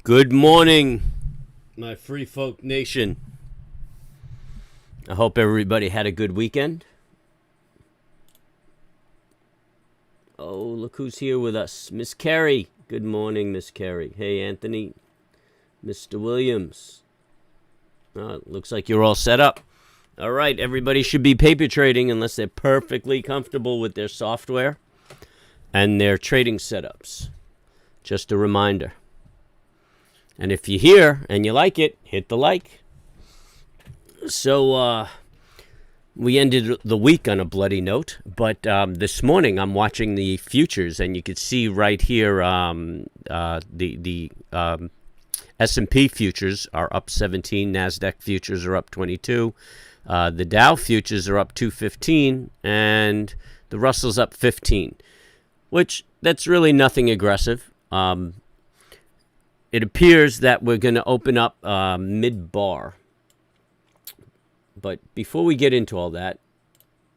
Good morning, my free folk nation. I hope everybody had a good weekend. Oh, look who's here with us. Miss Carey. Good morning, Miss Carey. Hey, Anthony. Mr. Williams. Looks like you're all set up. All right, everybody should be paper trading unless they're perfectly comfortable with their software and their trading setups. Just a reminder. And if you're here and you like it, hit the like. So we ended the week on a bloody note, but this morning I'm watching the futures, and you can see right here the S&P futures are up 17, NASDAQ futures are up 22, the Dow futures are up 215, and the Russell's up 15, which that's really nothing aggressive. It appears that we're going to open up mid-bar. But before we get into all that,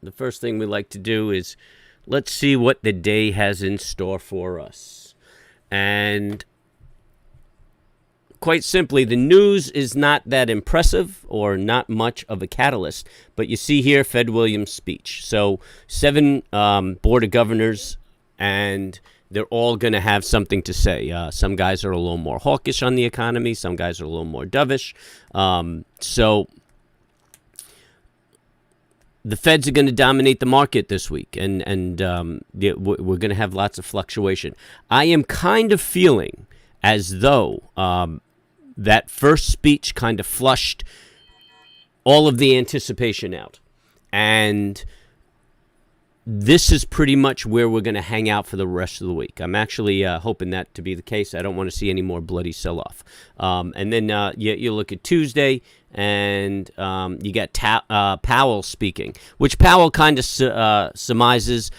the first thing we like to do is let's see what the day has in store for us. And quite simply, the news is not that impressive or not much of a catalyst. But you see here Fed Williams' speech. So 7 Board of Governors, and they're all going to have something to say. Some guys are a little more hawkish on the economy. Some guys are a little more dovish. So the Feds are going to dominate the market this week, and we're going to have lots of fluctuation. I am kind of feeling as though that first speech kind of flushed all of the anticipation out. And this is pretty much where we're going to hang out for the rest of the week. I'm actually hoping that to be the case. I don't want to see any more bloody sell-off. And then you look at Tuesday, and you got Powell speaking, which Powell kind of surmises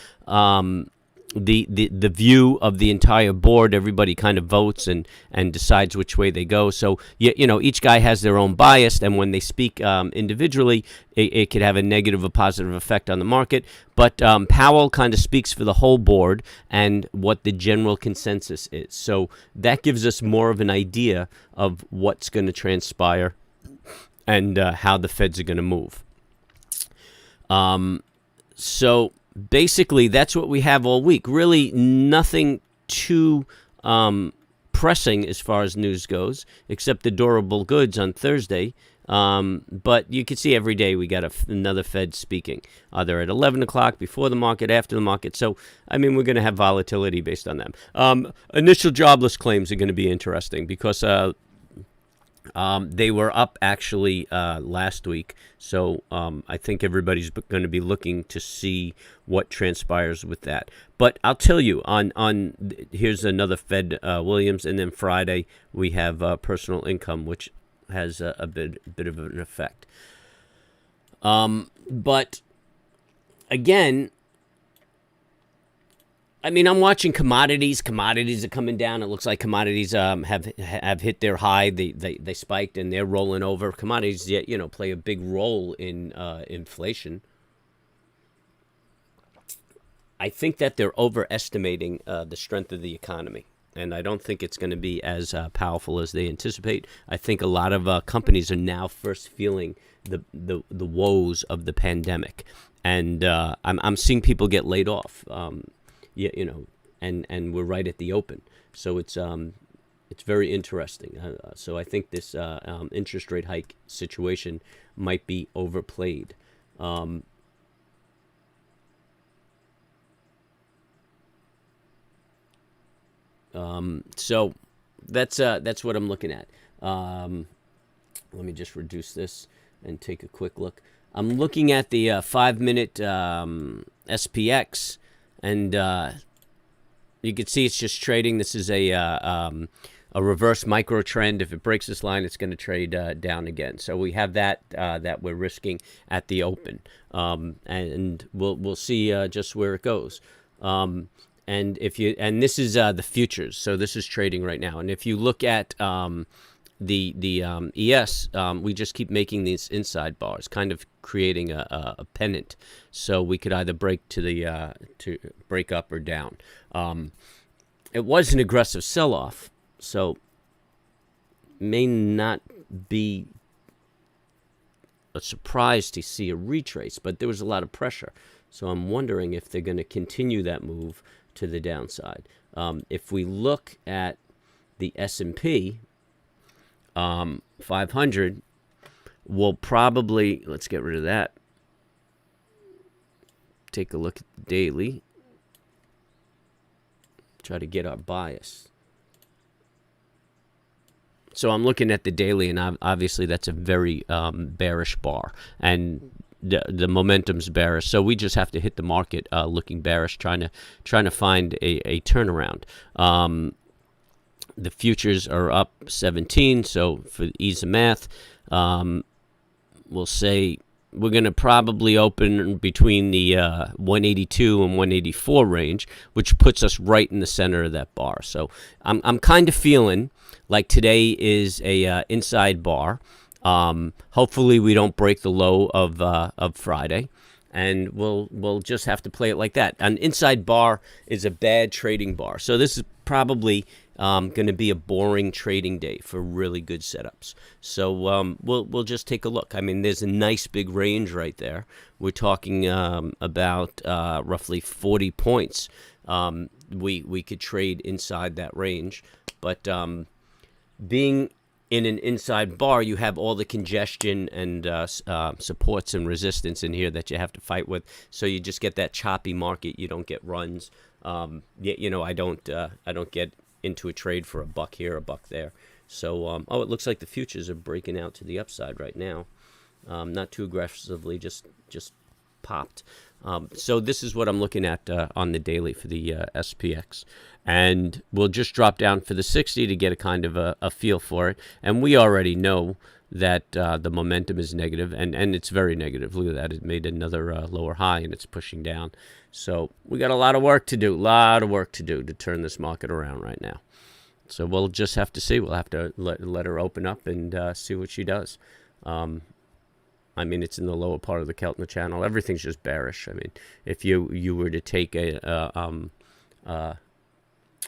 the view of the entire board. Everybody kind of votes and decides which way they go. So, you know, each guy has their own bias, and when they speak individually, it could have a negative or positive effect on the market. But Powell kind of speaks for the whole board and what the general consensus is. So that gives us more of an idea of what's going to transpire and how the Feds are going to move. So basically, that's what we have all week. Really nothing too pressing as far as news goes, except the durable goods on Thursday. But you can see every day we got another Fed speaking, either at 11 o'clock, before the market, after the market. So, I mean, we're going to have volatility based on them. Initial jobless claims are going to be interesting because they were up actually last week. So I think everybody's going to be looking to see what transpires with that. But I'll tell you, here's another Fed Williams, and then Friday we have personal income, which has a bit of an effect. But again, I mean, I'm watching commodities. Commodities are coming down. It looks like commodities have hit their high. They spiked, and they're rolling over. Commodities, you know, play a big role in inflation. I think that they're overestimating the strength of the economy, and I don't think it's going to be as powerful as they anticipate. I think a lot of companies are now first feeling the woes of the pandemic, and I'm seeing people get laid off. Yeah, you know, and we're right at the open, so it's very interesting. So I think this interest rate hike situation might be overplayed. So that's what I'm looking at. Let me just reduce this and take a quick look. I'm looking at the 5-minute SPX. And you can see it's just trading. This is a reverse micro trend. If it breaks this line, it's going to trade down again. So we have that we're risking at the open, and we'll see just where it goes. And this is the futures. So this is trading right now. And if you look at the ES, we just keep making these inside bars, kind of creating a pennant, so we could either break to break up or down. It was an aggressive sell-off, so may not be a surprise to see a retrace, but there was a lot of pressure. So I'm wondering if they're going to continue that move to the downside. If we look at the S&P 500, we'll probably, let's get rid of that. Take a look at the daily. Try to get our bias. So I'm looking at the daily, and obviously that's a very bearish bar, and the momentum's bearish. So we just have to hit the market looking bearish, trying to find a turnaround. The futures are up 17. So for the ease of math, we'll say we're going to probably open between the 182 and 184 range, which puts us right in the center of that bar. So I'm kind of feeling like today is a inside bar. Hopefully we don't break the low of Friday, and we'll just have to play it like that. An inside bar is a bad trading bar. So this is probably going to be a boring trading day for really good setups. So we'll just take a look. I mean, there's a nice big range right there. We're talking about roughly 40 points. We could trade inside that range, but being in an inside bar, you have all the congestion and supports and resistance in here that you have to fight with. So you just get that choppy market. You don't get runs. You know, I don't get into a trade for a buck here, a buck there. So, it looks like the futures are breaking out to the upside right now. Not too aggressively, just popped. So this is what I'm looking at on the daily for the SPX. And we'll just drop down for the 60 to get a kind of a feel for it. And we already know that the momentum is negative, and it's very negative. Look at that. It made another lower high, and it's pushing down. So we got a lot of work to do, to turn this market around right now. So we'll just have to see. We'll have to let her open up and see what she does. I mean, it's in the lower part of the Keltner channel. Everything's just bearish. I mean, if you were to take a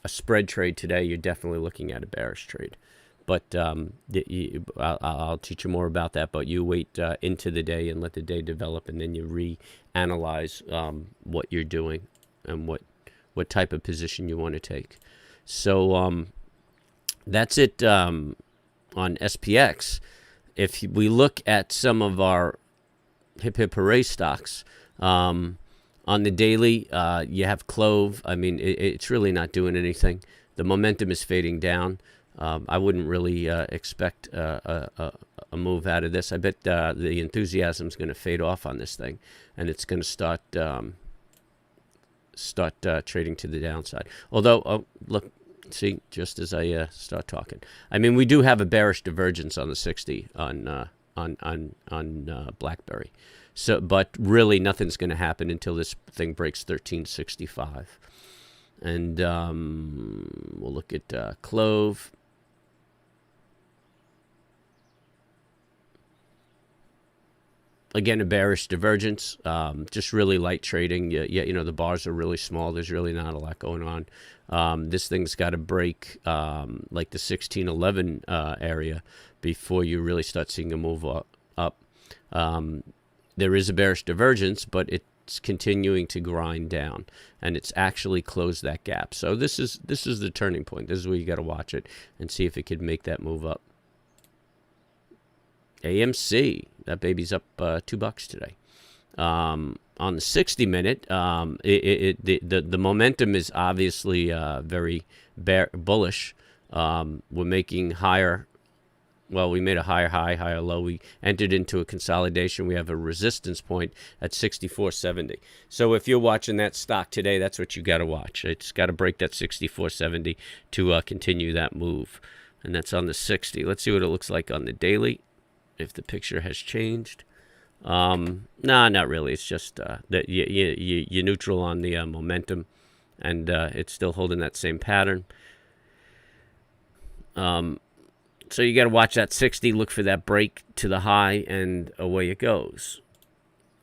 spread trade today, you're definitely looking at a bearish trade. But I'll teach you more about that. But you wait into the day and let the day develop, and then you reanalyze what you're doing and what type of position you want to take. So that's it on SPX. If we look at some of our hip hooray stocks, on the daily, you have CLOV. I mean, it's really not doing anything. The momentum is fading down. I wouldn't really expect a move out of this. I bet the enthusiasm is going to fade off on this thing, and it's going to start trading to the downside. Although, look, see, just as I start talking, I mean, we do have a bearish divergence on the 60 on Black Berry. So, but really, nothing's going to happen until this thing breaks 1365. And we'll look at CLOV. Again, a bearish divergence, just really light trading. You know, the bars are really small. There's really not a lot going on. This thing's got to break like the 1611 area before you really start seeing a move up. There is a bearish divergence, but it's continuing to grind down, and it's actually closed that gap. So this is the turning point. This is where you got to watch it and see if it could make that move up. AMC, that baby's up $2 today. On the 60-minute, the momentum is obviously very bullish. We're making higher. Well, we made a higher high, higher low. We entered into a consolidation. We have a resistance point at 64.70. So if you're watching that stock today, that's what you got to watch. It's got to break that 64.70 to continue that move, and that's on the 60. Let's see what it looks like on the daily. If the picture has changed. No, not really. It's just that you're neutral on the momentum, and it's still holding that same pattern. So you got to watch that 60, look for that break to the high, and away it goes.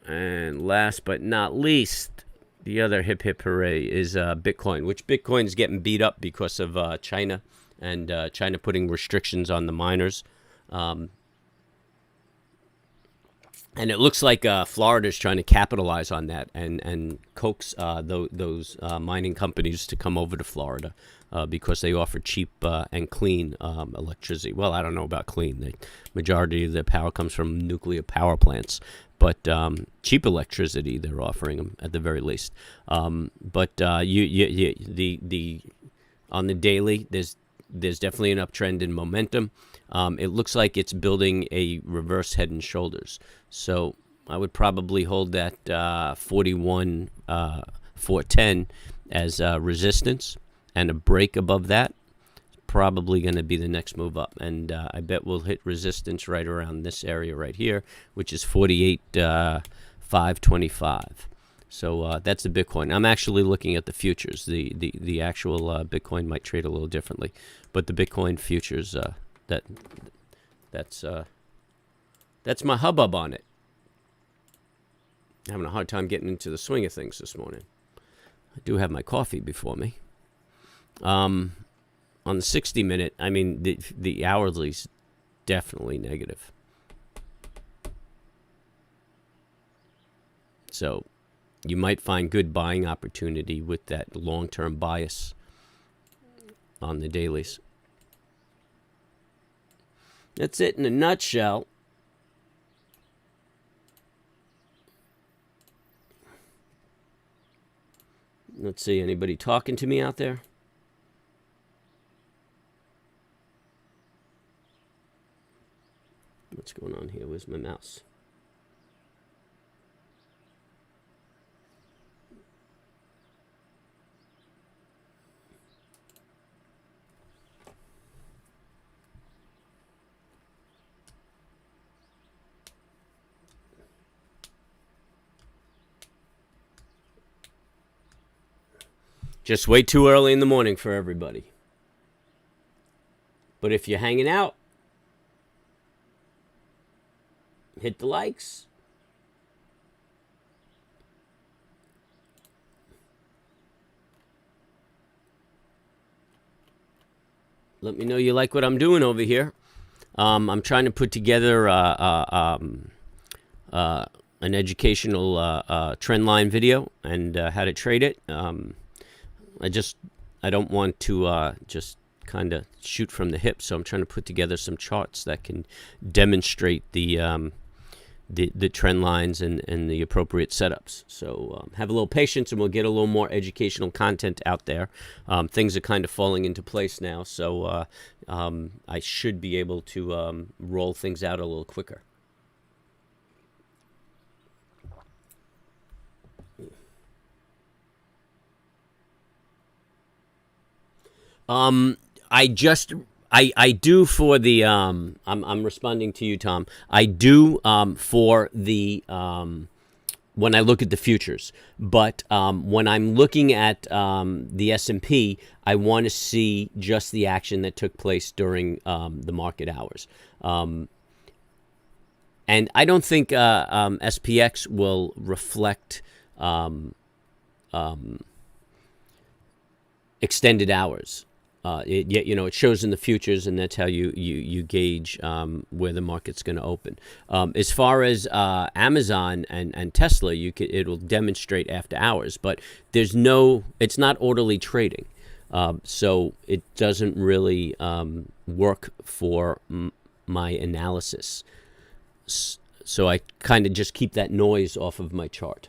And last but not least, the other hip hooray is Bitcoin, which Bitcoin is getting beat up because of China and China putting restrictions on the miners. And it looks like Florida's trying to capitalize on that and coax those mining companies to come over to Florida because they offer cheap and clean electricity. Well, I don't know about clean. The majority of the power comes from nuclear power plants, but cheap electricity they're offering them at the very least. But on the daily, there's definitely an uptrend in momentum. It looks like it's building a reverse head and shoulders. So I would probably hold that 41 410 as resistance, and a break above that probably going to be the next move up. And I bet we'll hit resistance right around this area right here, which is 48 525. So that's the Bitcoin. I'm actually looking at the futures. The actual Bitcoin might trade a little differently, but the Bitcoin futures that's my hubbub on it. Having a hard time getting into the swing of things this morning. I do have my coffee before me. On the 60-minute, I mean, the hourly's definitely negative. So you might find good buying opportunity with that long-term bias on the dailies. That's it in a nutshell. Let's see, anybody talking to me out there? What's going on here? Where's my mouse? Just way too early in the morning for everybody. But if you're hanging out, hit the likes. Let me know you like what I'm doing over here. I'm trying to put together an educational trend line video and how to trade it. I don't want to just kind of shoot from the hip, so I'm trying to put together some charts that can demonstrate the trend lines and the appropriate setups. So have a little patience, and we'll get a little more educational content out there. Things are kind of falling into place now, so I should be able to roll things out a little quicker. I do for the I'm responding to you, Tom. I do for the when I look at the futures, but when I'm looking at the S&P, I want to see just the action that took place during the market hours. And I don't think SPX will reflect extended hours. It shows in the futures, and that's how you gauge where the market's going to open. As far as Amazon and Tesla, it'll demonstrate after hours, but it's not orderly trading, so it doesn't really work for my analysis. So I kind of just keep that noise off of my chart.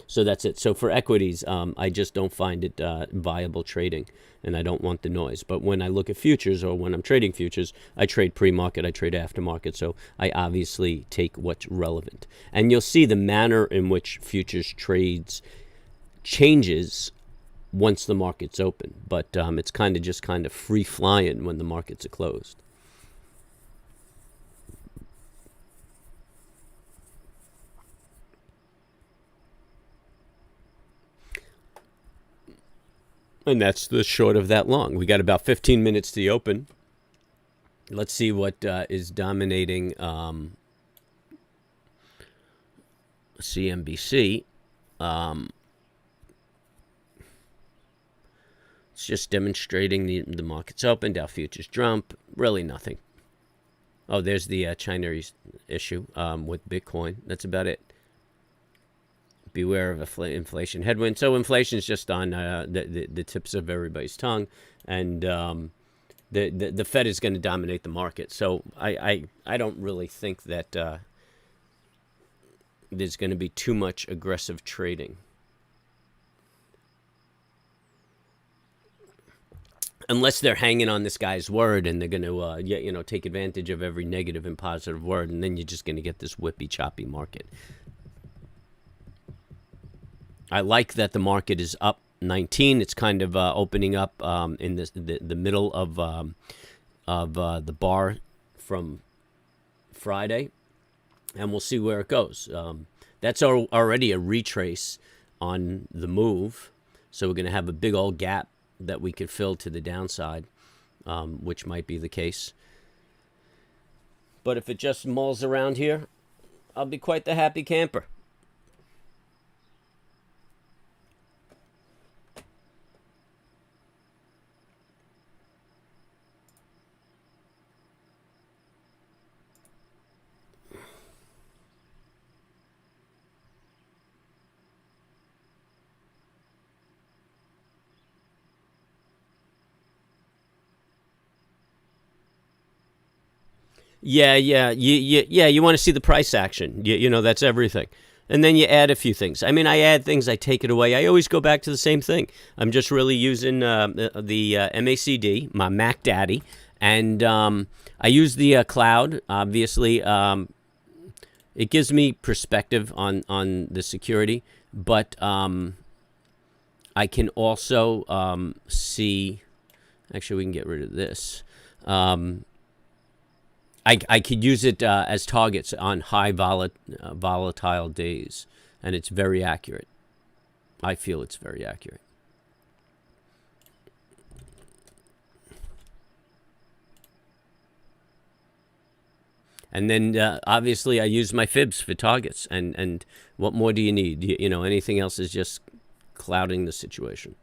So that's it. So for equities, I just don't find it viable trading, and I don't want the noise. But when I look at futures, or when I'm trading futures, I trade pre-market, I trade aftermarket, so I obviously take what's relevant. And you'll see the manner in which futures trades changes once the market's open. But it's kind of free-flying when the markets are closed. And that's the short of that long. We got about 15 minutes to the open. Let's see what is dominating CNBC. It's just demonstrating the market's open. Dow futures jump. Really nothing. Oh, there's the Chinese issue with Bitcoin. That's about it. Beware of inflation headwind. So inflation is just on the tips of everybody's tongue, and the Fed is going to dominate the market. So I don't really think that there's going to be too much aggressive trading. Unless they're hanging on this guy's word and they're going to, take advantage of every negative and positive word, and then you're just going to get this whippy, choppy market. I like that the market is up 19. It's kind of opening up in the middle of the bar from Friday, and we'll see where it goes. That's already a retrace on the move, so we're going to have a big old gap that we could fill to the downside, which might be the case. But if it just mulls around here, I'll be quite the happy camper. Yeah. You want to see the price action. That's everything. And then you add a few things. I mean, I add things, I take it away. I always go back to the same thing. I'm just really using the MACD, my Mac Daddy, and I use the cloud. Obviously, it gives me perspective on the security, but I can also see. Actually, we can get rid of this. I could use it as targets on high volatile days, and it's very accurate. I feel it's very accurate. And then, obviously, I use my fibs for targets. And what more do you need? Anything else is just clouding the situation.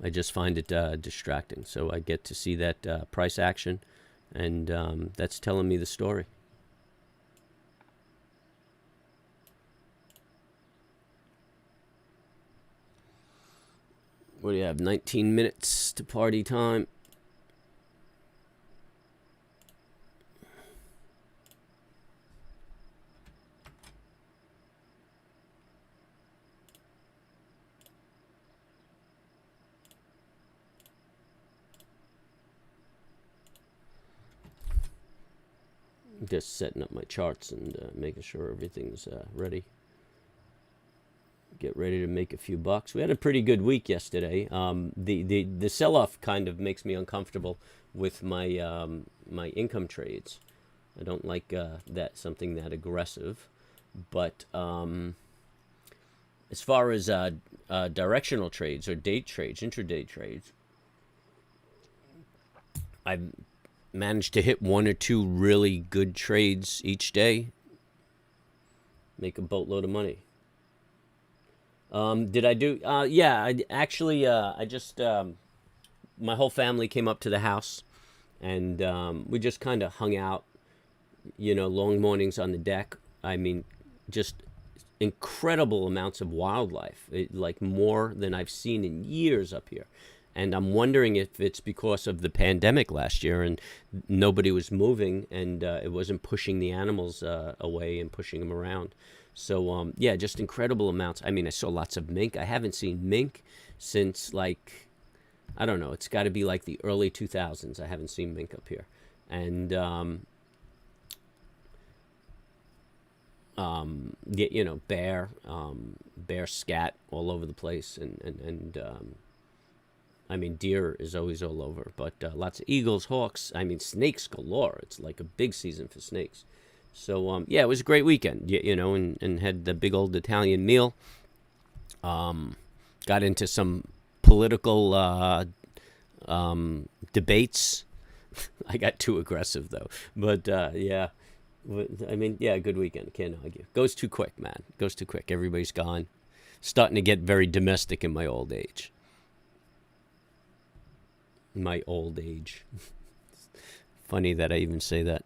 I just find it distracting. So I get to see that price action, and that's telling me the story. What do you have? 19 minutes to party time. Just setting up my charts and making sure everything's ready. Get ready to make a few bucks. We had a pretty good week yesterday. The sell-off kind of makes me uncomfortable with my my income trades. I don't like something that aggressive. But as far as directional trades or day trades, intraday trades, I've managed to hit one or two really good trades each day. Make a boatload of money. Did I do? Yeah, I just my whole family came up to the house, and we just kind of hung out. Long mornings on the deck. I mean, just incredible amounts of wildlife, like more than I've seen in years up here. And I'm wondering if it's because of the pandemic last year and nobody was moving, and it wasn't pushing the animals away and pushing them around. So, yeah, just incredible amounts. I mean, I saw lots of mink. I haven't seen mink since, like, I don't know. It's got to be like the early 2000s. I haven't seen mink up here. And, bear scat all over the place. And I mean, deer is always all over. But lots of eagles, hawks. I mean, snakes galore. It's like a big season for snakes. So, yeah, it was a great weekend, and had the big old Italian meal. Got into some political debates. I got too aggressive, though. But, yeah, I mean, yeah, good weekend. Can't argue. Goes too quick, man. Goes too quick. Everybody's gone. Starting to get very domestic in my old age. My old age. Funny that I even say that.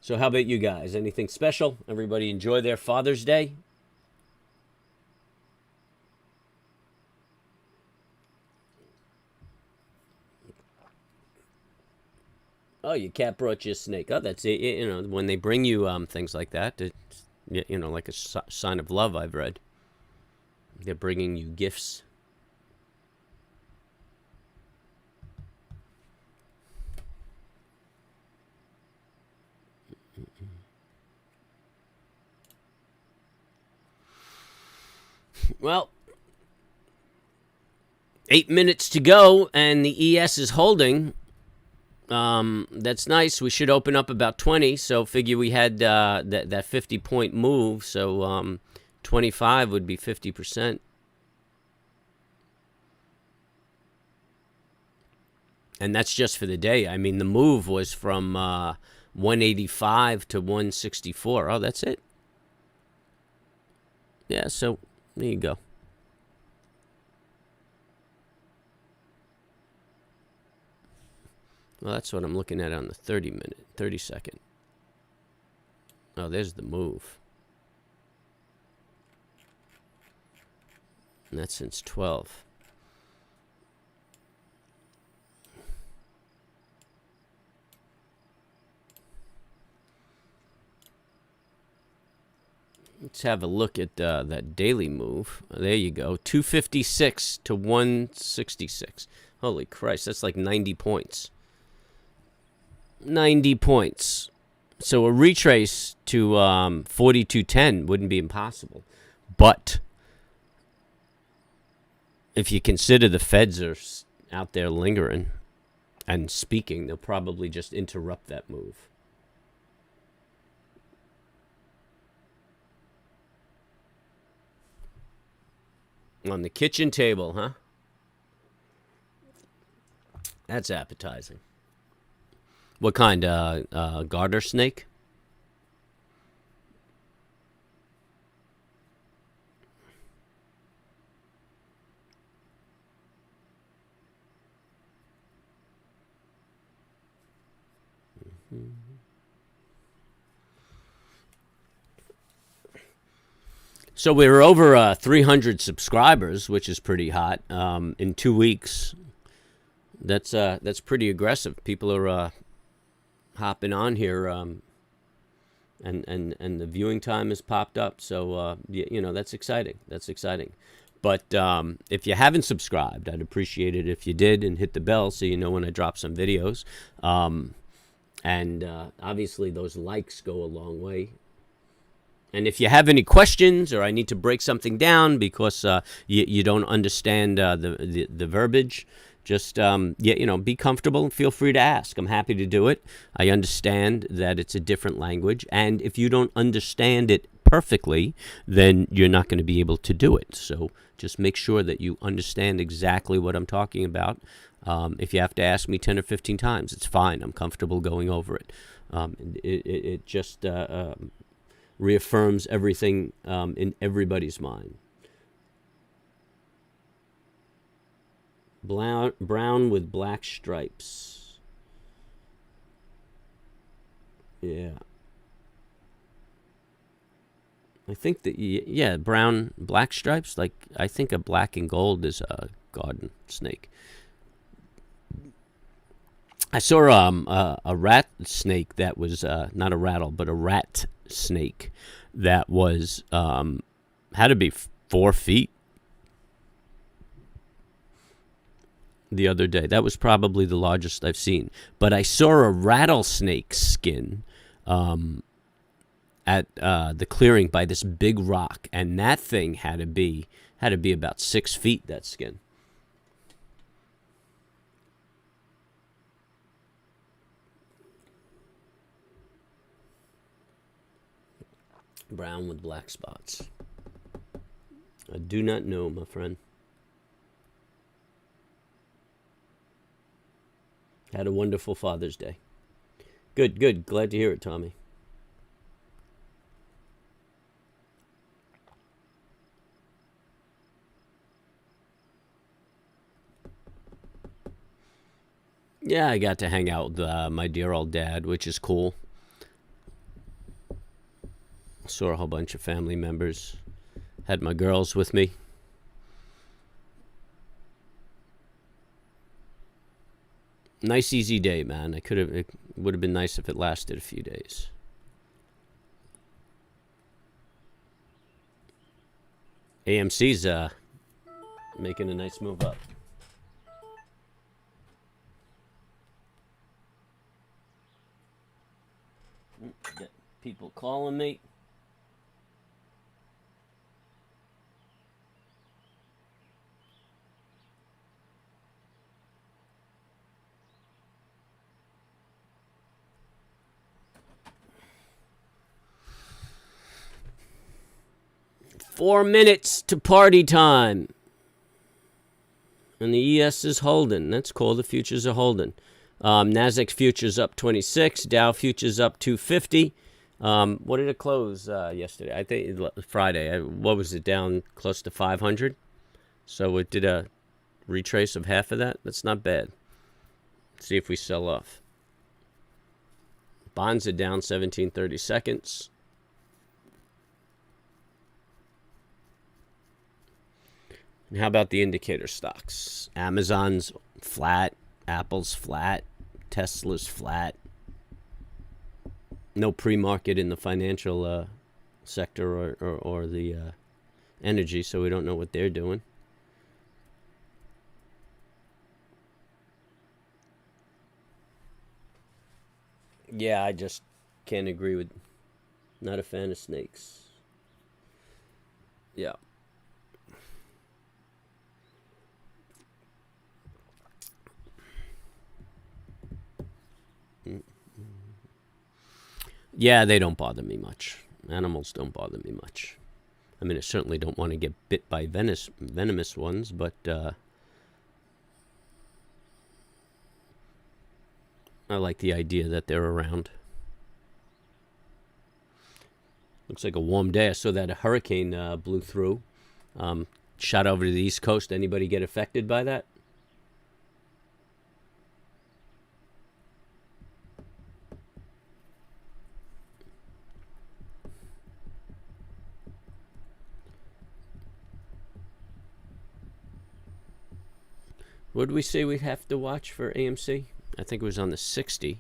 So how about you guys? Anything special? Everybody enjoy their Father's Day? Oh, your cat brought you a snake. Oh, that's it. You know, when they bring you things like that, it's, you know, like a sign of love, I've read. They're bringing you gifts. Well, 8 minutes to go, and the ES is holding. That's nice. We should open up about 20, so figure we had that 50-point move, so 25 would be 50%. And that's just for the day. I mean, the move was from 185 to 164. Oh, that's it. Yeah, so there you go. Well, that's what I'm looking at on the 30 second. Oh, there's the move. And that's since 12. Let's have a look at that daily move. There you go. 256 to 166. Holy Christ, that's like 90 points. 90 points. So a retrace to 4210 wouldn't be impossible. But if you consider the feds are out there lingering and speaking, they'll probably just interrupt that move. On the kitchen table, huh? That's appetizing. What kind? Garter snake? So we were over 300 subscribers, which is pretty hot. In 2 weeks, that's pretty aggressive. People are hopping on here, and the viewing time has popped up. So you know, that's exciting. That's exciting. But if you haven't subscribed, I'd appreciate it if you did and hit the bell so you know when I drop some videos. And obviously, those likes go a long way. And if you have any questions or I need to break something down because you don't understand the verbiage, just you know, be comfortable and feel free to ask. I'm happy to do it. I understand that it's a different language, and if you don't understand it perfectly, then you're not going to be able to do it. So just make sure that you understand exactly what I'm talking about. If you have to ask me 10 or 15 times, it's fine. I'm comfortable going over it. It just reaffirms everything in everybody's mind. Brown with black stripes. Yeah. I think that, yeah, brown, black stripes. Like, I think a black and gold is a garden snake. I saw a rat snake that was not a rattle, but a rat snake that was had to be 4 feet the other day. That was probably the largest I've seen. But I saw a rattlesnake skin at the clearing by this big rock, and that thing had to be about 6 feet. That skin. Brown with black spots. I do not know, my friend. Had a wonderful Father's Day. Good, good. Glad to hear it, Tommy. Yeah, I got to hang out with my dear old dad, which is cool. Saw a whole bunch of family members. Had my girls with me. Nice, easy day, man. It would have been nice if it lasted a few days. AMC's making a nice move up. Got people calling me. Four minutes to party time. And the ES is holding. That's cool. The futures are holding. Nasdaq futures up 26. Dow futures up 250. What did it close yesterday? I think Friday. What was it, down close to 500? So it did a retrace of half of that. That's not bad. Let's see if we sell off. Bonds are down 17.30 seconds. And how about the indicator stocks? Amazon's flat. Apple's flat. Tesla's flat. No pre-market in the financial sector or the energy, so we don't know what they're doing. Yeah, I just can't agree with... Not a fan of snakes. Yeah. Yeah, they don't bother me much. Animals don't bother me much. I mean, I certainly don't want to get bit by venomous ones, but I like the idea that they're around. Looks like a warm day. I saw that a hurricane blew through, shot over to the East Coast. Anybody get affected by that? What did we say we'd have to watch for AMC? I think it was on the 60.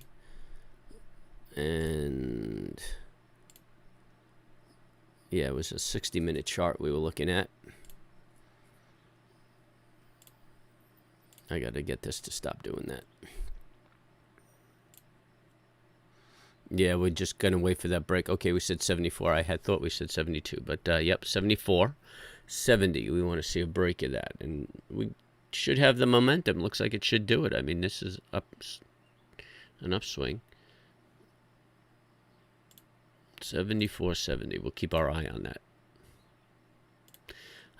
And yeah, it was a 60-minute chart we were looking at. I got to get this to stop doing that. Yeah, we're just going to wait for that break. Okay, we said 74. I had thought we said 72. But, yep, 74. 70. We want to see a break of that. And we should have the momentum. Looks like it should do it. I mean, this is an upswing. 74.70. We'll keep our eye on that.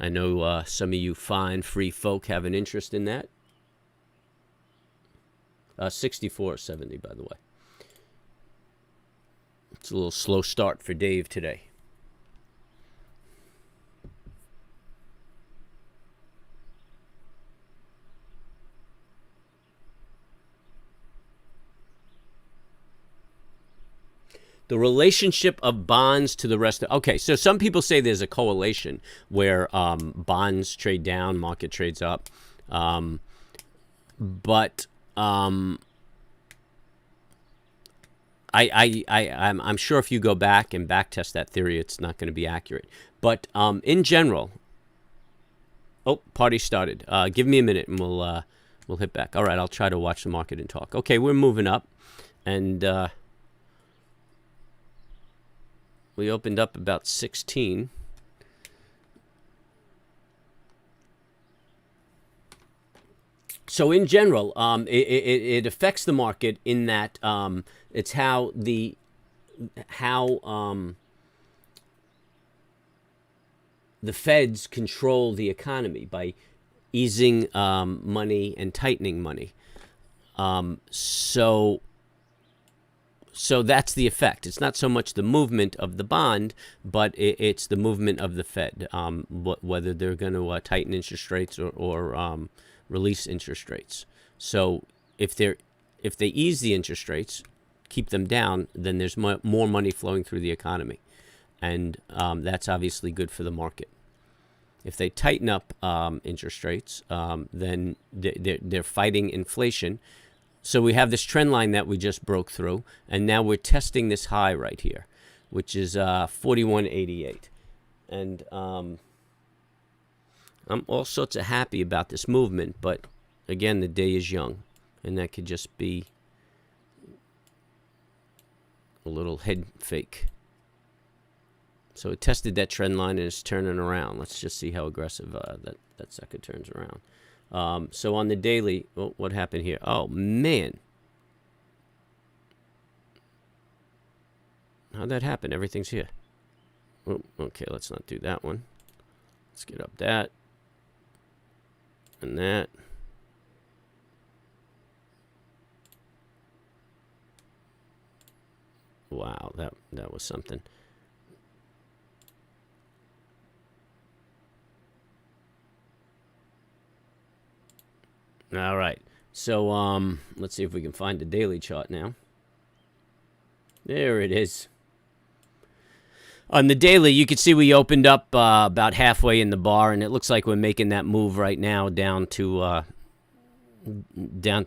I know some of you fine, free folk have an interest in that. 64.70, by the way. It's a little slow start for Dave today. The relationship of bonds to the rest of... Okay, so some people say there's a correlation where bonds trade down, market trades up. But I'm sure if you go back and backtest that theory, it's not going to be accurate. But in general... Oh, party started. Give me a minute and we'll hit back. All right, I'll try to watch the market and talk. Okay, we're moving up. And... we opened up about 16. So in general, it affects the market in that it's how the feds control the economy by easing money and tightening money. So that's the effect. It's not so much the movement of the bond, but it's the movement of the Fed, whether they're going to tighten interest rates or release interest rates. So if they ease the interest rates, keep them down, then there's more money flowing through the economy, and that's obviously good for the market. If they tighten up interest rates, then they're fighting inflation. So we have this trend line that we just broke through, and now we're testing this high right here, which is 41.88. And I'm all sorts of happy about this movement, but again, the day is young, and that could just be a little head fake. So it tested that trend line and it's turning around. Let's just see how aggressive that sucker turns around. So on the daily, what happened here? Oh, man. How'd that happen? Everything's here. Oh, okay, let's not do that one. Let's get up that. And that. Wow, that was something. All right, so let's see if we can find the daily chart now. There it is. On the daily, you can see we opened up about halfway in the bar, and it looks like we're making that move right now down to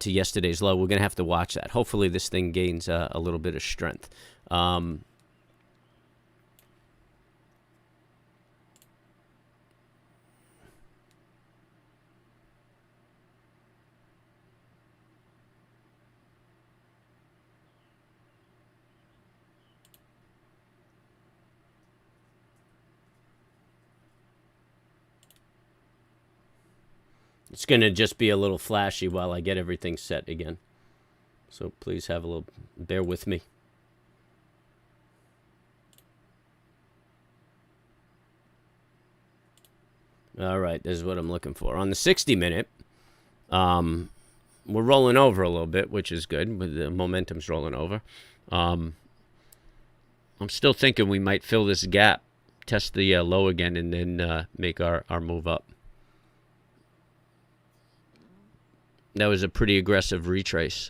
yesterday's low. We're going to have to watch that. Hopefully this thing gains a little bit of strength. It's going to just be a little flashy while I get everything set again. So please have a little, bear with me. All right, this is what I'm looking for. On the 60-minute, we're rolling over a little bit, which is good. But the momentum's rolling over. I'm still thinking we might fill this gap, test the low again, and then make our move up. That was a pretty aggressive retrace.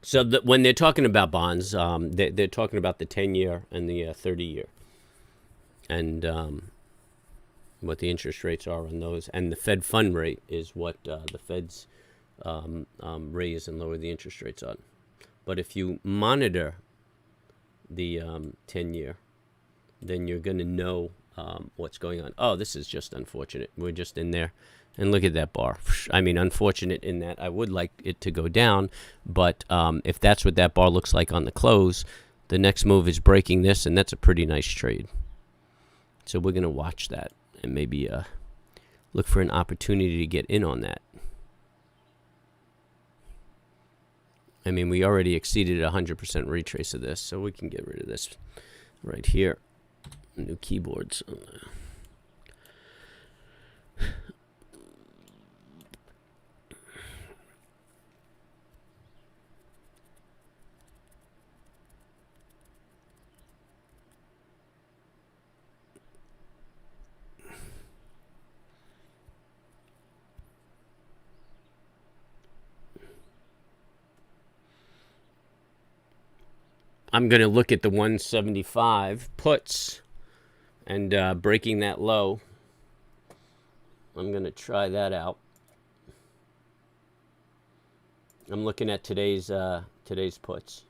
So when they're talking about bonds, they're talking about the 10-year and the 30-year. And what the interest rates are on those, and the Fed fund rate is what the Feds raise and lower the interest rates on. But if you monitor the 10-year, then you're going to know what's going on. Oh, this is just unfortunate. We're just in there, and look at that bar. I mean, unfortunate in that I would like it to go down, but if that's what that bar looks like on the close, the next move is breaking this, and that's a pretty nice trade. So we're going to watch that and maybe look for an opportunity to get in on that. I mean, we already exceeded 100% retrace of this, so we can get rid of this right here. New keyboards. I'm going to look at the 175 puts and breaking that low. I'm going to try that out. I'm looking at today's puts.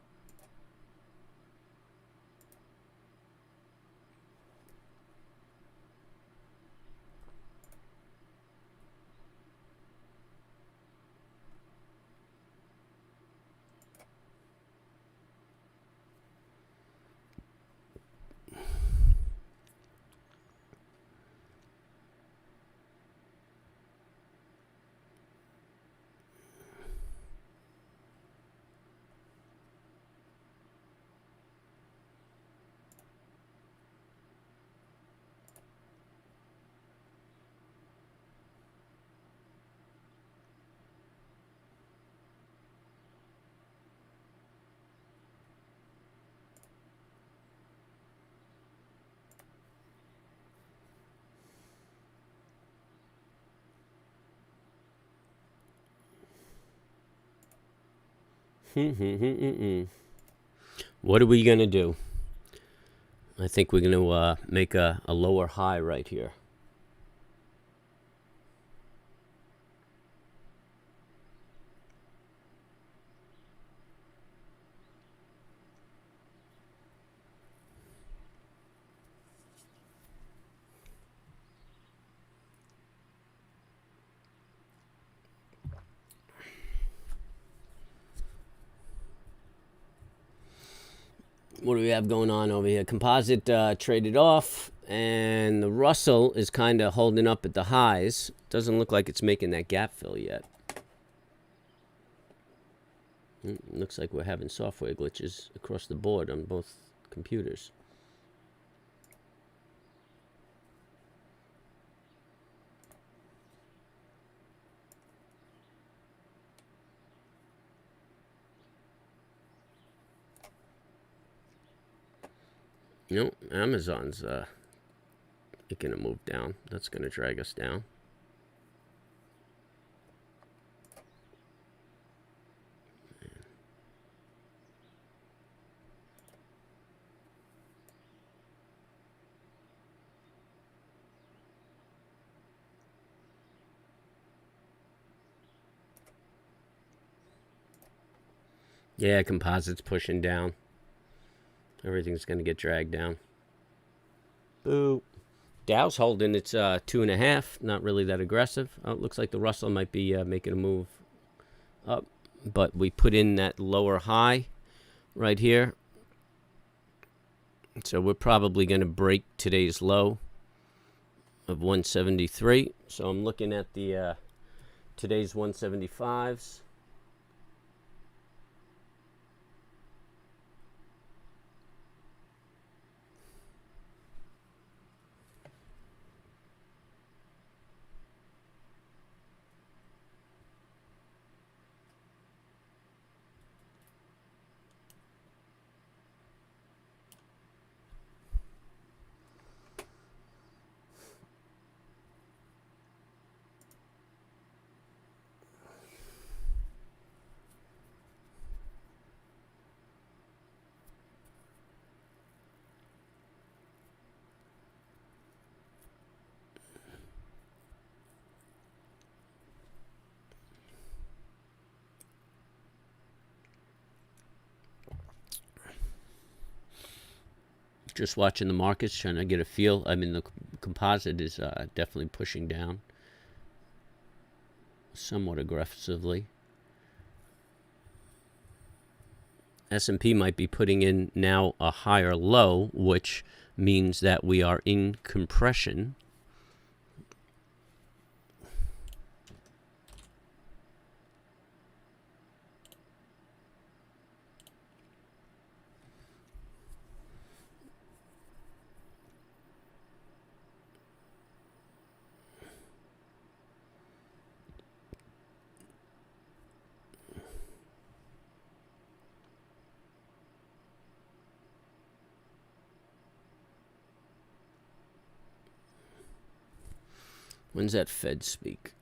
What are we going to do? I think we're going to make a lower high right here. What do we have going on over here? Composite traded off, and the Russell is kind of holding up at the highs. Doesn't look like it's making that gap fill yet. Looks like we're having software glitches across the board on both computers. No, Amazon's making a move down. That's going to drag us down. Yeah, composite's pushing down. Everything's going to get dragged down. Boo. Dow's holding its 2.5. Not really that aggressive. Oh, it looks like the Russell might be making a move up. But we put in that lower high right here. So we're probably going to break today's low of 173. So I'm looking at the today's 175s. Just watching the markets, trying to get a feel. I mean, the composite is definitely pushing down somewhat aggressively. S&P might be putting in now a higher low, which means that we are in compression. When's that Fed speak?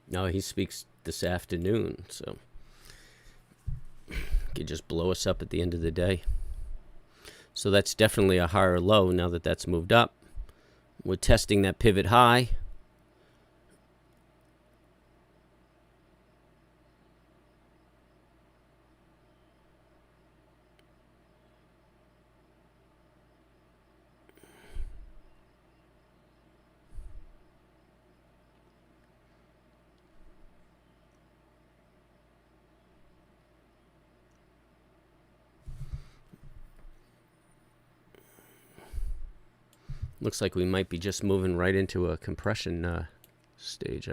No, he speaks this afternoon, so could just blow us up at the end of the day. So that's definitely a higher low now that that's moved up. We're testing that pivot high. Looks like we might be just moving right into a compression stage.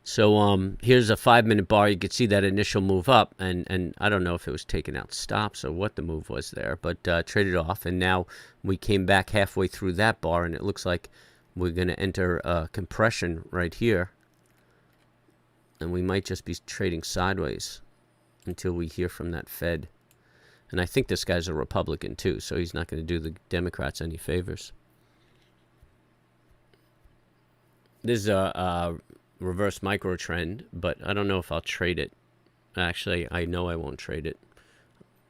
So here's a 5-minute bar. You could see that initial move up, and I don't know if it was taking out stops or what the move was there, but traded off, and now we came back halfway through that bar, and it looks like we're going to enter compression right here, and we might just be trading sideways until we hear from that Fed. And I think this guy's a Republican too, so he's not going to do the Democrats any favors. This is a reverse micro trend, but I don't know if I'll trade it. Actually, I know I won't trade it.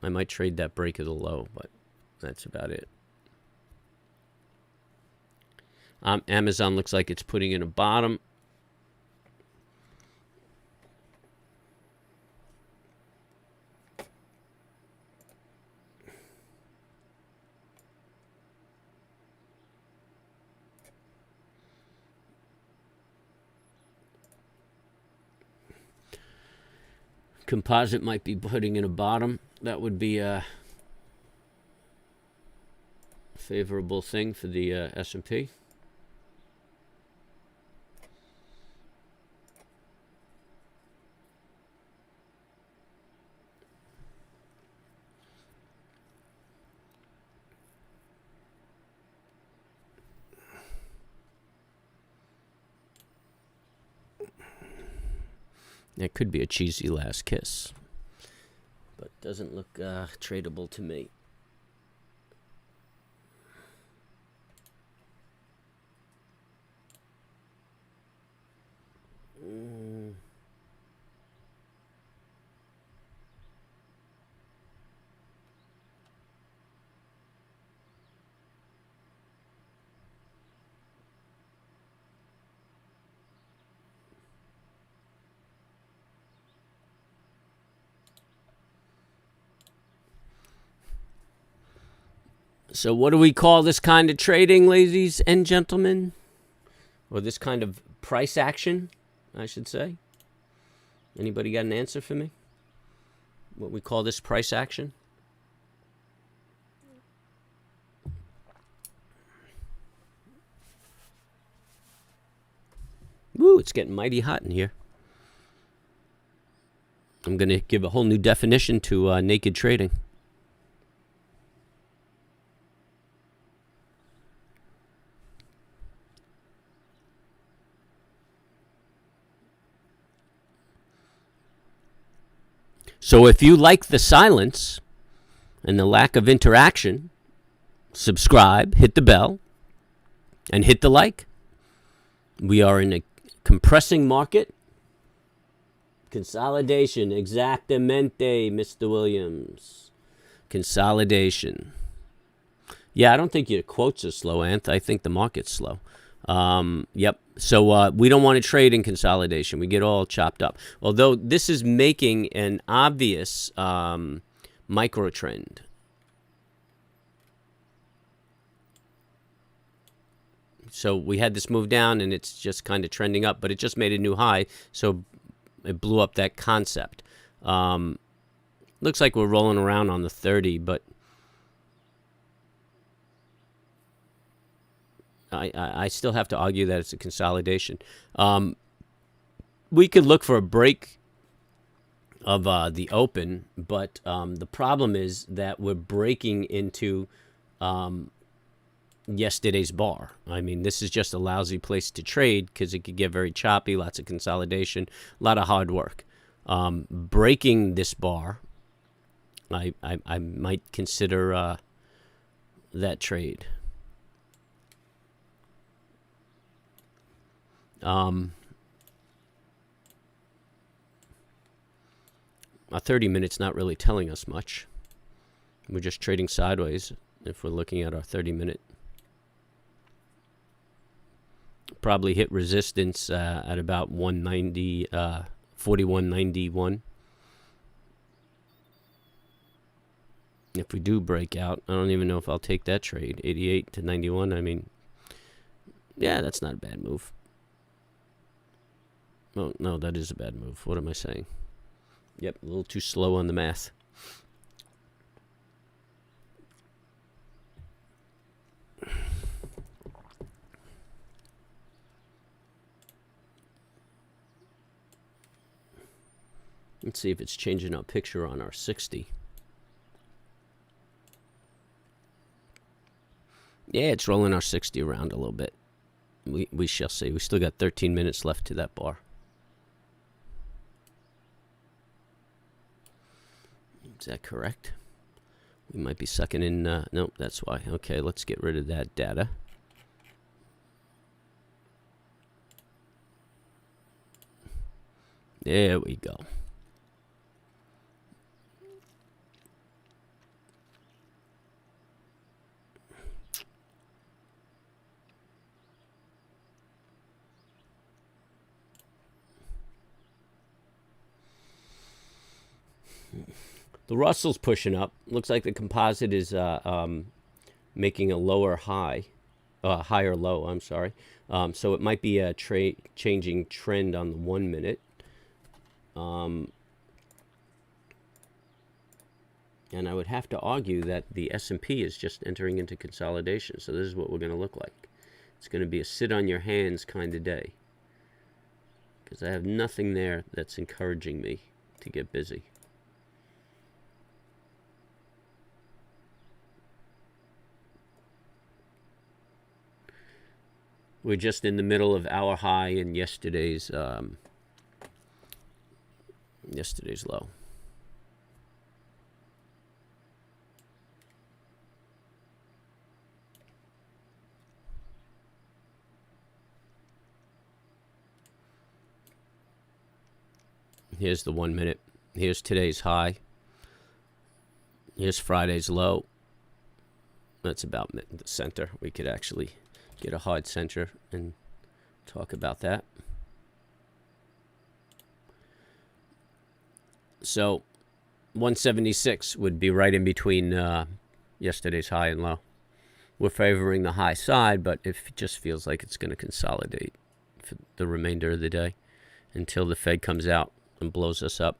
I might trade that break of the low, but that's about it. Amazon looks like it's putting in a bottom. Composite might be putting in a bottom. That would be a favorable thing for the S&P. It could be a cheesy last kiss, but doesn't look tradable to me. So what do we call this kind of trading, ladies and gentlemen? Or this kind of price action, I should say? Anybody got an answer for me? What we call this price action? Woo, it's getting mighty hot in here. I'm going to give a whole new definition to naked trading. So if you like the silence and the lack of interaction, subscribe, hit the bell, and hit the like. We are in a compressing market. Consolidation, exactamente, Mr. Williams. Consolidation. Yeah, I don't think your quotes are slow, Anth. I think the market's slow. Yep. So we don't want to trade in consolidation. We get all chopped up. Although this is making an obvious micro trend. So we had this move down, and it's just kind of trending up, but it just made a new high, so it blew up that concept. Looks like we're rolling around on the 30, but I still have to argue that it's a consolidation. We could look for a break of the open, but the problem is that we're breaking into yesterday's bar. I mean, this is just a lousy place to trade because it could get very choppy, lots of consolidation, a lot of hard work. Breaking this bar, I might consider that trade. A 30 minutes not really telling us much. We're just trading sideways if we're looking at our 30-minute. Probably hit resistance at about 190, 41.91. If we do break out, I don't even know if I'll take that trade. 88 to 91. I mean, yeah, that's not a bad move. Oh, no, that is a bad move. What am I saying? Yep, a little too slow on the math. Let's see if it's changing our picture on our 60. Yeah, it's rolling our 60 around a little bit. We shall see. We still got 13 minutes left to that bar. Is that correct? We might be sucking in. Nope, that's why. Okay, let's get rid of that data. There we go. The Russell's pushing up. Looks like the composite is making a lower high, higher low. I'm sorry. So it might be a changing trend on the 1 minute. And I would have to argue that the S&P is just entering into consolidation. So this is what we're going to look like. It's going to be a sit on your hands kind of day, because I have nothing there that's encouraging me to get busy. We're just in the middle of our high and yesterday's low. Here's the 1 minute. Here's today's high. Here's Friday's low. That's about the center. We could actually get a hard center and talk about that. So 176 would be right in between yesterday's high and low. We're favoring the high side, but it just feels like it's going to consolidate for the remainder of the day until the Fed comes out and blows us up.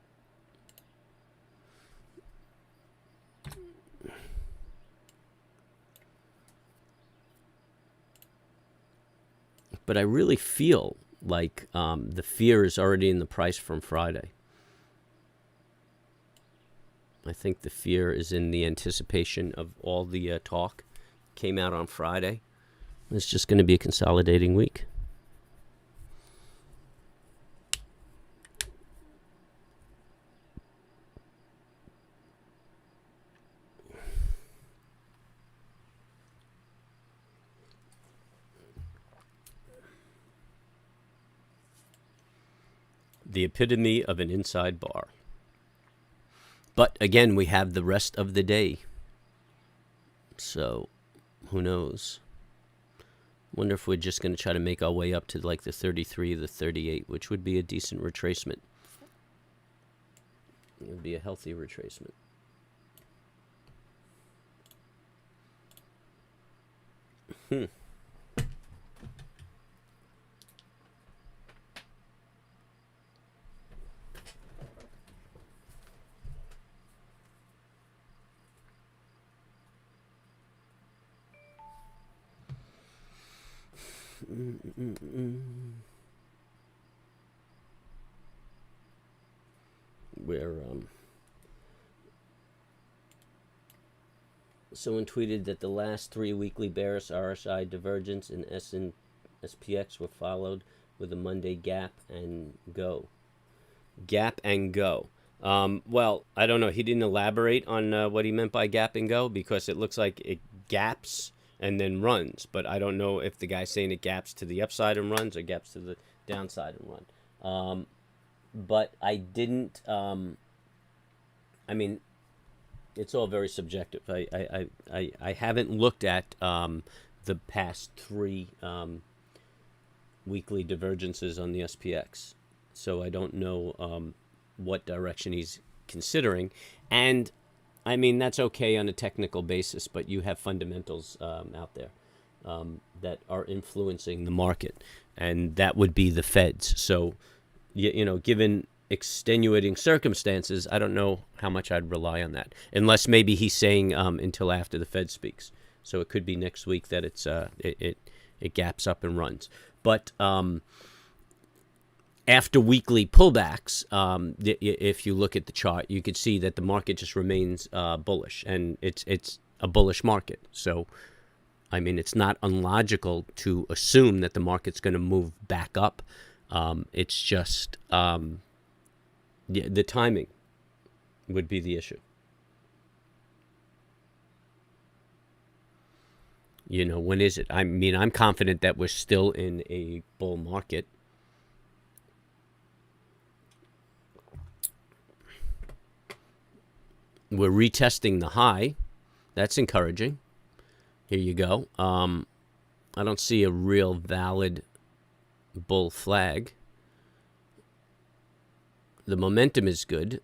But I really feel like the fear is already in the price from Friday. I think the fear is in the anticipation of all the talk came out on Friday. It's just going to be a consolidating week. The epitome of an inside bar. But again, we have the rest of the day. So, who knows? Wonder if we're just going to try to make our way up to like the 33, the 38, which would be a decent retracement. It would be a healthy retracement. Where someone tweeted that the last 3 weekly bearish RSI divergence in SPX were followed with a Monday gap and go. Gap and go. Well, I don't know. He didn't elaborate on what he meant by gap and go, because it looks like it gaps and then runs. But I don't know if the guy's saying it gaps to the upside and runs or gaps to the downside and run. But I didn't, I mean, it's all very subjective. I haven't looked at the past 3 weekly divergences on the SPX. So I don't know what direction he's considering. And I mean, that's okay on a technical basis, but you have fundamentals out there that are influencing the market, and that would be the Feds. So, you know, given extenuating circumstances, I don't know how much I'd rely on that, unless maybe he's saying until after the Fed speaks. So it could be next week that it's it gaps up and runs. But after weekly pullbacks, if you look at the chart, you could see that the market just remains bullish, and it's a bullish market. So, I mean, it's not unlogical to assume that the market's going to move back up. It's just the timing would be the issue. You know, when is it? I mean, I'm confident that we're still in a bull market. We're retesting the high. That's encouraging. Here you go. I don't see a real valid bull flag. The momentum is good.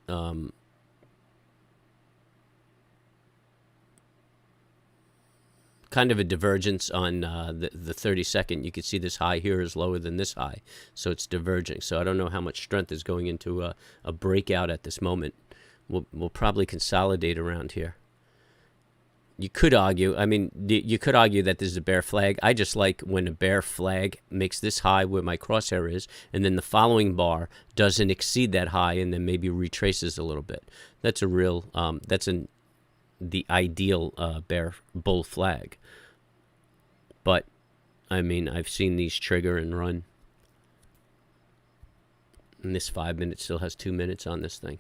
Kind of a divergence on the 30-second. You can see this high here is lower than this high, so it's diverging. So I don't know how much strength is going into a breakout at this moment. We'll probably consolidate around here. You could argue, I mean, you could argue that this is a bear flag. I just like when a bear flag makes this high where my crosshair is, and then the following bar doesn't exceed that high, and then maybe retraces a little bit. That's a real, the ideal bear bull flag. But, I mean, I've seen these trigger and run. And this 5 minutes still has 2 minutes on this thing.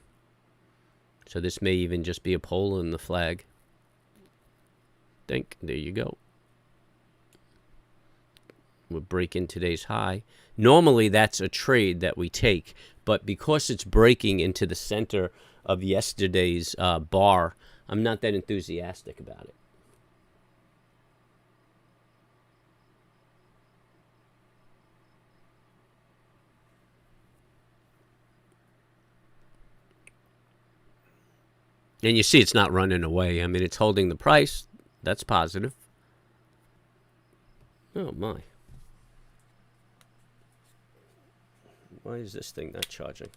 So this may even just be a pole in the flag. There you go. We'll break in today's high. Normally that's a trade that we take, but because it's breaking into the center of yesterday's bar, I'm not that enthusiastic about it. And you see it's not running away. I mean, it's holding the price. That's positive. Oh, my. Why is this thing not charging?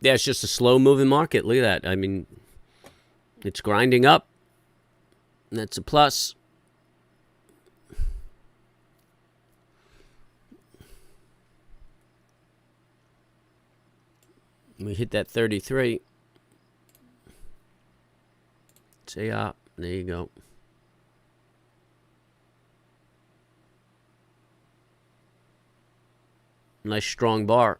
Yeah, it's just a slow-moving market. Look at that. I mean, it's grinding up. That's a plus. We hit that 33. Say up. There you go. Nice strong bar.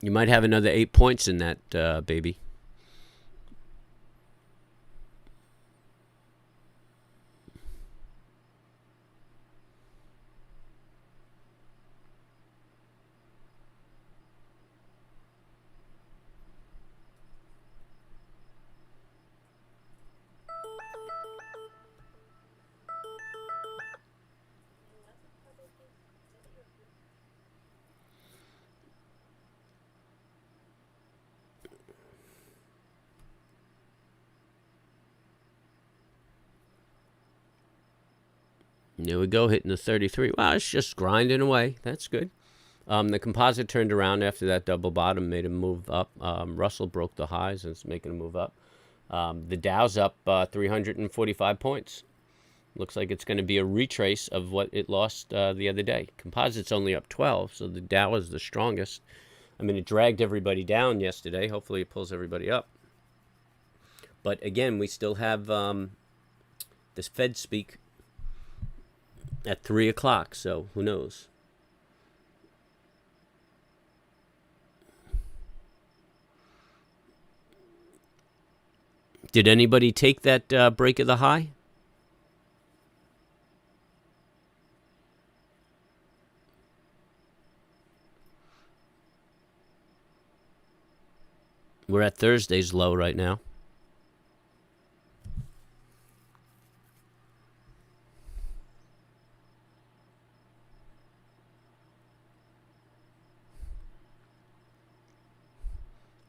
You might have another 8 points in that, baby. There we go, hitting the 33. Wow, it's just grinding away. That's good. The composite turned around after that double bottom, made a move up. Russell broke the highs and it's making a move up. The Dow's up 345 points. Looks like it's going to be a retrace of what it lost the other day. Composite's only up 12, so the Dow is the strongest. I mean, it dragged everybody down yesterday. Hopefully it pulls everybody up. But again, we still have this Fed speak at 3 o'clock, so who knows? Did anybody take that break of the high? We're at Thursday's low right now.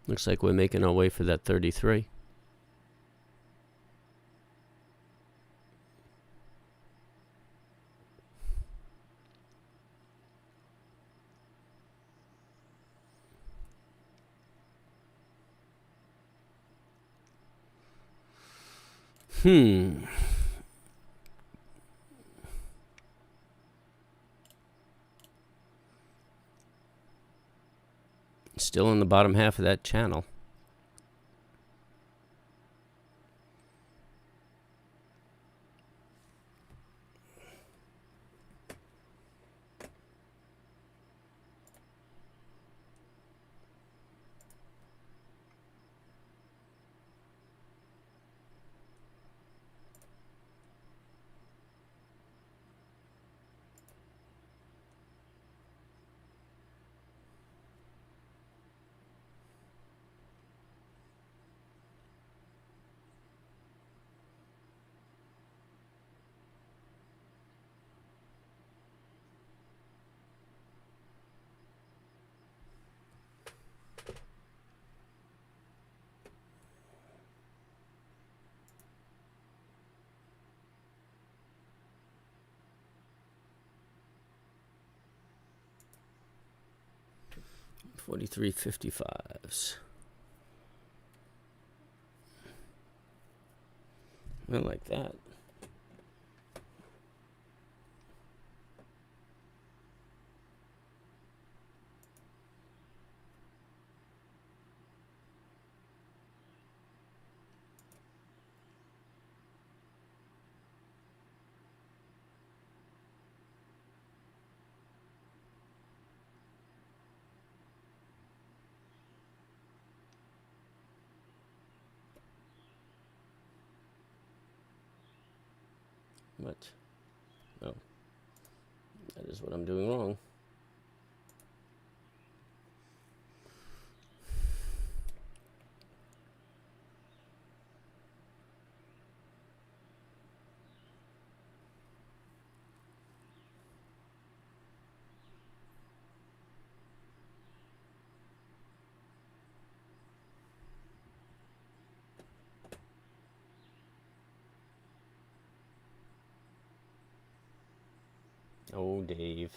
Looks like we're making our way for that 33. Hmm. Still in the bottom half of that channel. $43.55s. I like that. What? Oh, that is what I'm doing wrong. Oh, Dave.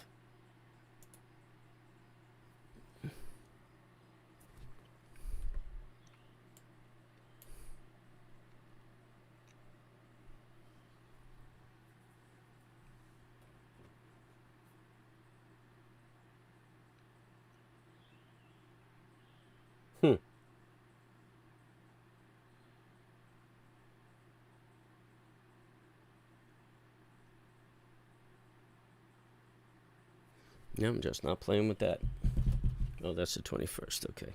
Hmm. Yeah, I'm just not playing with that. Oh, that's the 21st. Okay.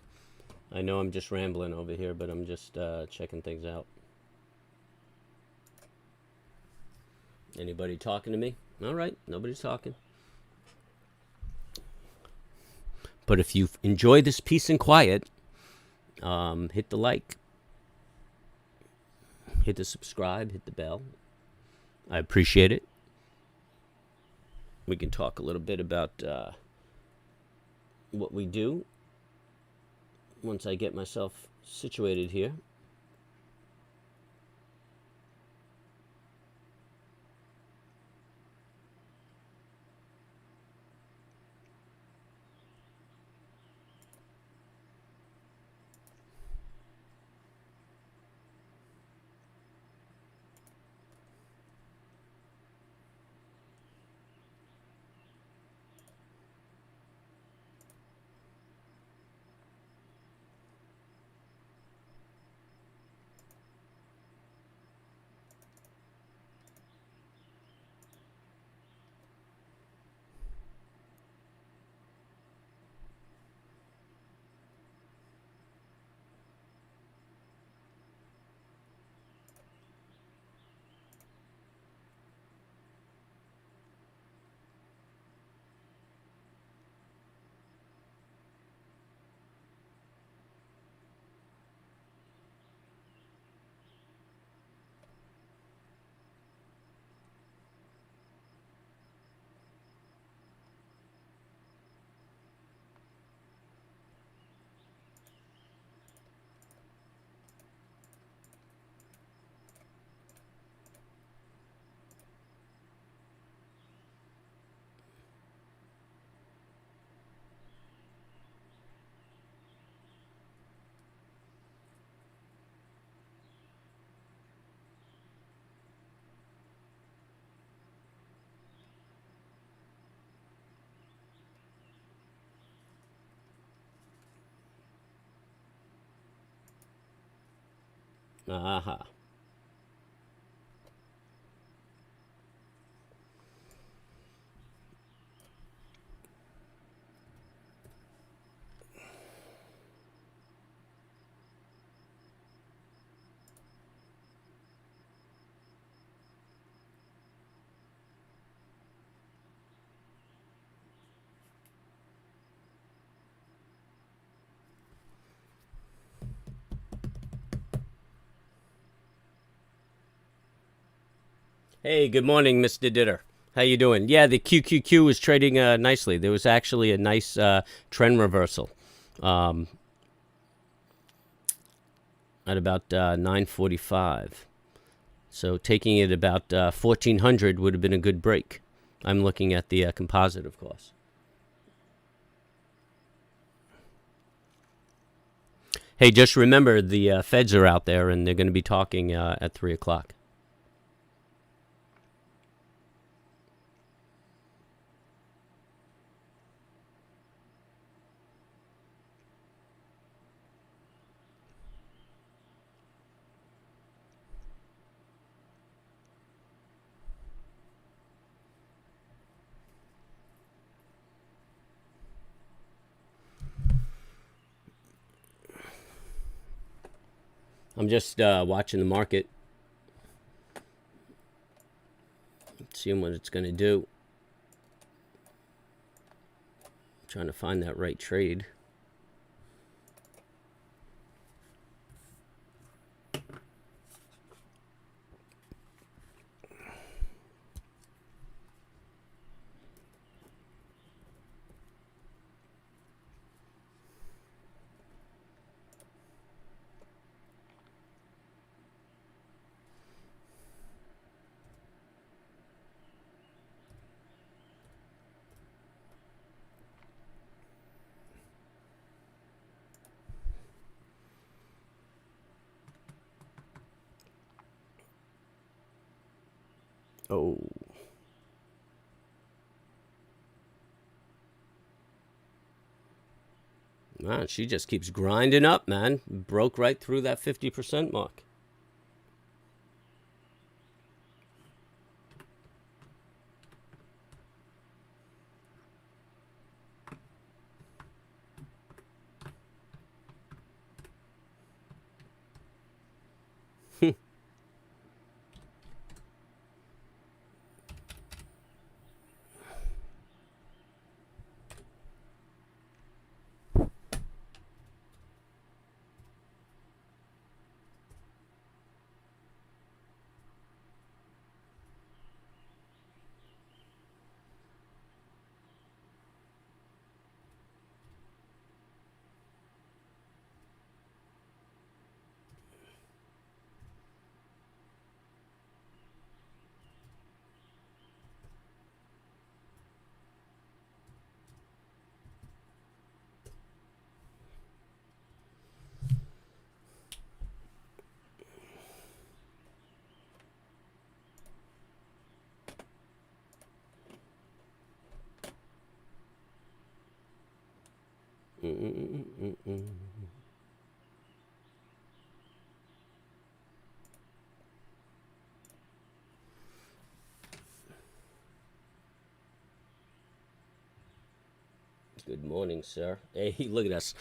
I know I'm just rambling over here, but I'm just checking things out. Anybody talking to me? All right, nobody's talking. But if you enjoy this peace and quiet, hit the like, hit the subscribe, hit the bell. I appreciate it. We can talk a little bit about what we do once I get myself situated here. Aha. Hey, good morning, Mr. Ditter. How you doing? Yeah, the QQQ was trading nicely. There was actually a nice trend reversal at about 9:45. So taking it about 1400 would have been a good break. I'm looking at the composite, of course. Hey, just remember the feds are out there and they're going to be talking at 3 o'clock. I'm just watching the market, seeing what it's going to do. Trying to find that right trade. Oh. Man, she just keeps grinding up, man. Broke right through that 50% mark. Good morning, sir. Hey, look at us.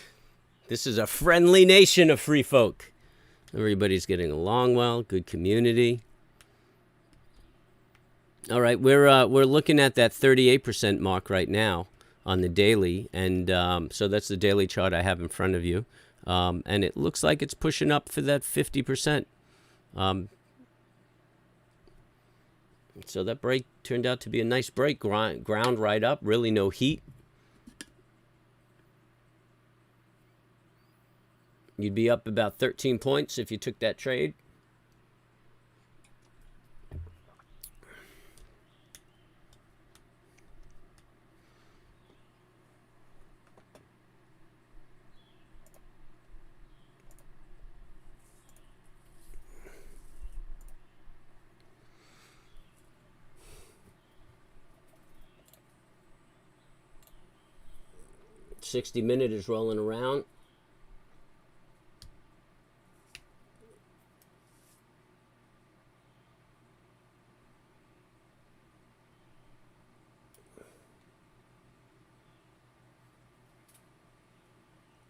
This is a friendly nation of free folk. Everybody's getting along well. Good community. All right, we're looking at that 38% mark right now on the daily, and so that's the daily chart I have in front of you, and it looks like it's pushing up for that 50%. So that break turned out to be a nice break. Ground right up, really no heat. You'd be up about 13 points if you took that trade. $60-minute is rolling around.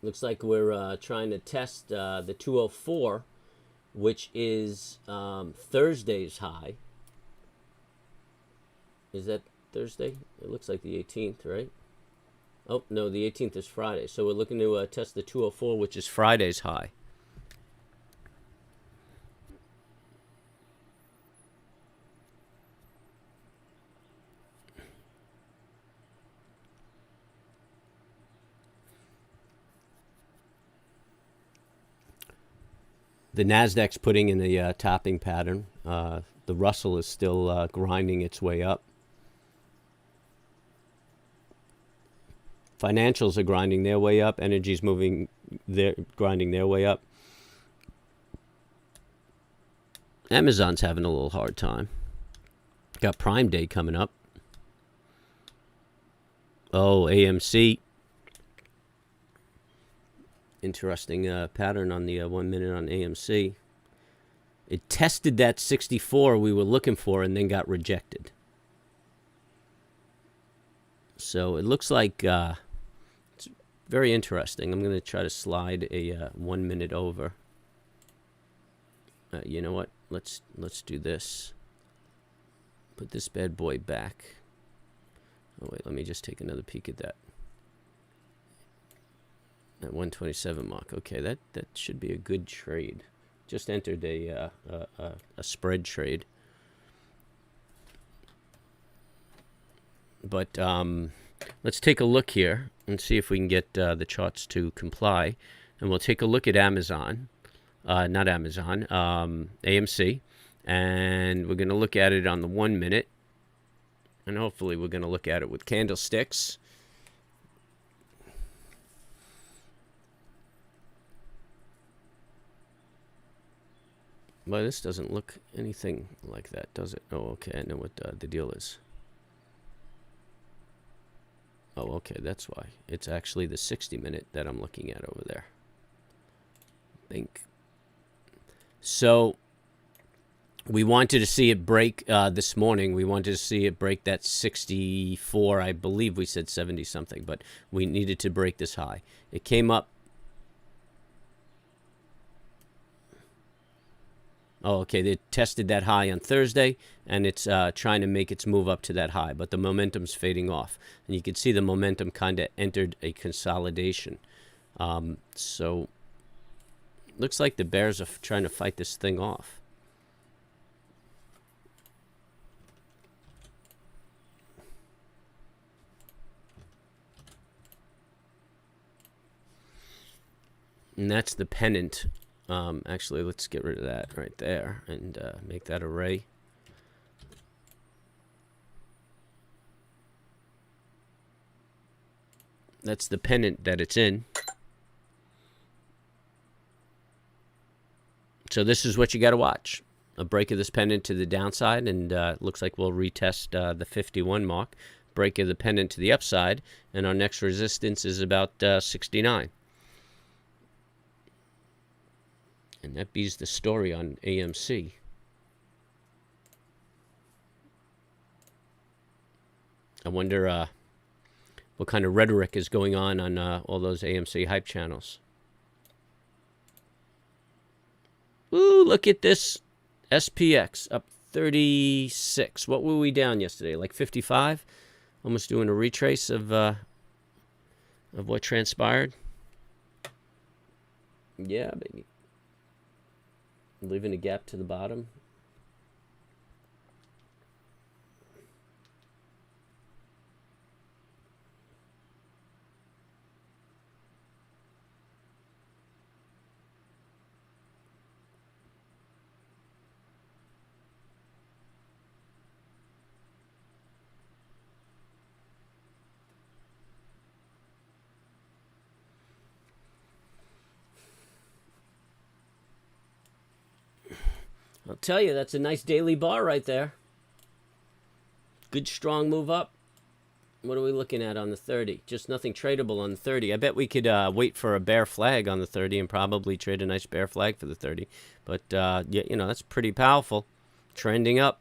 Looks like we're trying to test the 204, which is Thursday's high. Is that Thursday? It looks like the 18th, right? Oh, no, the 18th is Friday. So we're looking to test the 204, which is Friday's high. The Nasdaq's putting in a topping pattern. The Russell is still grinding its way up. Financials are grinding their way up. Energy's grinding their way up. Amazon's having a little hard time. Got Prime Day coming up. Oh, AMC. Interesting pattern on the 1 minute on AMC. It tested that 64 we were looking for and then got rejected. So it looks like it's very interesting. I'm going to try to slide a 1 minute over. You know what? Let's do this. Put this bad boy back. Oh wait, let me just take another peek at that. At 127 mark. Okay, that should be a good trade. Just entered a spread trade. But let's take a look here and see if we can get the charts to comply. And we'll take a look at Amazon, not Amazon, AMC. And we're going to look at it on the 1 minute. And hopefully we're going to look at it with candlesticks. Well, this doesn't look anything like that, does it? Oh, okay, I know what the deal is. Oh, okay, that's why. It's actually the 60-minute that I'm looking at over there. I think. So, we wanted to see it break this morning. We wanted to see it break that 64. I believe we said 70-something, but we needed to break this high. It came up. Oh, okay, they tested that high on Thursday, and it's trying to make its move up to that high, but the momentum's fading off. And you can see the momentum kind of entered a consolidation. So, looks like the bears are trying to fight this thing off. And that's the pennant. Actually, let's get rid of that right there and make that array. That's the pennant that it's in. So this is what you got to watch. A break of this pennant to the downside, and looks like we'll retest the 51 mark. Break of the pennant to the upside, and our next resistance is about 69. And that beats the story on AMC. I wonder what kind of rhetoric is going on all those AMC hype channels. Ooh, look at this. SPX up 36. What were we down yesterday? Like 55? Almost doing a retrace of what transpired. Yeah, baby. Leaving a gap to the bottom. I'll tell you, that's a nice daily bar right there. Good strong move up. What are we looking at on the 30? Just nothing tradable on the 30. I bet we could wait for a bear flag on the 30 and probably trade a nice bear flag for the 30. But, yeah, you know, that's pretty powerful. Trending up.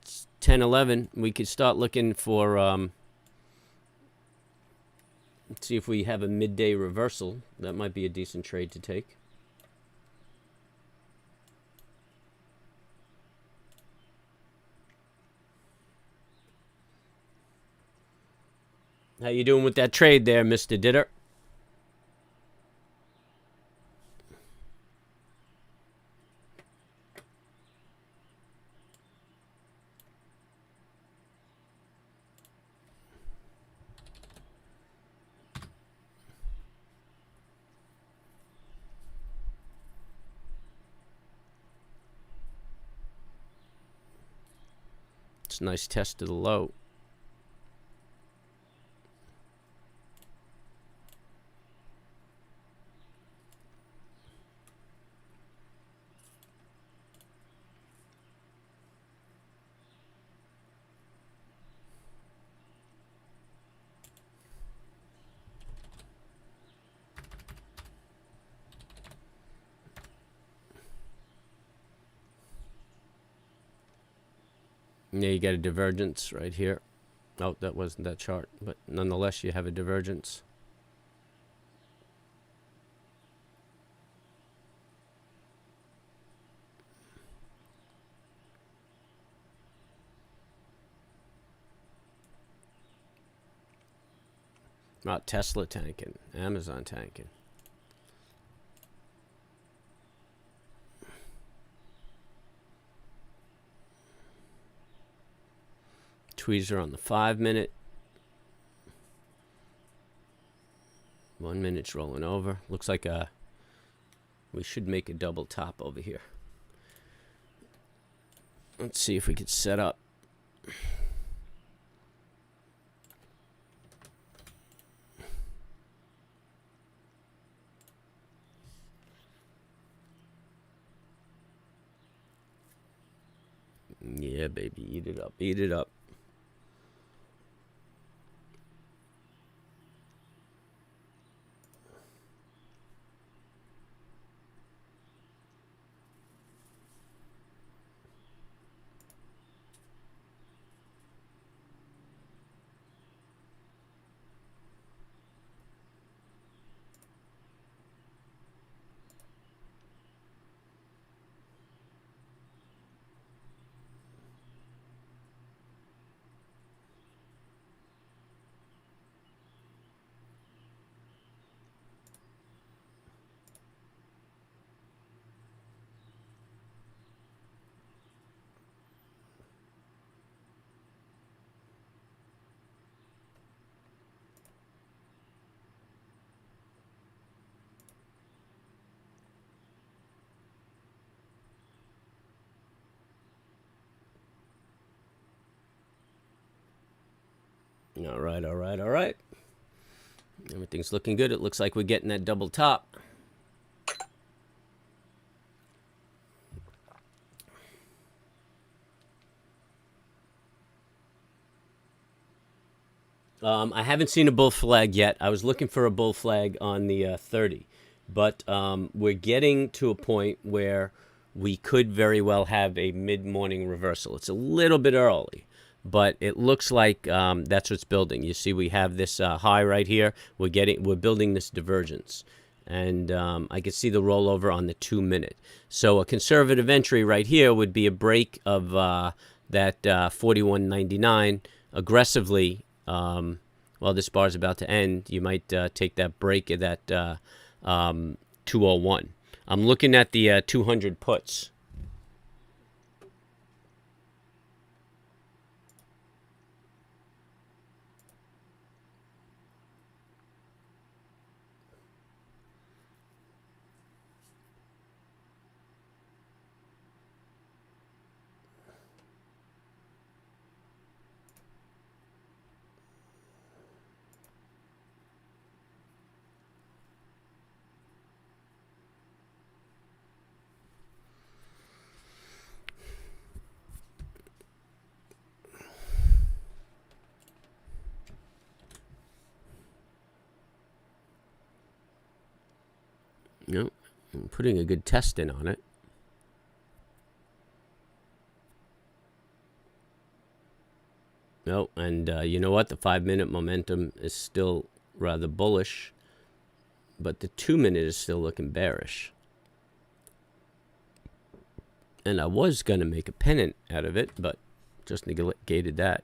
It's 10-11. We could start looking for Let's see if we have a midday reversal. That might be a decent trade to take. How you doing with that trade there, Mr. Ditter? It's a nice test to the low. Yeah, you got a divergence right here. Oh, that wasn't that chart, but nonetheless, you have a divergence. Not Tesla tanking, Amazon tanking. Tweezer on the 5 minute. 1 minute's rolling over. Looks like we should make a double top over here. Let's see if we could set up. Yeah, baby, eat it up, eat it up. All right, all right, all right. Everything's looking good. It looks like we're getting that double top. I haven't seen a bull flag yet. I was looking for a bull flag on the 30, but we're getting to a point where we could very well have a mid-morning reversal. It's a little bit early, but it looks like that's what's building. You see, we have this high right here. We're building this divergence, and I can see the rollover on the 2 minute. So a conservative entry right here would be a break of that 41.99 aggressively. Well, this bar is about to end. You might take that break at that 201. I'm looking at the 200 puts. You know, I'm putting a good test in on it. No, and you know what? The 5 minute momentum is still rather bullish, but the 2-minute is still looking bearish. And I was going to make a pennant out of it, but just negated that.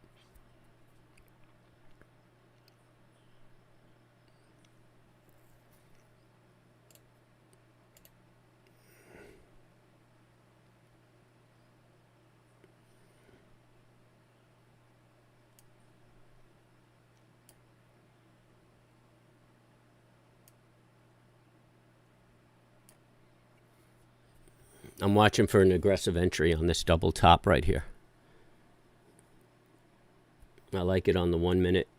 I'm watching for an aggressive entry on this double top right here. I like it on the 1-minute.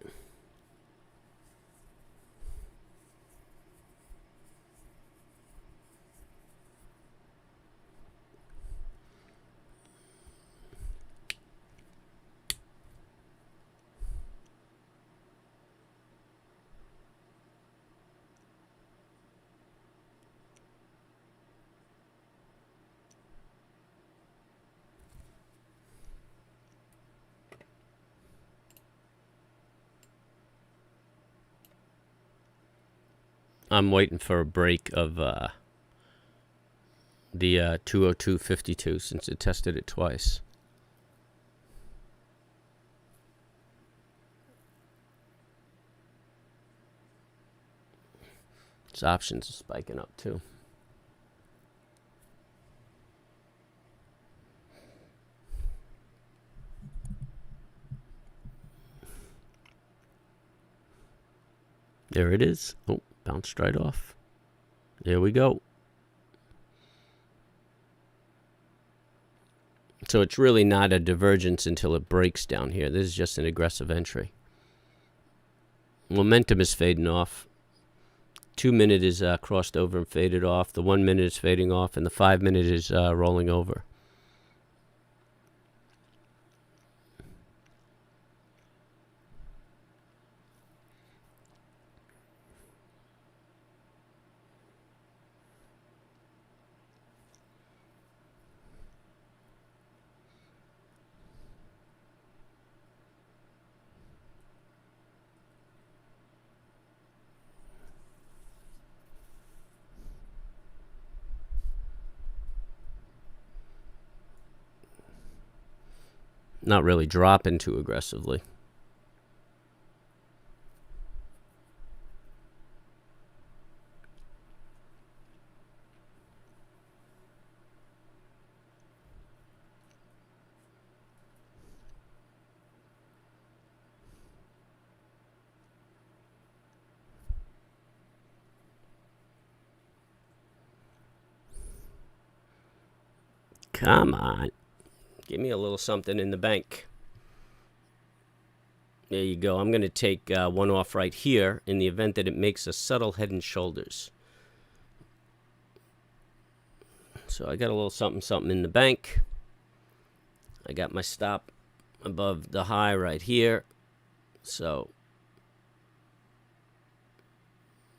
I'm waiting for a break of the 202.52 since it tested it twice. Its options are spiking up too. There it is. Oh, bounced right off. There we go. So it's really not a divergence until it breaks down here. This is just an aggressive entry. Momentum is fading off. 2-minute is crossed over and faded off. The 1-minute is fading off, and the 5-minute is rolling over. Not really dropping too aggressively. Come on. Give me a little something in the bank. There you go. I'm going to take one off right here in the event that it makes a subtle head and shoulders. So I got a little something something in the bank. I got my stop above the high right here. So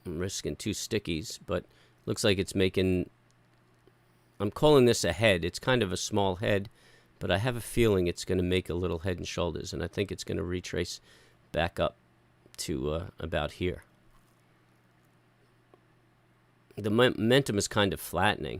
I'm risking 2 stickies, but looks like it's making... I'm calling this a head. It's kind of a small head, but I have a feeling it's going to make a little head and shoulders, and I think it's going to retrace back up to about here. The momentum is kind of flattening.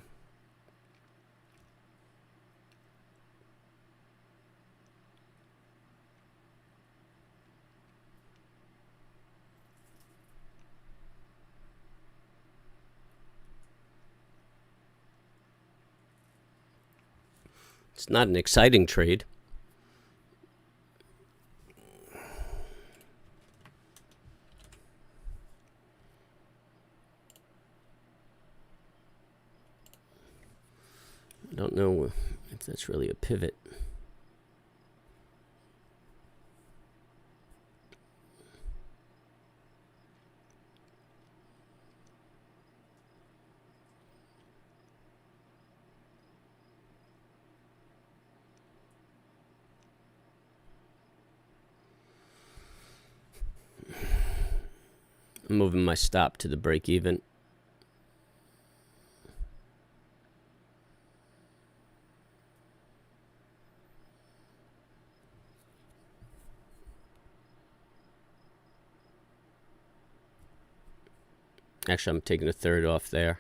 It's not an exciting trade. I don't know if that's really a pivot. I'm moving my stop to the break even. Actually, I'm taking a third off there.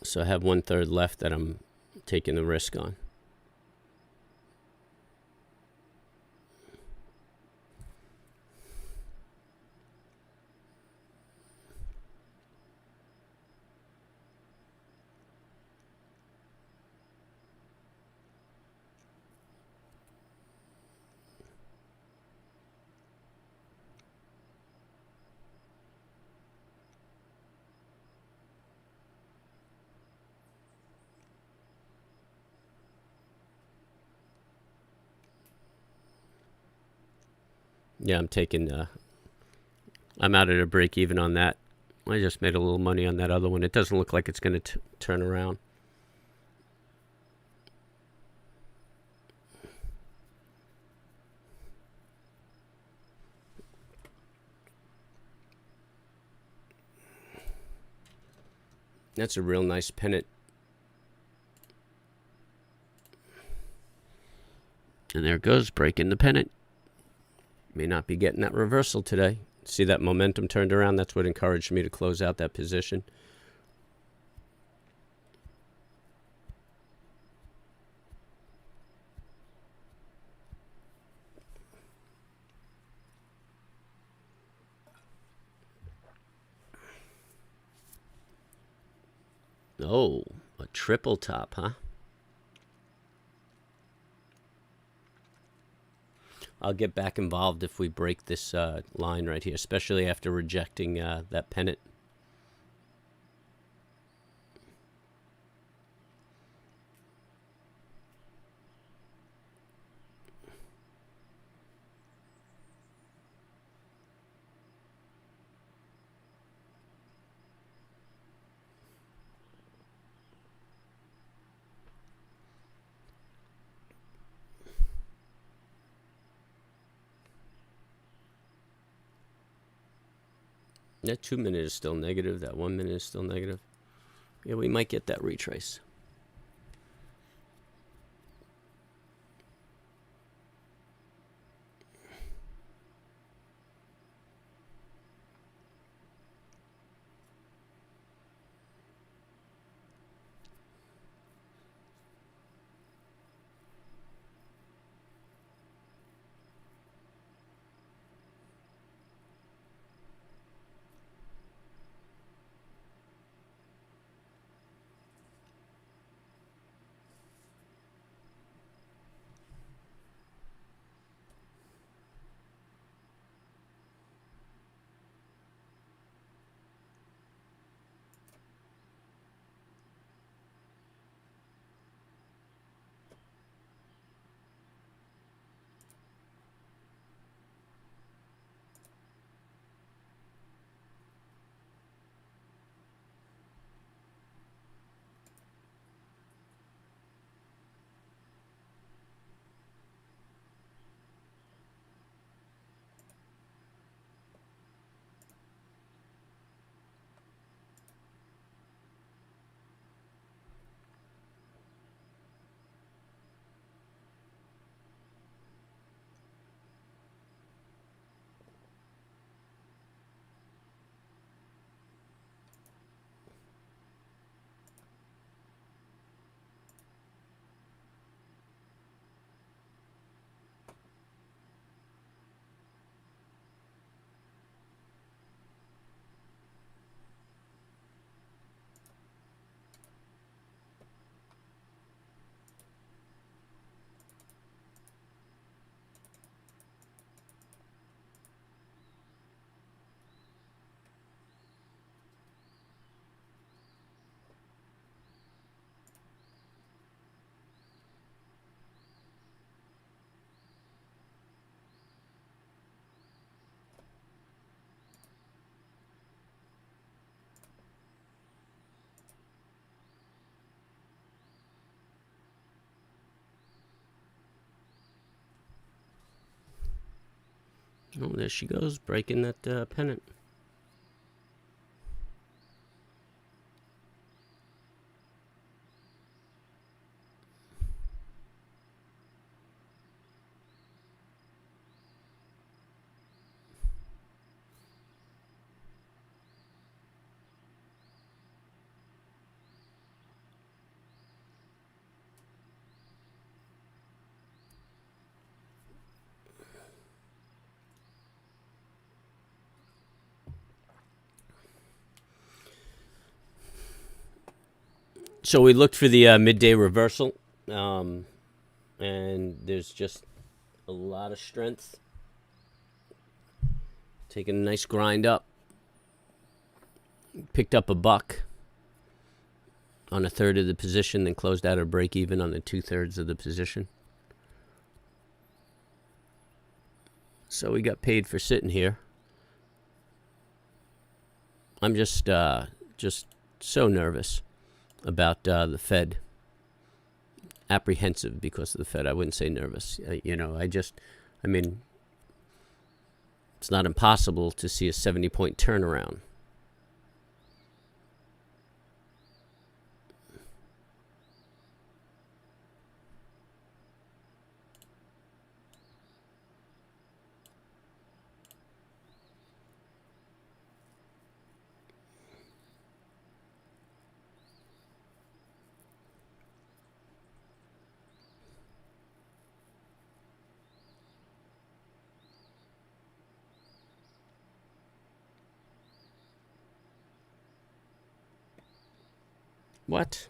So I have 1/3 left that I'm taking the risk on. Yeah, I'm out at a break even on that. I just made a little money on that other one. It doesn't look like it's going to turn around. That's a real nice pennant. And there it goes, breaking the pennant. May not be getting that reversal today. See that momentum turned around? That's what encouraged me to close out that position. Oh, a triple top, huh? I'll get back involved if we break this line right here, especially after rejecting that pennant. That 2 minute is still negative. That 1 minute is still negative. Yeah, we might get that retrace. Oh, there she goes, breaking that pennant. So we looked for the midday reversal, and there's just a lot of strength. Taking a nice grind up. Picked up a buck on a third of the position, then closed out a break even on the 2/3 of the position. So we got paid for sitting here. I'm just so nervous about the Fed. Apprehensive because of the Fed. I wouldn't say nervous. I mean, it's not impossible to see a 70-point turnaround. What?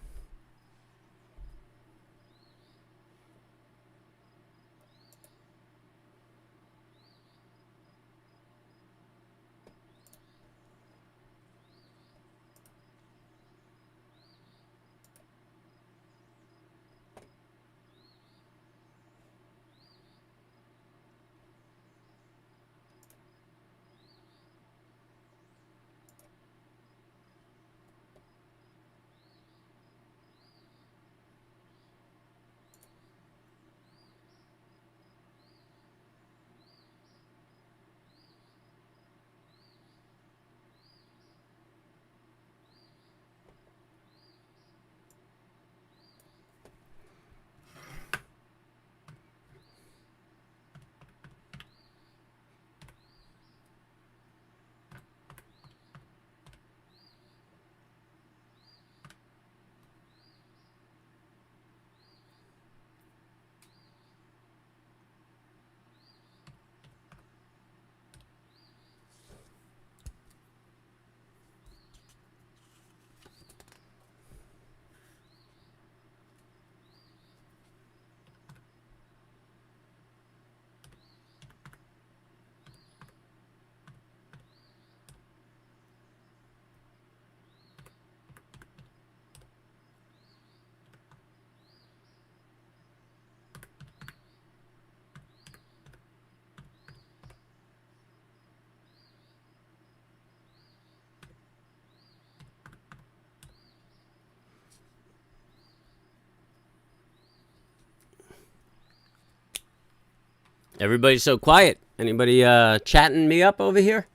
Everybody's so quiet. Anybody chatting me up over here?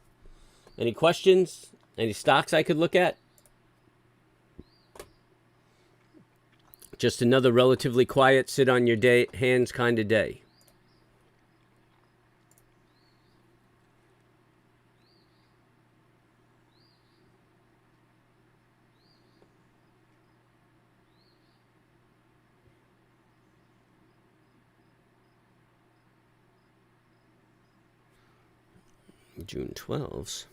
Any questions? Any stocks I could look at? Just another relatively quiet, sit on your hands kind of day. June 12s.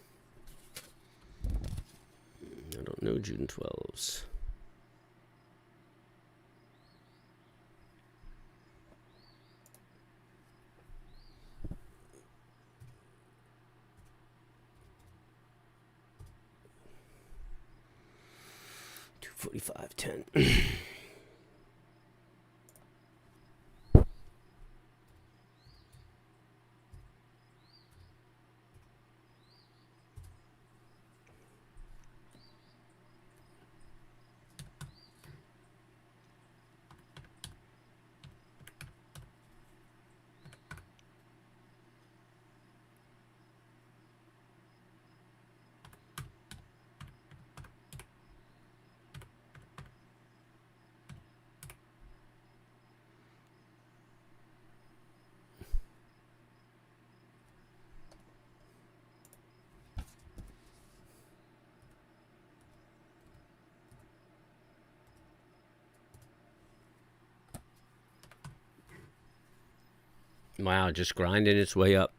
I don't know June 12s. $245.10. Wow, just grinding its way up.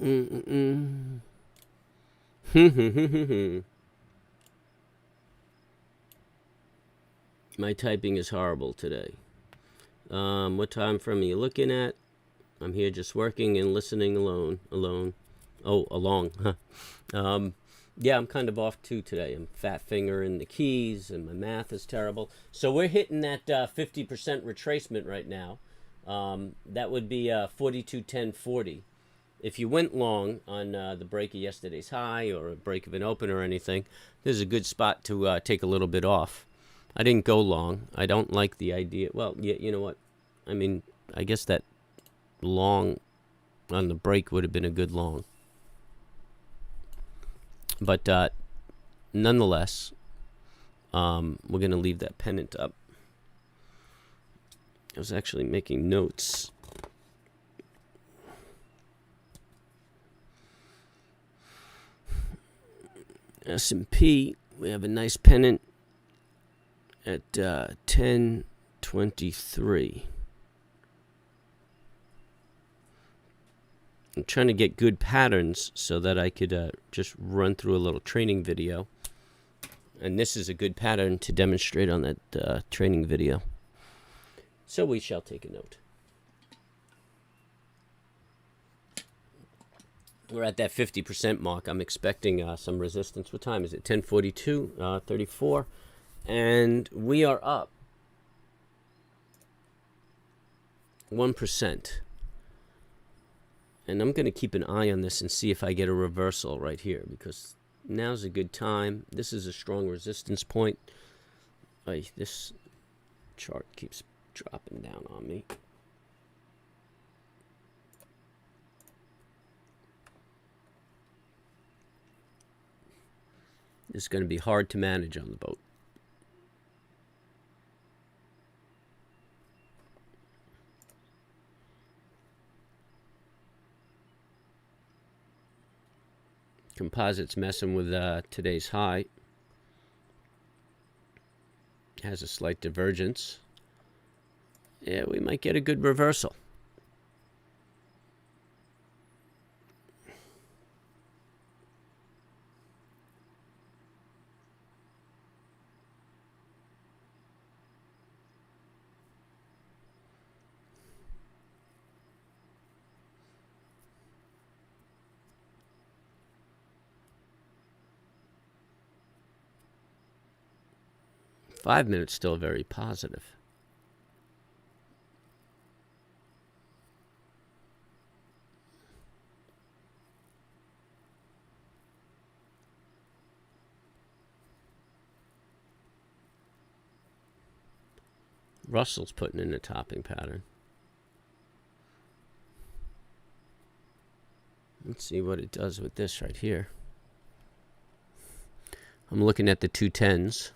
My typing is horrible today. What time frame are you looking at? I'm here just working and listening alone. Oh, along. Yeah, I'm kind of off too today. I'm fat fingering the keys and my math is terrible. So we're hitting that 50% retracement right now. That would be 42.1040. If you went long on the break of yesterday's high or a break of an open or anything, this is a good spot to take a little bit off. I didn't go long. I don't like the idea. Well, yeah, you know what? I mean, I guess that long on the break would have been a good long. But nonetheless, we're going to leave that pennant up. I was actually making notes. S&P, we have a nice pennant at 1023. I'm trying to get good patterns so that I could just run through a little training video. And this is a good pattern to demonstrate on that training video. So we shall take a note. We're at that 50% mark. I'm expecting some resistance. What time is it? 10:42, 34. And we are up 1%. And I'm going to keep an eye on this and see if I get a reversal right here, because now's a good time. This is a strong resistance point. This chart keeps dropping down on me. It's going to be hard to manage on the boat. Composite's messing with today's high. Has a slight divergence. Yeah, we might get a good reversal. Five minutes still very positive. Russell's putting in a topping pattern. Let's see what it does with this right here. I'm looking at the 210s.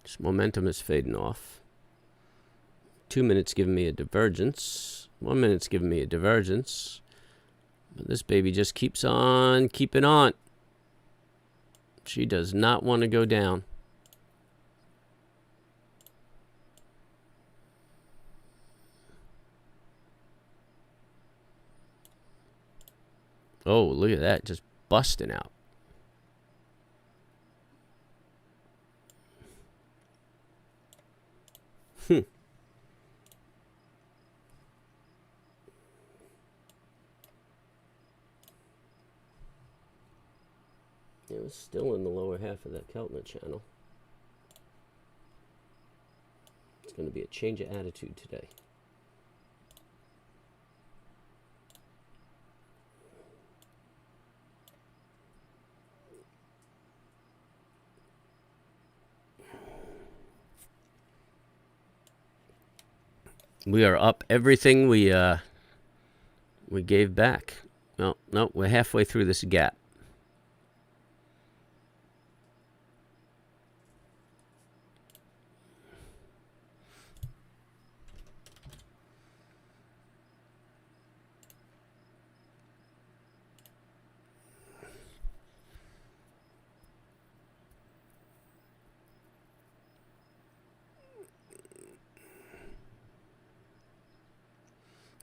This momentum is fading off. 2 minutes giving me a divergence. 1 minute's giving me a divergence. But this baby just keeps on keeping on. She does not want to go down. Oh, look at that, just busting out. It was still in the lower half of that Keltner channel. It's going to be a change of attitude today. We are up everything we gave back. No, we're halfway through this gap.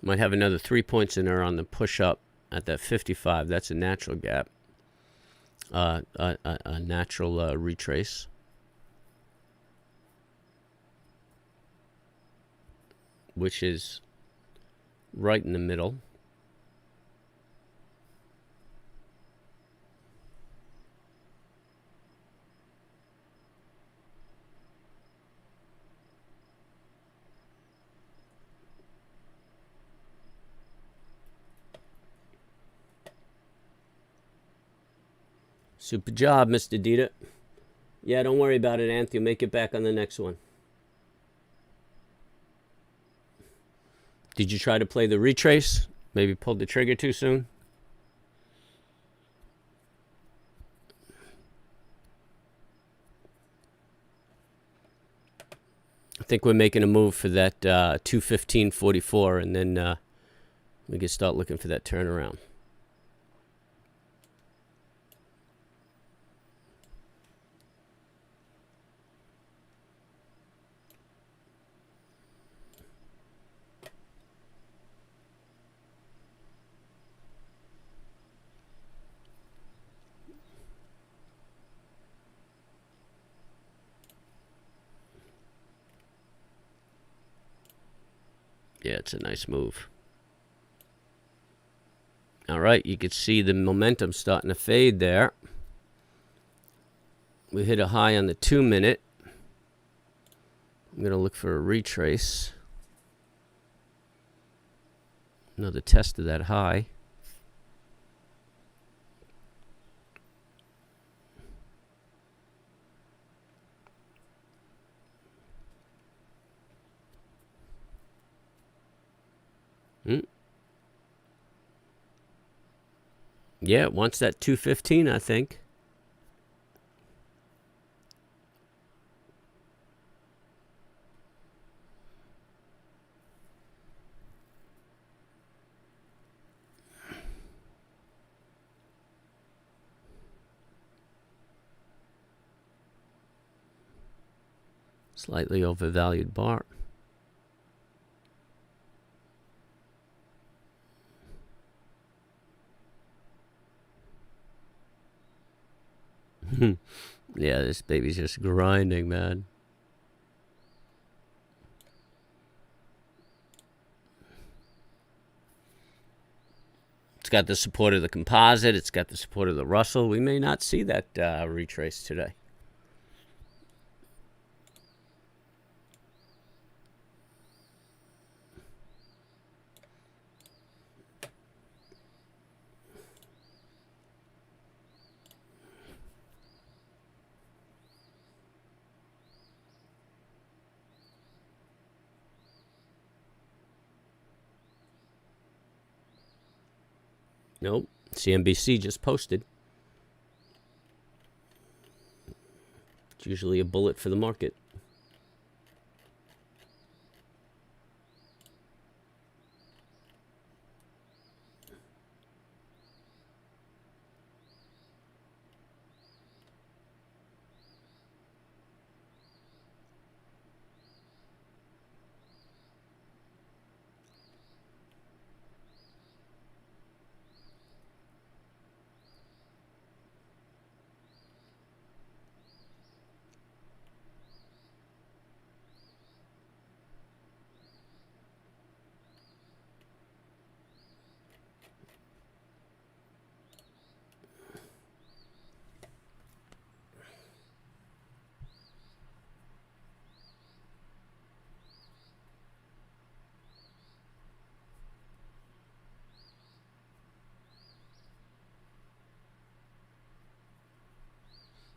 Might have another 3 points in there on the push up at that 55. That's a natural gap, a natural retrace. Which is right in the middle. Super job, Mr. Dita. Yeah, don't worry about it, Anth. You'll make it back on the next one. Did you try to play the retrace? Maybe pulled the trigger too soon? I think we're making a move for that 215.44, and then we can start looking for that turnaround. Yeah, it's a nice move. All right, you can see the momentum starting to fade there. We hit a high on the 2 minute. I'm going to look for a retrace. Another test of that high. Yeah, it wants that 215, I think. Slightly overvalued bar. Yeah, this baby's just grinding, man. It's got the support of the composite. It's got the support of the Russell. We may not see that retrace today. Nope. CNBC just posted. It's usually a bullet for the market.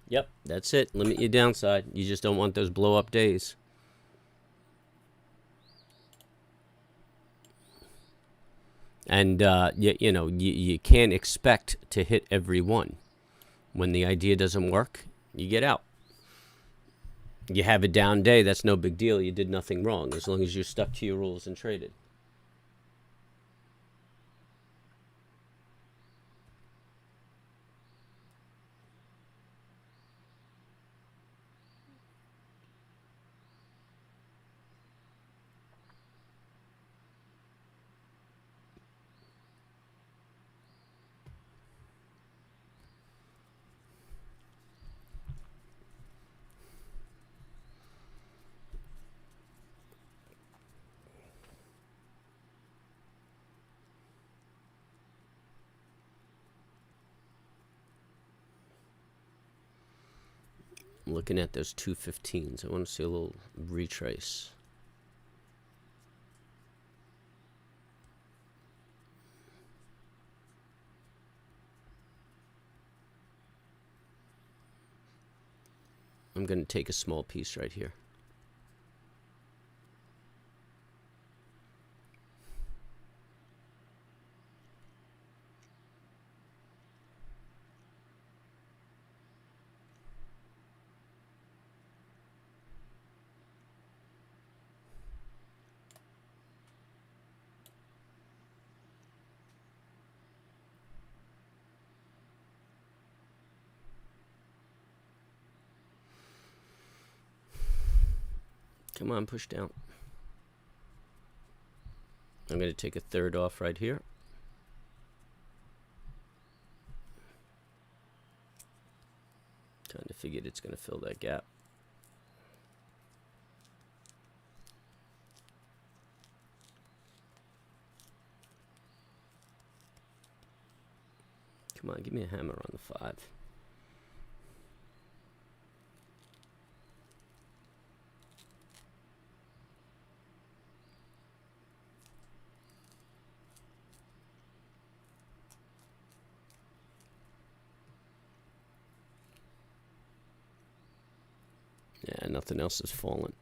Yep, that's it. Limit your downside. You just don't want those blow-up days. And, you can't expect to hit every one. When the idea doesn't work, you get out. You have a down day, that's no big deal. You did nothing wrong, as long as you're stuck to your rules and traded. I'm looking at those 215s. I want to see a little retrace. I'm going to take a small piece right here. Come on, push down. I'm going to take a third off right here. Kind of figured it's going to fill that gap. Come on, give me a hammer on the 5. Yeah, nothing else has fallen.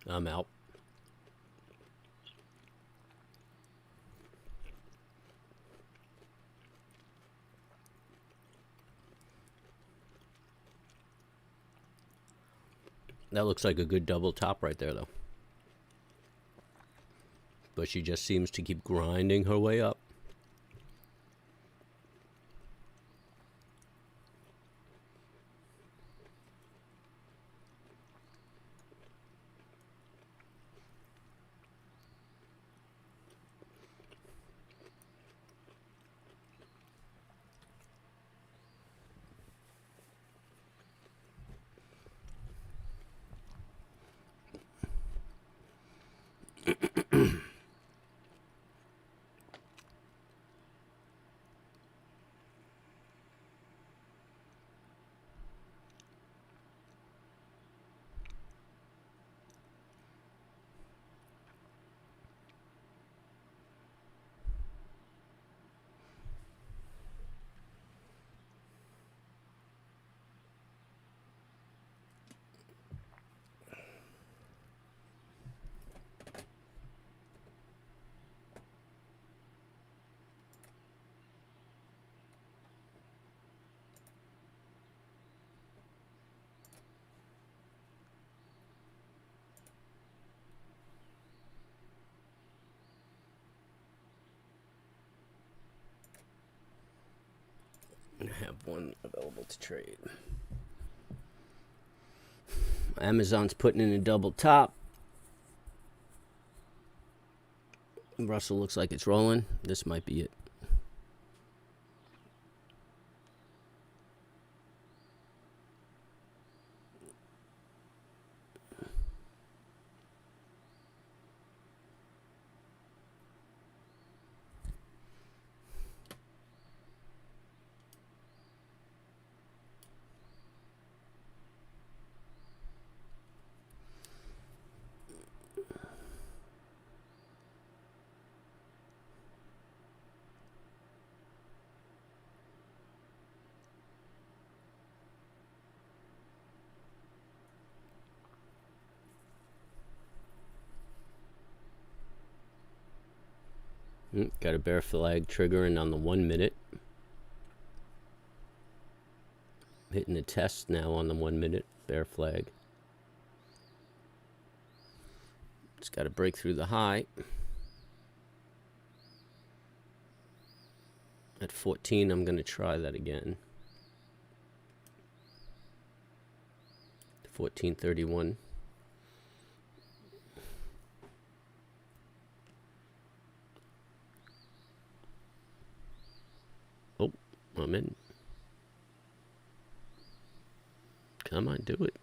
I'm out. That looks like a good double top right there, though. But she just seems to keep grinding her way up. I have one available to trade. Amazon's putting in a double top. Russell looks like it's rolling. This might be it. Got a bear flag triggering on the 1 minute. Hitting the test now on the 1 minute bear flag. It's got to break through the high. At 14, I'm going to try that again. 1431. Oh, I'm in. Come on, do it.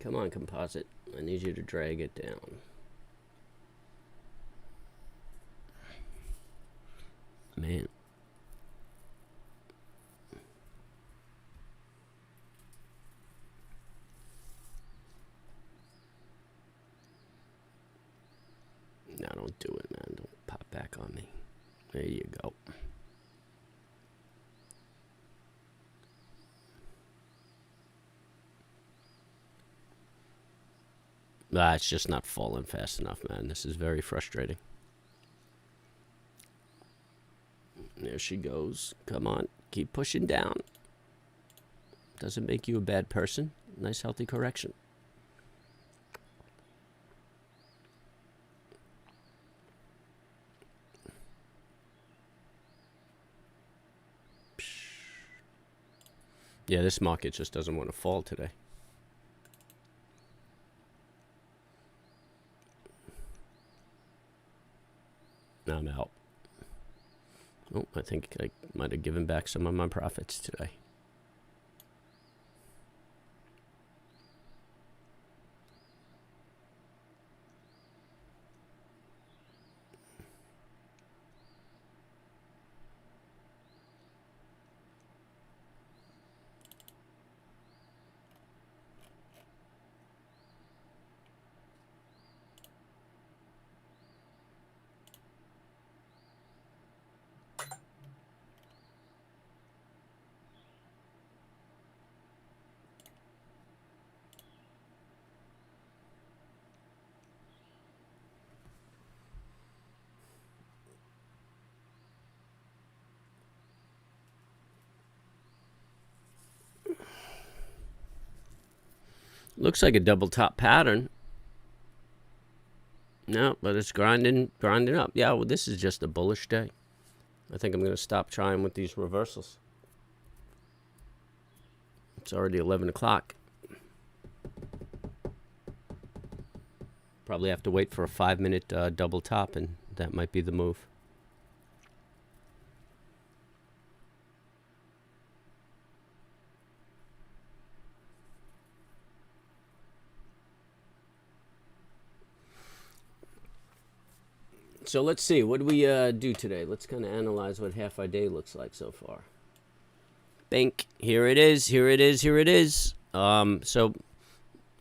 Come on, composite. I need you to drag it down. Man. No, don't do it, man. Don't pop back on me. There you go. It's just not falling fast enough, man. This is very frustrating. There she goes. Come on. Keep pushing down. Doesn't make you a bad person. Nice, healthy correction. Yeah, this market just doesn't want to fall today. Now I'm out. Oh, I think I might have given back some of my profits today. Looks like a double top pattern. No, but it's grinding up. Yeah, well, this is just a bullish day. I think I'm going to stop trying with these reversals. It's already 11 o'clock. Probably have to wait for a 5-minute double top, and that might be the move. So let's see, what do we do today? Let's kind of analyze what half our day looks like so far. Bank, here it is, here it is, here it is. So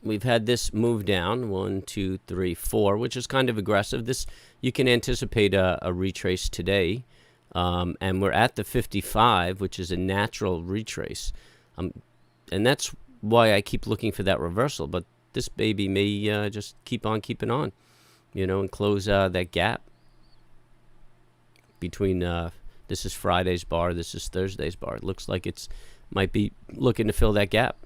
we've had this move down, 1, 2, 3, 4, which is kind of aggressive. This, you can anticipate a retrace today. And we're at the 55, which is a natural retrace. And that's why I keep looking for that reversal. But this baby may just keep on keeping on, you know, and close that gap between this is Friday's bar, this is Thursday's bar. It looks like it's might be looking to fill that gap.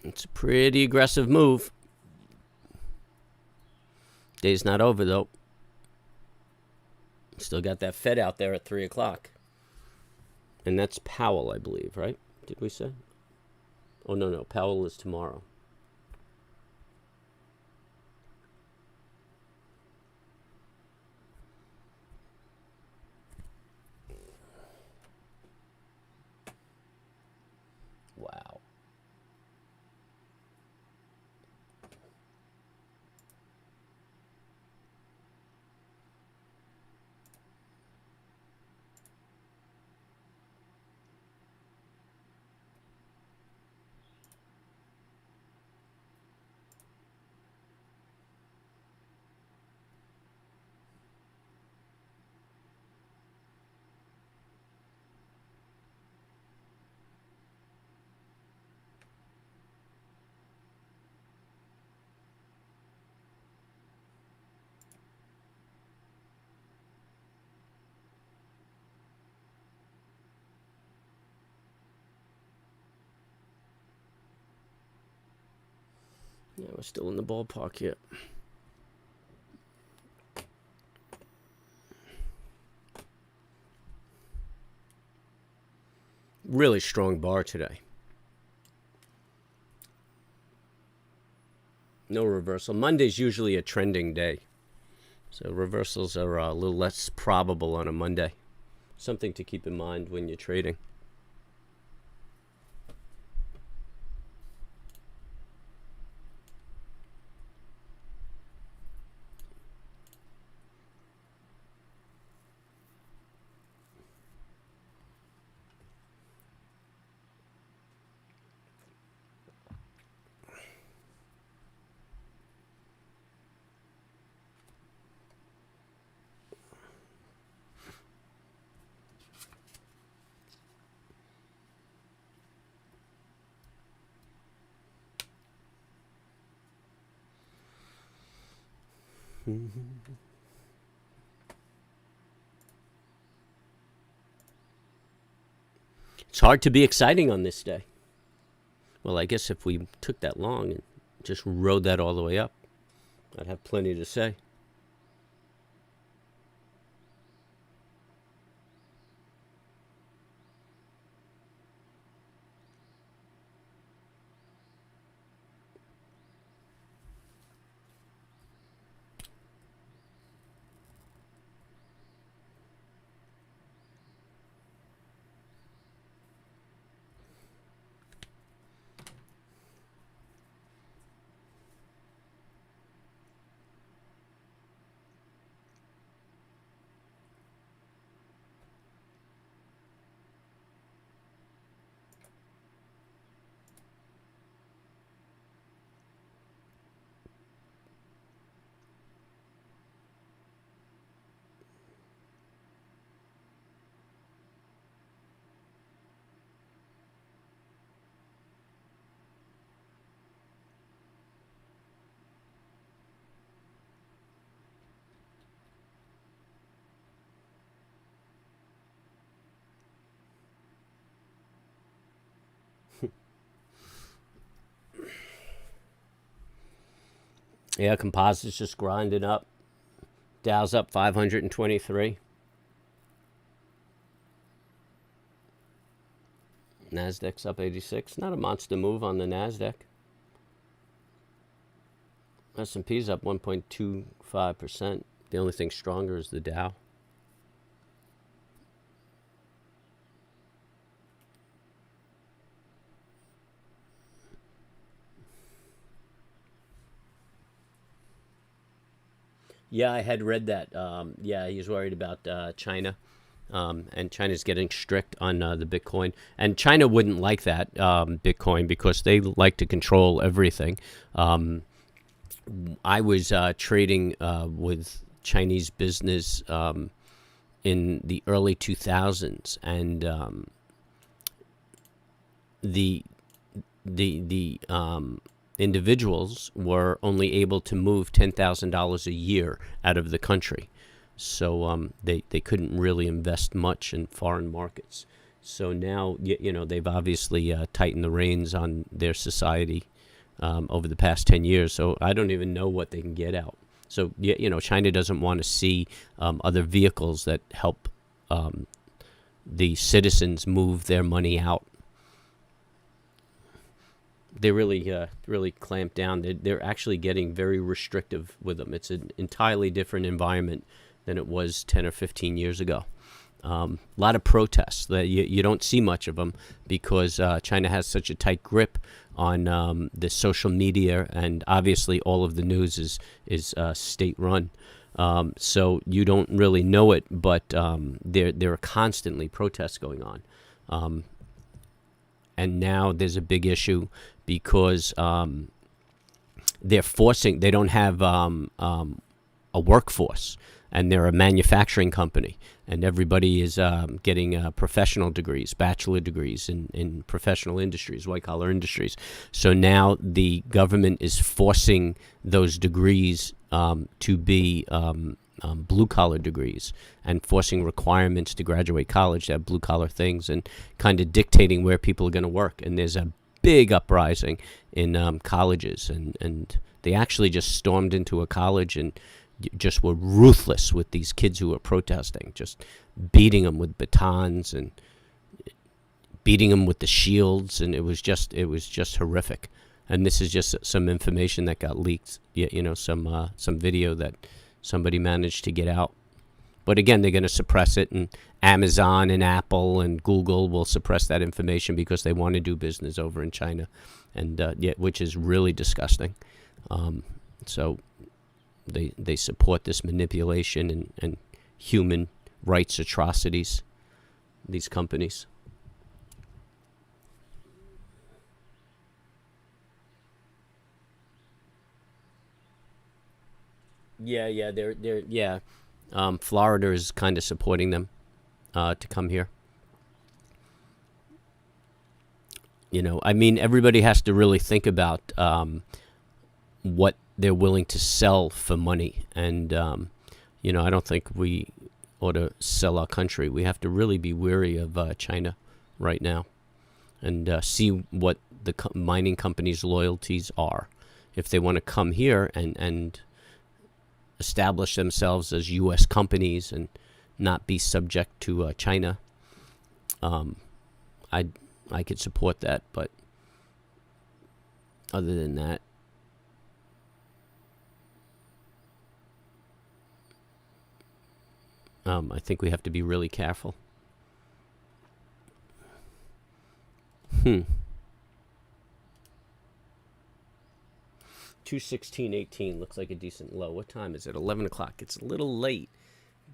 It's a pretty aggressive move. Day's not over though. Still got that Fed out there at 3 o'clock. And that's Powell, I believe, right? Did we say? Oh, no. Powell is tomorrow. Wow. Yeah, we're still in the ballpark here. Really strong bar today. No reversal. Monday's usually a trending day, so reversals are a little less probable on a Monday. Something to keep in mind when you're trading. It's hard to be exciting on this day. Well, I guess if we took that long and just rode that all the way up, I'd have plenty to say. Yeah, composites just grinding up. Dow's up 523. Nasdaq's up 86. Not a monster move on the Nasdaq. S&P's up 1.25%. The only thing stronger is the Dow. Yeah, I had read that. Yeah, he's worried about China. And China's getting strict on the Bitcoin. And China wouldn't like that, Bitcoin, because they like to control everything. I was trading with Chinese business in the early 2000s, and the individuals were only able to move $10,000 a year out of the country. So they couldn't really invest much in foreign markets. So now, they've obviously tightened the reins on their society over the past 10 years. So I don't even know what they can get out. So, China doesn't want to see other vehicles that help the citizens move their money out. They really clamp down. They're actually getting very restrictive with them. It's an entirely different environment than it was 10 or 15 years ago. A lot of protests. That you don't see much of them because China has such a tight grip on the social media, and obviously all of the news is state-run. So you don't really know it, but there are constantly protests going on. And now there's a big issue because they don't have a workforce, and they're a manufacturing company, and everybody is getting professional degrees, bachelor degrees in professional industries, white-collar industries. So now the government is forcing those degrees to be blue-collar degrees, and forcing requirements to graduate college to have blue-collar things, and kind of dictating where people are going to work. And there's a big uprising in colleges, and they actually just stormed into a college and just were ruthless with these kids who were protesting, just beating them with batons and beating them with the shields, and it was just horrific. And this is just some information that got leaked, some video that somebody managed to get out. But again, they're going to suppress it, and Amazon and Apple and Google will suppress that information because they want to do business over in China, and which is really disgusting. So they support this manipulation and human rights atrocities, these companies. They're Florida is kind of supporting them to come here. I mean, everybody has to really think about what they're willing to sell for money. And, I don't think we ought to sell our country. We have to really be wary of China right now and see what the mining companies' loyalties are. If they want to come here and establish themselves as U.S. companies and not be subject to China, I could support that. But other than that, I think we have to be really careful. 216.18 looks like a decent low. What time is it? 11 o'clock. It's a little late,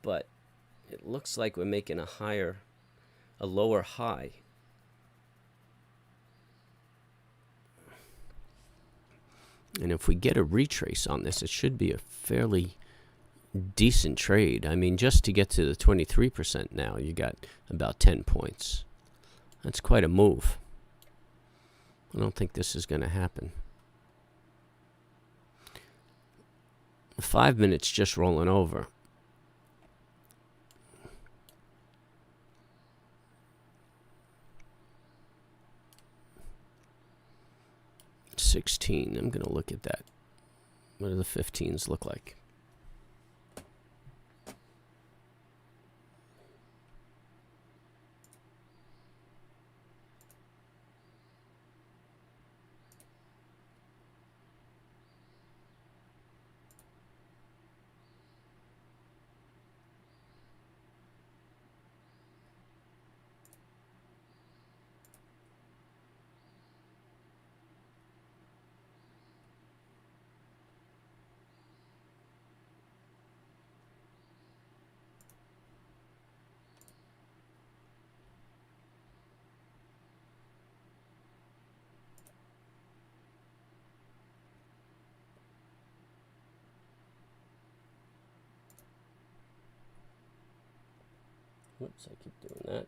but it looks like we're making a lower high. And if we get a retrace on this, it should be a fairly decent trade. I mean, just to get to the 23% now, you got about 10 points. That's quite a move. I don't think this is going to happen. 5 minutes just rolling over. $16. I'm going to look at that. What do the 15s look like? Whoops, I keep doing that.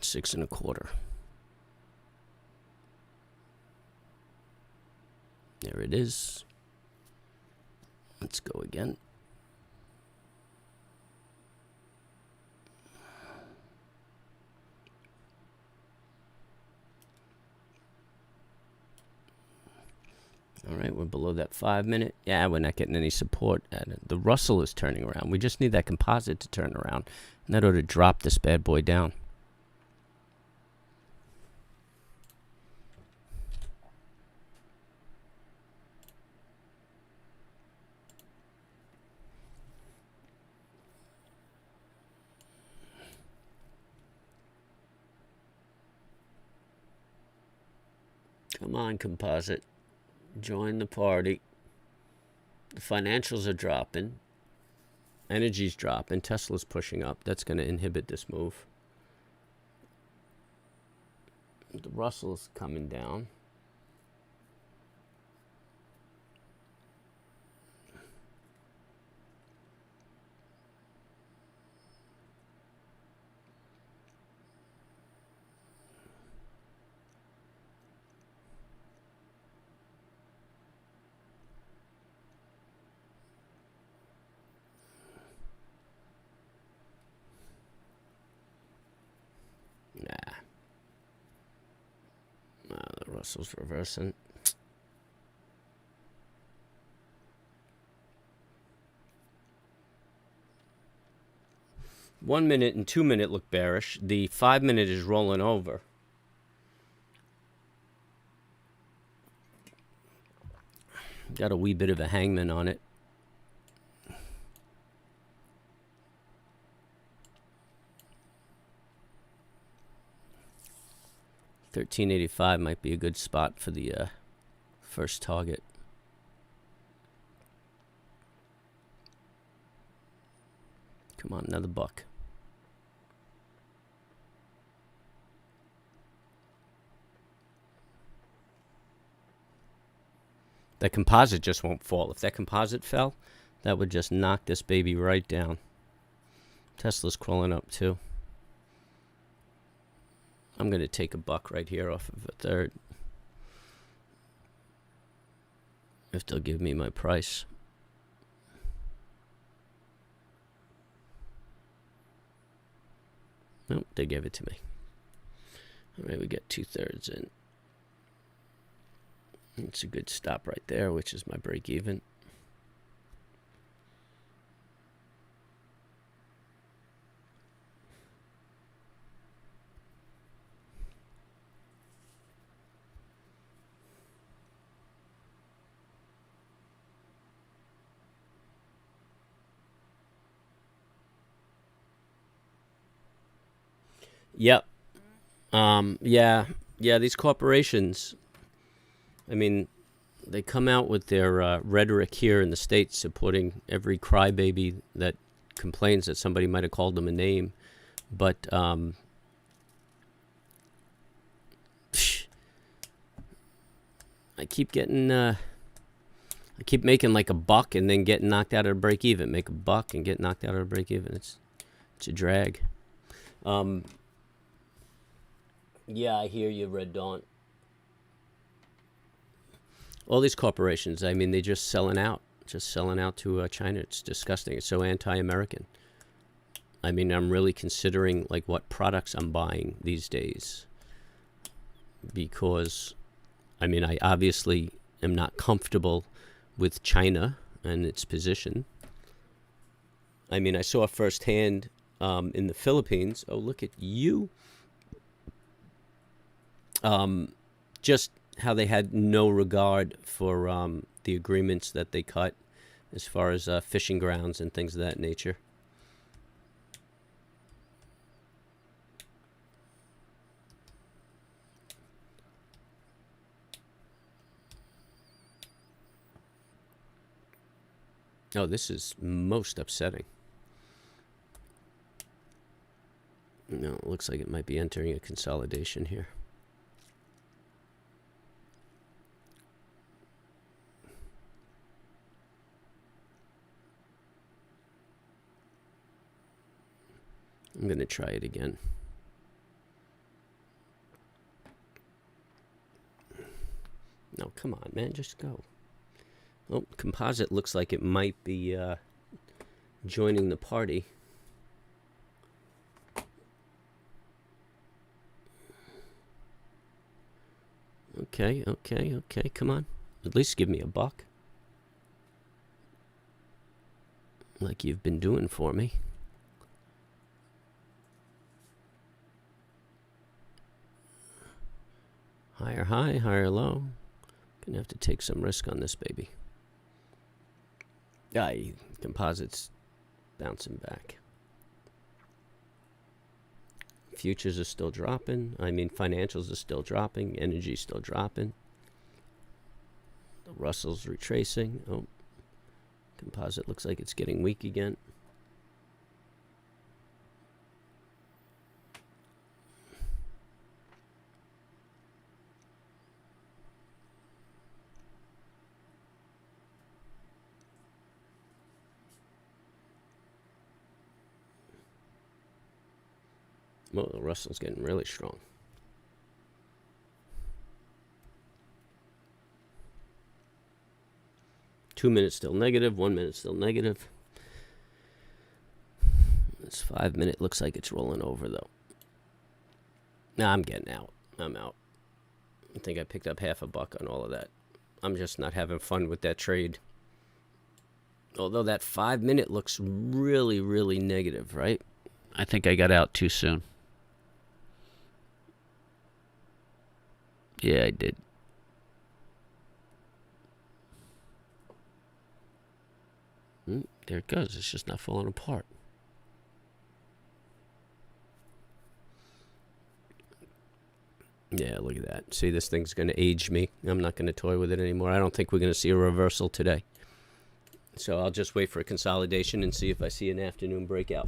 Six and a quarter. There it is. Let's go again. All right, we're below that 5 minute. Yeah, we're not getting any support. The Russell is turning around. We just need that composite to turn around, and that ought to drop this bad boy down. Come on, composite. Join the party. The financials are dropping. Energy's dropping. Tesla's pushing up. That's going to inhibit this move. The Russell's coming down. Russell's reversing. 1 minute and 2 minute look bearish. The 5 minute is rolling over. Got a wee bit of a hangman on it. $13.85 might be a good spot for the first target. Come on, another buck. That composite just won't fall. If that composite fell, that would just knock this baby right down. Tesla's crawling up too. I'm going to take a buck right here off of a third. If they'll give me my price. Nope, they gave it to me. All right, we get 2/3 in. It's a good stop right there, which is my break even. Yep. Yeah, these corporations, I mean, they come out with their rhetoric here in the States supporting every crybaby that complains that somebody might have called them a name. But I keep getting, I keep making like a buck and then getting knocked out of a break even. Make a buck and get knocked out of a break even. It's a drag. Yeah, I hear you, Red Dawn. All these corporations, I mean, they're just selling out to China. It's disgusting. It's so anti-American. I mean, I'm really considering like what products I'm buying these days, because, I mean, I obviously am not comfortable with China and its position. I mean, I saw firsthand in the Philippines. Oh, look at you. Just how they had no regard for the agreements that they cut as far as fishing grounds and things of that nature. Oh, this is most upsetting. No, it looks like it might be entering a consolidation here. I'm going to try it again. No, come on, man, just go. Oh, composite looks like it might be joining the party. Okay, come on. At least give me a buck. Like you've been doing for me. Higher high, higher low. Gonna have to take some risk on this baby. Aye, composites bouncing back. Futures are still dropping. I mean, financials are still dropping. Energy's still dropping. The Russell's retracing. Oh, composite looks like it's getting weak again. Well, the Russell's getting really strong. Two minutes still negative, 1 minute still negative. This 5 minute looks like it's rolling over though. Nah, I'm getting out. I'm out. I think I picked up $0.50 on all of that. I'm just not having fun with that trade. Although that 5 minute looks really, really negative, right? I think I got out too soon. Yeah, I did. There it goes. It's just not falling apart. Yeah, look at that. See, this thing's going to age me. I'm not going to toy with it anymore. I don't think we're going to see a reversal today. So I'll just wait for a consolidation and see if I see an afternoon breakout.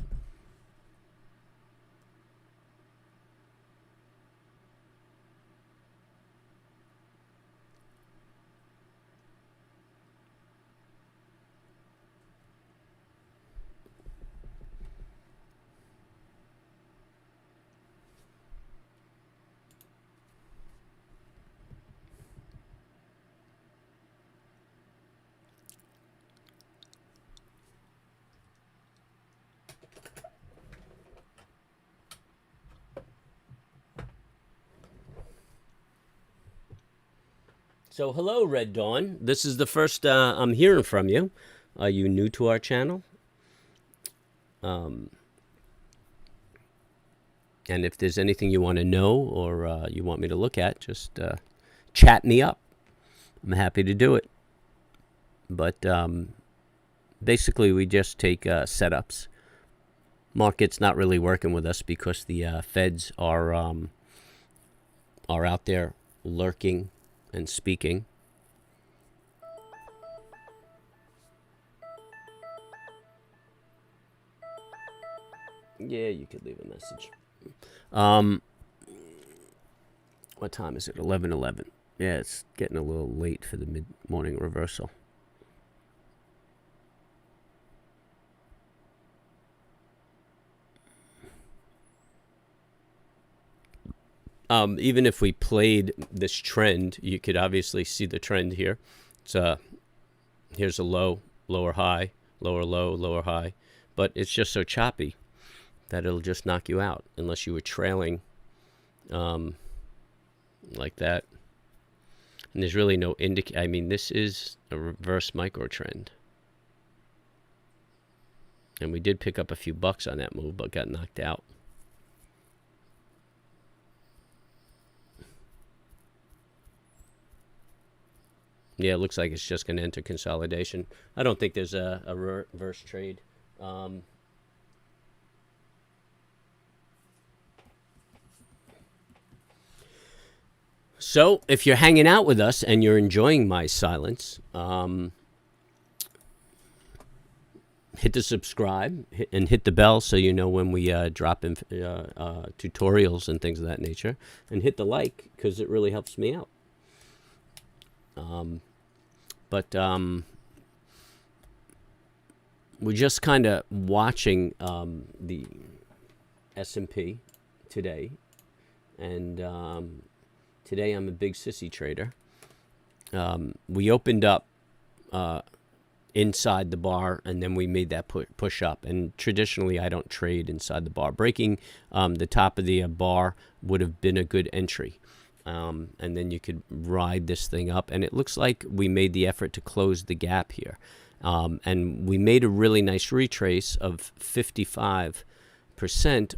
So hello, Red Dawn. This is the first I'm hearing from you. Are you new to our channel? And if there's anything you want to know or you want me to look at, just chat me up. I'm happy to do it. But basically, we just take setups. Market's not really working with us because the feds are out there lurking and speaking. Yeah, you could leave a message. What time is it? 11:11. Yeah, it's getting a little late for the mid-morning reversal. Even if we played this trend, you could obviously see the trend here. It's here's a low, lower high, lower low, lower high, but it's just so choppy that it'll just knock you out unless you were trailing like that. And there's really no I mean, this is a reverse micro trend. And we did pick up a few bucks on that move, but got knocked out. Yeah, it looks like it's just going to enter consolidation. I don't think there's a reverse trade. So if you're hanging out with us and you're enjoying my silence, hit the subscribe and hit the bell so you know when we drop in tutorials and things of that nature. And hit the like because it really helps me out. But we're just kind of watching the S&P today. And today I'm a big sissy trader. We opened up inside the bar, and then we made that push up. And traditionally, I don't trade inside the bar. Breaking the top of the bar would have been a good entry. And then you could ride this thing up. And it looks like we made the effort to close the gap here. And we made a really nice retrace of 55%.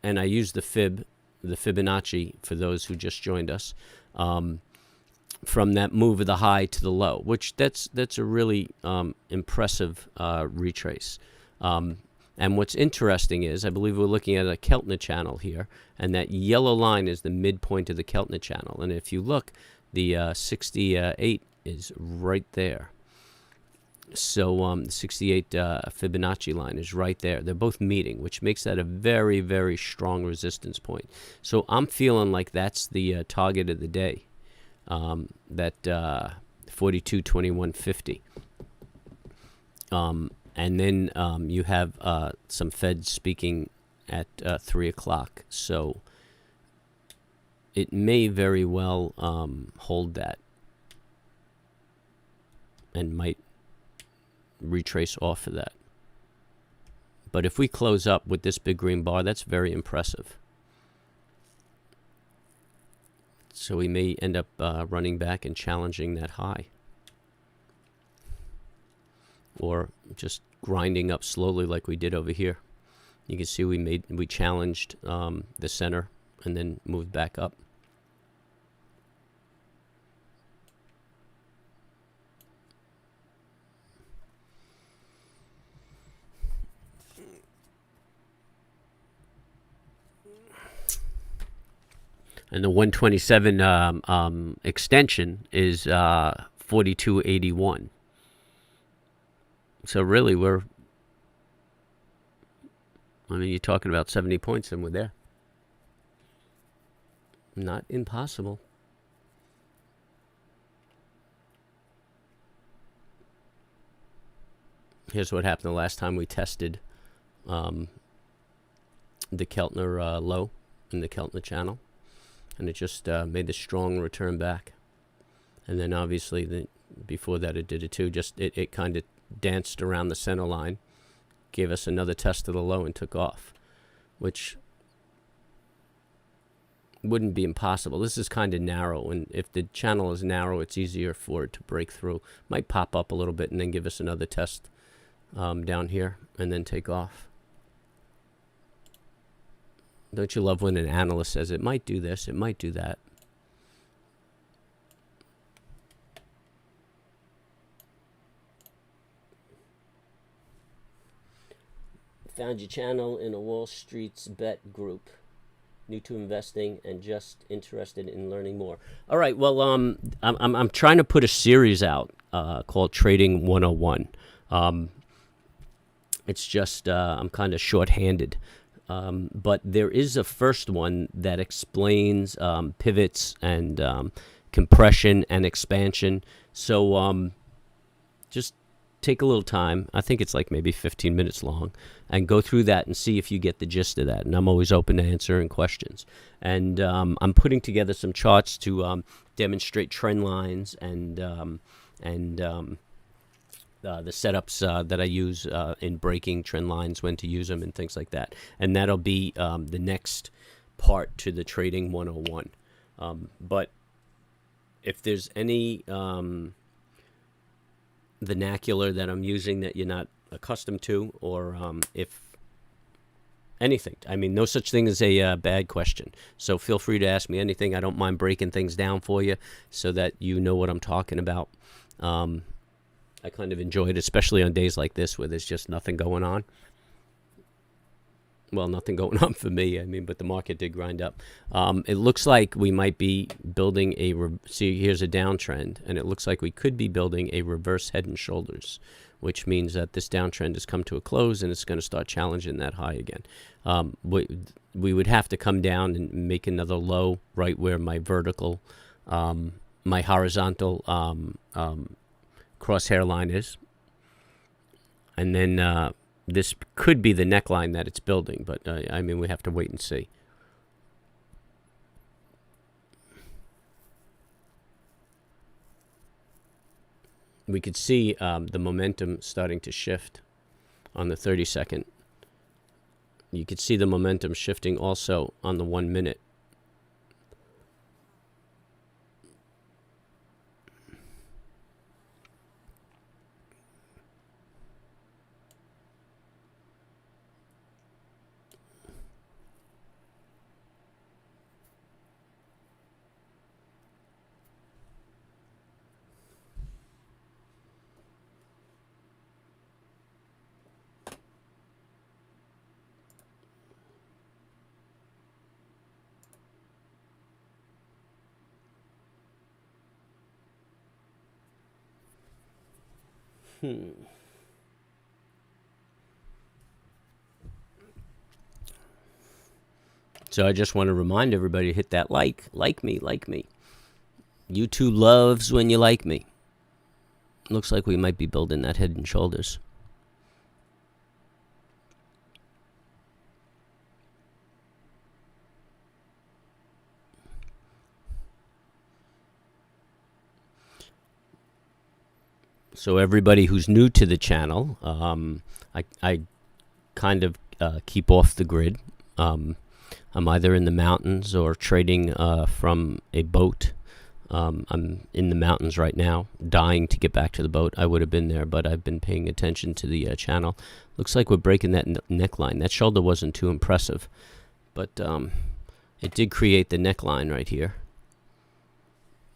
And I used the Fibonacci for those who just joined us, from that move of the high to the low, which that's a really impressive retrace. And what's interesting is, I believe we're looking at a Keltner channel here, and that yellow line is the midpoint of the Keltner channel. And if you look, the 68 is right there. So the 68 Fibonacci line is right there. They're both meeting, which makes that a very, very strong resistance point. So I'm feeling like that's the target of the day, that 42.2150. And then you have some Feds speaking at 3 o'clock. So it may very well hold that and might retrace off of that. But if we close up with this big green bar, that's very impressive. So we may end up running back and challenging that high, or just grinding up slowly like we did over here. You can see we challenged the center and then moved back up. And the 127 extension is 42.81. So really, you're talking about 70 points and we're there. Not impossible. Here's what happened the last time we tested the Keltner low in the Keltner channel. And it just made a strong return back. And then obviously before that it did it too. Just it kind of danced around the center line, gave us another test of the low and took off, which wouldn't be impossible. This is kind of narrow, and if the channel is narrow, it's easier for it to break through. Might pop up a little bit and then give us another test down here and then take off. Don't you love when an analyst says it might do this, it might do that? Found your channel in a Wall Street's Bet group. New to investing and just interested in learning more. All right, well, I'm trying to put a series out called Trading 101. It's just I'm kind of short-handed. But there is a first one that explains pivots and compression and expansion. So just take a little time. I think it's like maybe 15 minutes long, and go through that and see if you get the gist of that. And I'm always open to answering questions. And I'm putting together some charts to demonstrate trend lines and the setups that I use in breaking trend lines, when to use them, and things like that. And that'll be the next part to the Trading 101. But if there's any vernacular that I'm using that you're not accustomed to, or if anything, I mean, no such thing as a bad question. So feel free to ask me anything. I don't mind breaking things down for you so that you know what I'm talking about. I kind of enjoy it, especially on days like this where there's just nothing going on. Well, nothing going on for me, I mean, but the market did grind up. It looks like we might be building see, here's a downtrend, and it looks like we could be building a reverse head and shoulders, which means that this downtrend has come to a close and it's going to start challenging that high again. We would have to come down and make another low right where my vertical, my horizontal crosshair line is, and then this could be the neckline that it's building, but I mean, we have to wait and see. We could see the momentum starting to shift on the 30-second. You could see the momentum shifting also on the 1 minute. So I just want to remind everybody to hit that like me. YouTube loves when you like me. Looks like we might be building that head and shoulders. So everybody who's new to the channel, I kind of keep off the grid. I'm either in the mountains or trading from a boat. I'm in the mountains right now, dying to get back to the boat. I would have been there, but I've been paying attention to the channel. Looks like we're breaking that neckline. That shoulder wasn't too impressive, but it did create the neckline right here.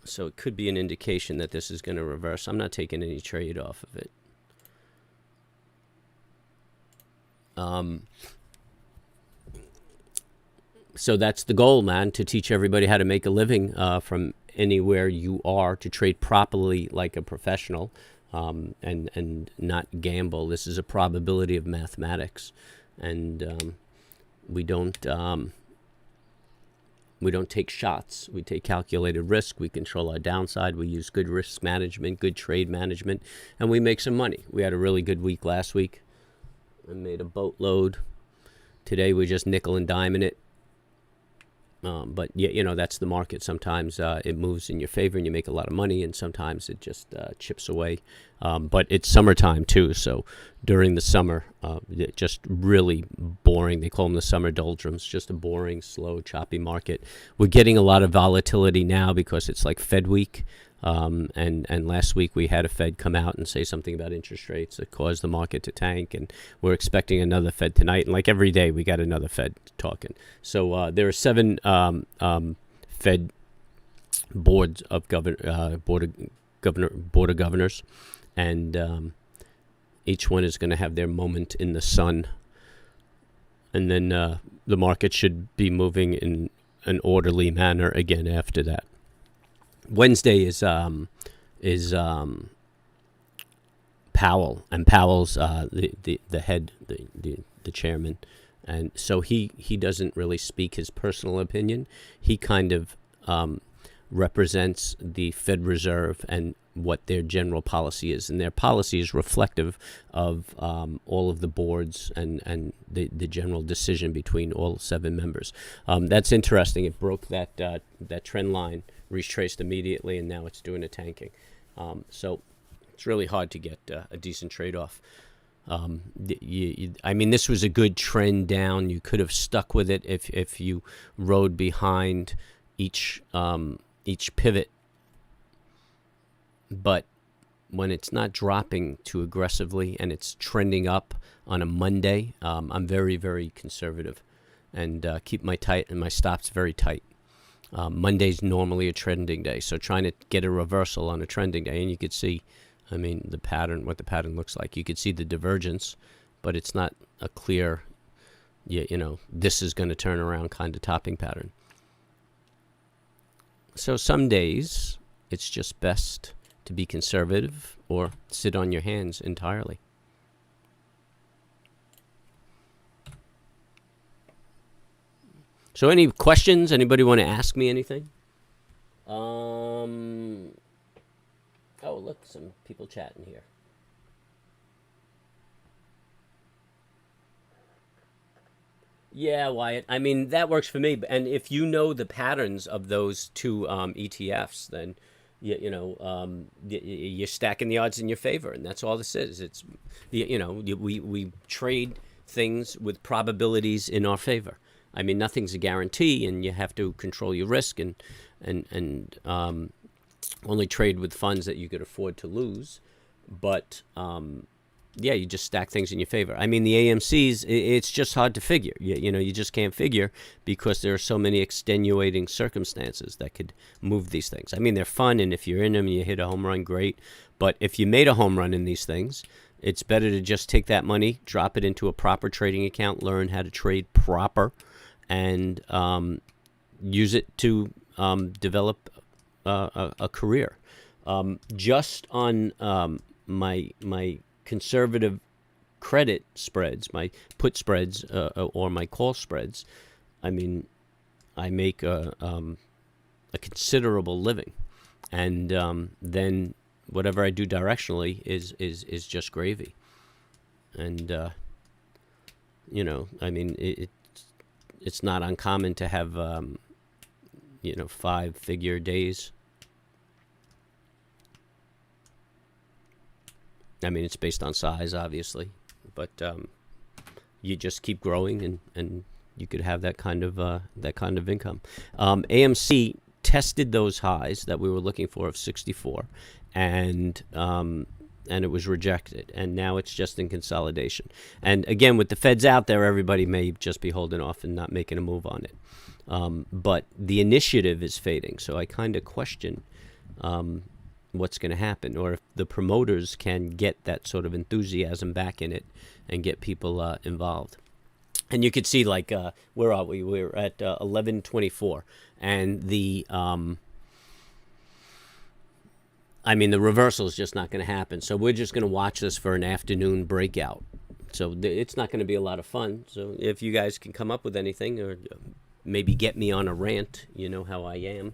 So it could be an indication that this is going to reverse. I'm not taking any trade off of it. So that's the goal, man, to teach everybody how to make a living from anywhere you are, to trade properly like a professional, and not gamble. This is a probability of mathematics, and we don't take shots. We take calculated risk. We control our downside. We use good risk management, good trade management, and we make some money. We had a really good week last week. I made a boatload. Today we're just nickel and diming it. But yeah, you know, that's the market. Sometimes it moves in your favor and you make a lot of money, and sometimes it just chips away. But it's summertime too, so during the summer, just really boring. They call them the summer doldrums, just a boring, slow, choppy market. We're getting a lot of volatility now because it's like Fed week. And last week we had a Fed come out and say something about interest rates that caused the market to tank, and we're expecting another Fed tonight. And like every day, we got another Fed talking. So there are 7 Fed board of governors, and each one is going to have their moment in the sun, and then the market should be moving in an orderly manner again after that. Wednesday is Powell, and Powell's the head, the chairman, and so he doesn't really speak his personal opinion. He kind of represents the Fed Reserve and what their general policy is, and their policy is reflective of all of the boards and the general decision between all 7 members. That's interesting. It broke that trend line, retraced immediately, and now it's doing a tanking. So it's really hard to get a decent trade-off. I mean, this was a good trend down. You could have stuck with it if you rode behind each pivot. But when it's not dropping too aggressively and it's trending up on a Monday, I'm very, very conservative and keep my stops very tight. Monday's normally a trending day, so trying to get a reversal on a trending day, and you could see, I mean, the pattern, what the pattern looks like. You could see the divergence, but it's not a clear, you know, this is going to turn around kind of topping pattern. So some days it's just best to be conservative or sit on your hands entirely. So any questions? Anybody want to ask me anything? Oh, look, some people chatting here. Yeah, Wyatt. I mean, that works for me. And if you know the patterns of those 2 ETFs, then you're stacking the odds in your favor, and that's all this is. It's we trade things with probabilities in our favor. I mean, nothing's a guarantee, and you have to control your risk and only trade with funds that you could afford to lose. But you just stack things in your favor. I mean, the AMCs, it's just hard to figure. You just can't figure because there are so many extenuating circumstances that could move these things. I mean, they're fun, and if you're in them and you hit a home run, great. But if you made a home run in these things, it's better to just take that money, drop it into a proper trading account, learn how to trade proper, and use it to develop a career. Just on my conservative credit spreads, my put spreads or my call spreads, I mean, I make a considerable living, and then whatever I do directionally is just gravy. And I mean, it's not uncommon to have 5-figure days. I mean, it's based on size, obviously, but you just keep growing and you could have that kind of income. AMC tested those highs that we were looking for of 64, and it was rejected, and now it's just in consolidation. And again, with the Feds out there, everybody may just be holding off and not making a move on it. But the initiative is fading, so I kind of question what's going to happen, or if the promoters can get that sort of enthusiasm back in it and get people involved. And you could see, like, where are we? We're at 11:24, and the the reversal is just not going to happen. So we're just going to watch this for an afternoon breakout. So it's not going to be a lot of fun. So if you guys can come up with anything, or maybe get me on a rant, you know how I am.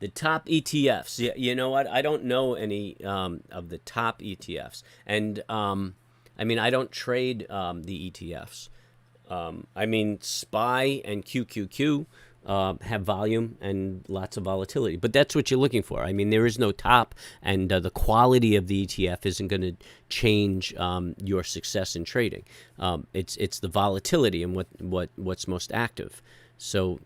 The top ETFs. Yeah, you know what? I don't know any of the top ETFs, and I don't trade the ETFs. SPY and QQQ have volume and lots of volatility, but that's what you're looking for. There is no top, and the quality of the ETF isn't going to change your success in trading. It's the volatility and what's most active. So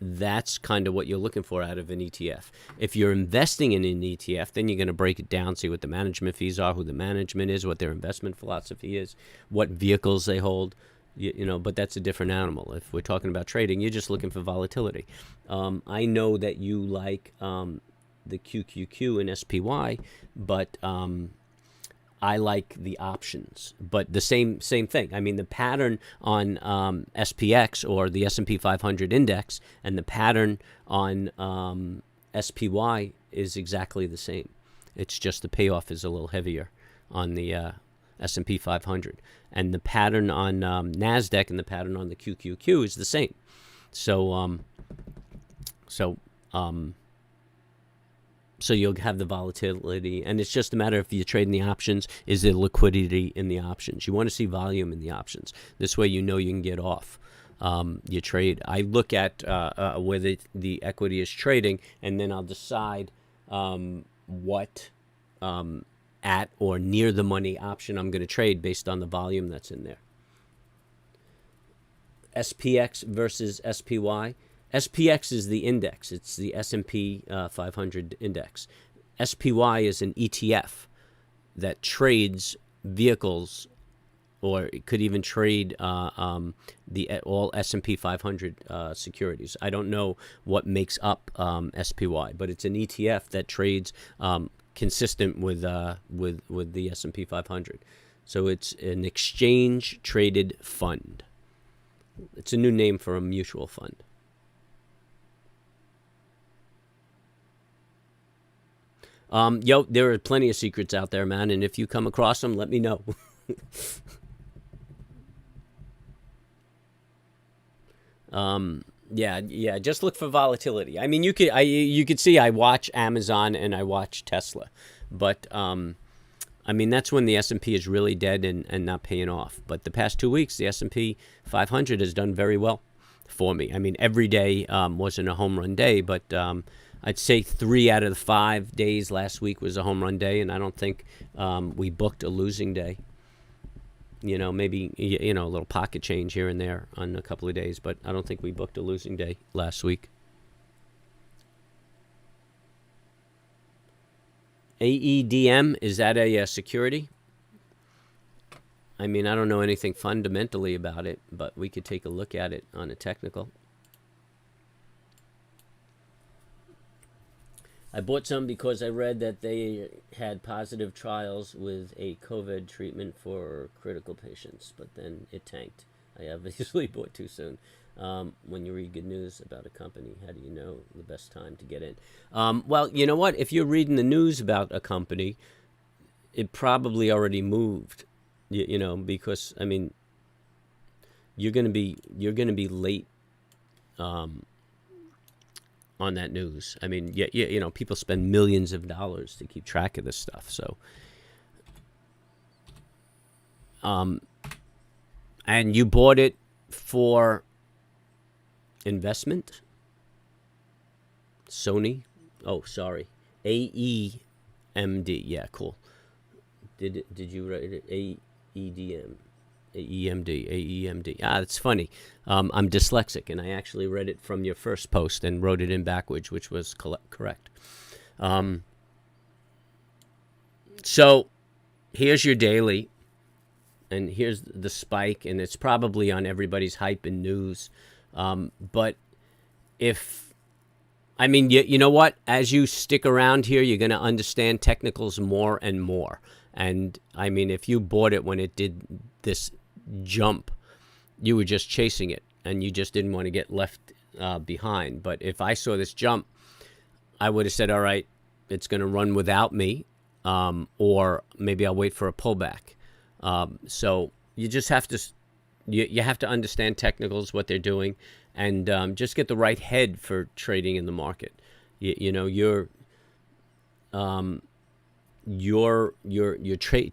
that's kind of what you're looking for out of an ETF. If you're investing in an ETF, then you're going to break it down, see what the management fees are, who the management is, what their investment philosophy is, what vehicles they hold. But that's a different animal. If we're talking about trading, you're just looking for volatility. I know that you like the QQQ and SPY, but I like the options. But the same thing. The pattern on SPX, or the S&P 500 index, and the pattern on SPY is exactly the same. It's just the payoff is a little heavier on the S&P 500, and the pattern on NASDAQ and the pattern on the QQQ is the same. So you'll have the volatility, and it's just a matter if you're trading the options, is there liquidity in the options? You want to see volume in the options. This way you can get off your trade. I look at where the equity is trading, and then I'll decide what at or near the money option I'm going to trade based on the volume that's in there. SPX versus SPY. SPX is the index. It's the S&P 500 index. SPY is an ETF that trades vehicles, or it could even trade all S&P 500 securities. I don't know what makes up SPY, but it's an ETF that trades consistent with the S&P 500. So it's an exchange traded fund. It's a new name for a mutual fund. There are plenty of secrets out there, man, and if you come across them, let me know. Yeah, just look for volatility. You could see I watch Amazon and I watch Tesla, but that's when the S&P is really dead and not paying off. But the past 2 weeks, the S&P 500 has done very well for me. Every day wasn't a home run day, but I'd say 3 out of the 5 days last week was a home run day, and I don't think we booked a losing day. Maybe a little pocket change here and there on a couple of days, but I don't think we booked a losing day last week. AEDM, is that a security? I don't know anything fundamentally about it, but we could take a look at it on a technical. I bought some because I read that they had positive trials with a COVID treatment for critical patients, but then it tanked. I obviously bought too soon. When you read good news about a company, how do you know the best time to get in? Well, you know what? If you're reading the news about a company, it probably already moved. Because you're gonna be late. On that news. People spend millions of dollars to keep track of this stuff. So, and you bought it for investment? Sony? Oh, sorry. AE AMD. Yeah, cool. Did you write it? AEDM. AEMD. Ah, that's funny. I'm dyslexic, and I actually read it from your first post and wrote it in backwards, which was correct. So here's your daily, and here's the spike, and it's probably on everybody's hype and news. But you know what? As you stick around here, you're going to understand technicals more and more. And I mean, if you bought it when it did this jump, you were just chasing it, and you just didn't want to get left behind. But if I saw this jump, I would have said, all right, it's going to run without me, or maybe I'll wait for a pullback. So you just have to you have to understand technicals, what they're doing, and just get the right head for trading in the market. You're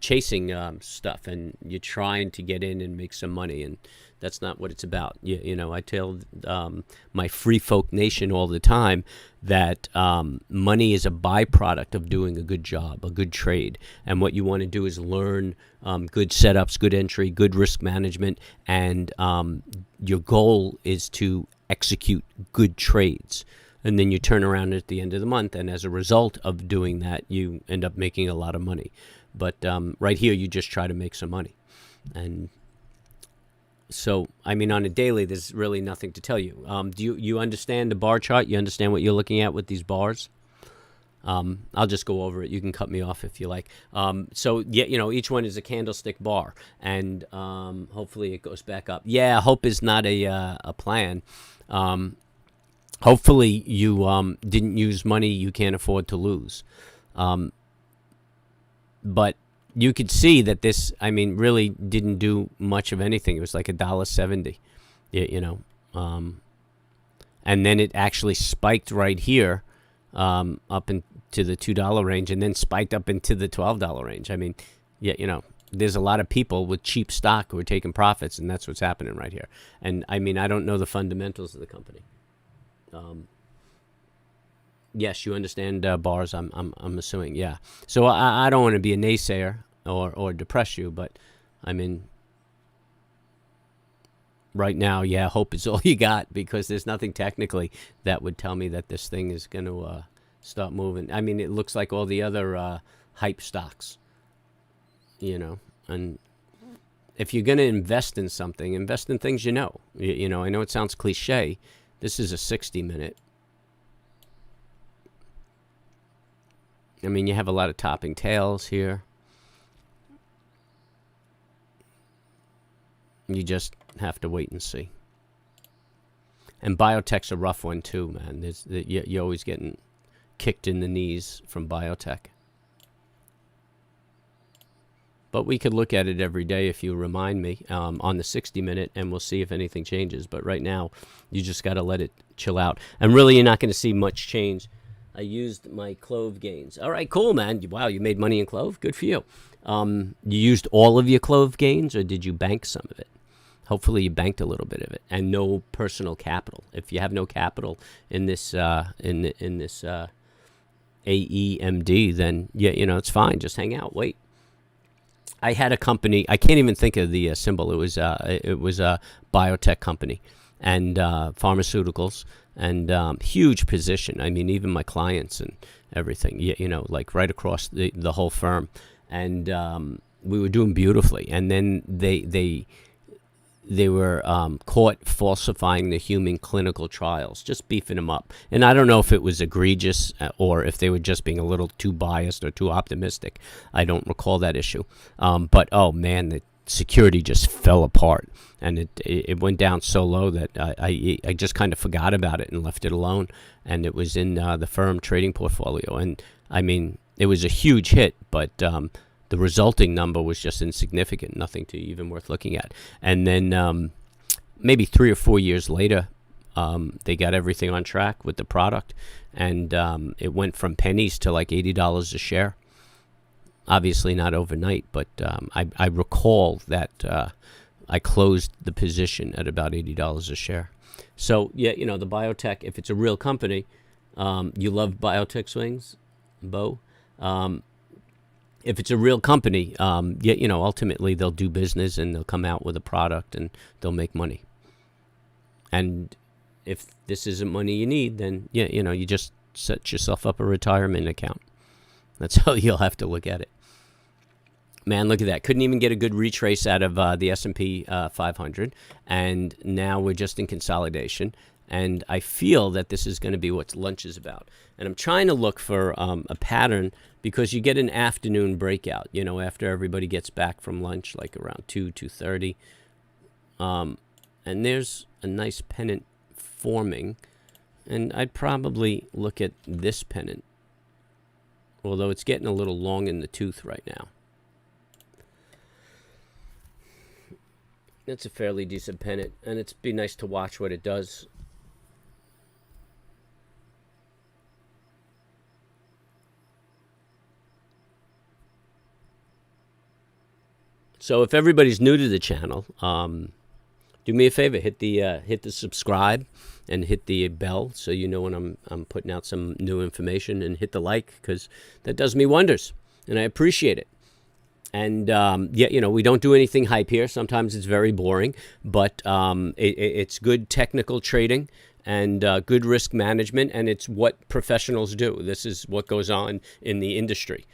chasing stuff, and you're trying to get in and make some money, and that's not what it's about. I tell my free folk nation all the time that money is a byproduct of doing a good job, a good trade, and what you want to do is learn good setups, good entry, good risk management, and your goal is to execute good trades. And then you turn around at the end of the month, and as a result of doing that, you end up making a lot of money. But right here, you just try to make some money. And so, I mean, on a daily, there's really nothing to tell you. Do you understand the bar chart? You understand what you're looking at with these bars? I'll just go over it. You can cut me off if you like. So, each one is a candlestick bar, and hopefully it goes back up. Yeah, hope is not a plan. Hopefully you didn't use money you can't afford to lose. But you could see that this, really didn't do much of anything. It was like $1.70, and then it actually spiked right here up into the $2 range, and then spiked up into the $12 range. There's a lot of people with cheap stock who are taking profits, and that's what's happening right here. And I don't know the fundamentals of the company. Yes, you understand bars. I'm assuming. Yeah. So I don't want to be a naysayer or depress you, but right now, hope is all you got, because there's nothing technically that would tell me that this thing is going to start moving. It looks like all the other hype stocks, and if you're going to invest in something, invest in things I know it sounds cliche. This is a 60-minute. You have a lot of topping tails here. You just have to wait and see. And biotech's a rough one too, man. You're always getting kicked in the knees from biotech. But we could look at it every day if you remind me on the 60-minute, and we'll see if anything changes. But right now, you just got to let it chill out. And really, you're not going to see much change. I used my CLOV gains. All right, cool, man. Wow, you made money in CLOV? Good for you. You used all of your CLOV gains, or did you bank some of it? Hopefully, you banked a little bit of it, and no personal capital. If you have no capital in this AEMD, then it's fine. Just hang out, wait. I had a company. I can't even think of the symbol. It was a biotech company, and pharmaceuticals, and huge position. Even my clients and everything. Like right across the whole firm, and we were doing beautifully. And then they were caught falsifying the human clinical trials, just beefing them up. And I don't know if it was egregious or if they were just being a little too biased or too optimistic. I don't recall that issue. But, oh, man, the security just fell apart. And it went down so low that I just kind of forgot about it and left it alone. And it was in the firm trading portfolio. And, it was a huge hit, but the resulting number was just insignificant, nothing to even worth looking at. And then maybe 3 or 4 years later, they got everything on track with the product, and it went from pennies to like $80 a share. Obviously not overnight, but I recall that I closed the position at about $80 a share. So, the biotech, if it's a real company, you love biotech swings, Bo. if it's a real company, you know, ultimately they'll do business and they'll come out with a product and they'll make money. And if this isn't money you need, then yeah, you know, you just set yourself up a retirement account. That's how you'll have to look at it. Man, look at that. Couldn't even get a good retrace out of the S&P 500. And now we're just in consolidation. And I feel that this is going to be what lunch is about. And I'm trying to look for a pattern, because you get an afternoon breakout, you know, after everybody gets back from lunch, like around 2:30. And there's a nice pennant forming. And I'd probably look at this pennant, although it's getting a little long in the tooth right now. It's a fairly decent pennant, and it'd be nice to watch what it does. So if everybody's new to the channel, do me a favor, hit the subscribe and hit the bell so you know when I'm putting out some new information, and hit the like, because that does me wonders, and I appreciate it. And yeah, you know, we don't do anything hype here. Sometimes it's very boring, but it's good technical trading and good risk management, and it's what professionals do. This is what goes on in the industry.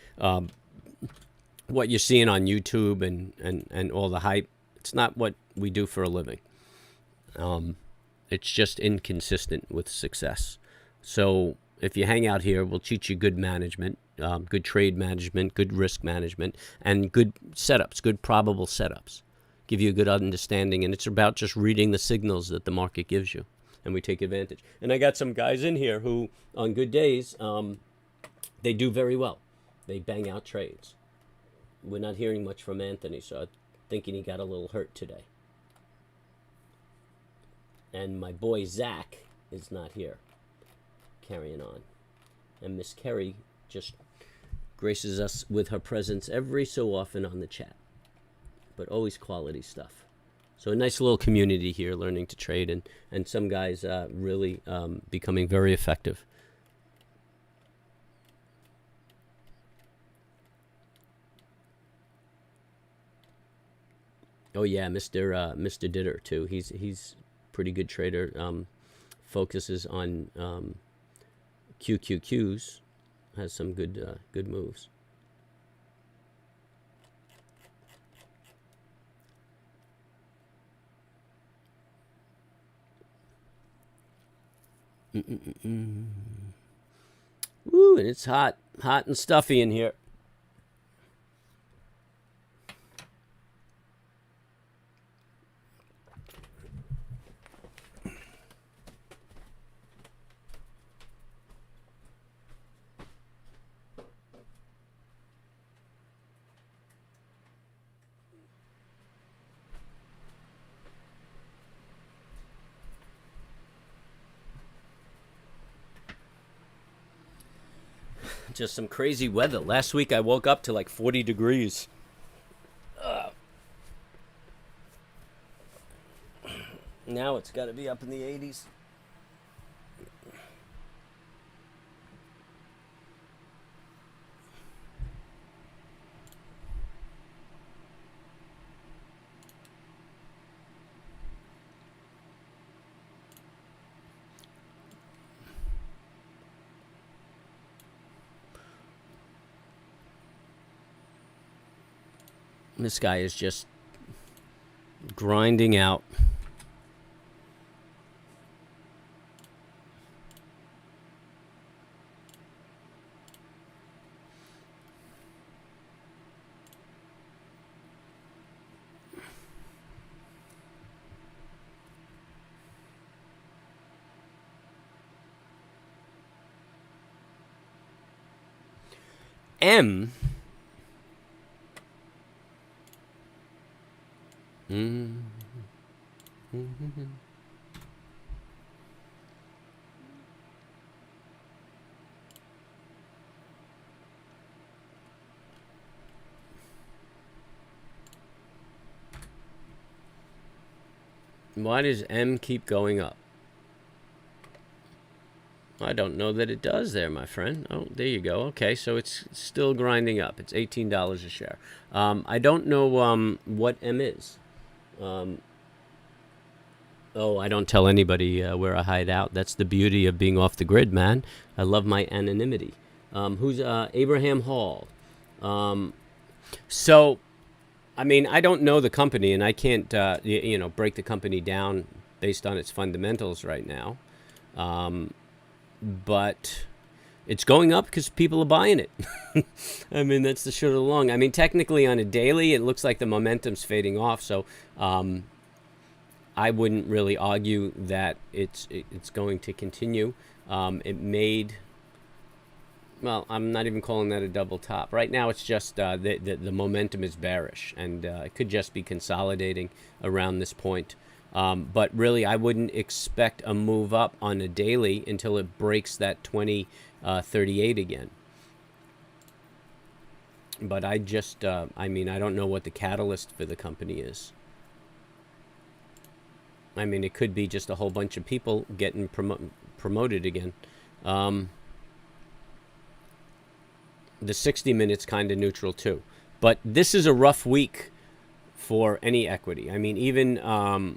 What you're seeing on YouTube and all the hype, it's not what we do for a living. It's just inconsistent with success. So if you hang out here, we'll teach you good management, good trade management, good risk management, and good setups, good probable setups. Give you a good understanding, and it's about just reading the signals that the market gives you, and we take advantage. And I got some guys in here who, on good days, they do very well. They bang out trades. We're not hearing much from Anthony, so I'm thinking he got a little hurt today. And my boy Zach is not here, carrying on. And Miss Kerry just graces us with her presence every so often on the chat, but always quality stuff. So a nice little community here, learning to trade, and some guys really becoming very effective. Oh yeah, Mr. Ditter too. He's pretty good trader. Focuses on QQQs. Has some good moves. Woo, and it's hot and stuffy in here. Just some crazy weather. Last week I woke up to like 40 degrees. Now it's got to be up in the 80s. This guy is just grinding out. M. Why does M keep going up? I don't know that it does there, my friend. Oh, there you go. Okay, so it's still grinding up. It's $18 a share. I don't know what M is. Oh, I don't tell anybody where I hide out. That's the beauty of being off the grid, man. I love my anonymity. Who's Abraham Hall? So, I mean, I don't know the company, and I can't, break the company down based on its fundamentals right now. But it's going up because people are buying it. I mean, that's the short of the long. I mean, technically on a daily, it looks like the momentum's fading off. So I wouldn't really argue that it's going to continue. It made, well, I'm not even calling that a double top. Right now, it's just the momentum is bearish, and it could just be consolidating around this point. But really, I wouldn't expect a move up on a daily until it breaks that 2038 again. But I just, I mean, I don't know what the catalyst for the company is. I mean, it could be just a whole bunch of people getting promoted again. The 60 minutes kind of neutral too. But this is a rough week for any equity. I mean, even...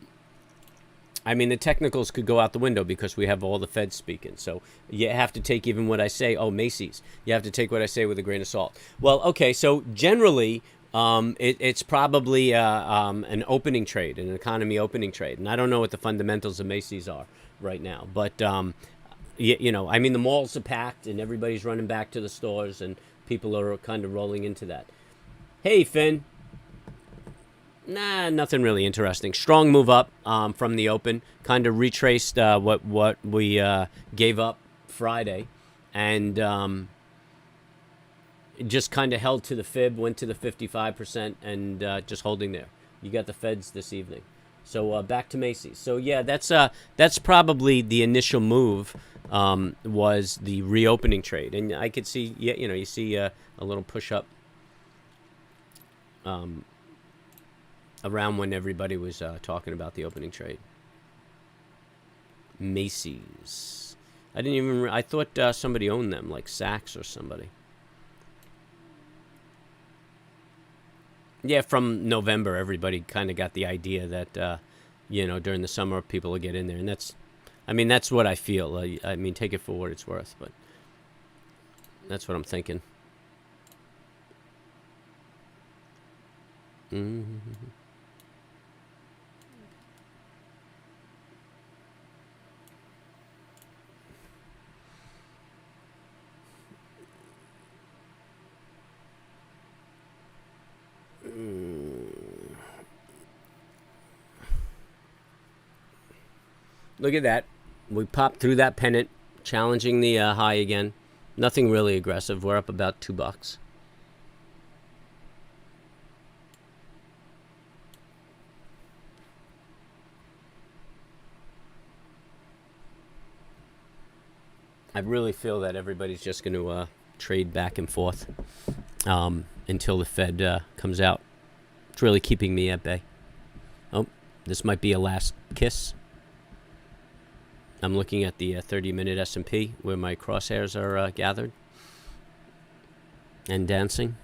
I mean, the technicals could go out the window because we have all the Feds speaking. So you have to take even what I say. Oh, Macy's. You have to take what I say with a grain of salt. Well, okay, so generally, it's probably an opening trade, an economy opening trade. And I don't know what the fundamentals of Macy's are right now. But, you know, I mean, the malls are packed and everybody's running back to the stores and people are kind of rolling into that. Hey, Finn. Nah, nothing really interesting. Strong move up from the open. Kind of retraced what we gave up Friday, and just kind of held to the fib. Went to the 55% and just holding there. You got the Feds this evening. So back to Macy's. So yeah, that's probably the initial move. Was the reopening trade, and I could see, yeah, you know, you see a little push up. Around when everybody was talking about the opening trade. Macy's. I didn't even... I thought somebody owned them, like Saks or somebody. Yeah, from November, everybody kind of got the idea that, you know, during the summer, people will get in there. And that's... I mean, that's what I feel. I mean, take it for what it's worth, but that's what I'm thinking. Mm-hmm. Look at that. We popped through that pennant, challenging the high again. Nothing really aggressive. We're up about $2. I really feel that everybody's just going to trade back and forth until the Fed comes out. It's really keeping me at bay. Oh, this might be a last kiss. I'm looking at the 30-minute S&P where my crosshairs are gathered and dancing.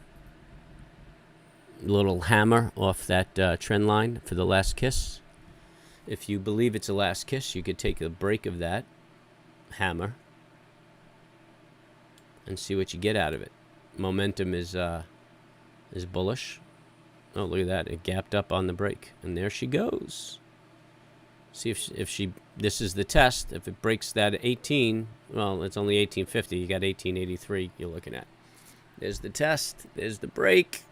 Little hammer off that trend line for the last kiss. If you believe it's a last kiss, you could take a break of that hammer and see what you get out of it. Momentum is bullish. Oh, look at that. It gapped up on the break. And there she goes. See if she... This is the test. If it breaks that 18... Well, it's only 1850. You got 1883 you're looking at. There's the test. There's the break.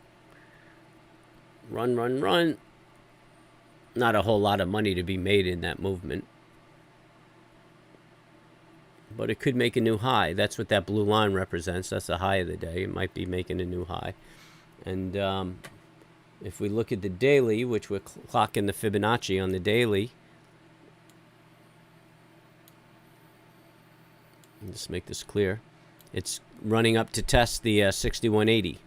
Run, run, run. Not a whole lot of money to be made in that movement. But it could make a new high. That's what that blue line represents. That's the high of the day. It might be making a new high. And if we look at the daily, which we're clocking the Fibonacci on the daily, let's make this clear. It's running up to test the 6180.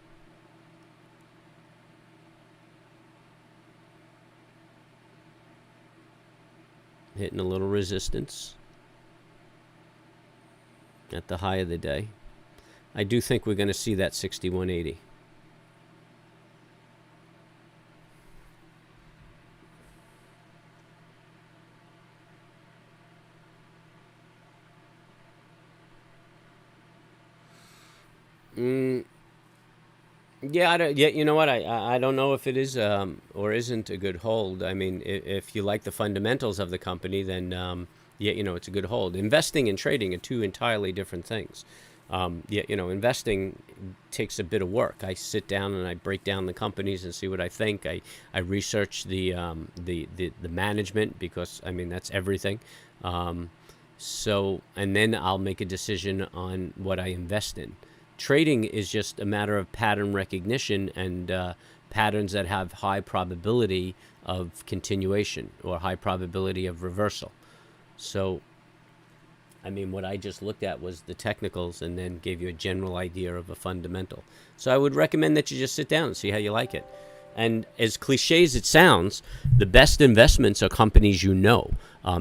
Hitting a little resistance. at the high of the day. I do think we're going to see that 6180. Yeah, you know what? I don't know if it is or isn't a good hold. I mean, if you like the fundamentals of the company, then yeah, you know, it's a good hold. Investing and trading are two entirely different things. Yeah, you know, investing takes a bit of work. I sit down and I break down the companies and see what I think. I research the management, because I mean that's everything. So, and then I'll make a decision on what I invest in. Trading is just a matter of pattern recognition and patterns that have high probability of continuation or high probability of reversal. So, I mean, what I just looked at was the technicals and then gave you a general idea of a fundamental. So I would recommend that you just sit down and see how you like it. And as cliche as it sounds, the best investments are companies you know.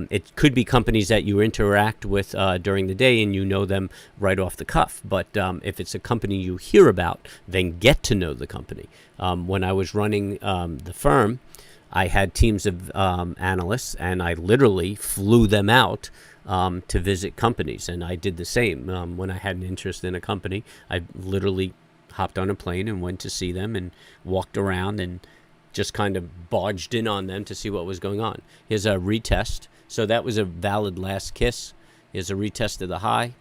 It could be companies that you interact with during the day and you know them right off the cuff. But if it's a company you hear about, then get to know the company. When I was running the firm, I had teams of analysts, and I literally flew them out to visit companies. And I did the same. When I had an interest in a company, I literally hopped on a plane and went to see them and walked around and just kind of barged in on them to see what was going on. Here's a retest. So that was a valid last kiss. Here's a retest of the high.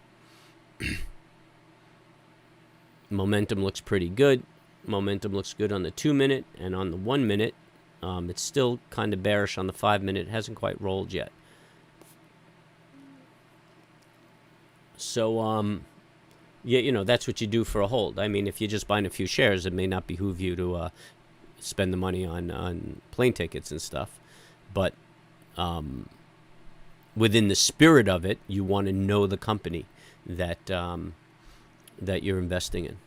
Momentum looks pretty good. Momentum looks good on the 2 minute, and on the 1 minute, it's still kind of bearish on the 5 minute. It hasn't quite rolled yet. So, yeah, you know, that's what you do for a hold. I mean, if you're just buying a few shares, it may not behoove you to spend the money on plane tickets and stuff. But within the spirit of it, you want to know the company that that you're investing in.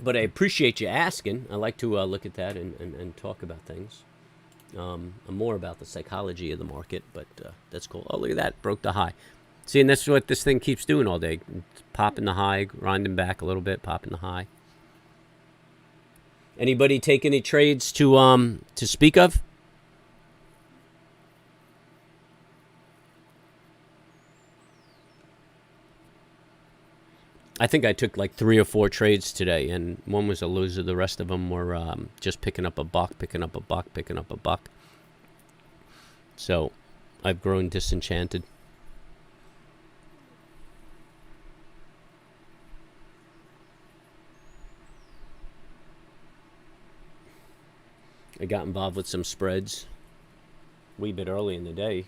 But I appreciate you asking. I like to look at that and talk about things. More about the psychology of the market, but that's cool. Oh, look at that. Broke the high. See, and that's what this thing keeps doing all day. It's popping the high, grinding back a little bit, popping the high. Anybody take any trades to speak of? I think I took like 3 or 4 trades today, and one was a loser. The rest of them were just picking up a buck, picking up a buck, picking up a buck. So I've grown disenchanted. I got involved with some spreads a wee bit early in the day.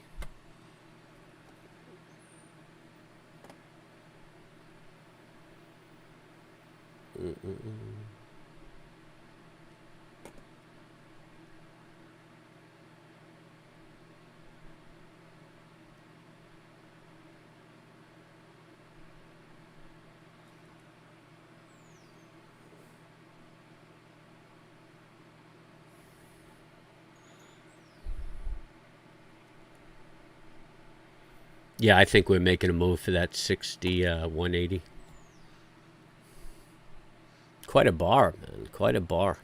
Yeah, I think we're making a move for that 180. Quite a bar, man. Quite a bar.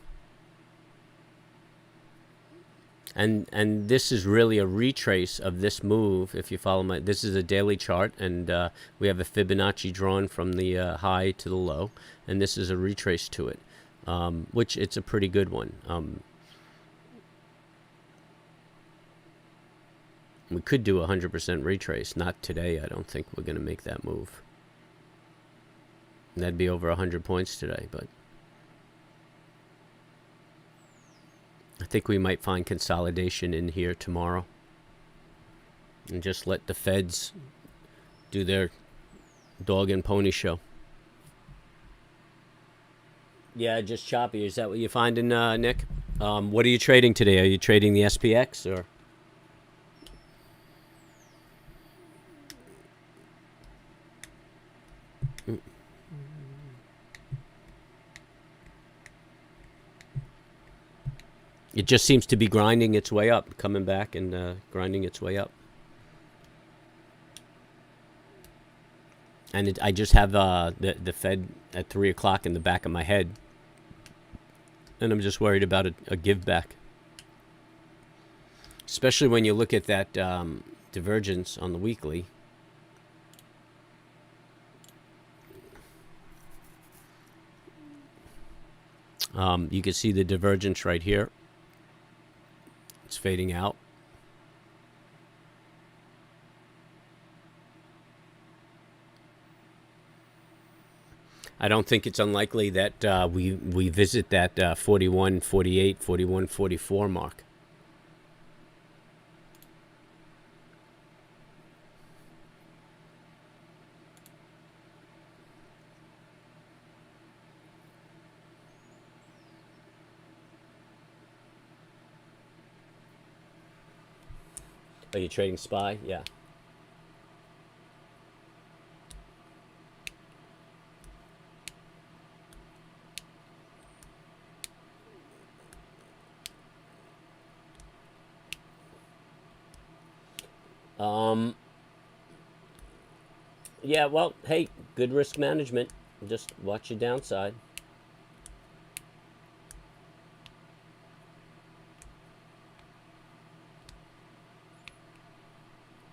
And this is really a retrace of this move. If you follow this is a daily chart, and we have a Fibonacci drawn from the high to the low, and this is a retrace to it, which it's a pretty good one. We could do a 100% retrace. Not today. I don't think we're going to make that move. And that'd be over 100 points today, but I think we might find consolidation in here tomorrow and just let the Feds do their dog and pony show. Yeah, just choppy. Is that what you're finding, Nick? What are you trading today? Are you trading the SPX or? It just seems to be grinding its way up, coming back and grinding its way up. And I just have the Fed at 3 o'clock in the back of my head. And I'm just worried about a give back. Especially when you look at that divergence on the weekly. You can see the divergence right here. It's fading out. I don't think it's unlikely that we visit that 41, 48, 41, 44 mark. Are you trading SPY? Yeah. Yeah, well, hey, good risk management. Just watch your downside.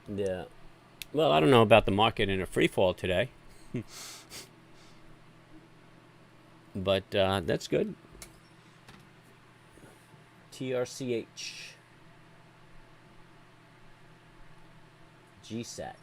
Yeah. Well, I don't know about the market in a free fall today. But that's good. TRCH. GSAT.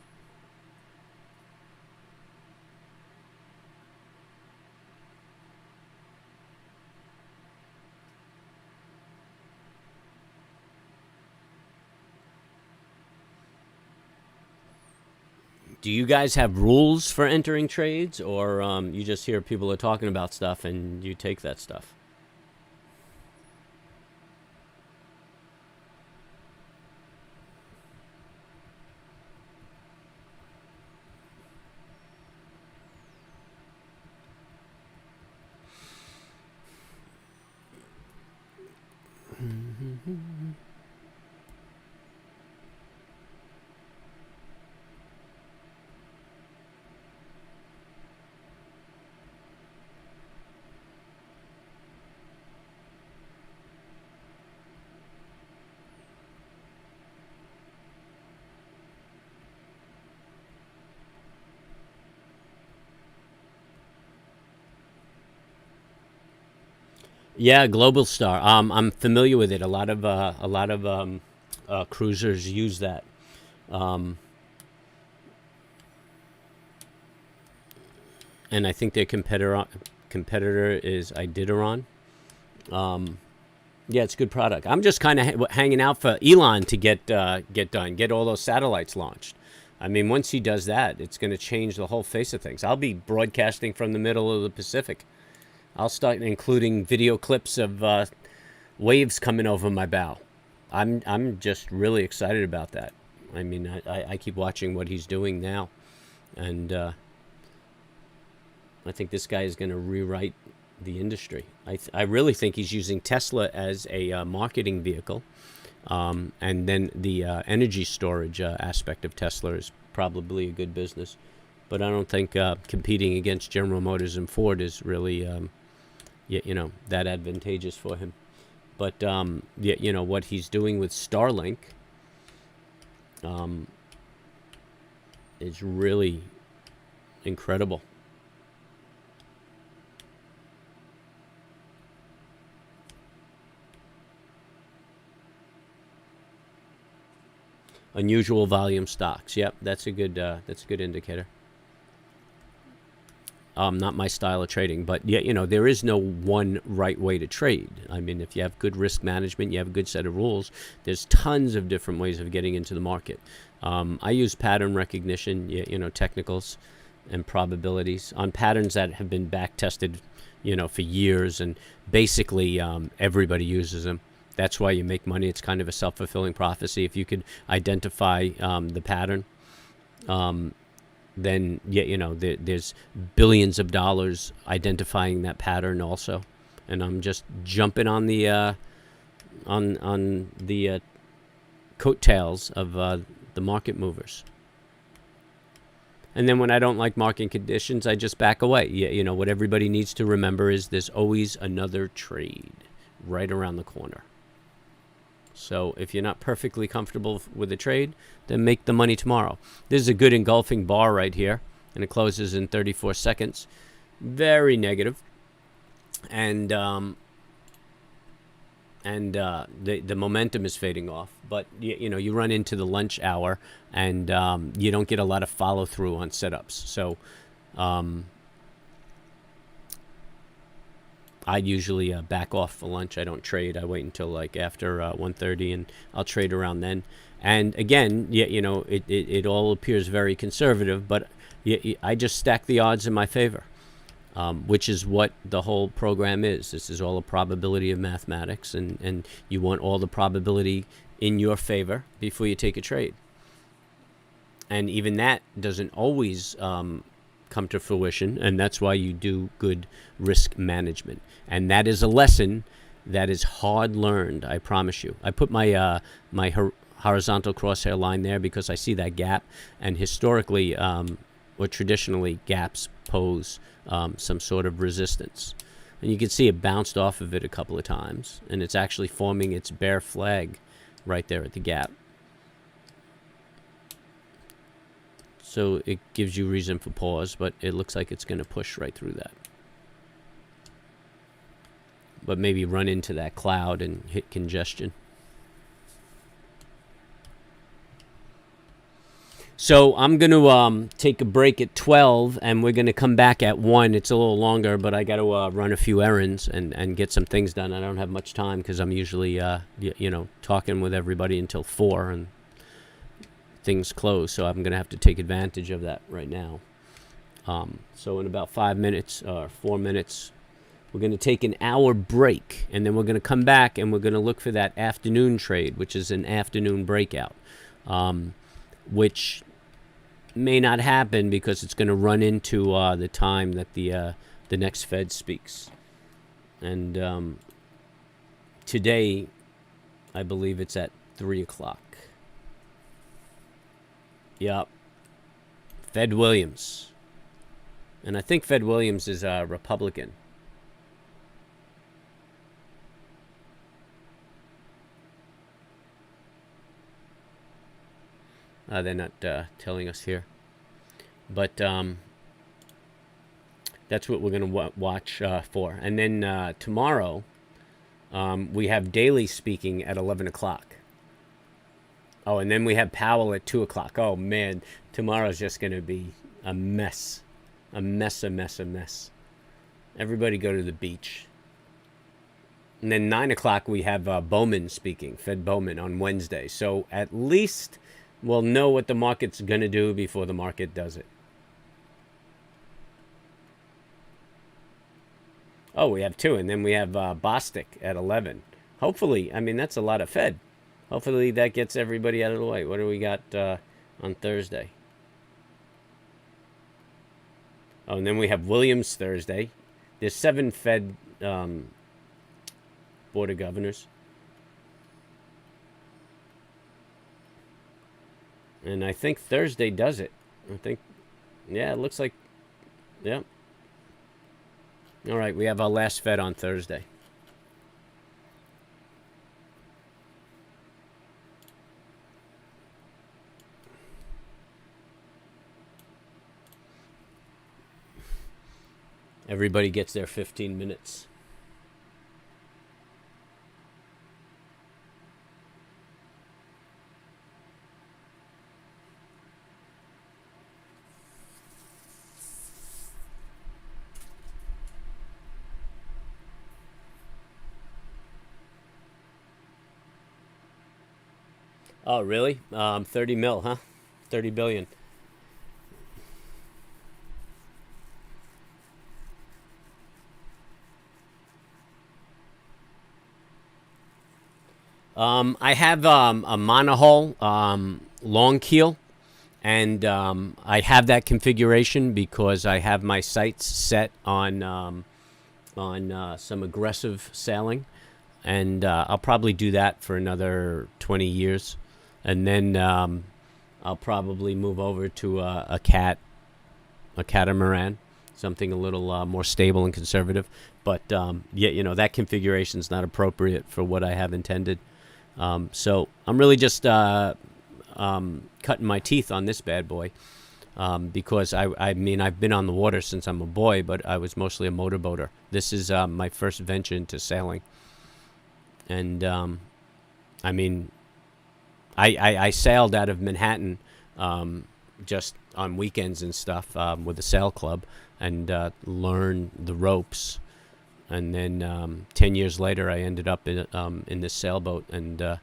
Do you guys have rules for entering trades, or you just hear people are talking about stuff and you take that stuff? Yeah, Global Star. I'm familiar with it. A lot of cruisers use that. And I think their competitor is Iditarod. Yeah, it's a good product. I'm just kind of hanging out for Elon to get done, get all those satellites launched. I mean, once he does that, it's going to change the whole face of things. I'll be broadcasting from the middle of the Pacific. I'll start including video clips of waves coming over my bow. I'm just really excited about that. I mean, I keep watching what he's doing now, and I think this guy is going to rewrite the industry. I really think he's using Tesla as a marketing vehicle, and then the energy storage aspect of Tesla is probably a good business. But I don't think competing against General Motors and Ford is really that advantageous for him. But what he's doing with Starlink is really incredible. Unusual volume stocks. Yep, that's a good indicator. Not my style of trading, but there is no one right way to trade. I mean, if you have good risk management, you have a good set of rules, there's tons of different ways of getting into the market. I use pattern recognition, technicals and probabilities on patterns that have been back tested, for years, and basically everybody uses them. That's why you make money. It's kind of a self-fulfilling prophecy. If you could identify the pattern, then there's billions of dollars identifying that pattern also. And I'm just jumping on the on the coattails of the market movers. And then when I don't like market conditions, I just back away. You know, what everybody needs to remember is there's always another trade right around the corner. So if you're not perfectly comfortable with the trade, then make the money tomorrow. This is a good engulfing bar right here, and it closes in 34 seconds. Very negative. And the momentum is fading off. But, you know, you run into the lunch hour, and you don't get a lot of follow-through on setups. So I usually back off for lunch. I don't trade. I wait until like after 1:30, and I'll trade around then. And again, you know, it all appears very conservative, but I just stack the odds in my favor, which is what the whole program is. This is all a probability of mathematics, and you want all the probability in your favor before you take a trade. And even that doesn't always come to fruition, and that's why you do good risk management. And that is a lesson that is hard learned, I promise you. I put my my horizontal crosshair line there because I see that gap, and historically or traditionally gaps pose some sort of resistance. And you can see it bounced off of it a couple of times, and it's actually forming its bear flag right there at the gap. So it gives you reason for pause, but it looks like it's going to push right through that. But maybe run into that cloud and hit congestion. So I'm going to take a break at 12, and we're going to come back at 1. It's a little longer, but I got to run a few errands and get some things done. I don't have much time because I'm usually, you know, talking with everybody until 4, and things close. So I'm going to have to take advantage of that right now. So in about 5 minutes or 4 minutes, we're going to take an hour break, and then we're going to come back, and we're going to look for that afternoon trade, which is an afternoon breakout, which may not happen because it's going to run into the time that the next Fed speaks. And today, I believe it's at 3 o'clock. Yep. Fed Williams. And I think Fed Williams is a Republican. They're not telling us here. But that's what we're going to watch for. And then tomorrow, we have Daly speaking at 11 o'clock. Oh, and then we have Powell at 2 o'clock. Oh, man. Tomorrow's just going to be a mess. A mess, a mess, a mess. Everybody go to the beach. And then 9 o'clock, we have Bowman speaking, Fed Bowman, on Wednesday. So at least we'll know what the market's going to do before the market does it. Oh, we have 2. And then we have Bostic at 11. Hopefully, I mean, that's a lot of Fed. Hopefully that gets everybody out of the way. What do we got on Thursday? Oh, and then we have Williams Thursday. There's 7 Fed Board of Governors. And I think Thursday does it. I think, yeah, it looks like, yeah. All right, we have our last Fed on Thursday. Everybody gets their 15 minutes. Oh, really? 30 mil, huh? 30 billion. I have a monohull long keel, and I have that configuration because I have my sights set on some aggressive sailing. and I'll probably do that for another 20 years, and then I'll probably move over to a catamaran, something a little more stable and conservative. But yeah, that configuration is not appropriate for what I have intended. So I'm really just cutting my teeth on this bad boy, because I mean, I've been on the water since I'm a boy, but I was mostly a motorboater. This is my first venture into sailing. And I mean, I sailed out of Manhattan just on weekends and stuff with the sail club, and learned the ropes. And then 10 years later, I ended up in this sailboat, and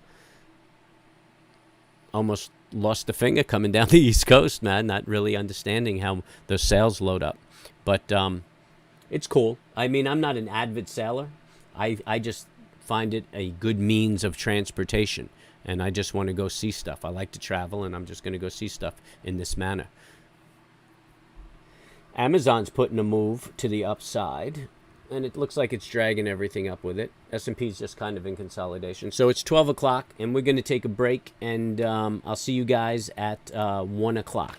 almost lost a finger coming down the East Coast, man, not really understanding how those sails load up. But it's cool. I mean, I'm not an avid sailor. I just find it a good means of transportation, and I just want to go see stuff. I like to travel, and I'm just going to go see stuff in this manner. Amazon's putting a move to the upside, and it looks like it's dragging everything up with it. S&P's just kind of in consolidation. So it's 12 o'clock, and we're going to take a break, and I'll see you guys at 1 o'clock.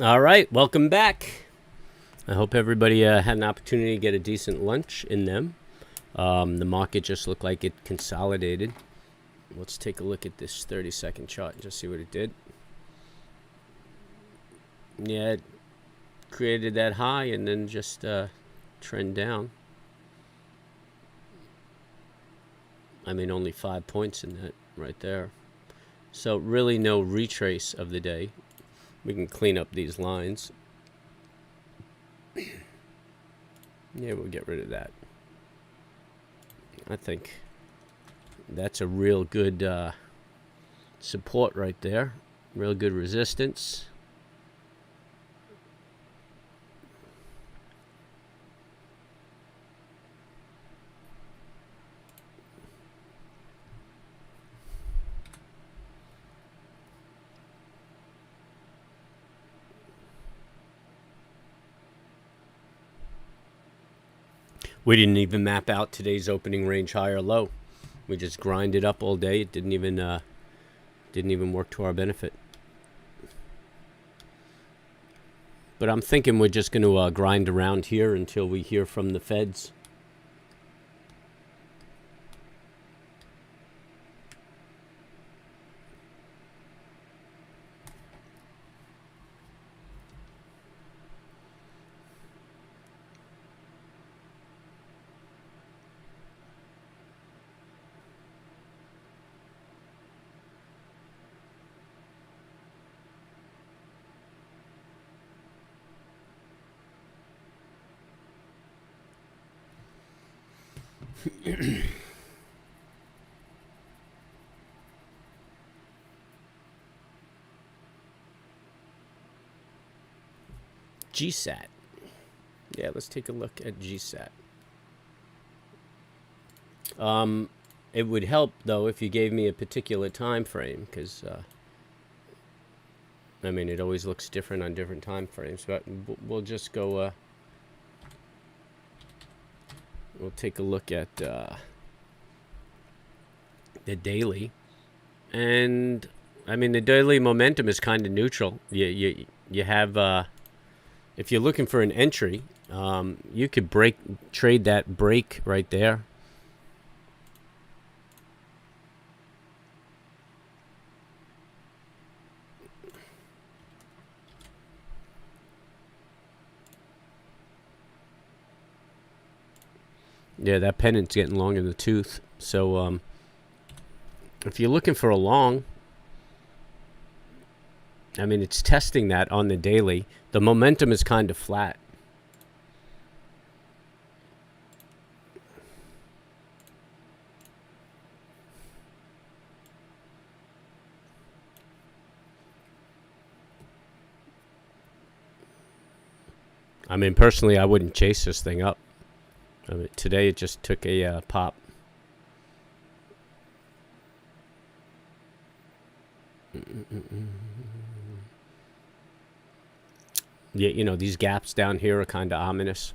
All right, welcome back. I hope everybody had an opportunity to get a decent lunch in them. The market just looked like it consolidated. Let's take a look at this 30-second chart and just see what it did. Yeah, it created that high and then just trend down. I mean, only 5 points in that right there. So really no retrace of the day. We can clean up these lines. Yeah, we'll get rid of that. I think that's a real good support right there. Real good resistance. We didn't even map out today's opening range high or low. We just grinded up all day. It didn't even work to our benefit. But I'm thinking we're just going to grind around here until we hear from the feds. GSAT. Yeah, let's take a look at GSAT. It would help though if you gave me a particular time frame, because I mean it always looks different on different time frames. But we'll just go. We'll take a look at the daily, and I mean the daily momentum is kind of neutral. You have if you're looking for an entry, you could trade that break right there. Yeah, that pennant's getting long in the tooth. So if you're looking for a long, I mean, it's testing that on the daily. The momentum is kind of flat. I mean, personally, I wouldn't chase this thing up. I mean, today it just took a pop. Yeah, you know, these gaps down here are kind of ominous.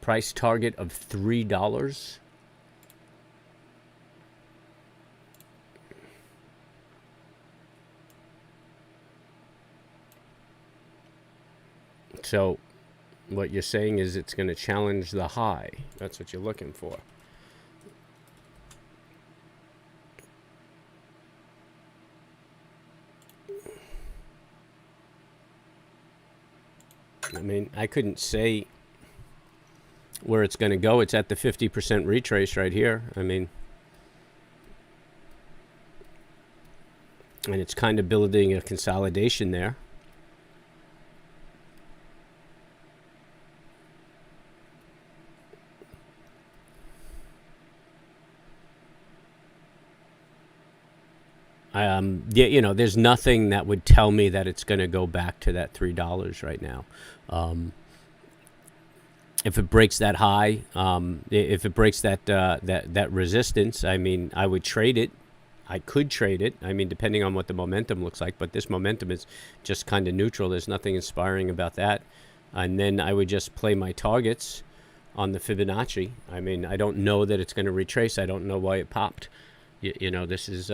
Price target of $3. So what you're saying is it's going to challenge the high. That's what you're looking for. I mean, I couldn't say where it's going to go. It's at the 50% retrace right here. I mean, and it's kind of building a consolidation there. Yeah, you know, there's nothing that would tell me that it's going to go back to that $3 right now. If it breaks that high, if it breaks that resistance, I mean, I would trade it. I could trade it. I mean, depending on what the momentum looks like. But this momentum is just kind of neutral. There's nothing inspiring about that. And then I would just play my targets. on the Fibonacci. I mean, I don't know that it's going to retrace. I don't know why it popped. You know, this is,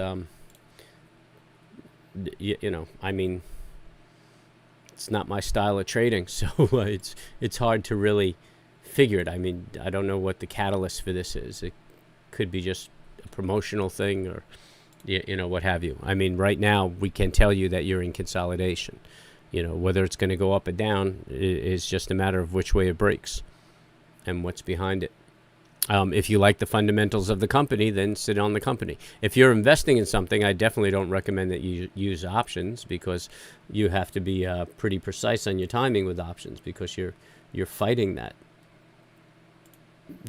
you know, I mean, it's not my style of trading, so it's hard to really figure it. I mean, I don't know what the catalyst for this is. It could be just a promotional thing, or you know, what have you. I mean, right now we can tell you that you're in consolidation. You know, whether it's going to go up or down is just a matter of which way it breaks and what's behind it. If you like the fundamentals of the company, then sit on the company. If you're investing in something, I definitely don't recommend that you use options, because you have to be pretty precise on your timing with options, because you're fighting that.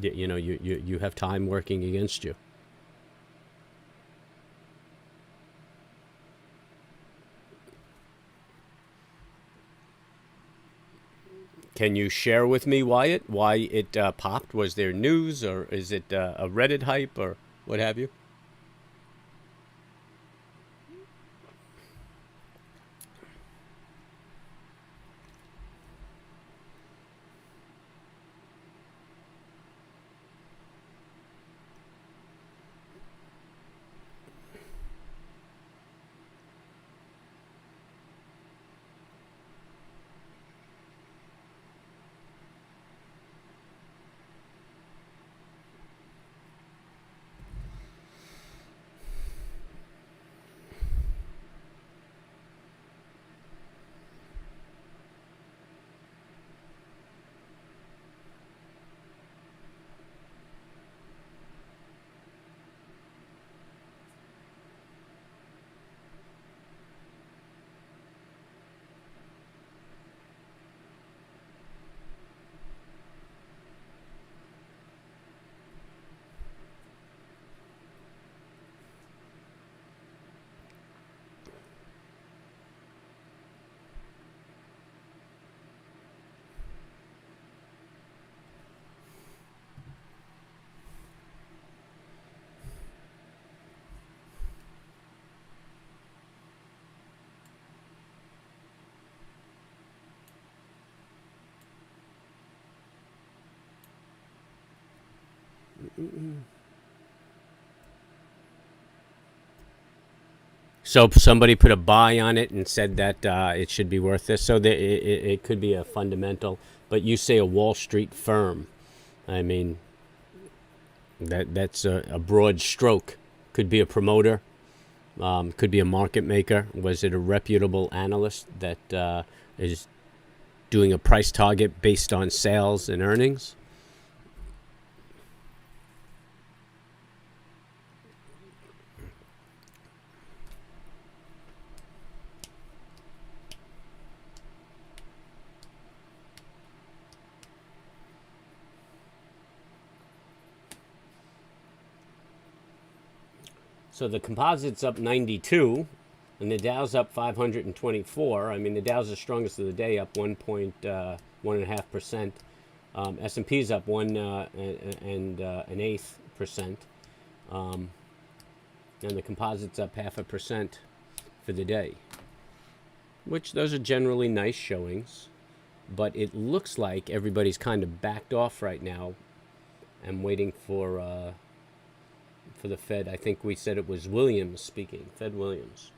You know, you have time working against you. Can you share with me why it popped? Was there news, or is it a Reddit hype, or what have you? So somebody put a buy on it and said that it should be worth this. So it could be a fundamental, but you say a Wall Street firm. I mean, that's a broad stroke. Could be a promoter. Could be a market maker. Was it a reputable analyst that is doing a price target based on sales and earnings? So the composite's up 92, and the Dow's up 524. I mean, the Dow's the strongest of the day, up 1.1.5%. S&P's up 1.125%, and the composite's up 0.5% for the day. Which those are generally nice showings, but it looks like everybody's kind of backed off right now and waiting for the Fed. I think we said it was Williams speaking, Fed Williams.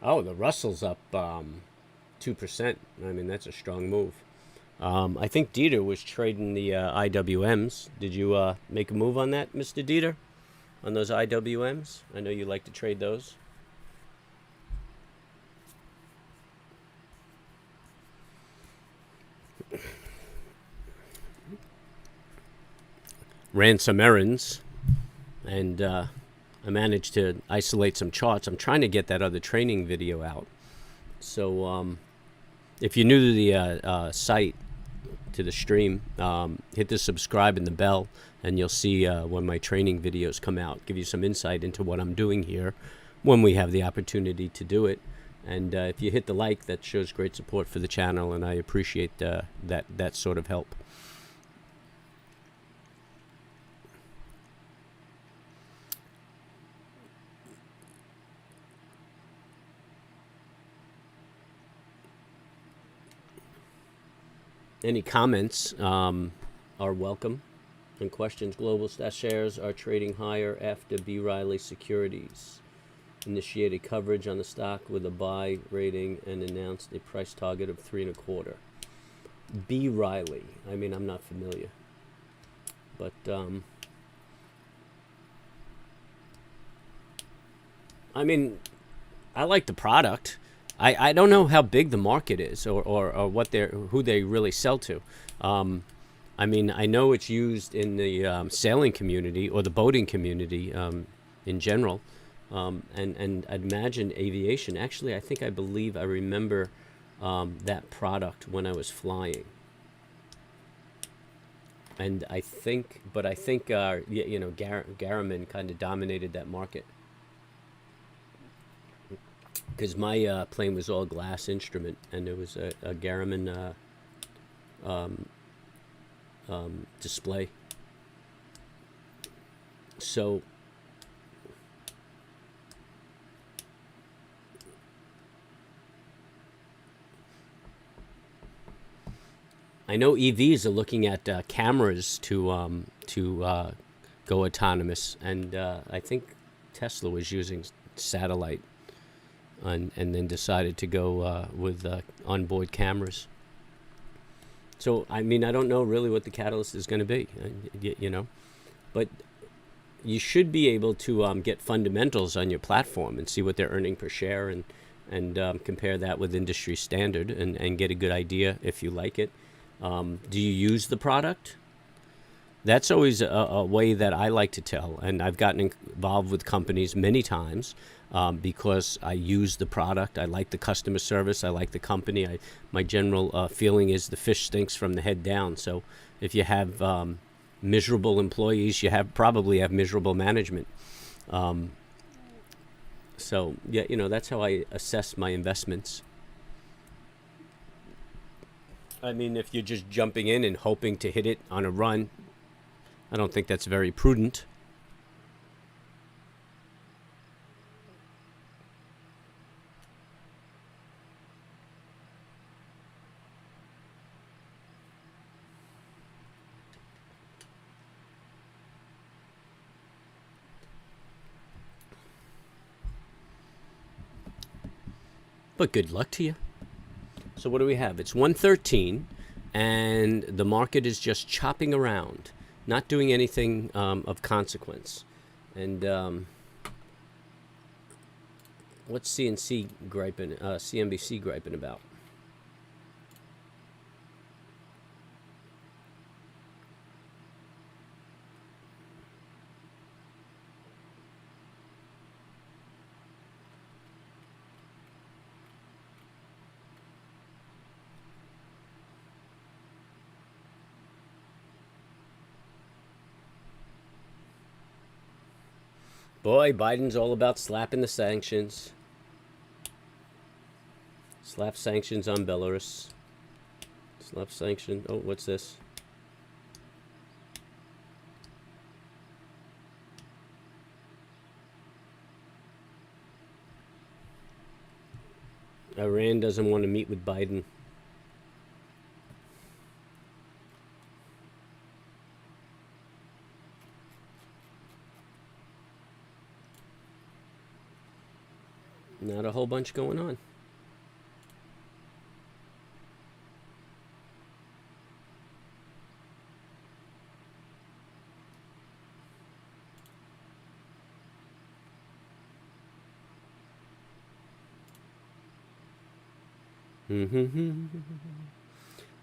Oh, the Russell's up 2%. I mean, that's a strong move. I think Dieter was trading the IWMs. Did you make a move on that, Mr. Dieter, on those IWMs? I know you like to trade those. Ran some errands, and I managed to isolate some charts. I'm trying to get that other training video out. So if you're new to the site, to the stream, hit the subscribe and the bell, and you'll see when my training videos come out. Give you some insight into what I'm doing here when we have the opportunity to do it. And if you hit the like, that shows great support for the channel, and I appreciate that sort of help. Any comments are welcome. And questions. Global shares are trading higher after B. Riley Securities initiated coverage on the stock with a buy rating and announced a price target of 3.25. B. Riley. I mean, I'm not familiar, but I mean, I like the product. I don't know how big the market is, or what who they really sell to. I mean, I know it's used in the sailing community or the boating community in general, and I'd imagine aviation. Actually, I believe I remember that product when I was flying, and I think Garmin kind of dominated that market because my plane was all glass instrument, and there was a Garmin display. So I know EVs are looking at cameras to go autonomous, and I think Tesla was using satellite, and then decided to go with onboard cameras. So, I mean, I don't know really what the catalyst is going to be, but you should be able to get fundamentals on your platform and see what they're earning per share, and compare that with industry standard, and get a good idea if you like it. Do you use the product? That's always a way that I like to tell, and I've gotten involved with companies many times because I use the product. I like the customer service. I like the company. My general feeling is the fish stinks from the head down. So if you have miserable employees, you probably have miserable management. So yeah, that's how I assess my investments. I mean, if you're just jumping in and hoping to hit it on a run, I don't think that's very prudent. But good luck to you. So what do we have? It's 113, and the market is just chopping around, not doing anything of consequence. And what's CNBC griping about? Boy, Biden's all about slapping the sanctions. Slap sanctions on Belarus. Slap sanction. Oh, what's this? Iran doesn't want to meet with Biden. Not a whole bunch going on.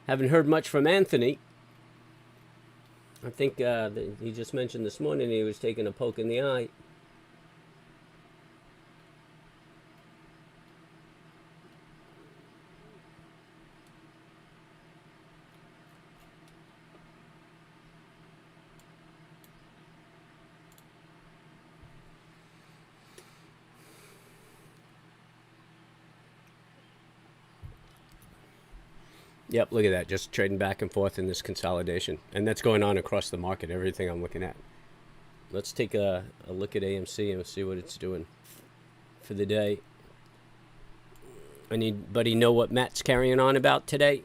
Haven't heard much from Anthony. I think he just mentioned this morning he was taking a poke in the eye. Yep, look at that. Just trading back and forth in this consolidation. And that's going on across the market, everything I'm looking at. Let's take a look at AMC and see what it's doing for the day. Anybody know what Matt's carrying on about today?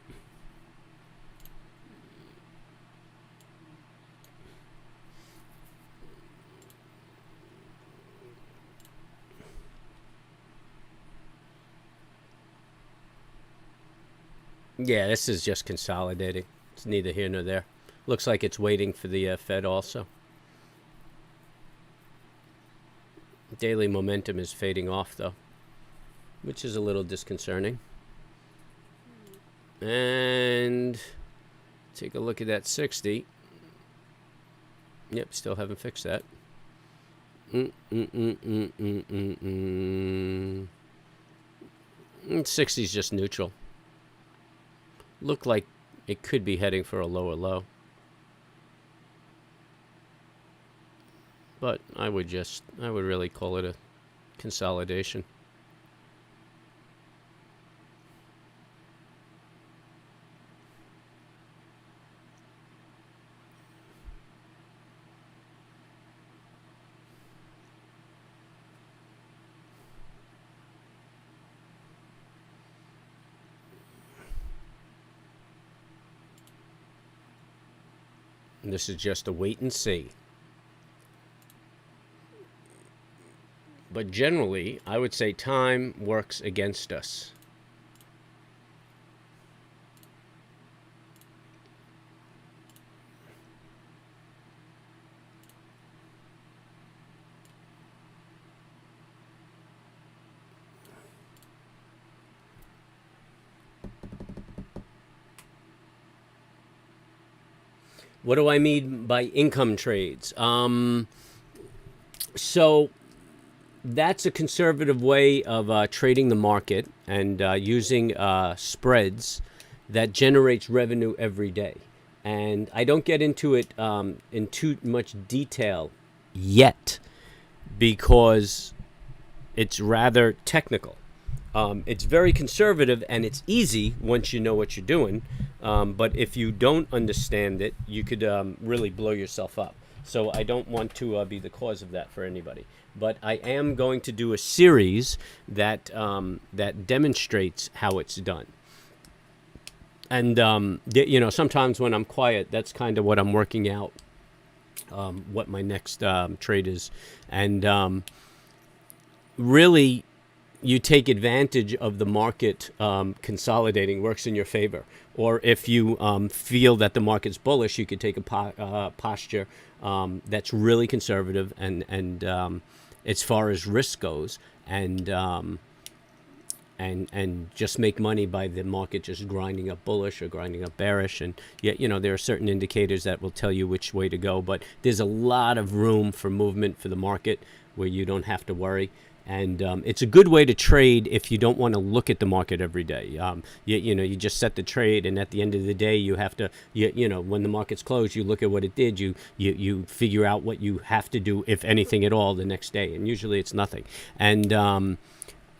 Yeah, this is just consolidating. It's neither here nor there. Looks like it's waiting for the Fed also. Daily momentum is fading off, though, which is a little disconcerting. And take a look at that 60. Yep, still haven't fixed that. 60 is just neutral. Look like it could be heading for a lower low. But I would really call it a consolidation. And this is just a wait and see. But generally, I would say time works against us. What do I mean by income trades? So that's a conservative way of trading the market and using spreads that generates revenue every day. And I don't get into it in too much detail yet because it's rather technical. It's very conservative and it's easy once you know what you're doing. But if you don't understand it, you could really blow yourself up. So I don't want to be the cause of that for anybody. But I am going to do a series that that demonstrates how it's done. And sometimes when I'm quiet, that's kind of what I'm working out, what my next trade is, and really, you take advantage of the market consolidating, works in your favor. Or if you feel that the market's bullish, you could take a posture that's really conservative and as far as risk goes, and just make money by the market just grinding up bullish or grinding up bearish. And yet, there are certain indicators that will tell you which way to go. But there's a lot of room for movement for the market where you don't have to worry. And it's a good way to trade if you don't want to look at the market every day. You just set the trade, and at the end of the day, you have to, when the market's closed, you look at what it did. You figure out what you have to do, if anything at all, the next day. And usually it's nothing. And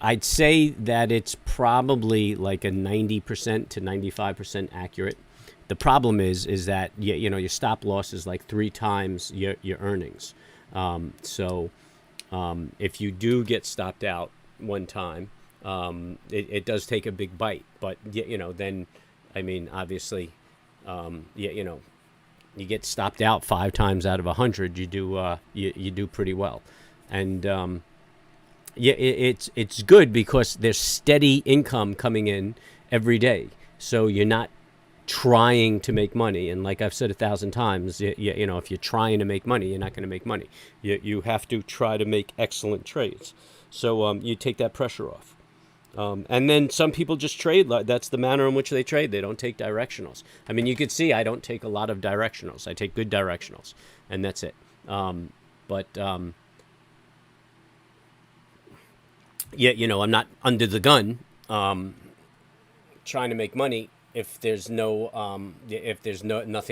I'd say that it's probably like a 90% to 95% accurate. The problem is that your stop loss is like 3 times your earnings. If you do get stopped out one time, it does take a big bite. But then, obviously, you get stopped out 5 times out of 100, you do pretty well. And it's good because there's steady income coming in every day. So you're not trying to make money. And like I've said 1,000 times, if you're trying to make money, you're not going to make money. You have to try to make excellent trades. So you take that pressure off. And then some people just trade. That's the manner in which they trade. They don't take directionals. You could see I don't take a lot of directionals. I take good directionals, and that's it. I'm not under the gun trying to make money if there's nothing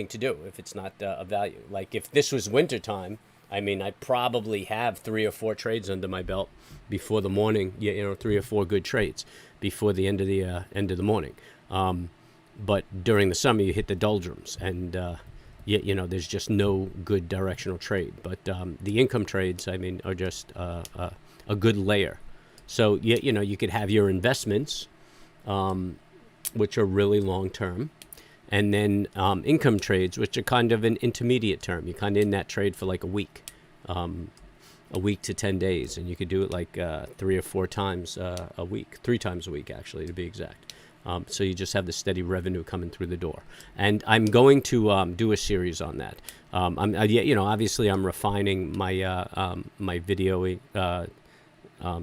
to do, if it's not of value. Like if this was wintertime, I probably have 3 or 4 trades under my belt before the morning. 3 or 4 good trades before the end of the morning. But during the summer, you hit the doldrums, and there's just no good directional trade. But the income trades, are just a good layer. So you could have your investments, which are really long term, and then income trades, which are kind of an intermediate term. You're kind of in that trade for like a week to 10 days, and you could do it like 3 or 4 times a week, 3 times a week actually, to be exact. So you just have the steady revenue coming through the door. And I'm going to do a series on that. Obviously I'm refining my my video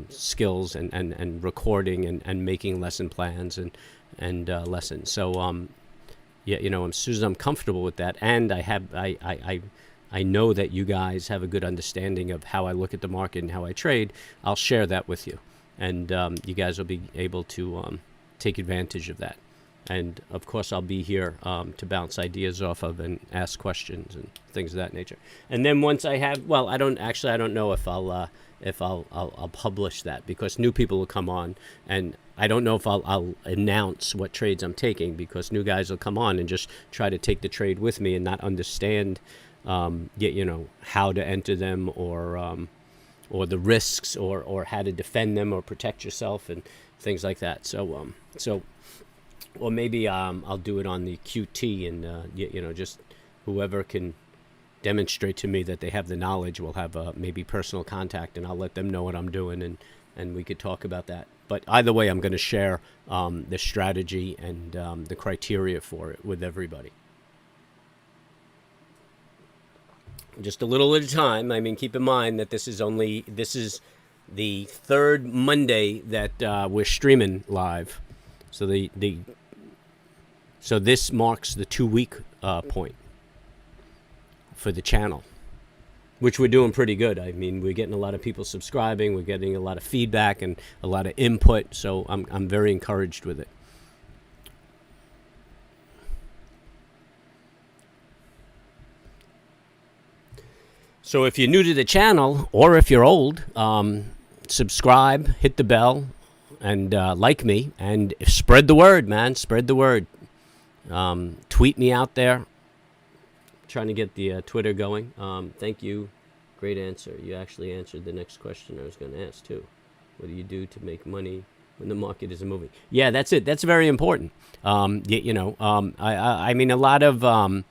skills and recording and making lesson plans and lessons. So as soon as I'm comfortable with that, and I know that you guys have a good understanding of how I look at the market and how I trade, I'll share that with you, and you guys will be able to take advantage of that. And of course, I'll be here to bounce ideas off of and ask questions and things of that nature. And then once I have, I don't know if I'll publish that, because new people will come on, and I don't know if I'll announce what trades I'm taking, because new guys will come on and just try to take the trade with me and not understand, how to enter them, or the risks, or how to defend them or protect yourself and things like that. Or maybe I'll do it on the QT, and just whoever can demonstrate to me that they have the knowledge will have maybe personal contact, and I'll let them know what I'm doing, and we could talk about that. But either way, I'm going to share the strategy and the criteria for it with everybody. Just a little at a time. I mean, keep in mind that this is the third Monday that we're streaming live. So so this marks the 2-week point for the channel, which we're doing pretty good. I mean, we're getting a lot of people subscribing. We're getting a lot of feedback and a lot of input. So I'm very encouraged with it. So if you're new to the channel, or if you're old, subscribe, hit the bell, and like me, and spread the word, man. Spread the word. Tweet me out there. Trying to get the Twitter going. Thank you. Great answer. You actually answered the next question I was going to ask too. What do you do to make money when the market isn't moving? Yeah, that's it. That's very important. I mean, a lot of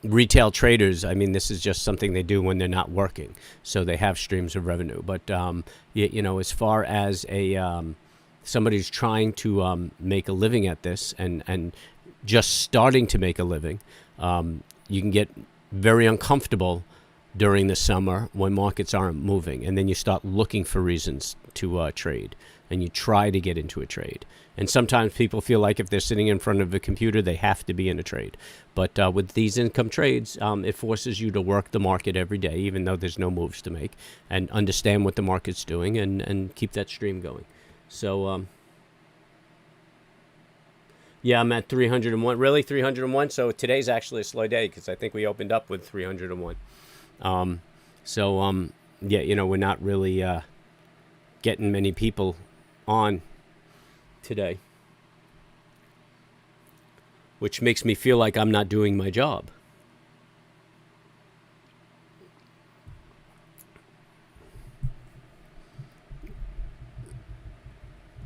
retail traders, I mean, this is just something they do when they're not working, so they have streams of revenue. But as far as somebody who's trying to make a living at this and just starting to make a living, you can get very uncomfortable during the summer when markets aren't moving, and then you start looking for reasons to trade, and you try to get into a trade. And sometimes people feel like if they're sitting in front of a computer, they have to be in a trade. But with these income trades, it forces you to work the market every day, even though there's no moves to make, and understand what the market's doing, and keep that stream going. So, yeah, I'm at 301. Really, 301? So today's actually a slow day, because I think we opened up with 301. We're not really getting many people on today, which makes me feel like I'm not doing my job.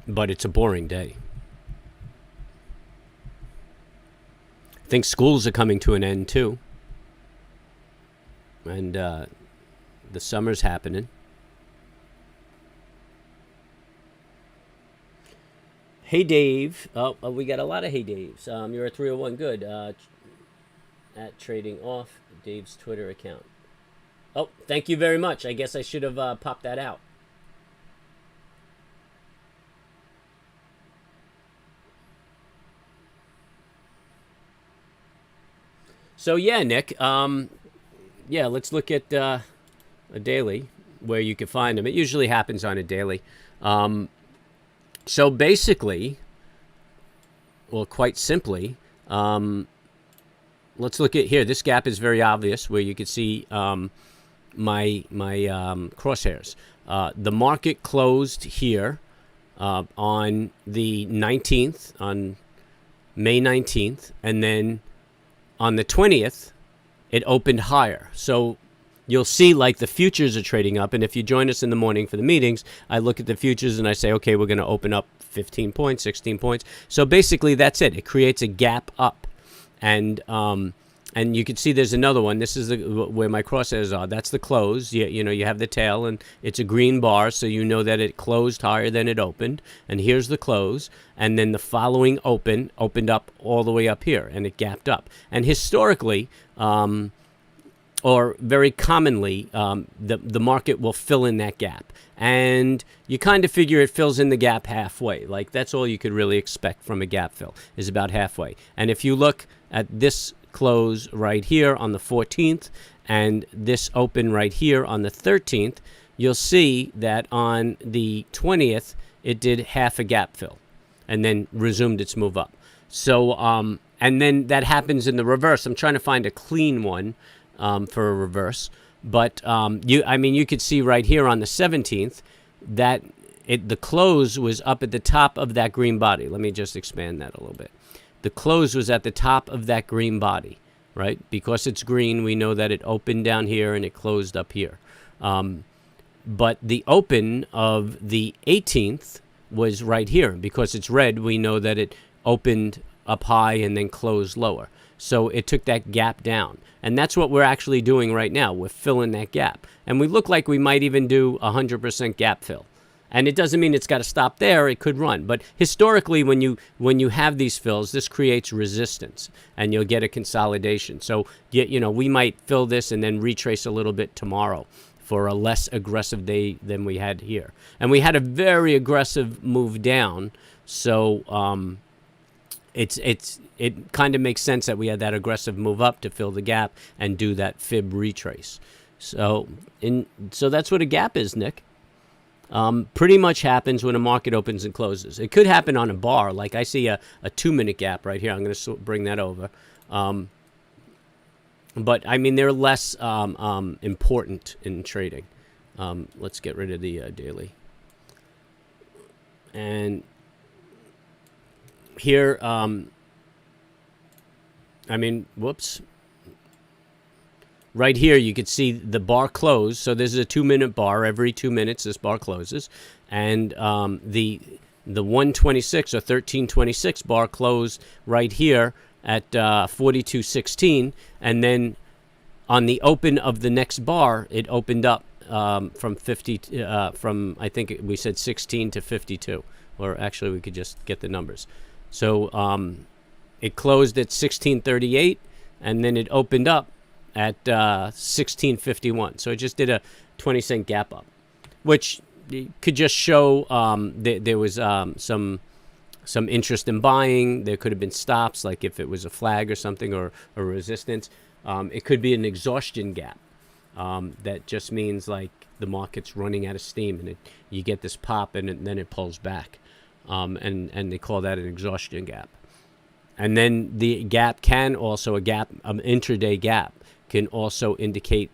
But it's a boring day. I think schools are coming to an end too, and the summer's happening. Hey Dave, we got a lot of hey Daves. You're at 301. Good. At trading off Dave's Twitter account. Oh, thank you very much. I guess I should have popped that out. So yeah, Nick. Let's look at a daily where you can find them. It usually happens on a daily. So basically, well, quite simply, let's look at here. This gap is very obvious, where you can see my crosshairs. The market closed here on the 19th, on May 19th, and then on the 20th, it opened higher. So you'll see like the futures are trading up. And if you join us in the morning for the meetings, I look at the futures and I say, okay, we're going to open up 15 points, 16 points. So basically that's it. It creates a gap up. And And you can see there's another one. This is where my crosshairs are. That's the close. You know, you have the tail, and it's a green bar, so you know that it closed higher than it opened. And here's the close. And then the following opened up all the way up here, and it gapped up. And historically, or very commonly, the market will fill in that gap. And you kind of figure it fills in the gap halfway. Like, that's all you could really expect from a gap fill, is about halfway. And if you look at this close right here on the 14th and this open right here on the 13th, you'll see that on the 20th it did half a gap fill and then resumed its move up. So and then that happens in the reverse. I'm trying to find a clean one for a reverse, but you could see right here on the 17th that the close was up at the top of that green body. Let me just expand that a little bit. The close was at the top of that green body, right? Because it's green, we know that it opened down here and it closed up here. But the open of the 18th was right here. Because it's red, we know that it opened up high and then closed lower. So it took that gap down. And that's what we're actually doing right now. We're filling that gap. And we look like we might even do 100% gap fill. And it doesn't mean it's got to stop there. It could run. But historically, when you have these fills, this creates resistance, and you'll get a consolidation. So, we might fill this and then retrace a little bit tomorrow for a less aggressive day than we had here. And we had a very aggressive move down. So it kind of makes sense that we had that aggressive move up to fill the gap and do that fib retrace. So that's what a gap is, Nick. Pretty much happens when a market opens and closes. It could happen on a bar. Like I see a 2-minute gap right here. I'm going to bring that over. But, I mean, they're less important in trading. Let's get rid of the daily. And here, whoops. Right here, you can see the bar close. So this is a 2-minute bar. Every 2 minutes, this bar closes. And the 126 or 1326 bar closed right here at 42.16. And then on the open of the next bar, it opened up from I think we said 16 to 52. Or actually, we could just get the numbers. So it closed at 16.38, and then it opened up at 16.51. So it just did a 20-cent gap up, which could just show there was some interest in buying. There could have been stops, like if it was a flag or something, or a resistance. It could be an exhaustion gap. That just means like the market's running out of steam, and you get this pop, and then it pulls back. And they call that an exhaustion gap. And then the gap can also, intraday gap, can also indicate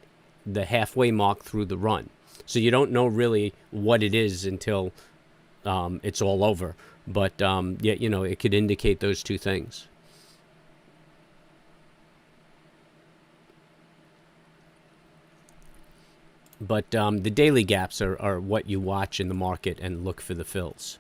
the halfway mark through the run. So you don't know really what it is until it's all over. But, it could indicate those two things. But the daily gaps are what you watch in the market and look for the fills.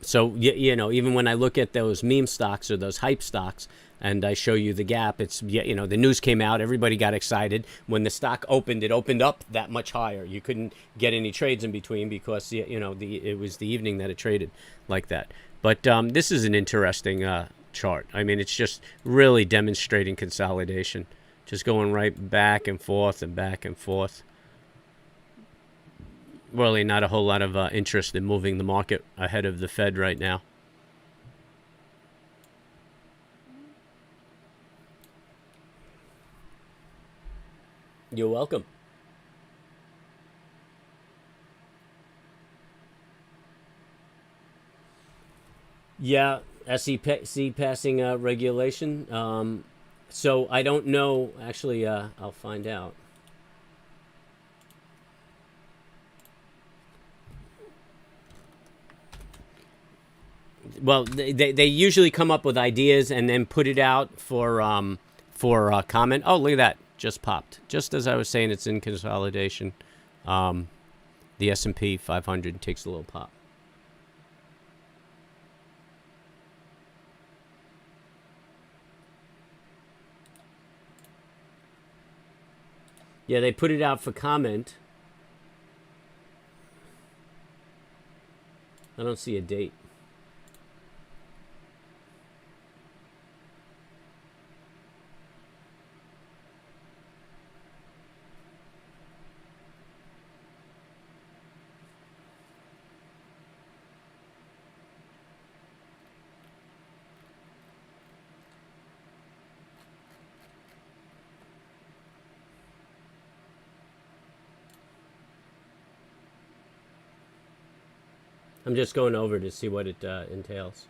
So, even when I look at those meme stocks or those hype stocks and I show you the gap, it's, the news came out, everybody got excited. When the stock opened, it opened up that much higher. You couldn't get any trades in between because, it was the evening that it traded like that. But this is an interesting chart. I mean, it's just really demonstrating consolidation. Just going right back and forth and back and forth. Really not a whole lot of interest in moving the market ahead of the Fed right now. You're welcome. Yeah, SEC passing regulation. So I don't know. Actually, I'll find out. Well, they usually come up with ideas and then put it out for comment. Oh, look at that. Just popped. Just as I was saying, it's in consolidation. The S&P 500 takes a little pop. Yeah, they put it out for comment. I don't see a date. I'm just going over to see what it entails.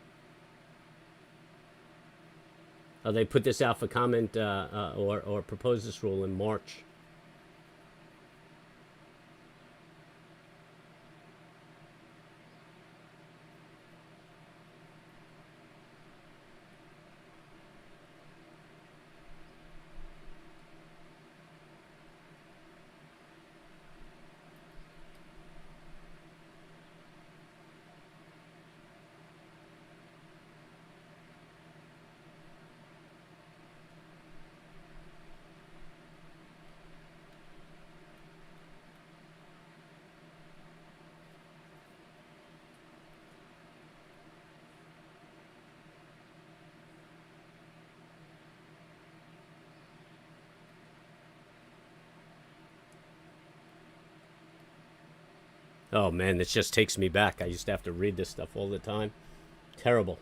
Oh, they put this out for comment or proposed this rule in March. Oh man, this just takes me back. I used to have to read this stuff all the time. Terrible.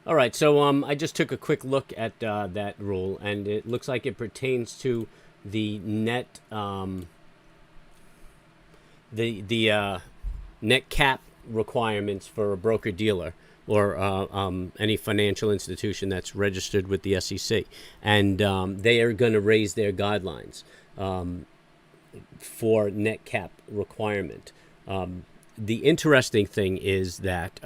All right, so I just took a quick look at that rule, and it looks like it pertains to the net net cap requirements for a broker dealer or any financial institution that's registered with the SEC, and they are going to raise their guidelines for net cap requirement. The interesting thing is that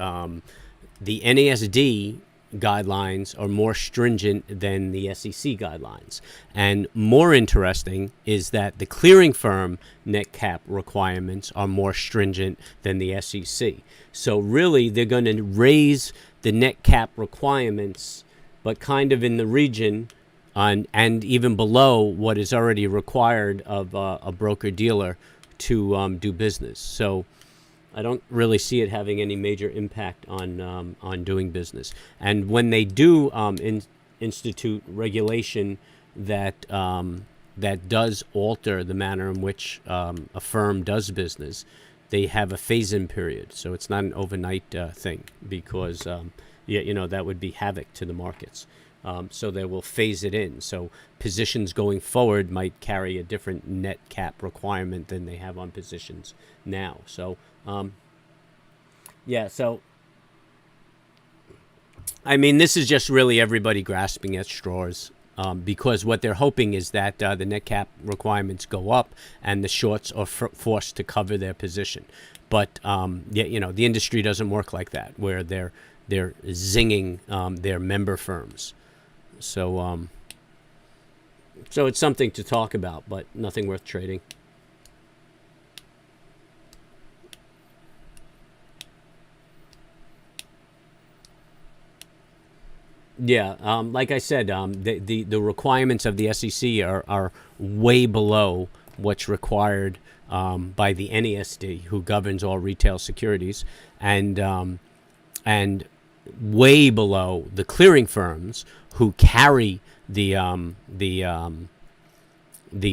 the NASD guidelines are more stringent than the SEC guidelines. And more interesting is that the clearing firm net cap requirements are more stringent than the SEC. So really, they're going to raise the net cap requirements, but kind of in the region and even below what is already required of a broker-dealer to do business. So I don't really see it having any major impact on doing business. And when they do institute regulation that that does alter the manner in which a firm does business, they have a phase-in period, so it's not an overnight thing, because that would be havoc to the markets. So they will phase it in. So positions going forward might carry a different net cap requirement than they have on positions now. So so I mean, this is just really everybody grasping at straws, because what they're hoping is that the net cap requirements go up and the shorts are forced to cover their position. But the industry doesn't work like that, where they're zinging their member firms. So so it's something to talk about, but nothing worth trading. Yeah, like I said, the requirements of the SEC are way below what's required by the NESD, who governs all retail securities, and way below the clearing firms who carry the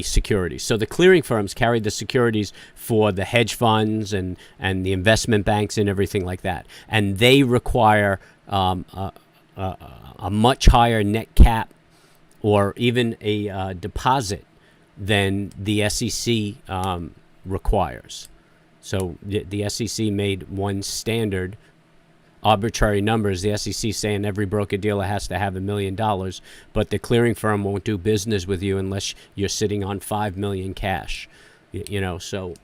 securities. So the clearing firms carry the securities for the hedge funds and the investment banks and everything like that, and they require a much higher net cap or even a deposit than the SEC requires. So the SEC made one standard, arbitrary numbers. The SEC saying every broker-dealer has to have $1 million, but the clearing firm won't do business with you unless you're sitting on $5 million cash. So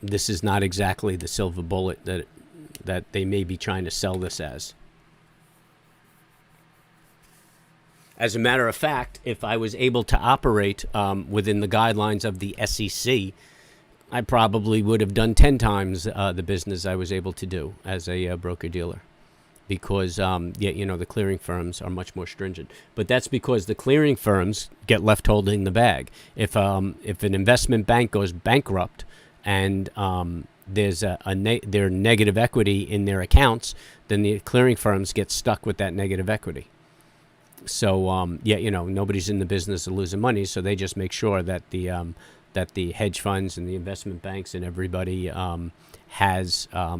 this is not exactly the silver bullet that they may be trying to sell this as. As a matter of fact, if I was able to operate within the guidelines of the SEC, I probably would have done 10 times the business I was able to do as a broker-dealer, because the clearing firms are much more stringent. But that's because the clearing firms get left holding the bag. If an investment bank goes bankrupt and there's their negative equity in their accounts, then the clearing firms get stuck with that negative equity. So nobody's in the business of losing money, so they just make sure that the hedge funds and the investment banks and everybody has a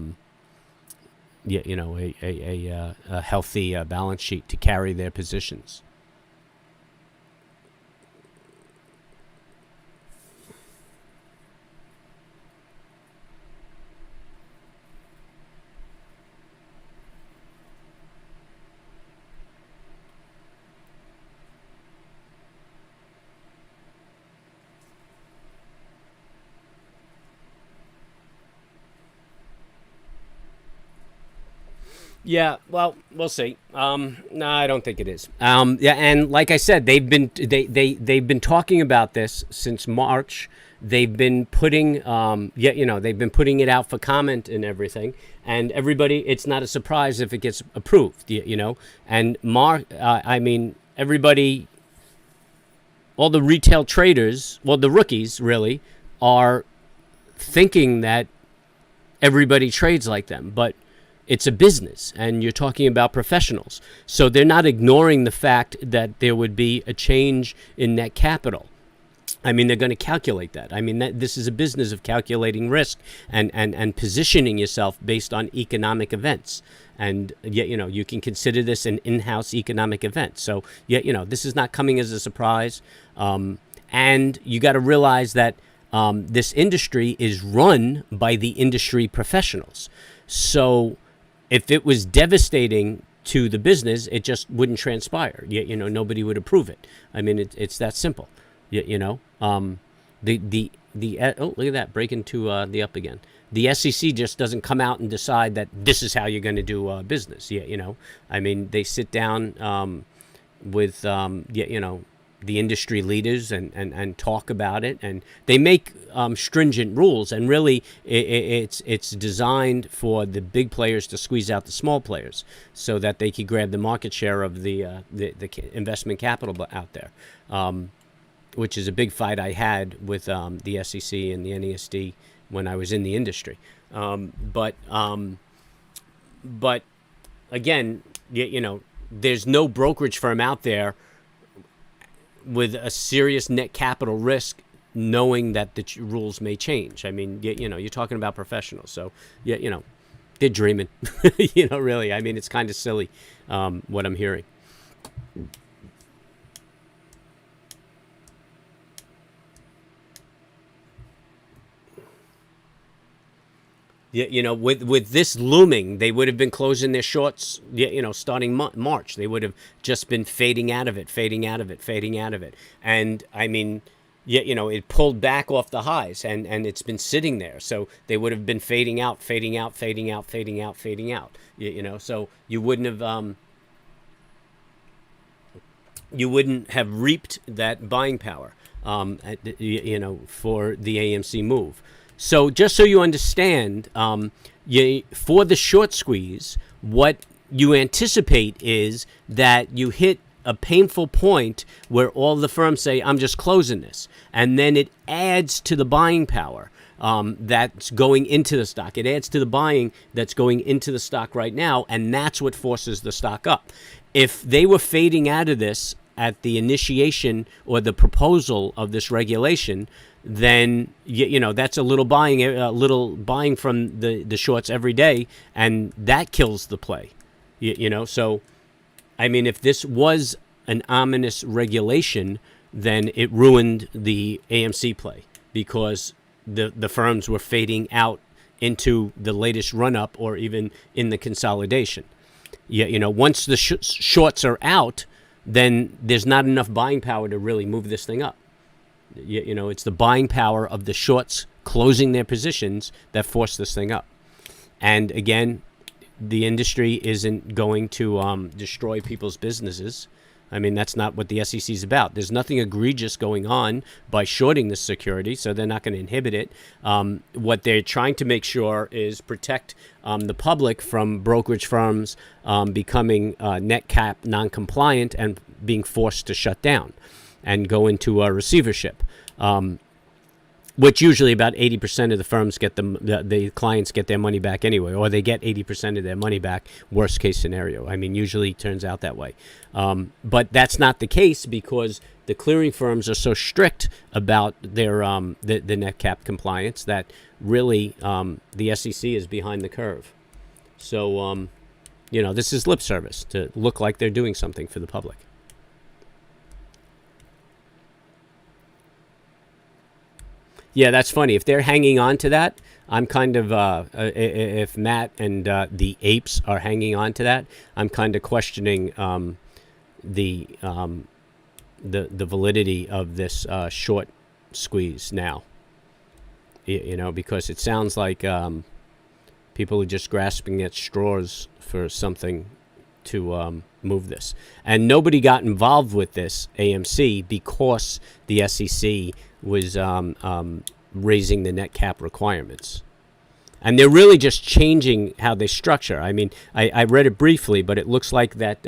healthy balance sheet to carry their positions. Yeah, well, we'll see. No, I don't think it is. And like I said, they've been talking about this since March. They've been putting they've been putting it out for comment and everything. And everybody, it's not a surprise if it gets approved. And everybody, all the retail traders, well, the rookies really, are thinking that everybody trades like them, but it's a business, and you're talking about professionals. So they're not ignoring the fact that there would be a change in net capital. I mean, they're going to calculate that. I mean, this is a business of calculating risk and positioning yourself based on economic events. And you can consider this an in-house economic event. So this is not coming as a surprise. And you got to realize that this industry is run by the industry professionals. So if it was devastating to the business, it just wouldn't transpire. Nobody would approve it. I mean, it's that simple. Oh, look at that, breaking to the up again. The SEC just doesn't come out and decide that this is how you're going to do business. I mean, they sit down with the industry leaders and talk about it, and they make stringent rules, and really it's designed for the big players to squeeze out the small players so that they can grab the market share of the investment capital out there, which is a big fight I had with the SEC and the NESD when I was in the industry. But again, there's no brokerage firm out there with a serious net capital risk, knowing that the rules may change. I mean, you're talking about professionals, so they're dreaming. Really. I mean, it's kind of silly what I'm hearing. Yeah, with this looming, they would have been closing their shorts, starting March. They would have just been fading out of it, fading out of it, fading out of it. And I mean, it pulled back off the highs, and it's been sitting there. So they would have been fading out, fading out, fading out, fading out, fading out. So you wouldn't have reaped that buying power, for the AMC move. So just so you understand, for the short squeeze, what you anticipate is that you hit a painful point where all the firms say, I'm just closing this. And then it adds to the buying power that's going into the stock. It adds to the buying that's going into the stock right now, and that's what forces the stock up. If they were fading out of this at the initiation or the proposal of this regulation, then that's a little buying from the shorts every day, and that kills the play. So I mean, if this was an ominous regulation, then it ruined the AMC play, because the firms were fading out into the latest run up or even in the consolidation. Once the shorts are out, then there's not enough buying power to really move this thing up. It's the buying power of the shorts closing their positions that force this thing up. And again, the industry isn't going to destroy people's businesses. I mean, that's not what the SEC is about. There's nothing egregious going on by shorting this security, so they're not going to inhibit it. What they're trying to make sure is protect the public from brokerage firms becoming net cap non-compliant and being forced to shut down and go into a receivership, which usually about 80% of the firms get the clients get their money back anyway, or they get 80% of their money back, worst case scenario. I mean, usually it turns out that way. But that's not the case, because the clearing firms are so strict about their the net cap compliance that really the SEC is behind the curve. So, this is lip service to look like they're doing something for the public. Yeah, that's funny. If they're hanging on to that, I'm kind of, if Matt and the apes are hanging on to that, I'm kind of questioning the validity of this short squeeze now. Because it sounds like people are just grasping at straws for something to move this. And nobody got involved with this AMC because the SEC was raising the net cap requirements. And they're really just changing how they structure. I mean, I read it briefly, but it looks like that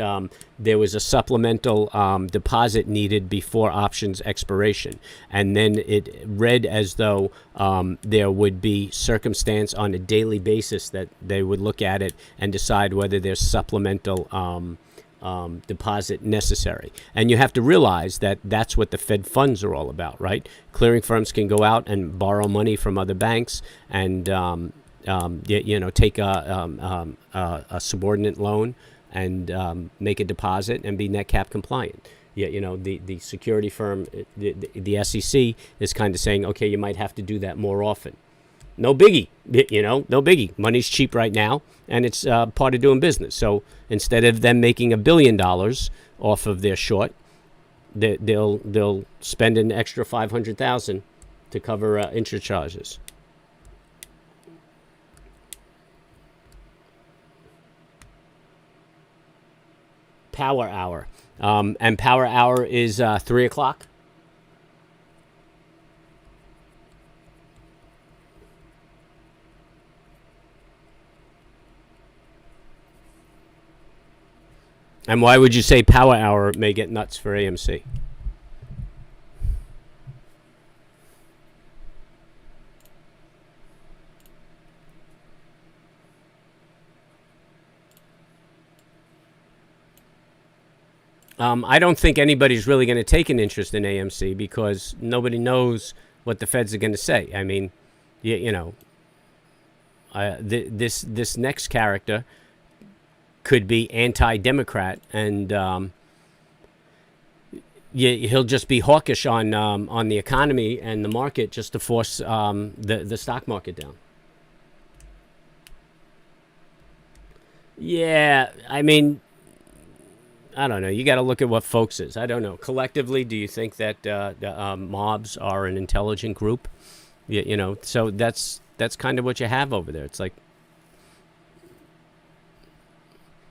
there was a supplemental deposit needed before options expiration. And then it read as though there would be circumstance on a daily basis that they would look at it and decide whether there's supplemental deposit necessary. And you have to realize that that's what the Fed funds are all about, right? Clearing firms can go out and borrow money from other banks and take a subordinate loan and make a deposit and be net cap compliant. The security firm, the SEC is kind of saying, okay, you might have to do that more often. No biggie, no biggie. Money's cheap right now, and it's part of doing business. So instead of them making $1 billion off of their short, they'll spend an extra $500,000 to cover intra charges. Power hour, and power hour is 3 o'clock. And why would you say power hour may get nuts for AMC? I don't think anybody's really going to take an interest in AMC because nobody knows what the Feds are going to say. I mean, this next character could be anti-democrat, and he'll just be hawkish on the economy and the market just to force the stock market down. Yeah, I mean, I don't know. You got to look at what folks is. I don't know. Collectively, do you think that mobs are an intelligent group? So that's kind of what you have over there. It's like,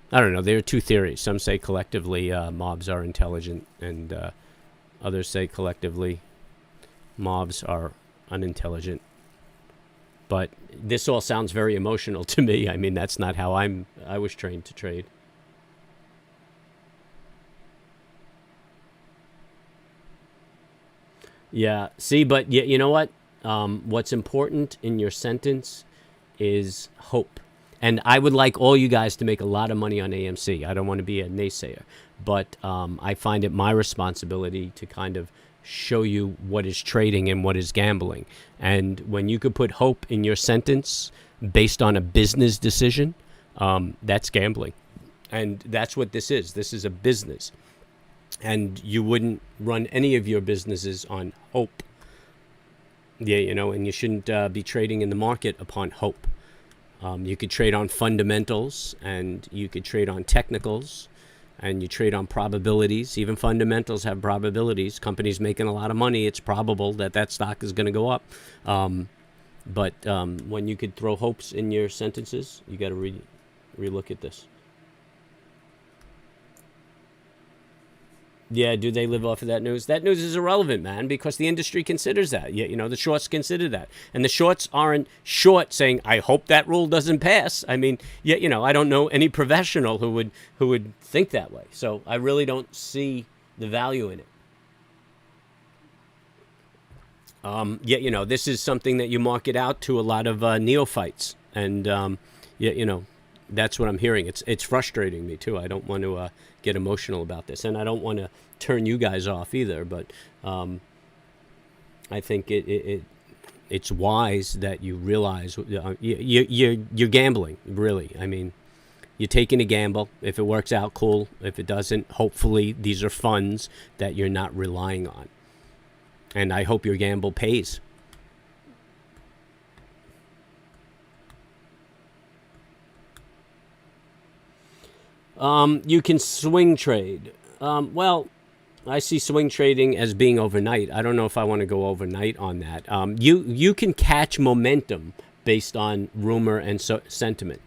I don't know. There are two theories. Some say collectively mobs are intelligent, and others say collectively mobs are unintelligent. But this all sounds very emotional to me. I mean, that's not how I was trained to trade. Yeah. See, but you know what? What's important in your sentence is hope. And I would like all you guys to make a lot of money on AMC. I don't want to be a naysayer, but I find it my responsibility to kind of show you what is trading and what is gambling. And when you could put hope in your sentence based on a business decision, that's gambling. And that's what this is. This is a business. And you wouldn't run any of your businesses on hope. Yeah, and you shouldn't be trading in the market upon hope. You could trade on fundamentals, and you could trade on technicals, and you trade on probabilities. Even fundamentals have probabilities. Companies making a lot of money, it's probable that stock is going to go up. But when you could throw hopes in your sentences, you got to relook at this. Yeah, do they live off of that news? That news is irrelevant, man, because the industry considers that. Yeah, the shorts consider that. And the shorts aren't short saying, I hope that rule doesn't pass. I mean, I don't know any professional who would think that way. So I really don't see the value in it. This is something that you market out to a lot of neophytes. And, that's what I'm hearing. It's frustrating me, too. I don't want to get emotional about this. And I don't want to turn you guys off either. But I think it's wise that you realize you're gambling, really. I mean, you're taking a gamble. If it works out, cool. If it doesn't, hopefully these are funds that you're not relying on. And I hope your gamble pays. You can swing trade. Well, I see swing trading as being overnight. I don't know if I want to go overnight on that. You can catch momentum based on rumor and sentiment.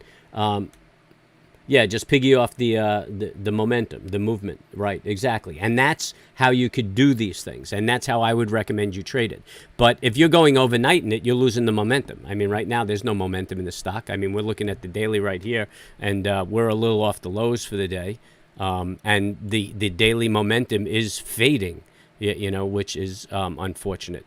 Just piggy off the momentum, the movement. Right, exactly. And that's how you could do these things. And that's how I would recommend you trade it. But if you're going overnight in it, you're losing the momentum. I mean, right now, there's no momentum in the stock. I mean, we're looking at the daily right here, and we're a little off the lows for the day. And the daily momentum is fading, which is unfortunate.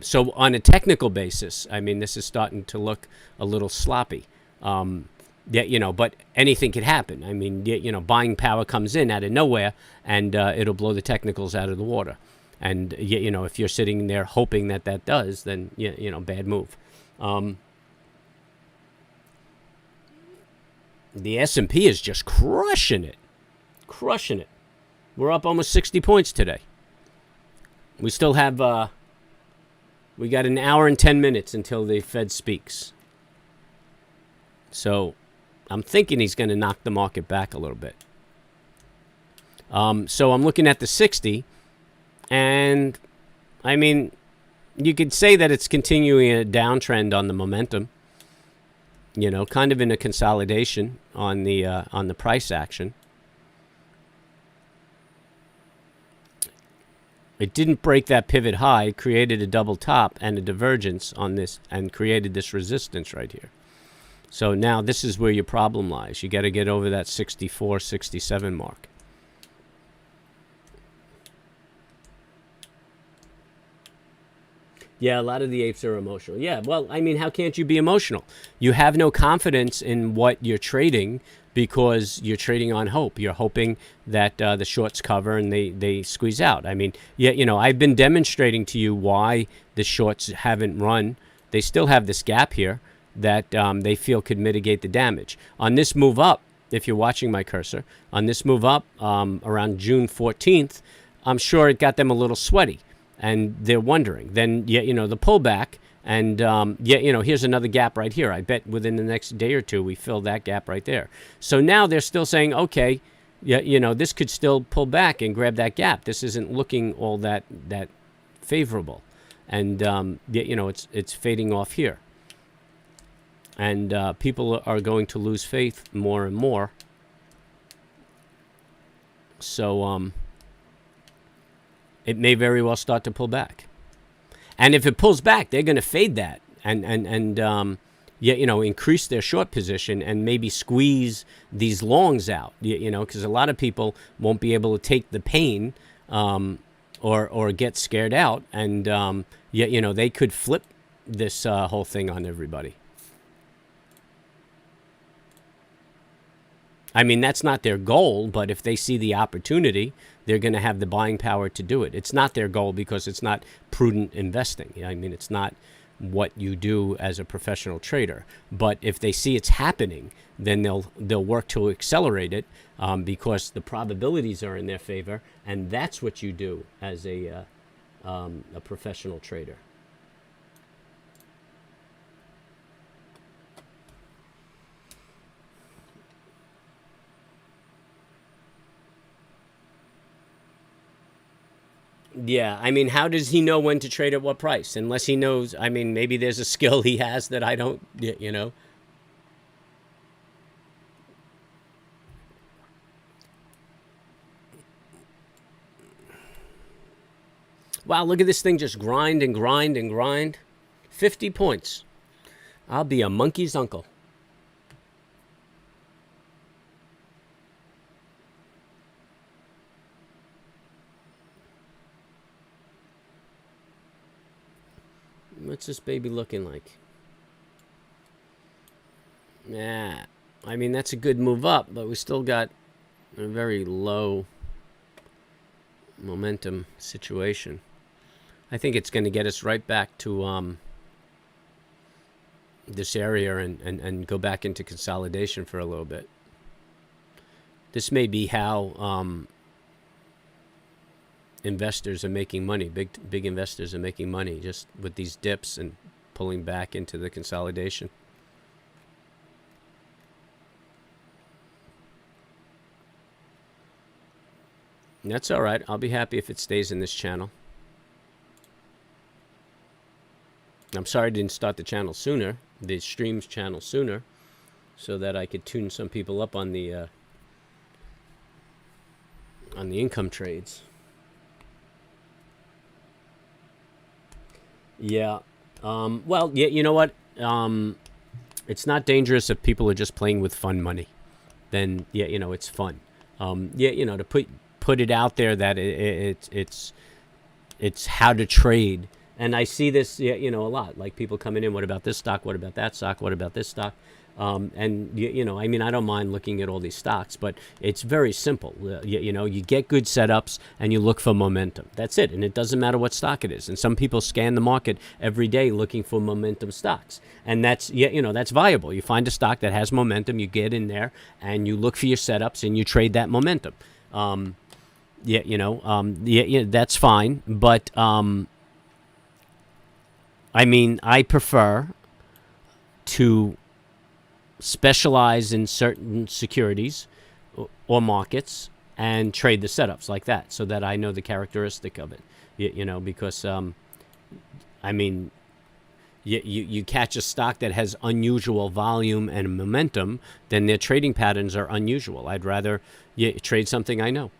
So on a technical basis, I mean, this is starting to look a little sloppy. But anything could happen. I mean, buying power comes in out of nowhere, and it'll blow the technicals out of the water. And, if you're sitting there hoping that does, then, bad move. The S&P is just crushing it. Crushing it. We're up almost 60 points today. We still have, we got an hour and 10 minutes until the Fed speaks. So I'm thinking he's going to knock the market back a little bit. So I'm looking at the 60, and I mean, you could say that it's continuing a downtrend on the momentum. Kind of in a consolidation on the price action. It didn't break that pivot high, created a double top and a divergence on this, and created this resistance right here. So now this is where your problem lies. You got to get over that 64, 67 mark. Yeah, a lot of the apes are emotional. Yeah, well, I mean, how can't you be emotional? You have no confidence in what you're trading. because you're trading on hope. You're hoping that the shorts cover and they squeeze out. I mean, yeah, you know, I've been demonstrating to you why the shorts haven't run. They still have this gap here that they feel could mitigate the damage. On this move up, if you're watching my cursor, on this move up around June 14th, I'm sure it got them a little sweaty, and they're wondering. Then, yeah, you know, the pullback, and yeah, you know, here's another gap right here. I bet within the next day or two we fill that gap right there. So now they're still saying, okay, yeah, you know, this could still pull back and grab that gap. This isn't looking all that favorable, and yeah, you know, it's fading off here. And people are going to lose faith more and more. So it may very well start to pull back. And if it pulls back, they're going to fade that and yeah, you know, increase their short position and maybe squeeze these longs out. You know, because a lot of people won't be able to take the pain or get scared out, and yeah, you know, they could flip this whole thing on everybody. I mean, that's not their goal, but if they see the opportunity, they're going to have the buying power to do it. It's not their goal because it's not prudent investing. I mean, it's not what you do as a professional trader. But if they see it's happening, then they'll work to accelerate it because the probabilities are in their favor, and that's what you do as a professional trader. Yeah, I mean, how does he know when to trade at what price? Unless he knows, I mean, maybe there's a skill he has that I don't, you know. Wow, look at this thing just grind and grind and grind. 50 points. I'll be a monkey's uncle. What's this baby looking like? Yeah, I mean, that's a good move up, but we still got a very low momentum situation. I think it's going to get us right back to this area and go back into consolidation for a little bit. This may be how investors are making money. Big investors are making money just with these dips and pulling back into the consolidation. And that's all right. I'll be happy if it stays in this channel. I'm sorry I didn't start the channel sooner, the streams channel sooner, so that I could tune some people up on the income trades. Yeah. Well, yeah, you know what? It's not dangerous if people are just playing with fun money. Then, yeah, you know, it's fun. Yeah, you know, to put it out there that it's how to trade. And I see this, yeah, you know, a lot. Like people coming in, what about this stock? What about that stock? What about this stock? And, you know, I mean, I don't mind looking at all these stocks, but it's very simple. You know, you get good setups and you look for momentum. That's it. And it doesn't matter what stock it is. And some people scan the market every day looking for momentum stocks. And that's, yeah, you know, that's viable. You find a stock that has momentum, you get in there and you look for your setups and you trade that momentum. Yeah, you know, yeah, that's fine. But, I mean, I prefer to specialize in certain securities or markets and trade the setups like that so that I know the characteristic of it, you know, because, I mean, you catch a stock that has unusual volume and momentum, then their trading patterns are unusual. I'd rather trade something I know.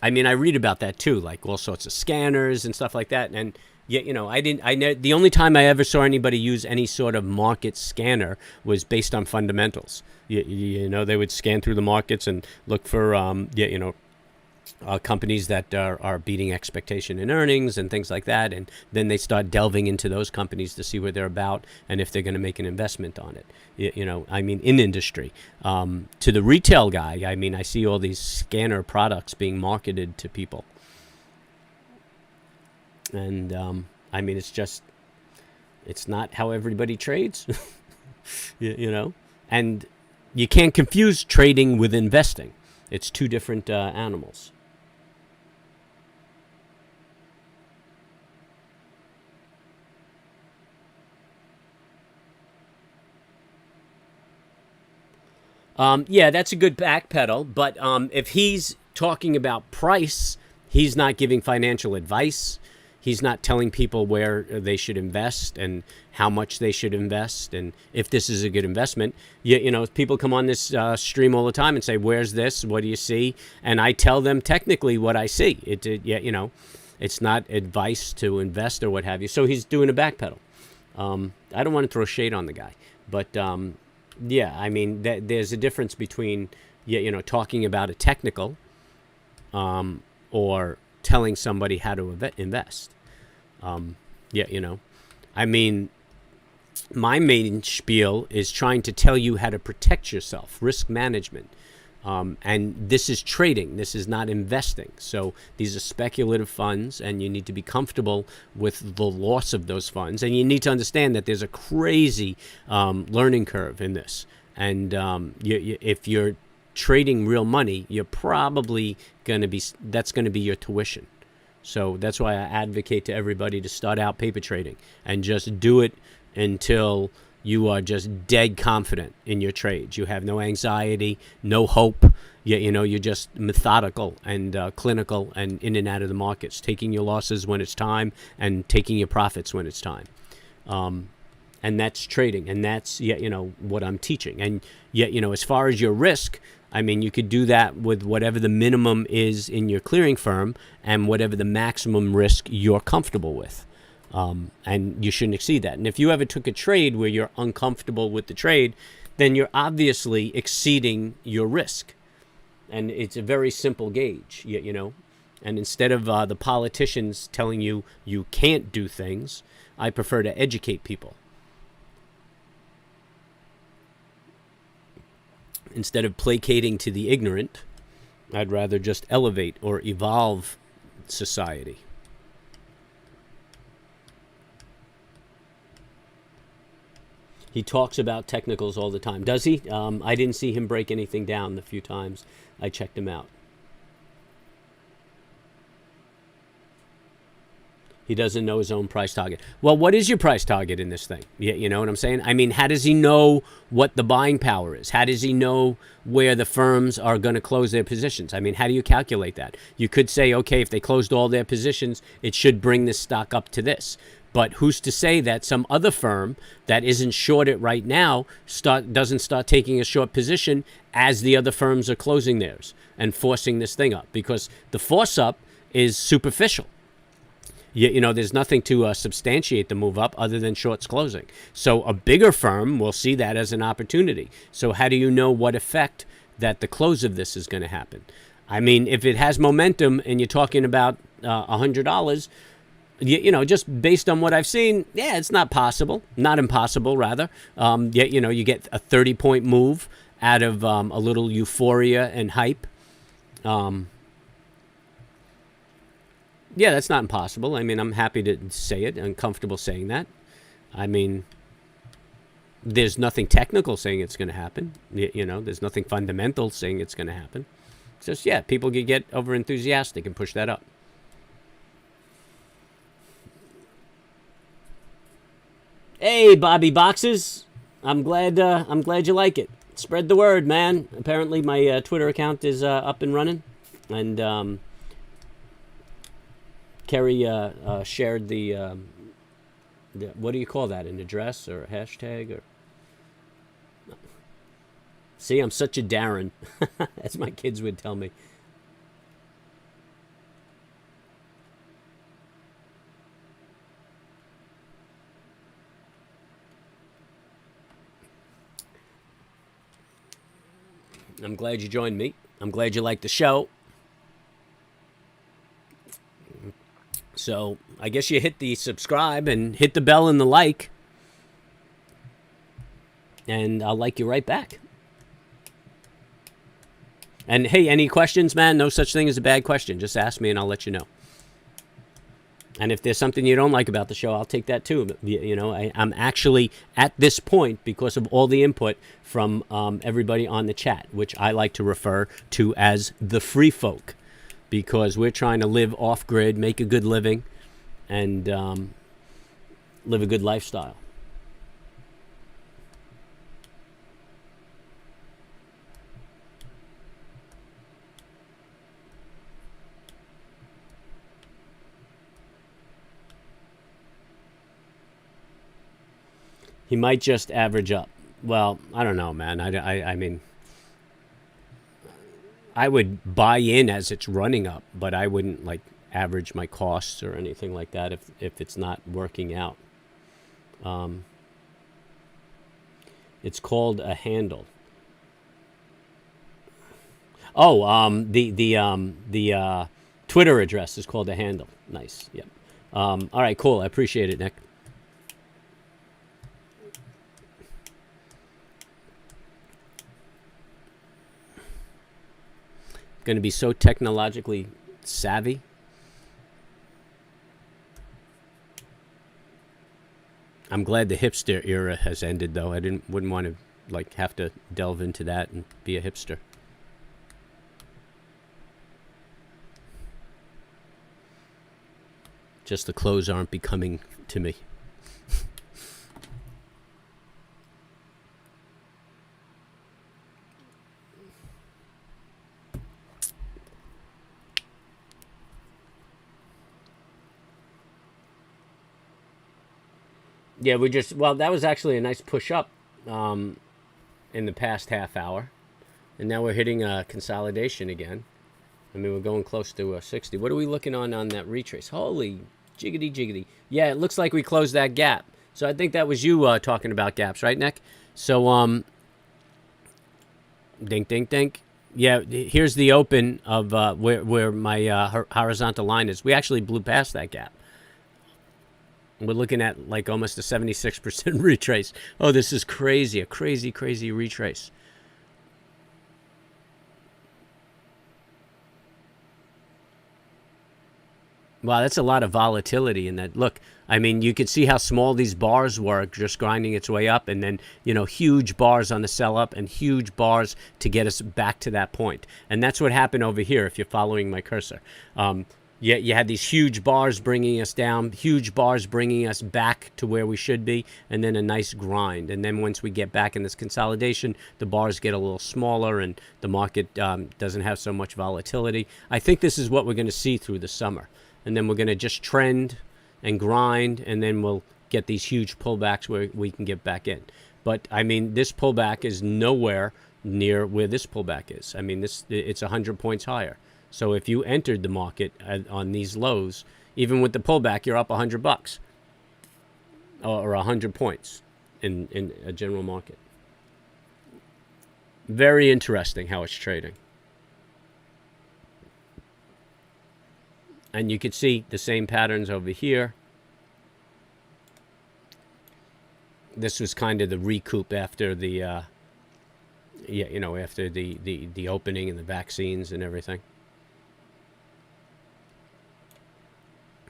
I mean, I read about that too, like all sorts of scanners and stuff like that. And yeah, you know, the only time I ever saw anybody use any sort of market scanner was based on fundamentals. You know, they would scan through the markets and look for, yeah, you know, companies that are beating expectation in earnings and things like that, and then they start delving into those companies to see what they're about and if they're going to make an investment on it. I mean, in industry. To the retail guy, I mean, I see all these scanner products being marketed to people, and I mean, it's not how everybody trades, and you can't confuse trading with investing. It's two different animals. Yeah, that's a good backpedal. But if he's talking about price, he's not giving financial advice. He's not telling people where they should invest and how much they should invest and if this is a good investment. People come on this stream all the time and say, "Where's this? What do you see?" And I tell them technically what I see. It's not advice to invest or what have you. So he's doing a backpedal. I don't want to throw shade on the guy, but yeah, I mean, there's a difference between talking about a technical or telling somebody how to invest. I mean, my main spiel is trying to tell you how to protect yourself, risk management. And this is trading. This is not investing. So these are speculative funds, and you need to be comfortable with the loss of those funds. And you need to understand that there's a crazy learning curve in this. And if you're trading real money, you're probably that's going to be your tuition. So that's why I advocate to everybody to start out paper trading and just do it until you are just dead confident in your trades. You have no anxiety, no hope. You're just methodical and clinical and in and out of the markets, taking your losses when it's time and taking your profits when it's time. And that's trading, and that's what I'm teaching. And as far as your risk, I mean, you could do that with whatever the minimum is in your clearing firm and whatever the maximum risk you're comfortable with. And you shouldn't exceed that. And if you ever took a trade where you're uncomfortable with the trade, then you're obviously exceeding your risk. And it's a very simple gauge, And instead of the politicians telling you you can't do things, I prefer to educate people. Instead of placating to the ignorant, I'd rather just elevate or evolve society. He talks about technicals all the time. Does he? I didn't see him break anything down the few times I checked him out. He doesn't know his own price target. Well, what is your price target in this thing? You know what I'm saying? I mean, how does he know what the buying power is? How does he know where the firms are going to close their positions? I mean, how do you calculate that? You could say, okay, if they closed all their positions, it should bring this stock up to this. But who's to say that some other firm that isn't short it right now doesn't start taking a short position as the other firms are closing theirs and forcing this thing up? Because the force up is superficial. There's nothing to substantiate the move up other than shorts closing. So a bigger firm will see that as an opportunity. So how do you know what effect that the close of this is going to happen? I mean, if it has momentum and you're talking about $100, just based on what I've seen, yeah, it's not possible. Not impossible, rather. You get a 30-point move out of a little euphoria and hype. Yeah, that's not impossible. I mean, I'm happy to say it. I'm comfortable saying that. I mean, there's nothing technical saying it's going to happen. There's nothing fundamental saying it's going to happen. It's just, yeah, people can get over enthusiastic and push that up. Hey, Bobby Boxes. I'm glad you like it. Spread the word, man. Apparently my Twitter account is up and running. And Kerry shared the what do you call that, an address or a hashtag? Or see, I'm such a Darren, as my kids would tell me. I'm glad you joined me. I'm glad you liked the show. So I guess you hit the subscribe and hit the bell and the like, and I'll like you right back. And hey, any questions, man? No such thing as a bad question. Just ask me and I'll let you know. And if there's something you don't like about the show, I'll take that too. You know, I'm actually at this point because of all the input from everybody on the chat, which I like to refer to as the free folk, because we're trying to live off grid, make a good living, and live a good lifestyle. He might just average up. Well, I don't know, man. I mean, I would buy in as it's running up, but I wouldn't like average my costs or anything like that if it's not working out. It's called a handle. Oh, the Twitter address is called a handle. Nice. Yep. All right, cool. I appreciate it, Nick. Going to be so technologically savvy. I'm glad the hipster era has ended, though. I wouldn't want to like have to delve into that and be a hipster. Just the clothes aren't becoming to me. Yeah, well, that was actually a nice push up in the past half hour. And now we're hitting a consolidation again. I mean, we're going close to 60. What are we looking on that retrace? Holy jiggity jiggity. Yeah, it looks like we closed that gap. So I think that was you talking about gaps, right, Nick? So, dink, dink, dink. Yeah, here's the open of where my horizontal line is. We actually blew past that gap. We're looking at like almost a 76% retrace. Oh, this is crazy. A crazy, crazy retrace. Wow, that's a lot of volatility in that. Look, I mean, you could see how small these bars were just grinding its way up, and then, you know, huge bars on the sell up and huge bars to get us back to that point. And that's what happened over here if you're following my cursor. You had these huge bars bringing us down, huge bars bringing us back to where we should be, and then a nice grind. And then once we get back in this consolidation, the bars get a little smaller and the market doesn't have so much volatility. I think this is what we're going to see through the summer. And then we're going to just trend and grind, and then we'll get these huge pullbacks where we can get back in. But, I mean, this pullback is nowhere near where this pullback is. I mean, it's 100 points higher. So if you entered the market on these lows, even with the pullback, you're up $100 or 100 points in a general market. Very interesting how it's trading. And you could see the same patterns over here. This was kind of the recoup after the, after the opening and the vaccines and everything.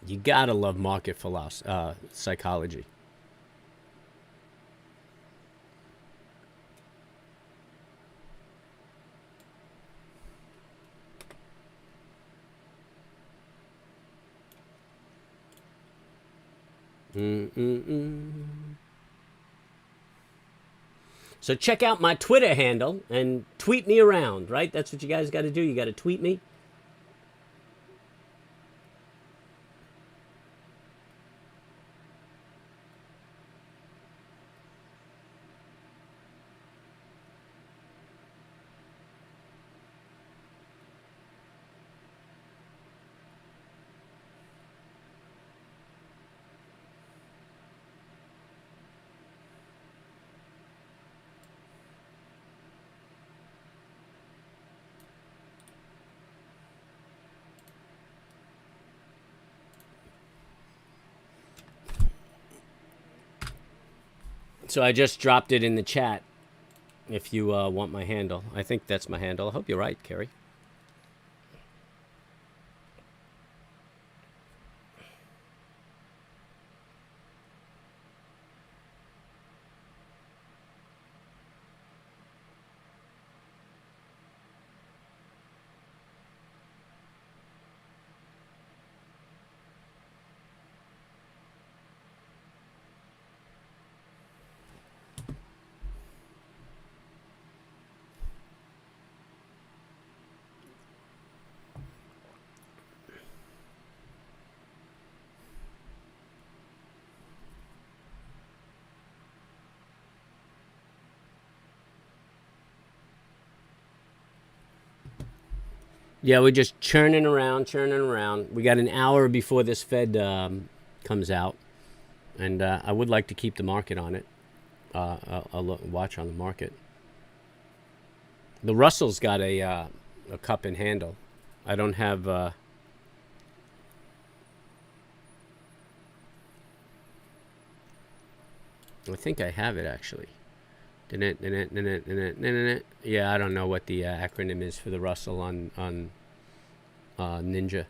You gotta love market philosophy, psychology. So check out my Twitter handle and tweet me around, right? That's what you guys got to do. You got to tweet me. So I just dropped it in the chat if you want my handle. I think that's my handle. I hope you're right, Kerry. Yeah, we're just churning around, churning around. We got an hour before this Fed comes out, and I would like to keep the market on it. I'll watch on the market. The Russell's got a cup and handle. I don't have. I think I have it actually. Yeah, I don't know what the acronym is for the Russell on Ninja.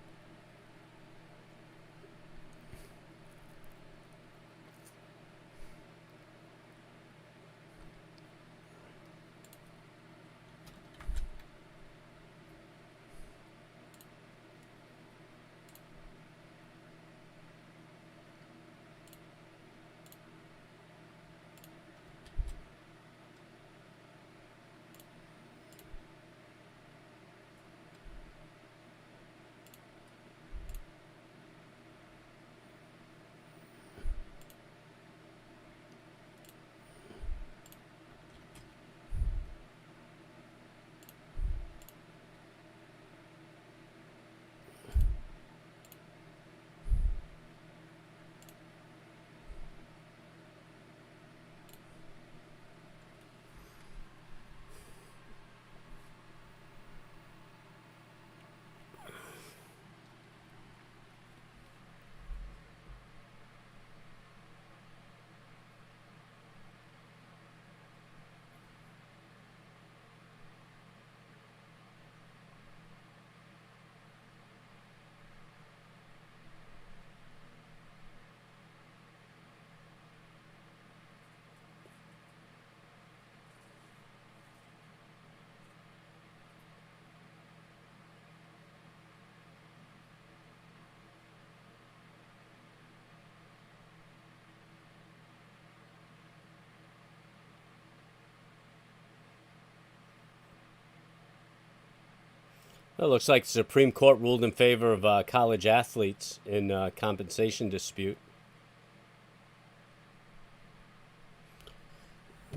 It looks like the Supreme Court ruled in favor of college athletes in compensation dispute.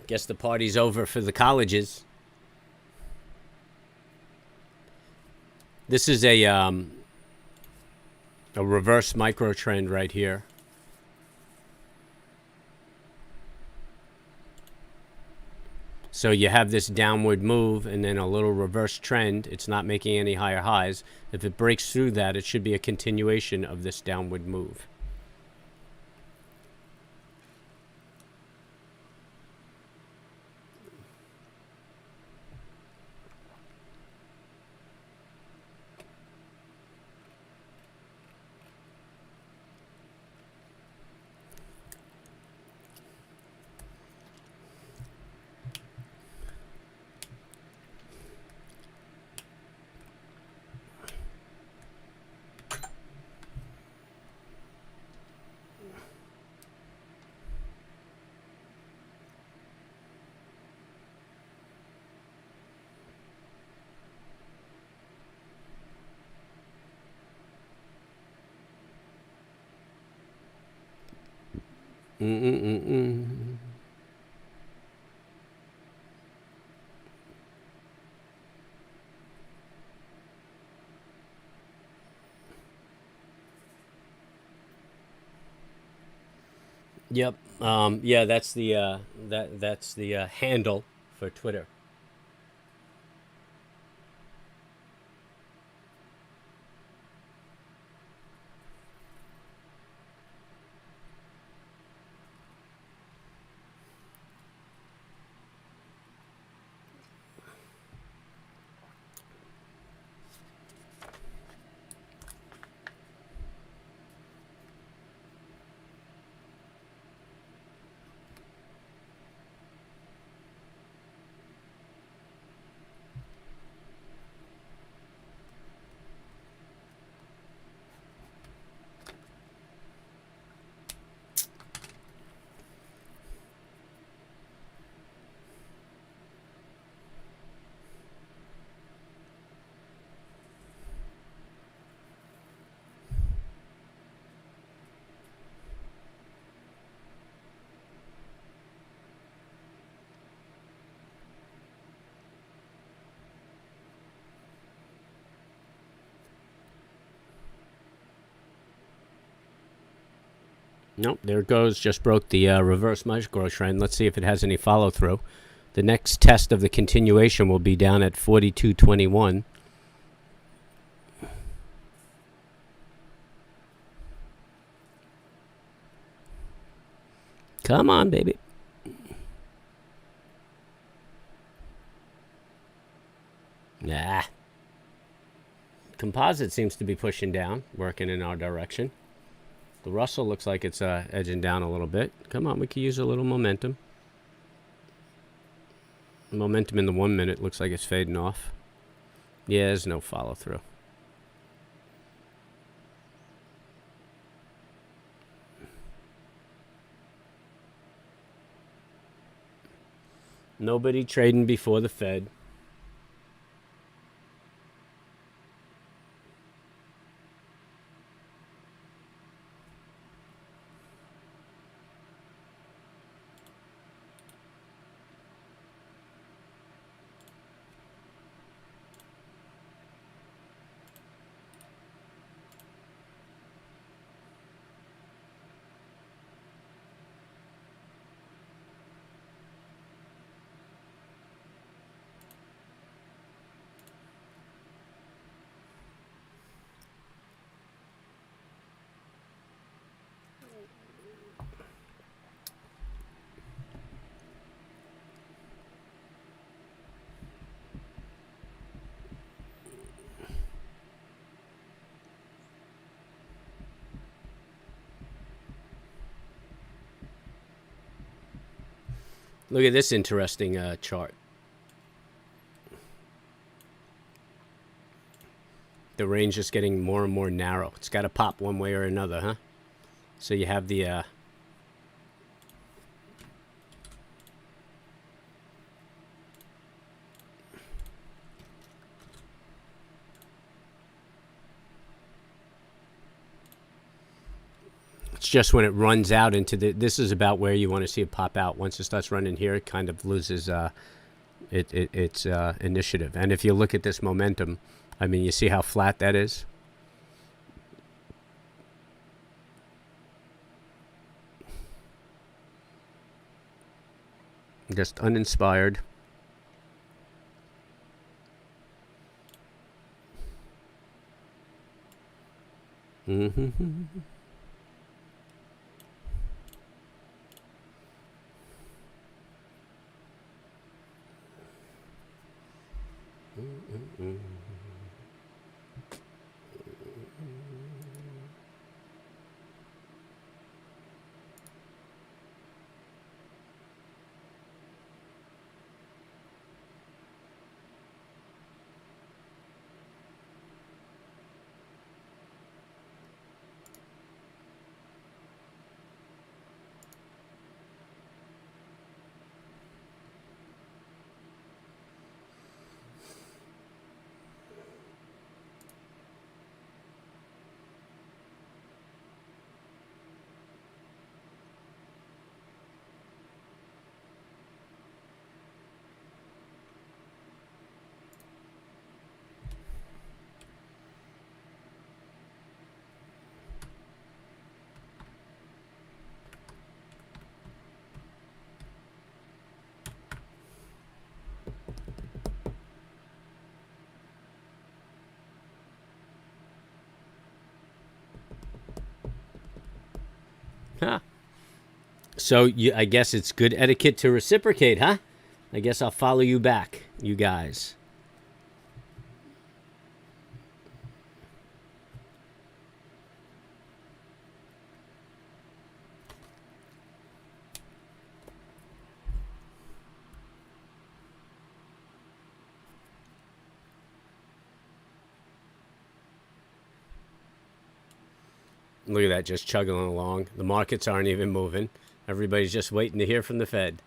Guess the party's over for the colleges. This is a reverse micro trend right here. So you have this downward move and then a little reverse trend. It's not making any higher highs. If it breaks through that, it should be a continuation of this downward move. Yep. Yeah, that's the that's the handle for Twitter. Nope, there it goes. Just broke the reverse micro trend. Let's see if it has any follow through. The next test of the continuation will be down at 42.21. Come on, baby. Nah. Composite seems to be pushing down, working in our direction. The Russell looks like it's edging down a little bit. Come on, we could use a little momentum. Momentum in the 1 minute looks like it's fading off. Yeah, there's no follow through. Nobody trading before the Fed. Look at this interesting chart. The range is getting more and more narrow. It's got to pop one way or another, huh? So you have the... It's just when it runs out into the... This is about where you want to see it pop out. Once it starts running here, it kind of loses its initiative. And if you look at this momentum, I mean, you see how flat that is? Just uninspired. Mm-hmm. Huh. So I guess it's good etiquette to reciprocate, huh? I guess I'll follow you back, you guys. Look at that, just chugging along. The markets aren't even moving. Everybody's just waiting to hear from the Fed.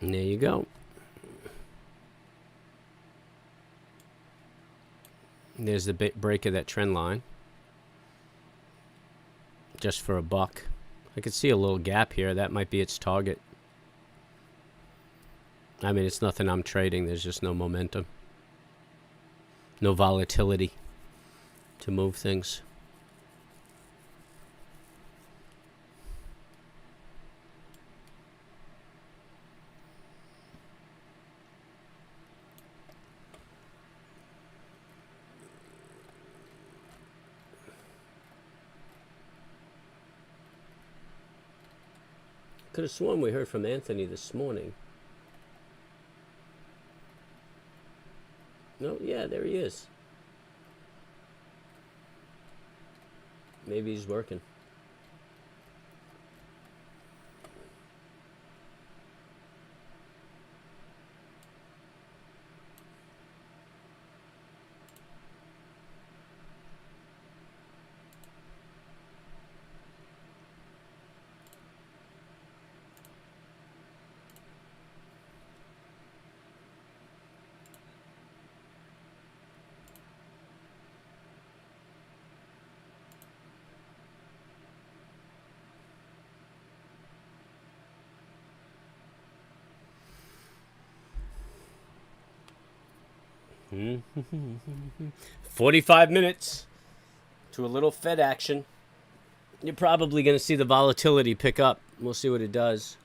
And there you go. And there's the break of that trend line. Just for a buck. I could see a little gap here. That might be its target. I mean, it's nothing I'm trading. There's just no momentum. No volatility to move things. Could have sworn we heard from Anthony this morning. No, yeah, there he is. Maybe he's working. Mm-hmm. 45 minutes to a little Fed action. You're probably going to see the volatility pick up. We'll see what it does.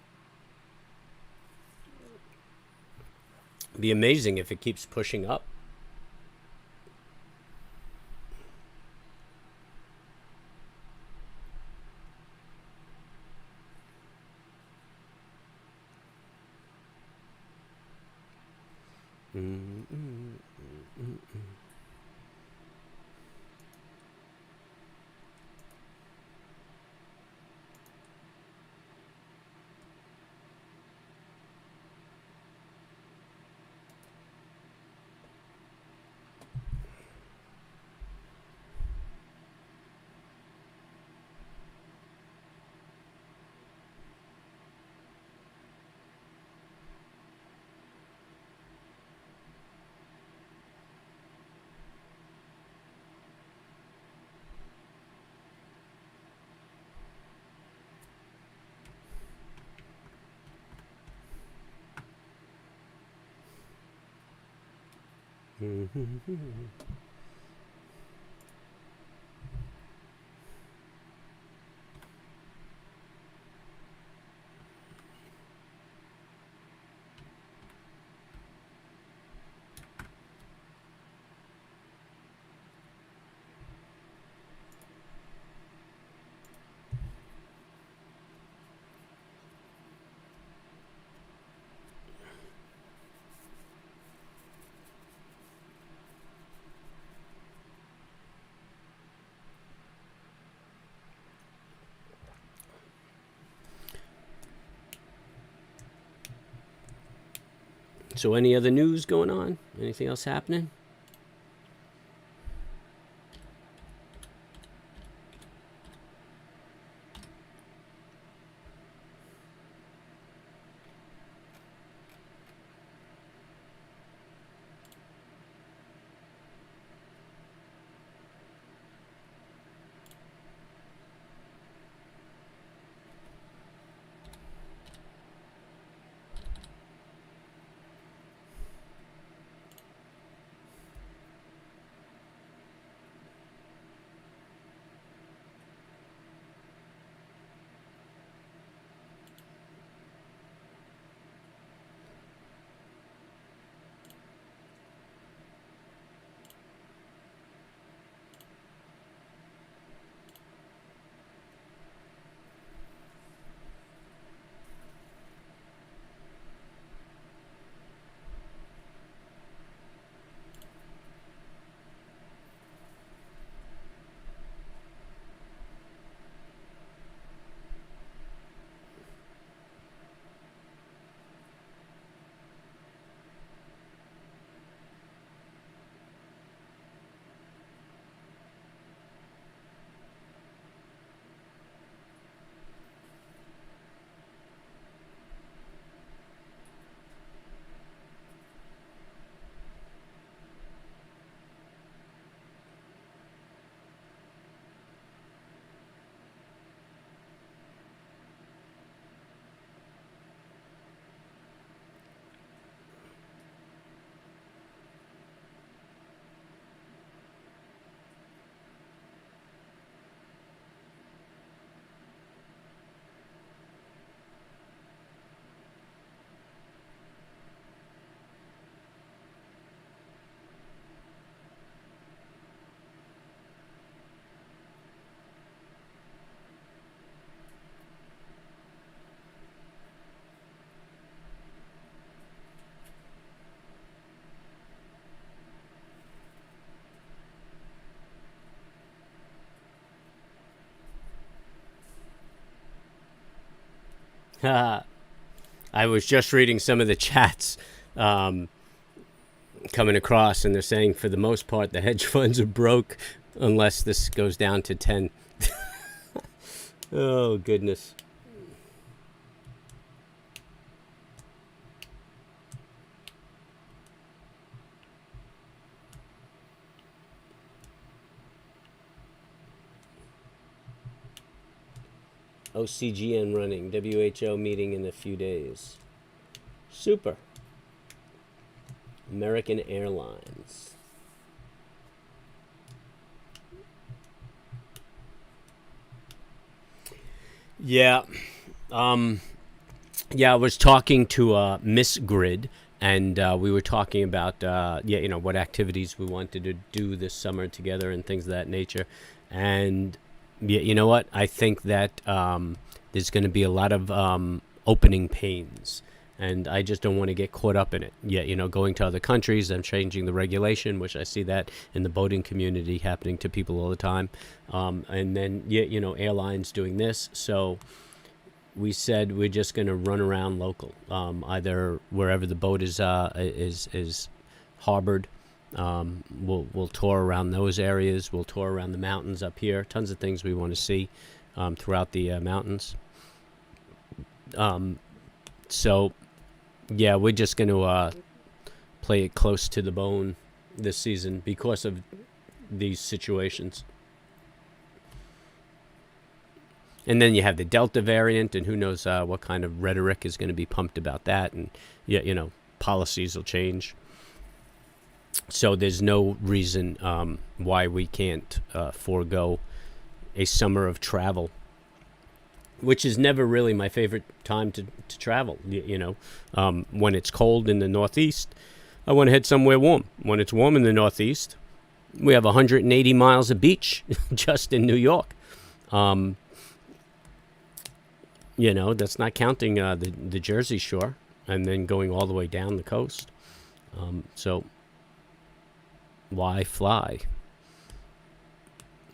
Be amazing if it keeps pushing up. So any other news going on? Anything else happening? I was just reading some of the chats coming across, and they're saying for the most part the hedge funds are broke unless this goes down to 10. Oh, goodness. OCGN running. WHO meeting in a few days. Super. American Airlines. Yeah. Yeah, I was talking to Miss Grid, and we were talking about what activities we wanted to do this summer together and things of that nature. And yeah, you know what? I think that there's going to be a lot of opening pains, and I just don't want to get caught up in it. Yeah, going to other countries and changing the regulation, which I see that in the boating community happening to people all the time. And then, airlines doing this. So we said we're just going to run around local, either wherever the boat is harbored. We'll tour around those areas. We'll tour around the mountains up here. Tons of things we want to see throughout the mountains. So, yeah, we're just going to play it close to the bone this season because of these situations. And then you have the Delta variant, and who knows what kind of rhetoric is going to be pumped about that. And, policies will change. So there's no reason why we can't forego a summer of travel, which is never really my favorite time to travel. When it's cold in the Northeast, I want to head somewhere warm. When it's warm in the Northeast, we have 180 miles of beach just in New York. That's not counting the Jersey Shore and then going all the way down the coast. So why fly?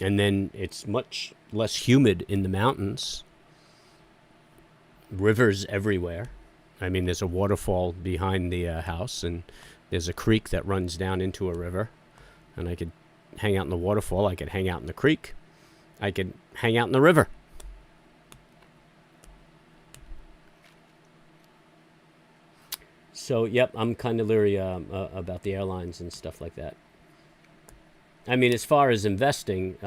And then it's much less humid in the mountains. Rivers everywhere. I mean, there's a waterfall behind the house, and there's a creek that runs down into a river. And I could hang out in the waterfall. I could hang out in the creek. I could hang out in the river. So, yep, I'm kind of leery about the airlines and stuff like that. I mean, as far as investing,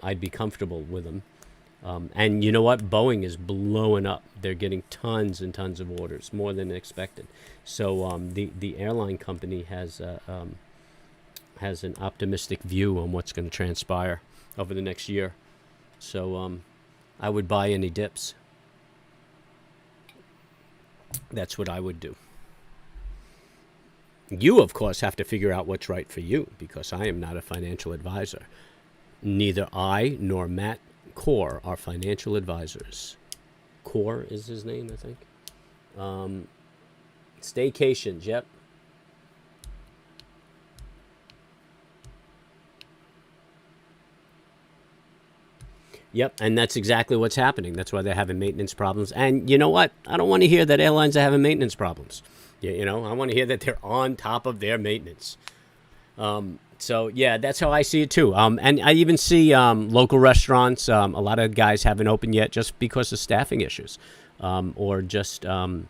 I'd be comfortable with them. And you know what? Boeing is blowing up. They're getting tons and tons of orders, more than expected. So the airline company has an optimistic view on what's going to transpire over the next year. So I would buy any dips. That's what I would do. You, of course, have to figure out what's right for you, because I am not a financial advisor. Neither I nor Matt Core are financial advisors. Core is his name, I think. Staycations, yep. Yep, and that's exactly what's happening. That's why they're having maintenance problems. And you know what? I don't want to hear that airlines are having maintenance problems. I want to hear that they're on top of their maintenance. So, yeah, that's how I see it, too. And I even see local restaurants, a lot of guys haven't opened yet just because of staffing issues. Or just, restaurants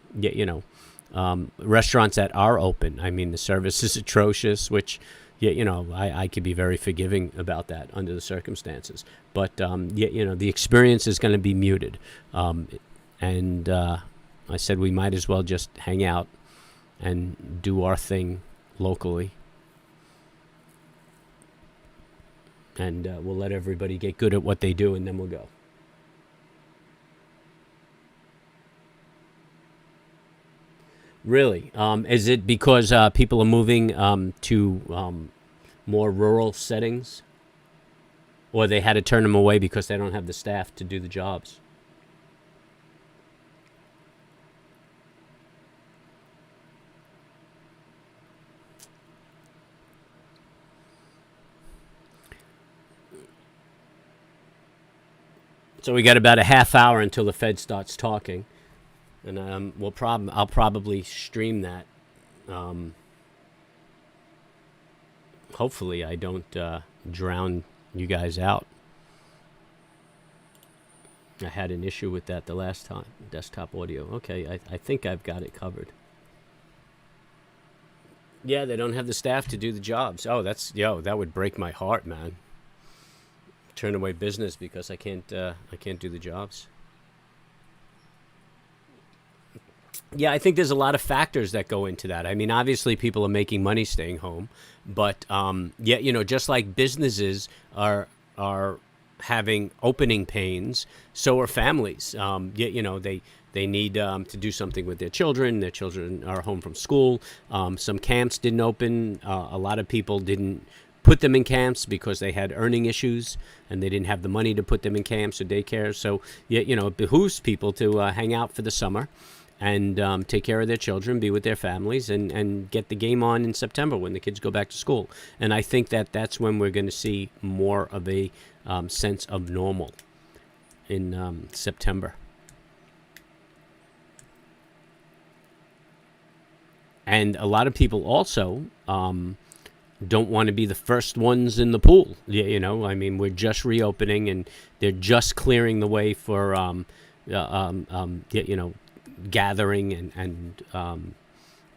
that are open. I mean, the service is atrocious, which, I could be very forgiving about that under the circumstances. But, the experience is going to be muted. And I said we might as well just hang out and do our thing locally. And we'll let everybody get good at what they do, and then we'll go. Really? Is it because people are moving to more rural settings? Or they had to turn them away because they don't have the staff to do the jobs? So we got about a half hour until the Fed starts talking. and I'll probably stream that. Hopefully, I don't drown you guys out. I had an issue with that the last time. Desktop audio. Okay, I think I've got it covered. Yeah, they don't have the staff to do the jobs. Oh, that would break my heart, man. Turn away business because I can't do the jobs. Yeah, I think there's a lot of factors that go into that. I mean, obviously people are making money staying home, but just like businesses are having opening pains, so are families. They need to do something with their children. Their children are home from school. Some camps didn't open. A lot of people didn't put them in camps because they had earning issues and they didn't have the money to put them in camps or daycare. So, it behooves people to hang out for the summer and take care of their children, be with their families, and get the game on in September when the kids go back to school. And I think that's when we're going to see more of a sense of normal in September. And a lot of people also don't want to be the first ones in the pool. I mean, we're just reopening, and they're just clearing the way for gathering and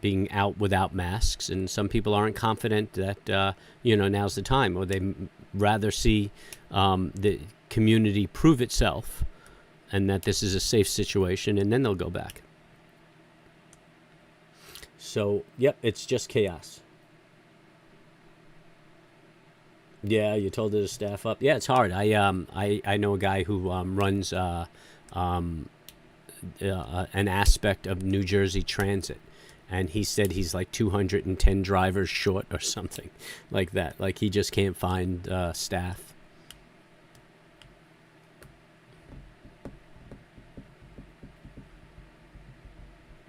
being out without masks. And some people aren't confident that now's the time, or they rather see the community prove itself and that this is a safe situation, and then they'll go back. So, yep, it's just chaos. Yeah, you told her to staff up. Yeah, it's hard. I know a guy who runs an aspect of New Jersey Transit, and he said he's like 210 drivers short or something like that. Like, he just can't find staff.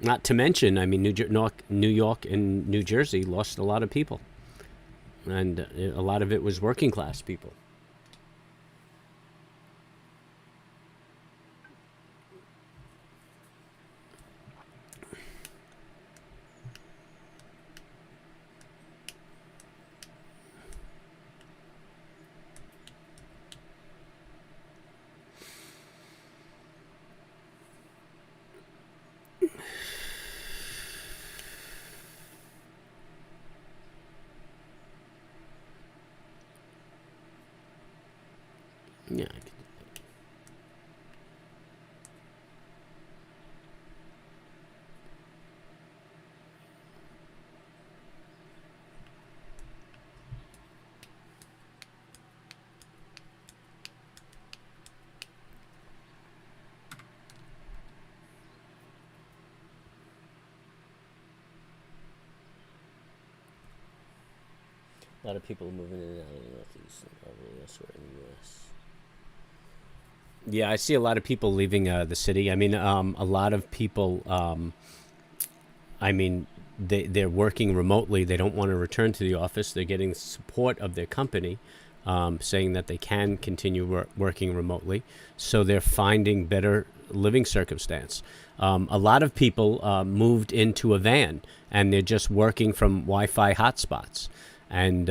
Not to mention, I mean, New York and New Jersey lost a lot of people, and a lot of it was working class people. Yeah. A lot of people moving in and out of the Northeast and probably elsewhere in the U.S. Yeah, I see a lot of people leaving the city. I mean, a lot of people, they're working remotely. They don't want to return to the office. They're getting support of their company, saying that they can continue working remotely. So they're finding better living circumstance. A lot of people moved into a van, and they're just working from Wi-Fi hotspots. And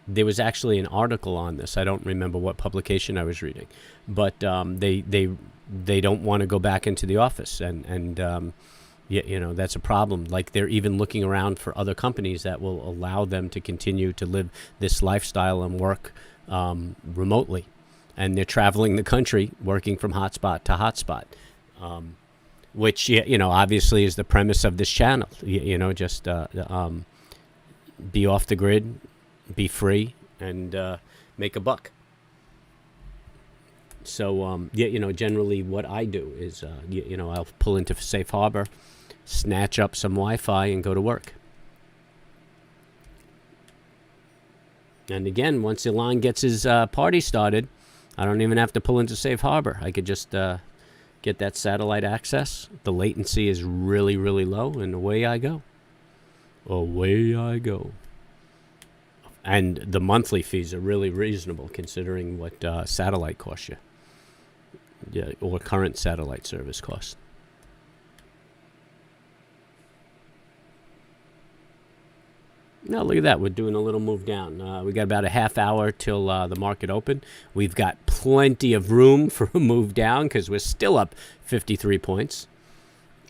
there was actually an article on this. I don't remember what publication I was reading, but they don't want to go back into the office, and that's a problem. Like, they're even looking around for other companies that will allow them to continue to live this lifestyle and work remotely, and they're traveling the country working from hotspot to hotspot, which obviously is the premise of this channel. Just be off the grid, be free, and make a buck. So, generally what I do is, I'll pull into Safe Harbor, snatch up some Wi-Fi, and go to work. And again, once Elon gets his party started, I don't even have to pull into Safe Harbor. I could just get that satellite access. The latency is really, really low, and away I go. Away I go. And the monthly fees are really reasonable considering what satellite costs you. Yeah, or current satellite service costs. Now look at that. We're doing a little move down. We got about a half hour till the market open. We've got plenty of room for a move down because we're still up 53 points.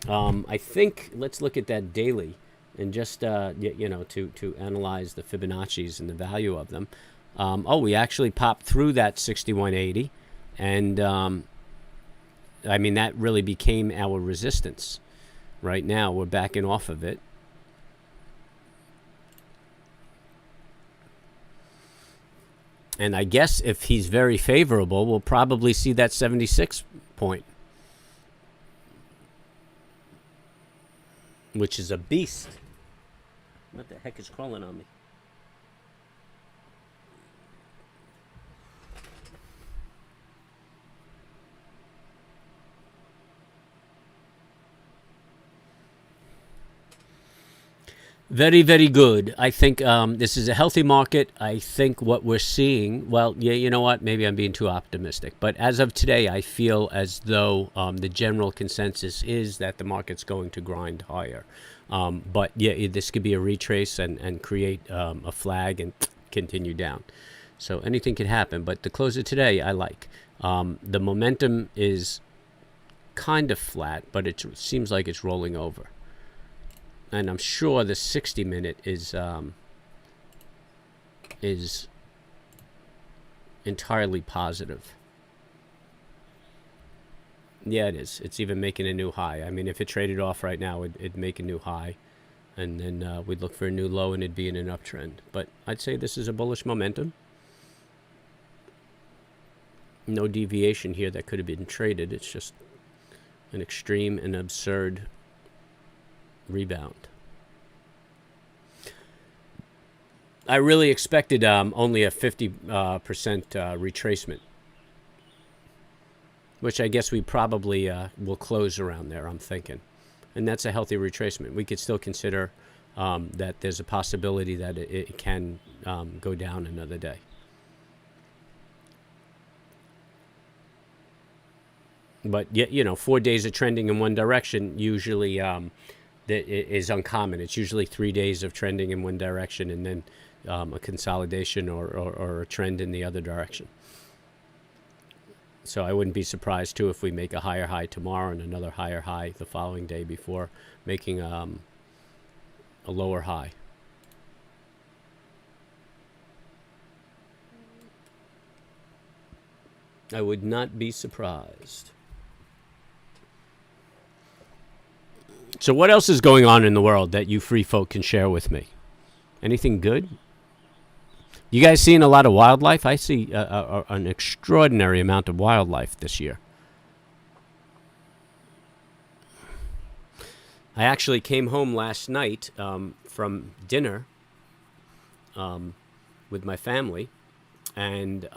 I think let's look at that daily and just to analyze the Fibonacci's and the value of them. We actually popped through that 6180, and I mean that really became our resistance. Right now we're backing off of it. And I guess if he's very favorable, we'll probably see that 76 point, which is a beast. What the heck is crawling on me? Very, very good. I think this is a healthy market. I think what we're seeing, well, yeah, you know what? Maybe I'm being too optimistic. But as of today, I feel as though the general consensus is that the market's going to grind higher. But yeah, this could be a retrace and create a flag and continue down. So anything can happen. But the close of today, I like. The momentum is kind of flat, but it seems like it's rolling over. And I'm sure the 60-minute is entirely positive. Yeah, it is. It's even making a new high. I mean, if it traded off right now, it'd make a new high. And then we'd look for a new low, and it'd be in an uptrend. But I'd say this is a bullish momentum. No deviation here that could have been traded. It's just an extreme and absurd rebound. I really expected only a 50% retracement, which I guess we probably will close around there, I'm thinking. And that's a healthy retracement. We could still consider that there's a possibility that it can go down another day. But, yeah, 4 days of trending in one direction usually is uncommon. It's usually 3 days of trending in one direction and then a consolidation or a trend in the other direction. So I wouldn't be surprised, too, if we make a higher high tomorrow and another higher high the following day before making a lower high. I would not be surprised. So what else is going on in the world that you free folk can share with me? Anything good? You guys seeing a lot of wildlife? I see an extraordinary amount of wildlife this year. I actually came home last night from dinner with my family, and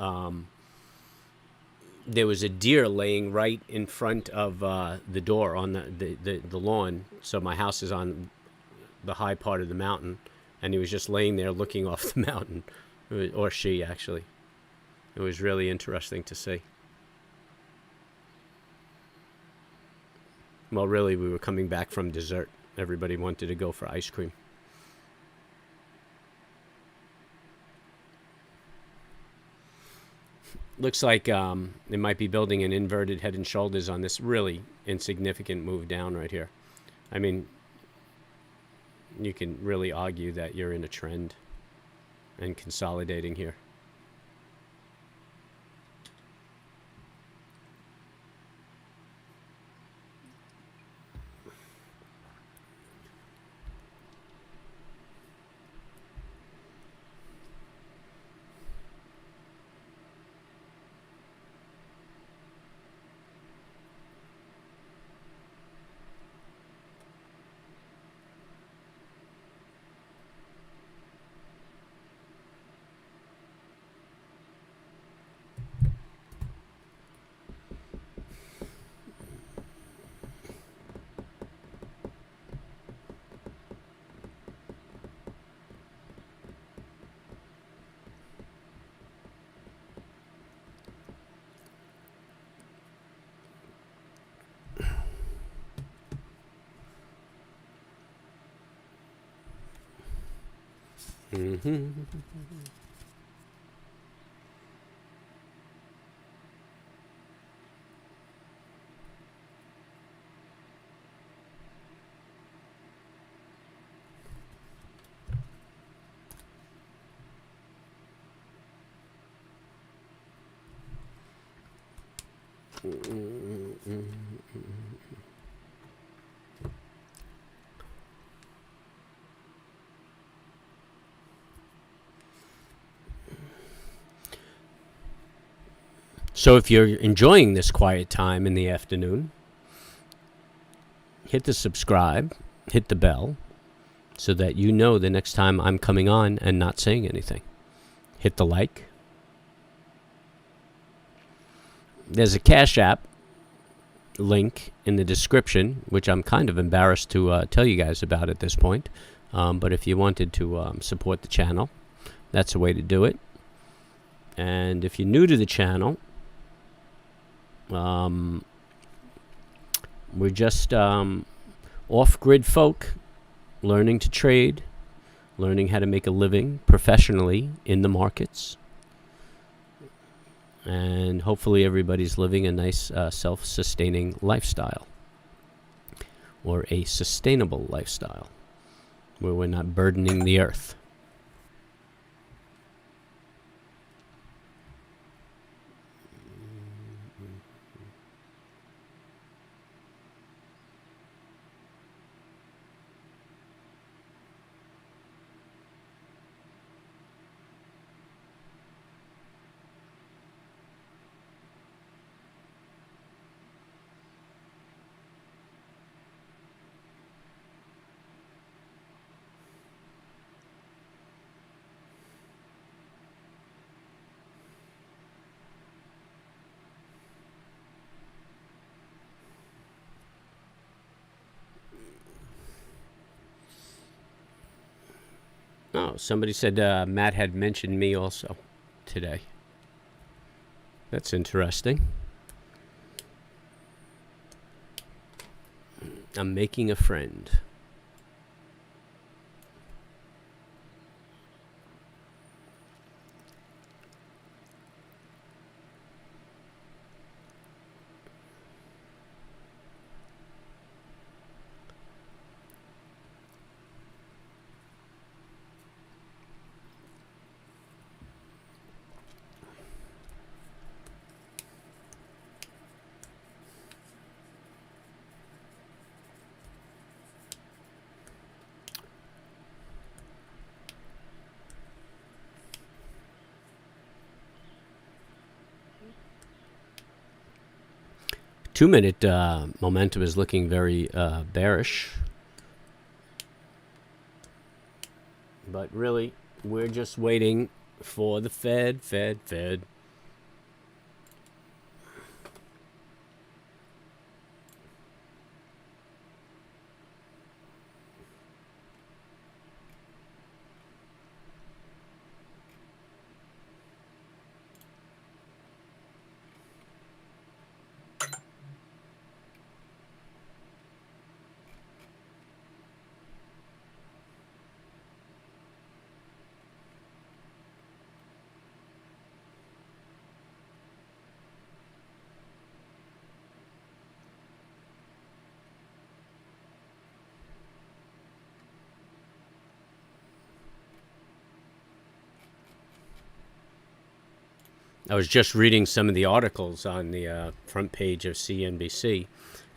there was a deer laying right in front of the door on the lawn. So my house is on the high part of the mountain, and he was just laying there looking off the mountain, or she actually. It was really interesting to see. Well, really, we were coming back from dessert. Everybody wanted to go for ice cream. Looks like they might be building an inverted head and shoulders on this really insignificant move down right here. I mean, you can really argue that you're in a trend and consolidating here. Mm-hmm. So if you're enjoying this quiet time in the afternoon, hit the subscribe, hit the bell, so that you know the next time I'm coming on and not saying anything. Hit the like. There's a Cash App link in the description, which I'm kind of embarrassed to tell you guys about at this point. But if you wanted to support the channel, that's a way to do it. And if you're new to the channel, we're just off-grid folk learning to trade, learning how to make a living professionally in the markets. And hopefully everybody's living a nice self-sustaining lifestyle, or a sustainable lifestyle, where we're not burdening the earth. Oh, somebody said Matt had mentioned me also today. That's interesting. I'm making a friend. Two-minute momentum is looking very bearish. But really, we're just waiting for the Fed. I was just reading some of the articles on the front page of CNBC,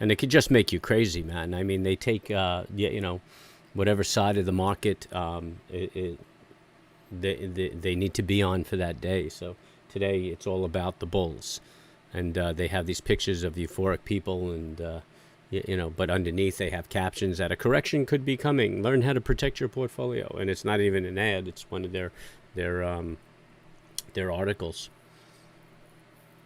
and it could just make you crazy, man. I mean, they take, whatever side of the market they need to be on for that day. So today it's all about the bulls, and they have these pictures of euphoric people, and but underneath they have captions that a correction could be coming. Learn how to protect your portfolio, and it's not even an ad; it's one of their articles.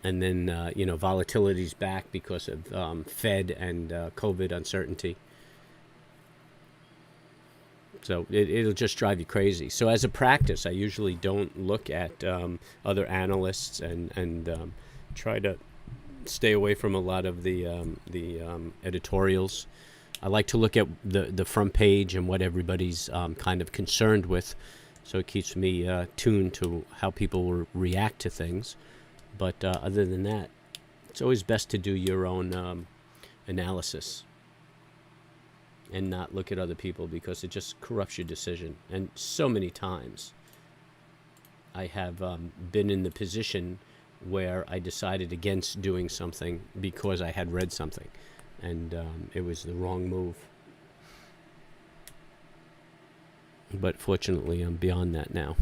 And then, volatility's back because of Fed and COVID uncertainty. So it'll just drive you crazy. So as a practice, I usually don't look at other analysts and try to stay away from a lot of the editorials. I like to look at the front page and what everybody's kind of concerned with. so it keeps me tuned to how people will react to things. But other than that, it's always best to do your own analysis and not look at other people, because it just corrupts your decision. And so many times I have been in the position where I decided against doing something because I had read something, and it was the wrong move. But fortunately, I'm beyond that now.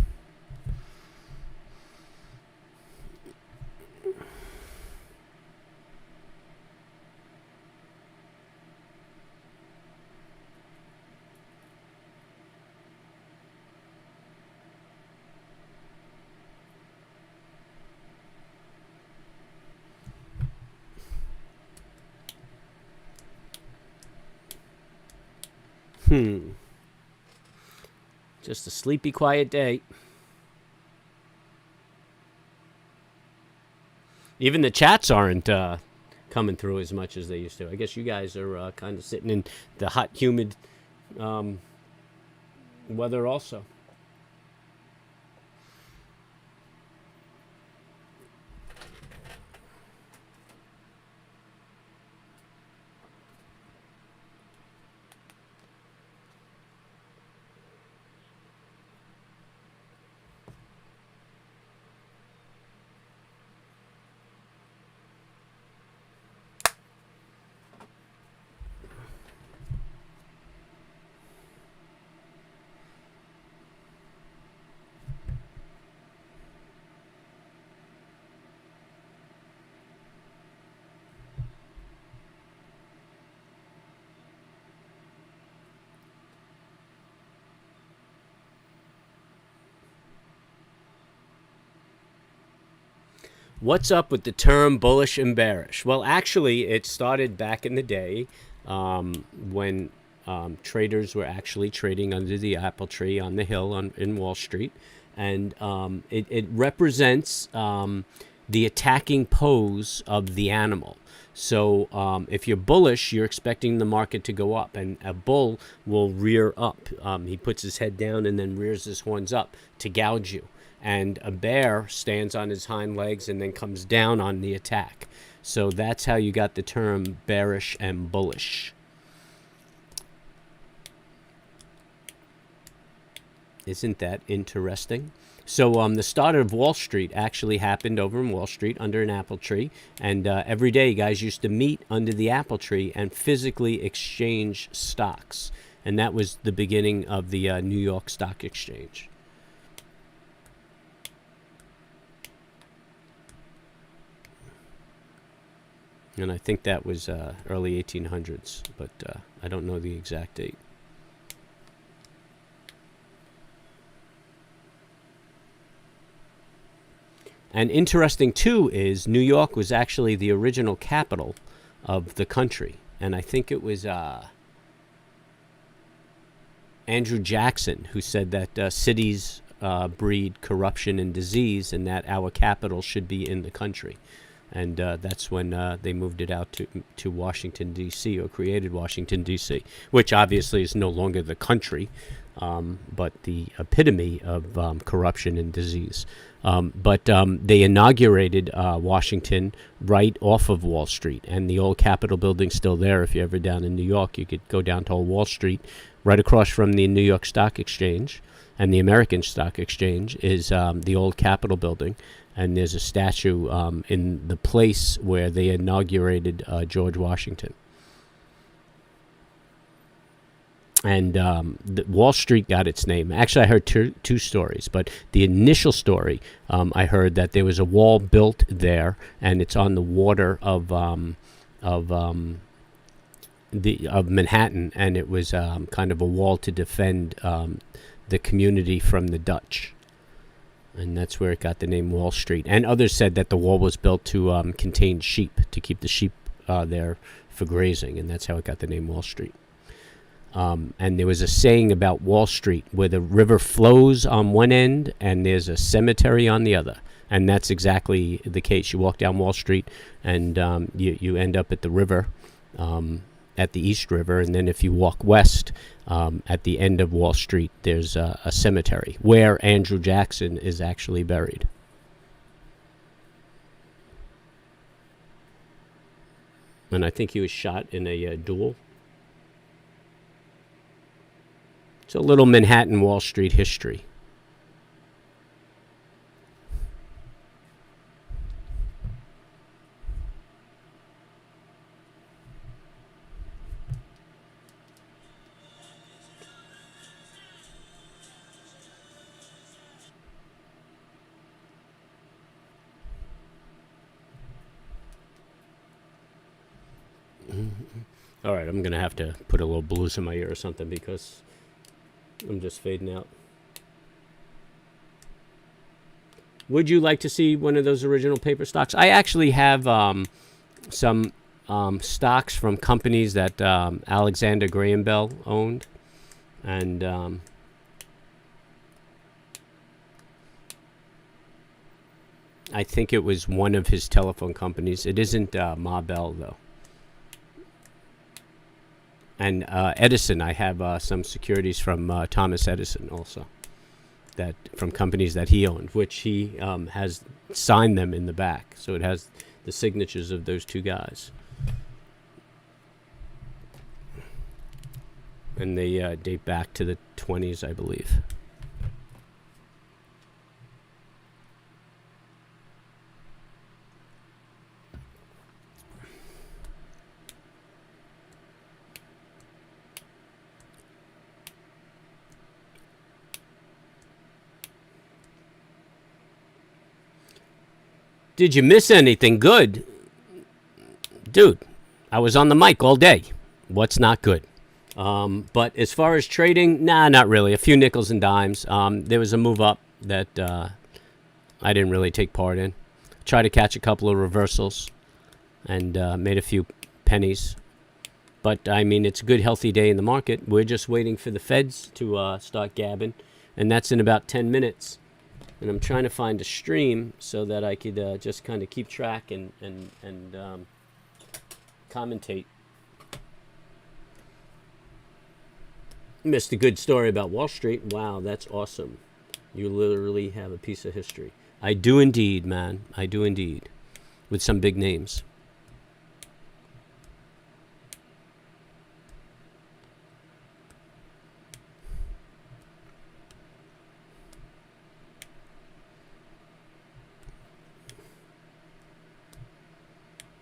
Just a sleepy, quiet day. Even the chats aren't coming through as much as they used to. I guess you guys are kind of sitting in the hot, humid weather also. What's up with the term bullish and bearish? Well, actually, it started back in the day when traders were actually trading under the apple tree on the hill in Wall Street. And it represents the attacking pose of the animal. So if you're bullish, you're expecting the market to go up, and a bull will rear up. He puts his head down and then rears his horns up to gouge you. And a bear stands on his hind legs and then comes down on the attack. So that's how you got the term bearish and bullish. Isn't that interesting? So the start of Wall Street actually happened over in Wall Street under an apple tree. And every day guys used to meet under the apple tree and physically exchange stocks. And that was the beginning of the New York Stock Exchange. And I think that was early 1800s, but I don't know the exact date. And interesting, too, is New York was actually the original capital of the country. And I think it was Andrew Jackson who said that cities breed corruption and disease, and that our capital should be in the country. And that's when they moved it out to Washington, D.C., or created Washington, D.C., which obviously is no longer the country, but the epitome of corruption and disease. But they inaugurated Washington right off of Wall Street, and the old Capitol building's still there. If you're ever down in New York, you could go down to Old Wall Street, right across from the New York Stock Exchange. And the American Stock Exchange is the old Capitol building. And there's a statue in the place where they inaugurated George Washington. And Wall Street got its name. Actually, I heard two stories, but the initial story, I heard that there was a wall built there, and it's on the water of Manhattan, and it was kind of a wall to defend the community from the Dutch. And that's where it got the name Wall Street. And others said that the wall was built to contain sheep, to keep the sheep there for grazing, and that's how it got the name Wall Street. And there was a saying about Wall Street where the river flows on one end and there's a cemetery on the other. And that's exactly the case. You walk down Wall Street and you end up at the river. at the East River, and then if you walk west at the end of Wall Street, there's a cemetery where Andrew Jackson is actually buried. And I think he was shot in a duel. It's a little Manhattan Wall Street history. All right, I'm going to have to put a little blues in my ear or something because I'm just fading out. Would you like to see one of those original paper stocks? I actually have some stocks from companies that Alexander Graham Bell owned. And I think it was one of his telephone companies. It isn't Ma Bell, though. And Edison, I have some securities from Thomas Edison also, that from companies that he owned, which he has signed them in the back. So it has the signatures of those two guys. And they date back to the 20s, I believe. Did you miss anything good? Dude, I was on the mic all day. What's not good? But as far as trading, nah, not really. A few nickels and dimes. There was a move up that I didn't really take part in. Tried to catch a couple of reversals and made a few pennies. But, I mean, it's a good, healthy day in the market. We're just waiting for the feds to start gabbing, and that's in about 10 minutes. And I'm trying to find a stream so that I could just kind of keep track and commentate. Missed a good story about Wall Street. Wow, that's awesome. You literally have a piece of history. I do indeed, man. I do indeed. With some big names.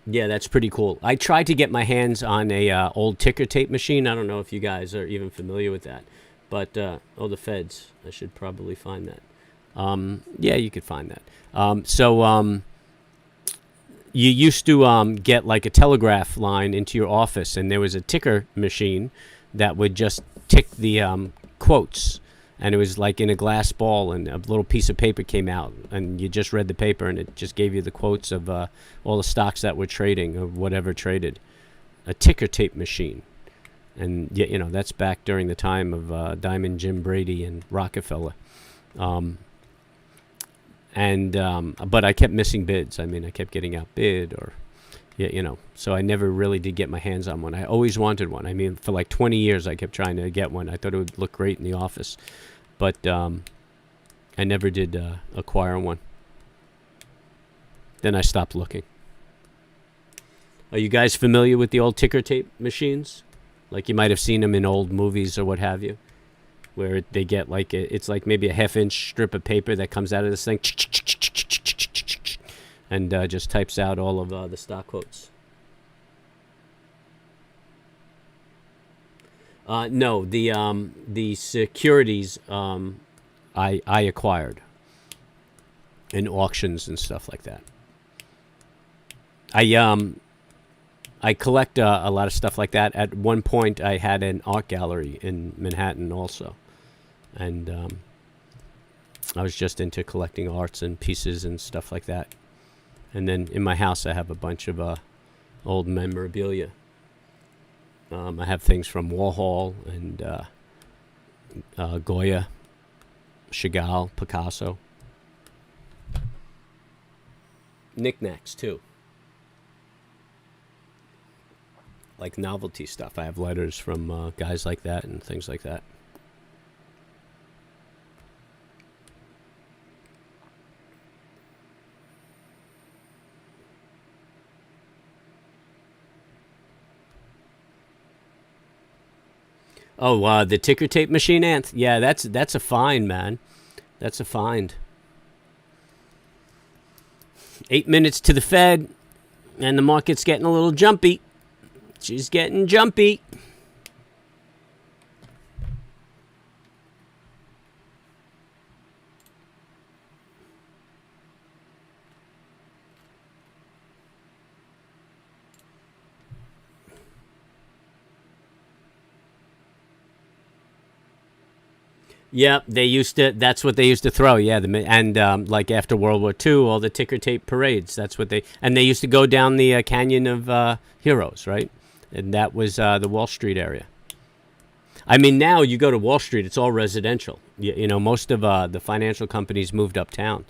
Yeah, that's pretty cool. I tried to get my hands on a old ticker tape machine. I don't know if you guys are even familiar with that. But, the feds. I should probably find that. Yeah, you could find that. You used to get like a telegraph line into your office, and there was a ticker machine that would just tick the quotes. And it was like in a glass ball, and a little piece of paper came out, and you just read the paper, and it just gave you the quotes of all the stocks that were trading or whatever traded. A ticker tape machine. And, you know, that's back during the time of Diamond Jim Brady and Rockefeller. But I kept missing bids. I mean, I kept getting outbid or, you know, so I never really did get my hands on one. I always wanted one. I mean, for like 20 years, I kept trying to get one. I thought it would look great in the office. But I never did acquire one. Then I stopped looking. Are you guys familiar with the old ticker tape machines? Like you might have seen them in old movies or what have you, where they get like it's like maybe a half-inch strip of paper that comes out of this thing and just types out all of the stock quotes. No, the securities I acquired in auctions and stuff like that. I collect a lot of stuff like that. At one point, I had an art gallery in Manhattan also, and I was just into collecting arts and pieces and stuff like that. And then in my house, I have a bunch of old memorabilia. I have things from Warhol and Goya, Chagall, Picasso. Knickknacks, too. like novelty stuff. I have letters from guys like that and things like that. Oh, the ticker tape machine, Anth. Yeah, that's a find, man. That's a find. 8 minutes to the Fed, and the market's getting a little jumpy. She's getting jumpy. Yeah, they used to. That's what they used to throw. Yeah, like after World War II, all the ticker tape parades. That's what they used to go down the Canyon of Heroes, right? And that was the Wall Street area. I mean, now you go to Wall Street, it's all residential. You know, most of the financial companies moved uptown,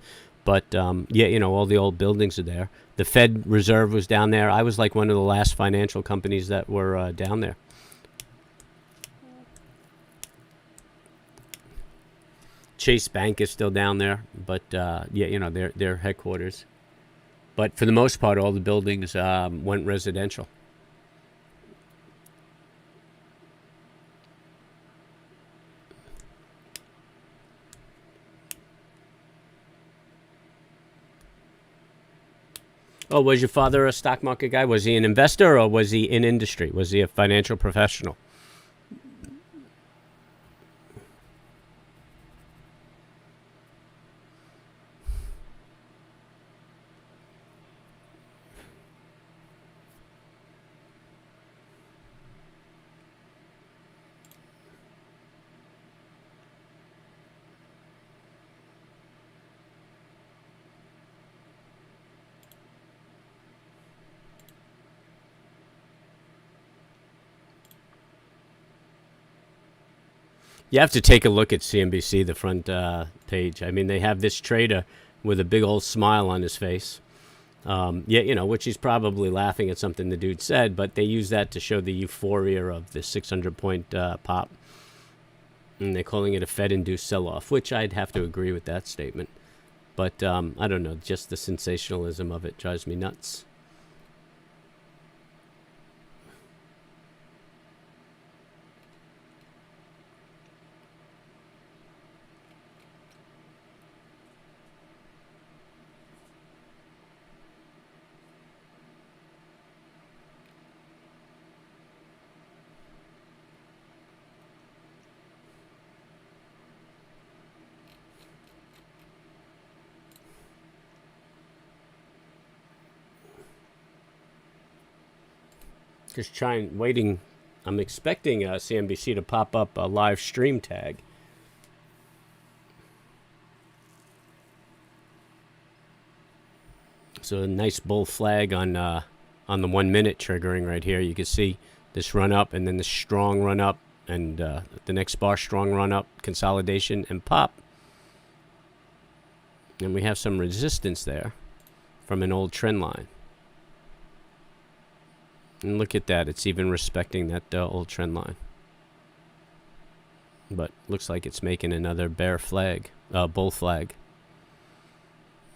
but yeah, you know, all the old buildings are there. The Fed Reserve was down there. I was like one of the last financial companies that were down there. Chase Bank is still down there, but yeah, you know, their headquarters. But for the most part, all the buildings went residential. Oh, was your father a stock market guy? Was he an investor, or was he in industry? Was he a financial professional? You have to take a look at CNBC, the front page. I mean, they have this trader with a big old smile on his face. Yeah, you know, which he's probably laughing at something the dude said, but they use that to show the euphoria of the 600-point pop. And they're calling it a Fed-induced sell-off, which I'd have to agree with that statement. But I don't know, just the sensationalism of it drives me nuts. Just waiting. I'm expecting CNBC to pop up a live stream tag. So a nice bull flag on the 1 minute triggering right here. You can see this run up and then the strong run up and the next bar strong run up, consolidation and pop. And we have some resistance there from an old trend line. And look at that. It's even respecting that old trend line. But looks like it's making another bear flag, bull flag.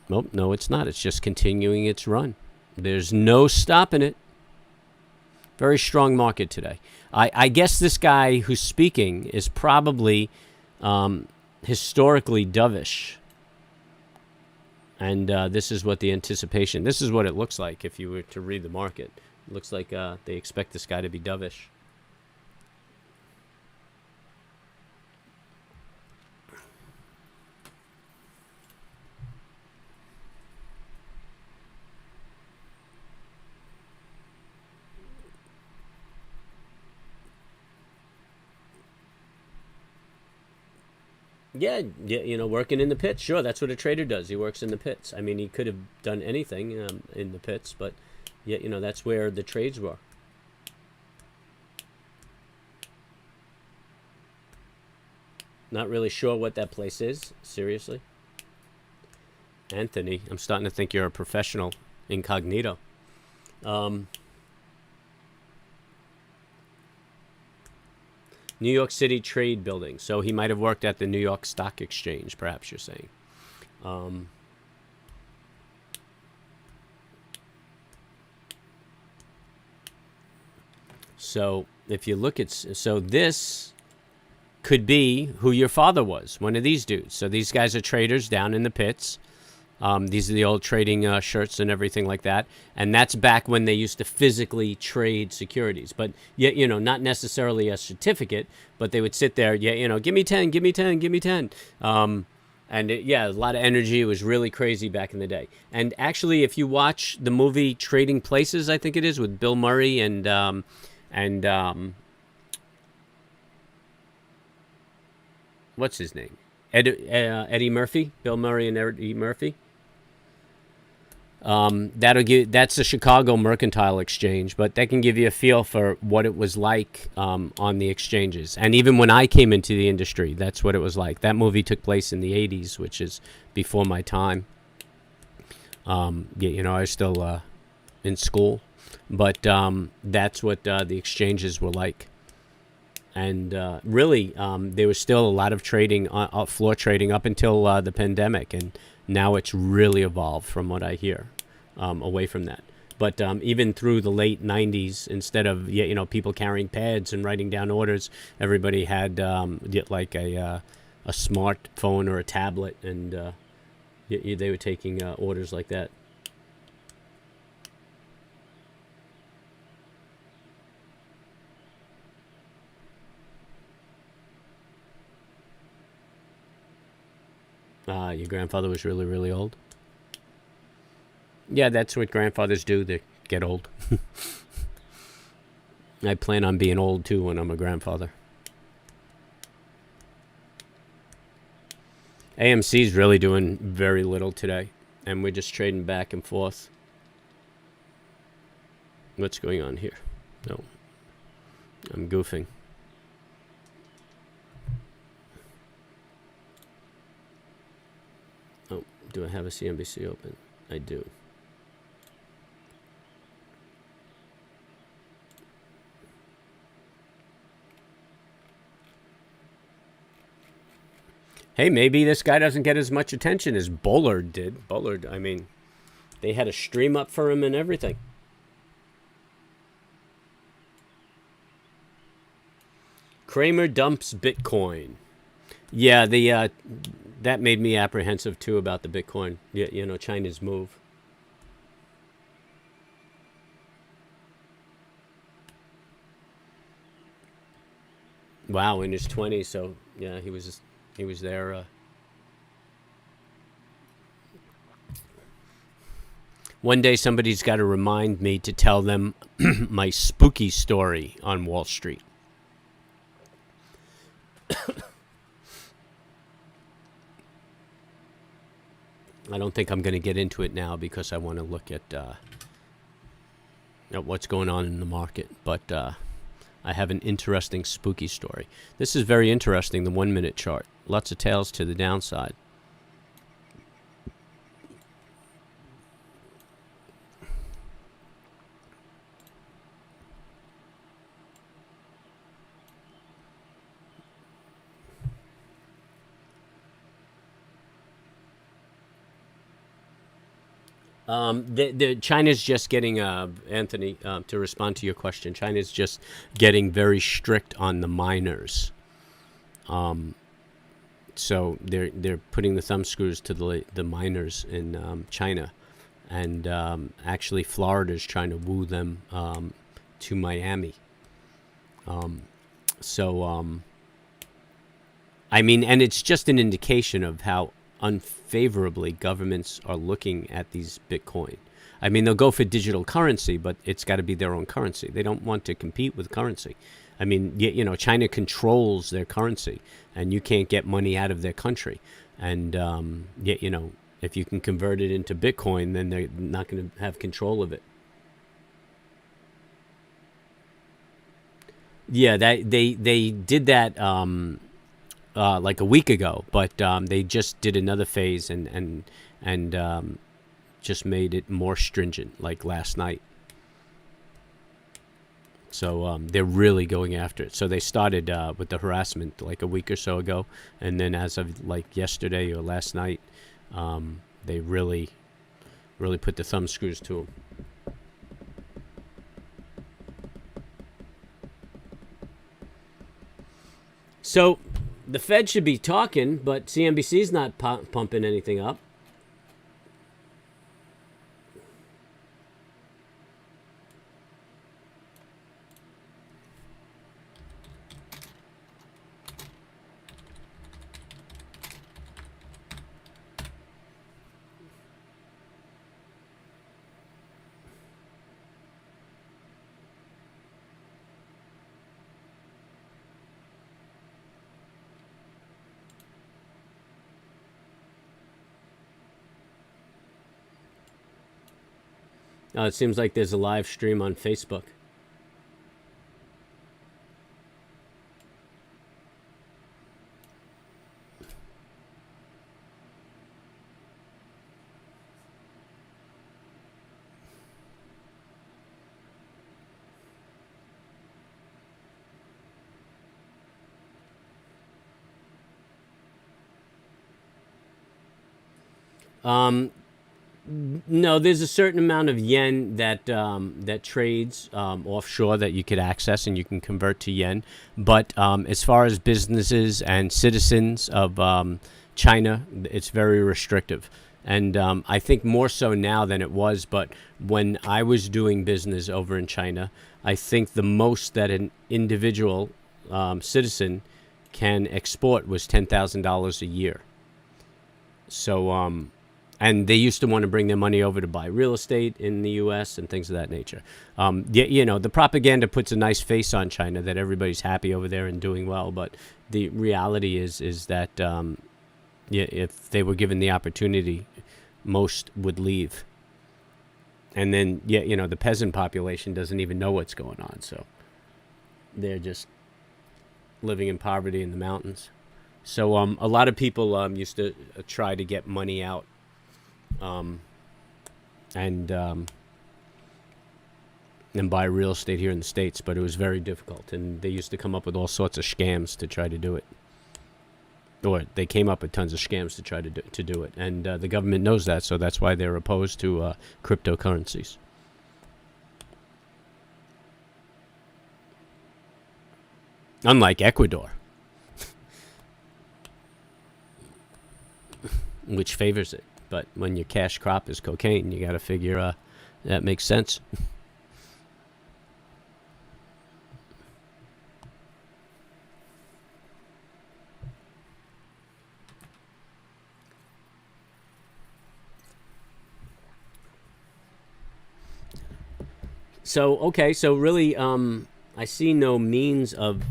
Nope, no, it's not. It's just continuing its run. There's no stopping it. Very strong market today. I guess this guy who's speaking is probably historically dovish. And this is what the anticipation, this is what it looks like if you were to read the market. It looks like they expect this guy to be dovish. Yeah, you know, working in the pits. Sure, that's what a trader does. He works in the pits. I mean, he could have done anything in the pits, but yeah, you know, that's where the trades were. Not really sure what that place is, seriously. Anthony, I'm starting to think you're a professional incognito. New York City Trade Building. So he might have worked at the New York Stock Exchange, perhaps you're saying. So if you look at, so this could be who your father was, one of these dudes. So these guys are traders down in the pits. These are the old trading shirts and everything like that. And that's back when they used to physically trade securities. But, yet, you know, not necessarily a certificate, but they would sit there, yeah, you know, give me 10, give me 10, give me 10. And yeah, a lot of energy. It was really crazy back in the day. And actually, if you watch the movie Trading Places, I think it is, with Bill Murray and what's his name? Eddie Murphy, Bill Murray and Eddie Murphy. That's the Chicago Mercantile Exchange, but that can give you a feel for what it was like on the exchanges. And even when I came into the industry, that's what it was like. That movie took place in the 80s, which is before my time. You know, I was still in school, but that's what the exchanges were like. And really, there was still a lot of trading, floor trading, up until the pandemic, and now it's really evolved from what I hear, away from that. But even through the late 90s, instead of people carrying pads and writing down orders, everybody had like a smartphone or a tablet, and they were taking orders like that. Your grandfather was really, really old? Yeah, that's what grandfathers do. They get old. I plan on being old, too, when I'm a grandfather. AMC's really doing very little today, and we're just trading back and forth. What's going on here? No, I'm goofing. Do I have a CNBC open? I do. Hey, maybe this guy doesn't get as much attention as Bullard did. Bullard, I mean, they had a stream up for him and everything. Kramer dumps Bitcoin. Yeah, that made me apprehensive too about the Bitcoin. Yeah, China's move. Wow, in his 20s. So yeah, he was there. One day, somebody's got to remind me to tell them my spooky story on Wall Street. I don't think I'm going to get into it now because I want to look at what's going on in the market. But I have an interesting spooky story. This is very interesting, the 1 minute chart. Lots of tails to the downside. China's just getting, Anthony, to respond to your question, China's just getting very strict on the miners. So they're putting the thumb screws to the miners in China, and actually Florida's trying to woo them to Miami. I mean, and it's just an indication of how unfavorably governments are looking at these Bitcoin. I mean, they'll go for digital currency, but it's got to be their own currency. They don't want to compete with currency. I mean, China controls their currency, and you can't get money out of their country. And, if you can convert it into Bitcoin, then they're not going to have control of it. Yeah, they did that like a week ago, but they just did another phase and just made it more stringent, like last night. So they're really going after it. So they started with the harassment like a week or so ago, and then as of like yesterday or last night, they really put the thumb screws to them. So the Fed should be talking, but CNBC's not pumping anything up. It seems like there's a live stream on Facebook. No, there's a certain amount of yen that that trades offshore that you could access and you can convert to yen. But as far as businesses and citizens of China, it's very restrictive. And I think more so now than it was. But when I was doing business over in China, I think the most that an individual citizen can export was $10,000 a year. So, and they used to want to bring their money over to buy real estate in the U.S. and things of that nature. The propaganda puts a nice face on China that everybody's happy over there and doing well. But the reality is that if they were given the opportunity, most would leave. And then, the peasant population doesn't even know what's going on. So they're just living in poverty in the mountains. So a lot of people used to try to get money out and buy real estate here in the States, but it was very difficult. And they used to come up with all sorts of scams to try to do it. Or they came up with tons of scams to try to do it. And the government knows that, so that's why they're opposed to cryptocurrencies. Unlike Ecuador, which favors it. But when your cash crop is cocaine, you got to figure that makes sense. So really, I see no means of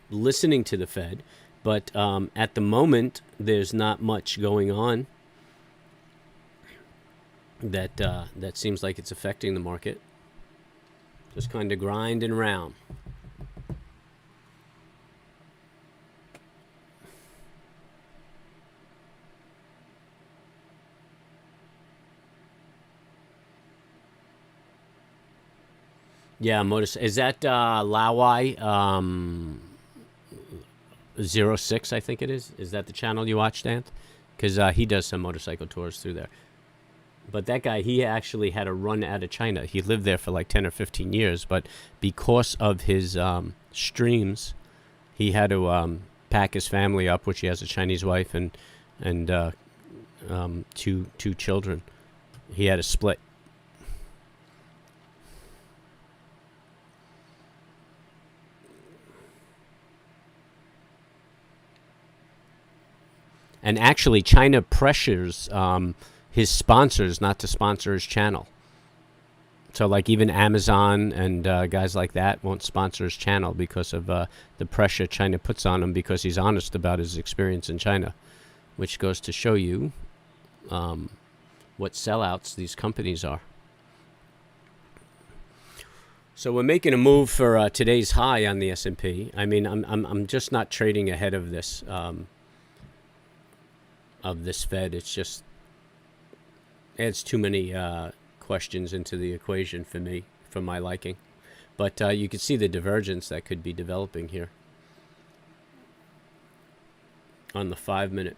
listening to the Fed, but at the moment, there's not much going on that seems like it's affecting the market. Just kind of grinding around. Yeah, is that Lawai 06, I think it is? Is that the channel you watch, Dan? Because he does some motorcycle tours through there. But that guy, he actually had a run out of China. He lived there for like 10 or 15 years, but because of his streams, he had to pack his family up, which he has a Chinese wife and two children. He had to split. And actually, China pressures his sponsors not to sponsor his channel. So like even Amazon and guys like that won't sponsor his channel because of the pressure China puts on him because he's honest about his experience in China, which goes to show you what sellouts these companies are. So we're making a move for today's high on the S&P. I mean, I'm just not trading ahead of this Fed. It's just adds too many questions into the equation for me, for my liking. But you can see the divergence that could be developing here on the 5 minute.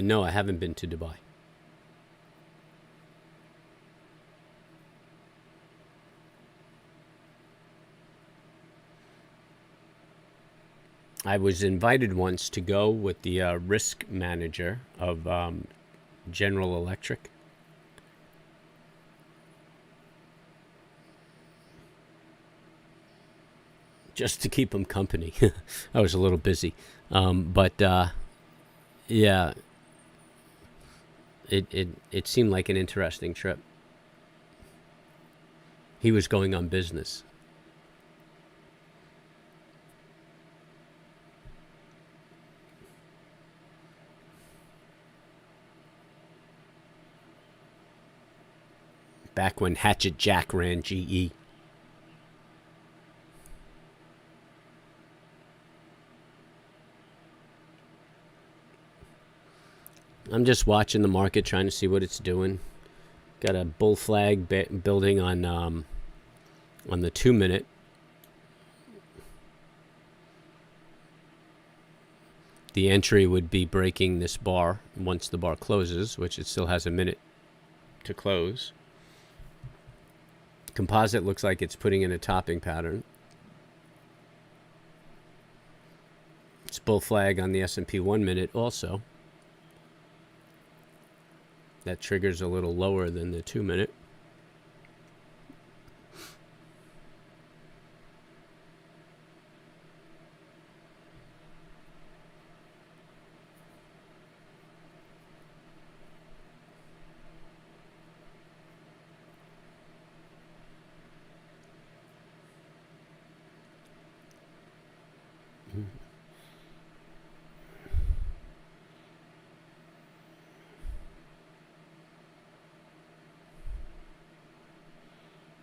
No, I haven't been to Dubai. I was invited once to go with the risk manager of General Electric. Just to keep him company. I was a little busy. But yeah, it seemed like an interesting trip. He was going on business. Back when Hatchet Jack ran GE. I'm just watching the market, trying to see what it's doing. Got a bull flag building on the 2 minute. The entry would be breaking this bar once the bar closes, which it still has a minute to close. Composite looks like it's putting in a topping pattern. It's bull flag on the S&P 1 minute also. That triggers a little lower than the 2 minute.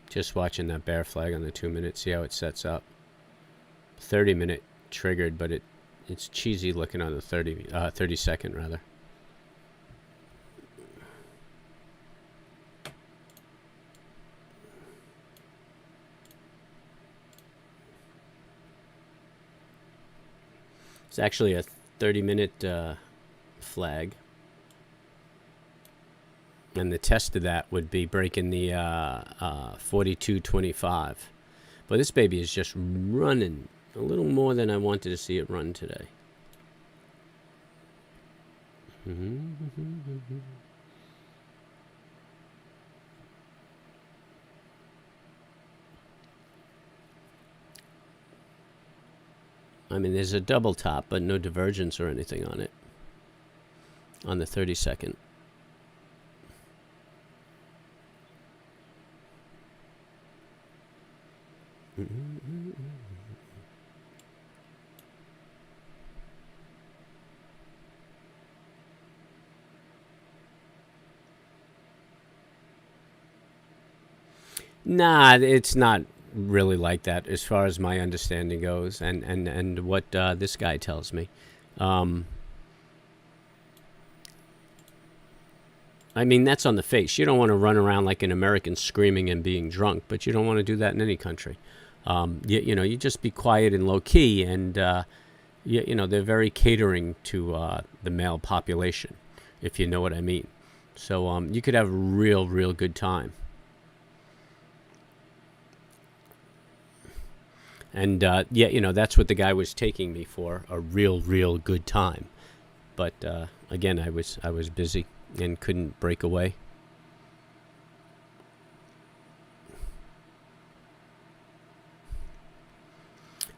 Just watching that bear flag on the 2 minute, see how it sets up. 30 minute triggered, but it's cheesy looking on the 30 second rather. It's actually a 30-minute flag. And the test of that would be breaking the 42.25. But this baby is just running a little more than I wanted to see it run today. I mean, there's a double top, but no divergence or anything on it. On the 30 second. Nah, it's not really like that as far as my understanding goes, and what this guy tells me. I mean, that's on the face. You don't want to run around like an American screaming and being drunk, but you don't want to do that in any country. You know, you just be quiet and low key, and you know, they're very catering to the male population, if you know what I mean. So you could have a real good time. And yeah, you know, that's what the guy was taking me for, a real good time. But again, I was busy and couldn't break away.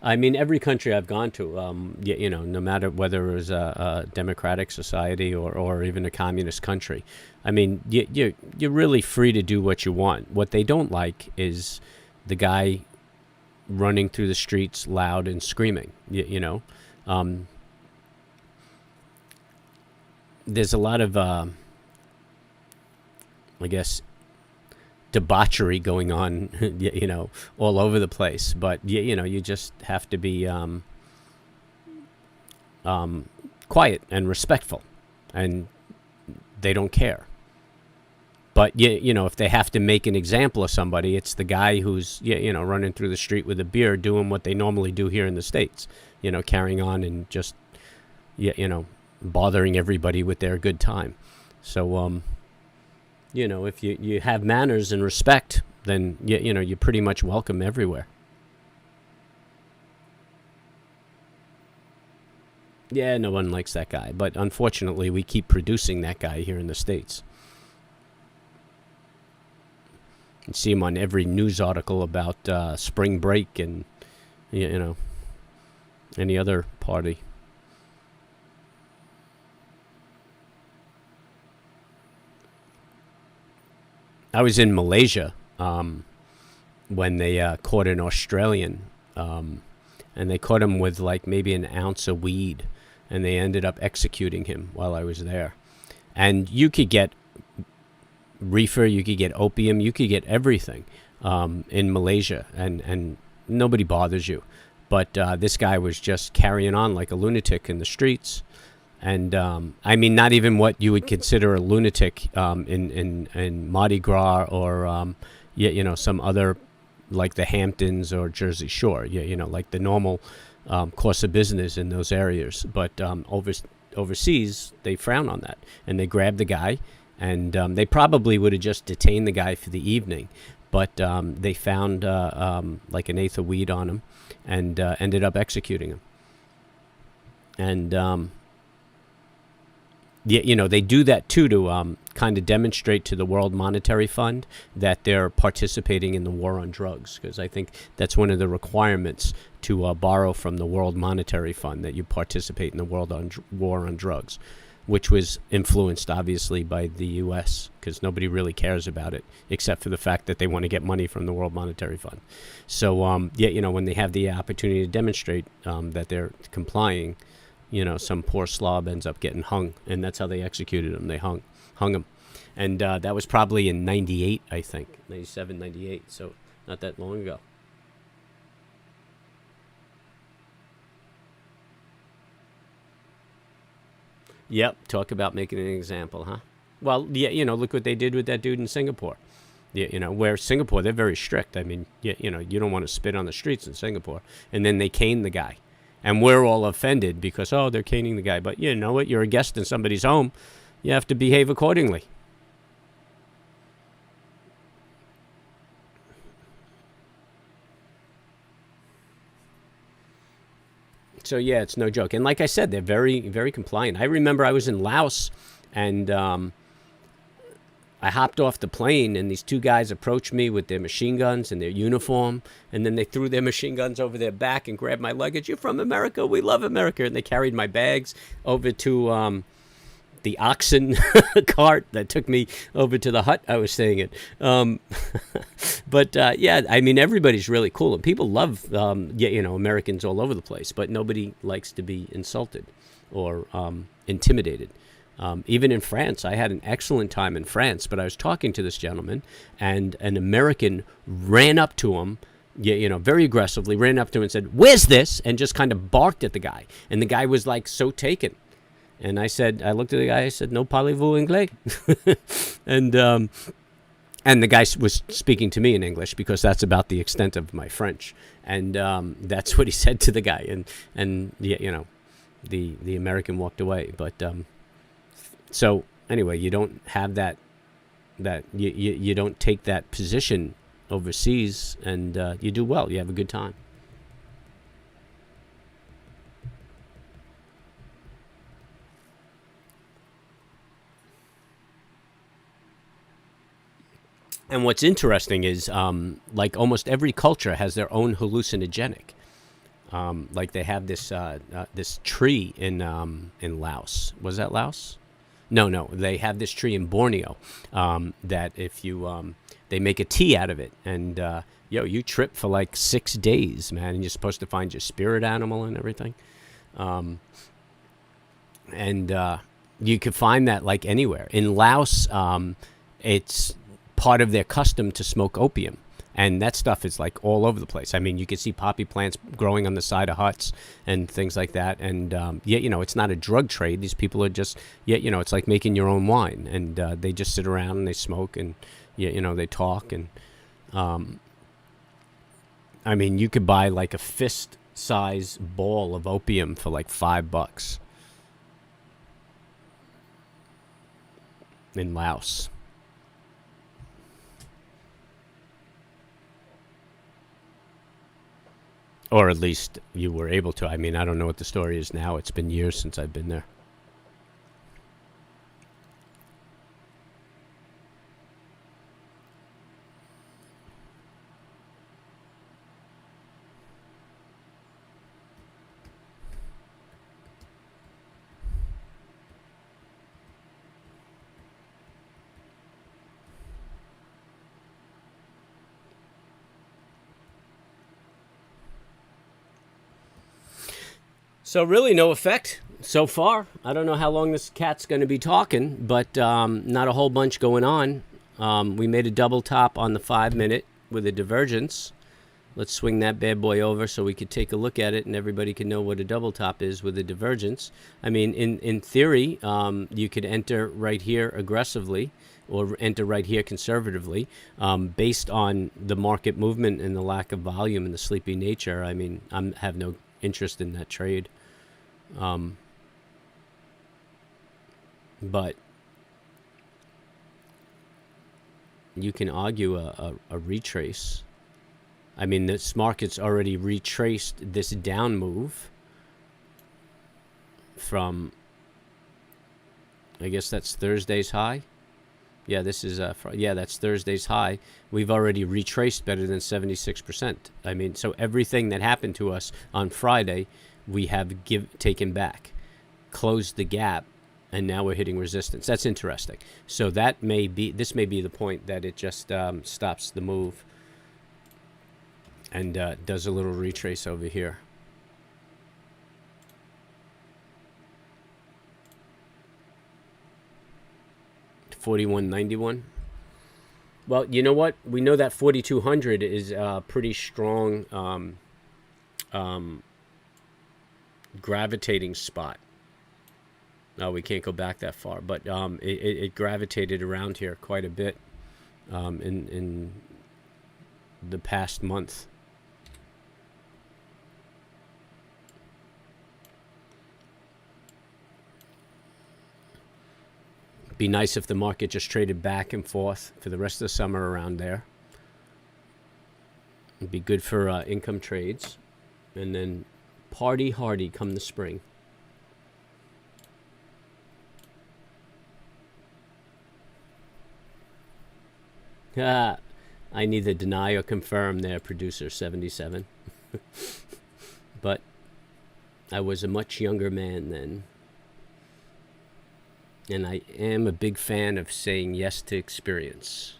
I mean, every country I've gone to, you know, no matter whether it was a democratic society or even a communist country, I mean, you're really free to do what you want. What they don't like is the guy running through the streets loud and screaming, you know. There's a lot of I guess, debauchery going on, all over the place. But you just have to be quiet and respectful, and they don't care. But if they have to make an example of somebody, it's the guy who's running through the street with a beer, doing what they normally do here in the States, carrying on and just bothering everybody with their good time. So if you have manners and respect, then you're pretty much welcome everywhere. Yeah, no one likes that guy, but unfortunately we keep producing that guy here in the States. You see him on every news article about spring break and any other party. I was in Malaysia when they caught an Australian, and they caught him with like maybe an ounce of weed, and they ended up executing him while I was there. And you could get reefer, you could get opium, you could get everything in Malaysia, and nobody bothers you. But this guy was just carrying on like a lunatic in the streets. And I mean, not even what you would consider a lunatic in Mardi Gras or some other, like the Hamptons or Jersey Shore, like the normal course of business in those areas. But overseas, they frown on that, and they grab the guy. And they probably would have just detained the guy for the evening, but they found like an eighth of weed on him, and ended up executing him. And they do that too to kind of demonstrate to the World Monetary Fund that they're participating in the war on drugs, because I think that's one of the requirements to borrow from the World Monetary Fund, that you participate in the war on drugs, which was influenced, obviously, by the U.S., because nobody really cares about it, except for the fact that they want to get money from the World Monetary Fund. So, when they have the opportunity to demonstrate that they're complying, some poor slob ends up getting hung, and that's how they executed him. They hung him. And that was probably in 98, I think, 97, 98, so not that long ago. Yep, talk about making an example, huh? Well, look what they did with that dude in Singapore. Where Singapore, they're very strict. I mean, you don't want to spit on the streets in Singapore. And then they cane the guy. And we're all offended because, they're caning the guy. But you know what? You're a guest in somebody's home. You have to behave accordingly. So, yeah, it's no joke. And like I said, they're very, very compliant. I remember I was in Laos, and I hopped off the plane, and these two guys approached me with their machine guns and their uniform, and then they threw their machine guns over their back and grabbed my luggage. You're from America. We love America. And they carried my bags over to the oxen cart that took me over to the hut I was staying in. But I mean, everybody's really cool, and people love Americans all over the place, but nobody likes to be insulted or intimidated. Even in France, I had an excellent time in France, but I was talking to this gentleman, and an American ran up to him, very aggressively ran up to him and said, "Where's this?" and just kind of barked at the guy. And the guy was like so taken. And I looked at the guy, I said, "No parlez-vous anglais?" And the guy was speaking to me in English, because that's about the extent of my French. And that's what he said to the guy. And the American walked away. But so anyway, you don't have that you don't take that position overseas, and you do well. You have a good time. And what's interesting is, like almost every culture has their own hallucinogenic. Like they have this this tree in Laos. Was that Laos? No. They have this tree in Borneo that if you they make a tea out of it, and you trip for like 6 days, man, and you're supposed to find your spirit animal and everything. And you could find that like anywhere in Laos. it's part of their custom to smoke opium. And that stuff is like all over the place. I mean, you can see poppy plants growing on the side of huts and things like that. And yet, you know, it's not a drug trade. These people are just, yet, you know, it's like making your own wine. And they just sit around and they smoke and, you know, they talk. And I mean, you could buy like a fist size ball of opium for like $5 in Laos. Or at least you were able to. I mean, I don't know what the story is now. It's been years since I've been there. So really no effect so far. I don't know how long this cat's going to be talking, but not a whole bunch going on. We made a double top on the 5 minute with a divergence. Let's swing that bad boy over so we could take a look at it and everybody can know what a double top is with a divergence. I mean, in theory, you could enter right here aggressively or enter right here conservatively based on the market movement and the lack of volume and the sleepy nature. I mean, I have no interest in that trade. But you can argue a retrace. I mean, this market's already retraced this down move from, I guess that's Thursday's high. Yeah, this is that's Thursday's high. We've already retraced better than 76%. I mean, so everything that happened to us on Friday, we have taken back, closed the gap, and now we're hitting resistance. That's interesting. So this may be the point that it just stops the move and does a little retrace over here. $41.91. Well, you know what? We know that 4,200 is a pretty strong gravitating spot. No, we can't go back that far, but it gravitated around here quite a bit in the past month. Be nice if the market just traded back and forth for the rest of the summer around there. It'd be good for income trades. And then party hardy come the spring. I neither deny or confirm there, producer 77. But I was a much younger man then. And I am a big fan of saying yes to experience.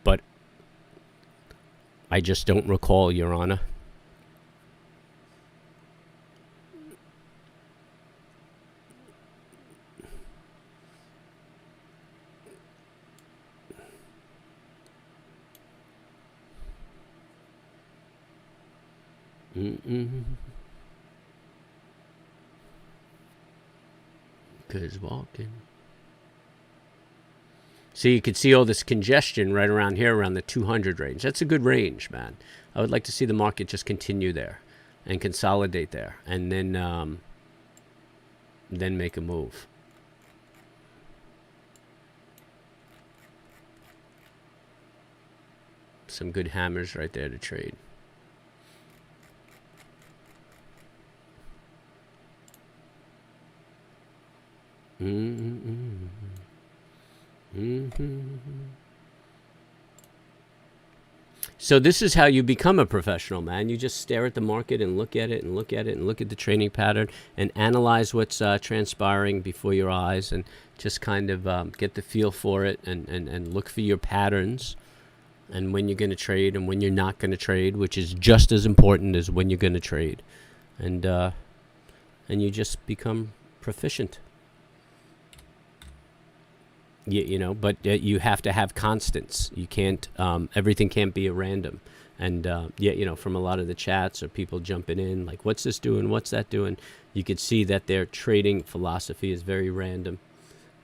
But I just don't recall, Your Honor. Cause walking. So you could see all this congestion right around here, around the 200 range. That's a good range, man. I would like to see the market just continue there and consolidate there, and then make a move. Some good hammers right there to trade. So this is how you become a professional, man. You just stare at the market and look at it and look at it and look at the trading pattern and analyze what's transpiring before your eyes and just kind of get the feel for it and look for your patterns and when you're going to trade and when you're not going to trade, which is just as important as when you're going to trade. And you just become proficient. You know, but you have to have constants. You can't, everything can't be a random. And you know, from a lot of the chats or people jumping in, like, what's this doing? What's that doing? You could see that their trading philosophy is very random.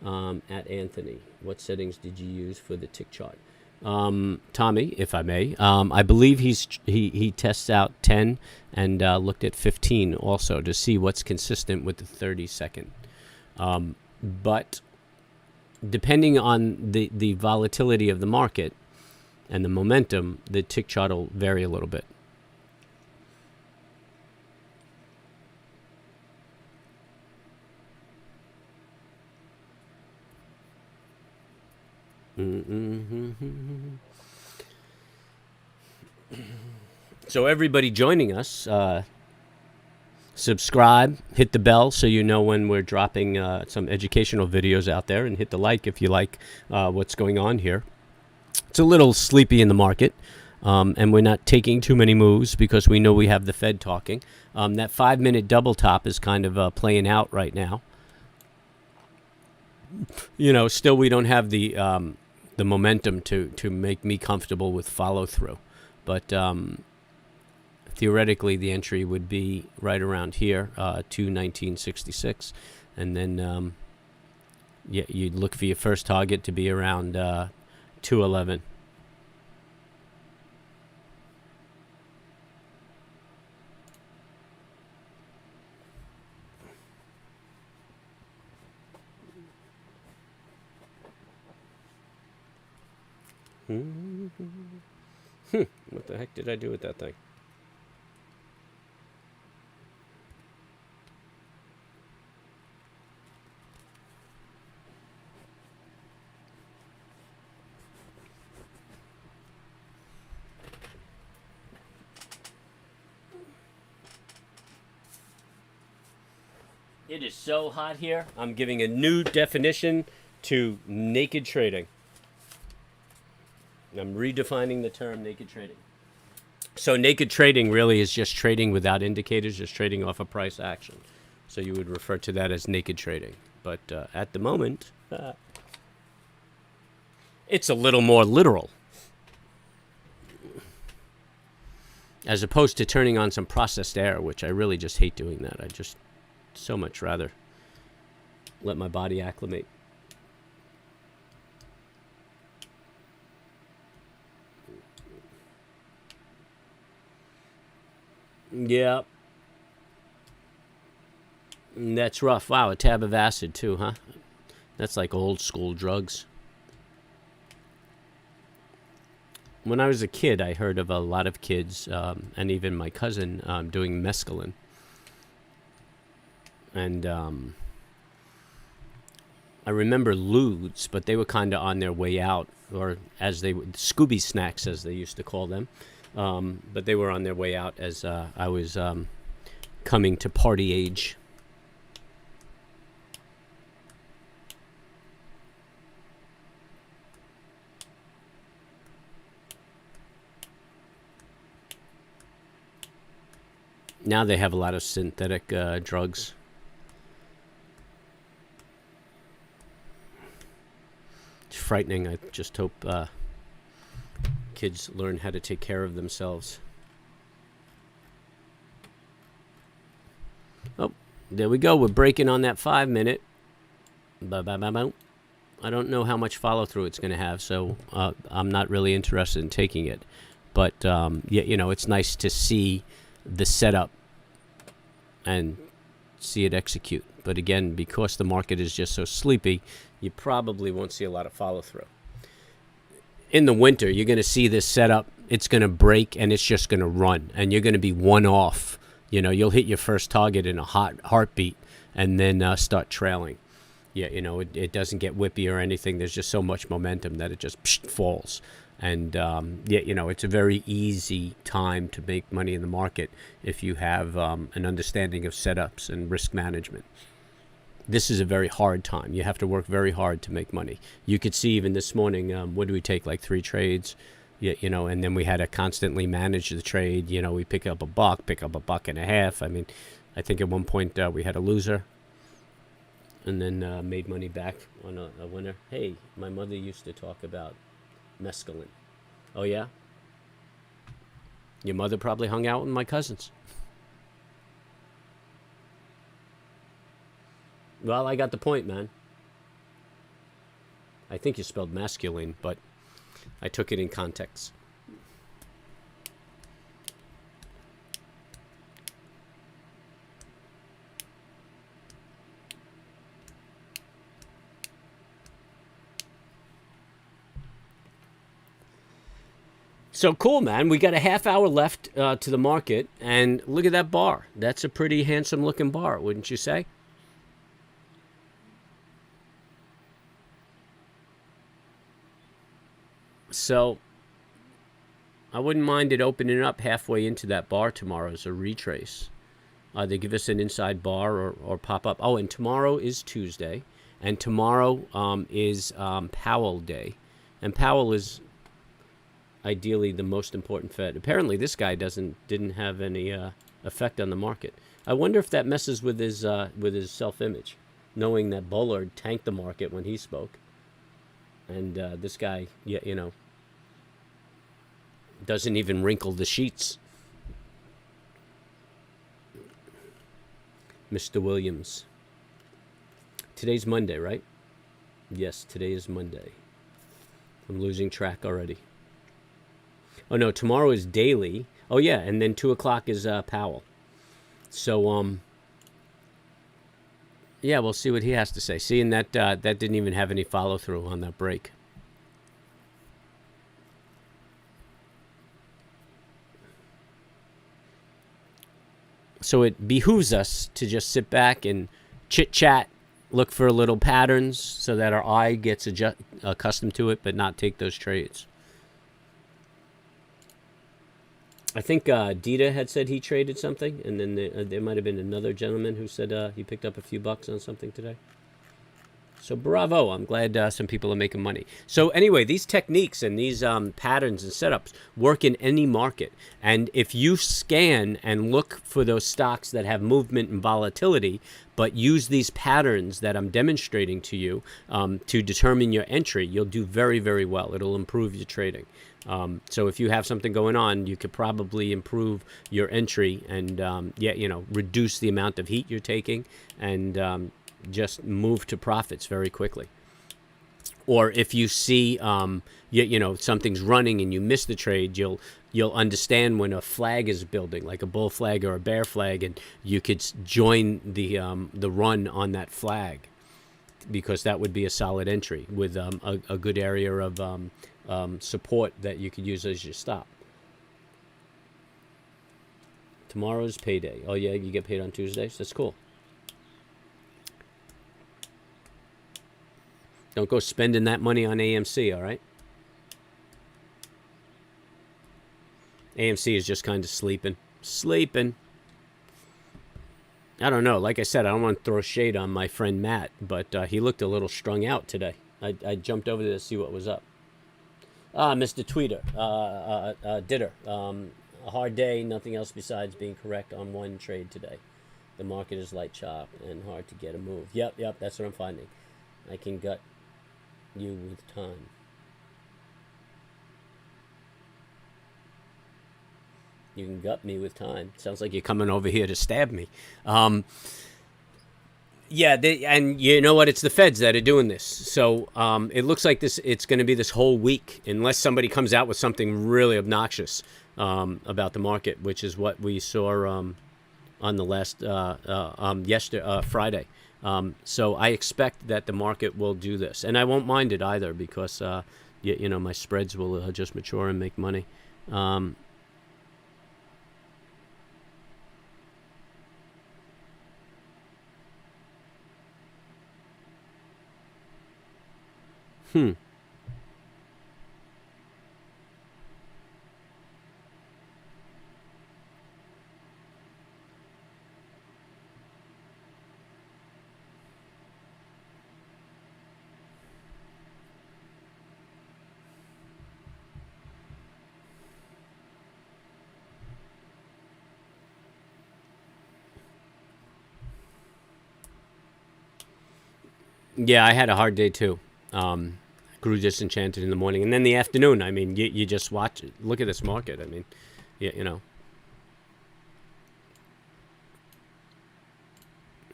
At Anthony, what settings did you use for the tick chart? Tommy, if I may, I believe he tests out 10 and looked at 15 also to see what's consistent with the 30-second. But depending on the volatility of the market and the momentum, the tick chart will vary a little bit. So everybody joining us, subscribe, hit the bell so you know when we're dropping some educational videos out there, and hit the like if you like what's going on here. It's a little sleepy in the market, and we're not taking too many moves because we know we have the Fed talking. That 5-minute double top is kind of playing out right now. You know, still we don't have the momentum to make me comfortable with follow through, but theoretically the entry would be right around here, 219.66, and then you'd look for your first target to be around 211. What the heck did I do with that thing? It is so hot here. I'm giving a new definition to naked trading. I'm redefining the term naked trading. So naked trading really is just trading without indicators, just trading off a price action. So you would refer to that as naked trading. But at the moment, it's a little more literal. As opposed to turning on some processed air, which I really just hate doing that. I just so much rather let my body acclimate. Yeah. That's rough. Wow, a tab of acid too, huh? That's like old school drugs. When I was a kid, I heard of a lot of kids, and even my cousin, doing mescaline. And I remember ludes, but they were kind of on their way out, or as they Scooby snacks, as they used to call them. But they were on their way out as I was coming to party age. Now they have a lot of synthetic drugs. It's frightening. I just hope kids learn how to take care of themselves. Oh, there we go. We're breaking on that 5-minute. I don't know how much follow through it's going to have, so I'm not really interested in taking it. But yeah, you know, it's nice to see the setup and see it execute. But again, because the market is just so sleepy, you probably won't see a lot of follow through. In the winter, you're going to see this setup. It's going to break and it's just going to run, and you're going to be one off. You know, you'll hit your first target in a hot heartbeat and then start trailing. Yeah, you know, it doesn't get whippy or anything. There's just so much momentum that it just falls. And, yeah, you know, it's a very easy time to make money in the market if you have an understanding of setups and risk management. This is a very hard time. You have to work very hard to make money. You could see even this morning, what do we take, like 3 trades? Yeah, you know, and then we had to constantly manage the trade. You know, we pick up $1, pick up $1.50. I mean, I think at one point we had a loser. and then made money back on a winner. Hey, my mother used to talk about mescaline. Oh yeah? Your mother probably hung out with my cousins. Well, I got the point, man. I think you spelled masculine, but I took it in context. So cool, man. We got a half hour left to the market, and look at that bar. That's a pretty handsome looking bar, wouldn't you say? So I wouldn't mind it opening up halfway into that bar tomorrow as a retrace. They give us an inside bar or pop up. Oh, and tomorrow is Tuesday, and tomorrow is Powell Day, and Powell is ideally the most important Fed. Apparently, this guy didn't have any effect on the market. I wonder if that messes with his self-image, knowing that Bullard tanked the market when he spoke, and this guy, doesn't even wrinkle the sheets. Mr. Williams. Today's Monday, right? Yes, today is Monday. I'm losing track already. Oh no, tomorrow is daily. Oh yeah, and then 2 o'clock is Powell. So yeah, we'll see what he has to say. Seeing that that didn't even have any follow through on that break. So it behooves us to just sit back and chit-chat, look for little patterns so that our eye gets accustomed to it, but not take those trades. I think Dita had said he traded something, and then there might have been another gentleman who said he picked up a few bucks on something today. So bravo, I'm glad some people are making money. So anyway, these techniques and these patterns and setups work in any market. And if you scan and look for those stocks that have movement and volatility, but use these patterns that I'm demonstrating to you to determine your entry, you'll do very, very well. It'll improve your trading. So if you have something going on, you could probably improve your entry and reduce the amount of heat you're taking and just move to profits very quickly. Or if you see something's running and you miss the trade, you'll understand when a flag is building, like a bull flag or a bear flag, and you could join the run on that flag, because that would be a solid entry with a good area of support that you could use as your stop. Tomorrow's payday. Oh yeah, you get paid on Tuesdays? That's cool. Don't go spending that money on AMC, all right? AMC is just kind of sleeping. I don't know. Like I said, I don't want to throw shade on my friend Matt, but he looked a little strung out today. I jumped over there to see what was up. Mr. Tweeter, Ditter. A hard day, nothing else besides being correct on one trade today. The market is light chop and hard to get a move. Yep, that's what I'm finding. I can gut you with time. You can gut me with time. Sounds like you're coming over here to stab me. And you know what? It's the feds that are doing this. So it looks like it's going to be this whole week, unless somebody comes out with something really obnoxious about the market, which is what we saw on the last Friday. So I expect that the market will do this, and I won't mind it either, because my spreads will just mature and make money. Yeah, I had a hard day too. Grew disenchanted in the morning, and then the afternoon. I mean, you just watch it. Look at this market. I mean, you know,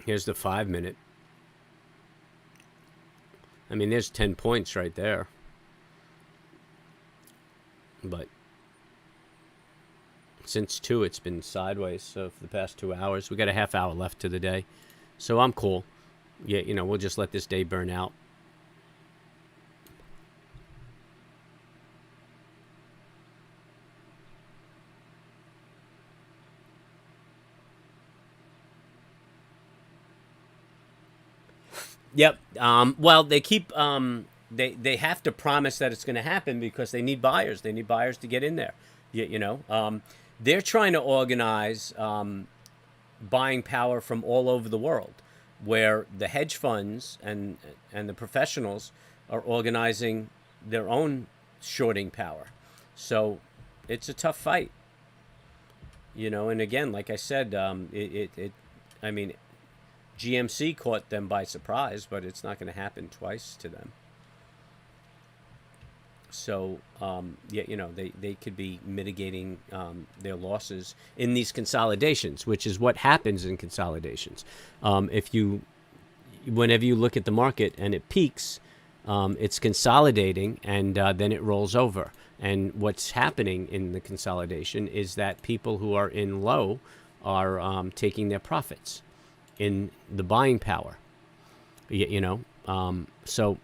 here's the 5 minute. I mean, there's 10 points right there. But since 2, it's been sideways. So for the past 2 hours, we got a half hour left to the day. So I'm cool. Yeah, you know, we'll just let this day burn out. Yep. Well, they keep they have to promise that it's going to happen because they need buyers. They need buyers to get in there. You know, they're trying to organize buying power from all over the world, where the hedge funds and the professionals are organizing their own shorting power. So it's a tough fight. You know, and again, like I said, I mean, GMC caught them by surprise, but it's not going to happen twice to them. So, yeah, you know, they could be mitigating their losses in these consolidations, which is what happens in consolidations. Whenever you look at the market and it peaks, it's consolidating and then it rolls over. And what's happening in the consolidation is that people who are in low are taking their profits in the buying power, you know. So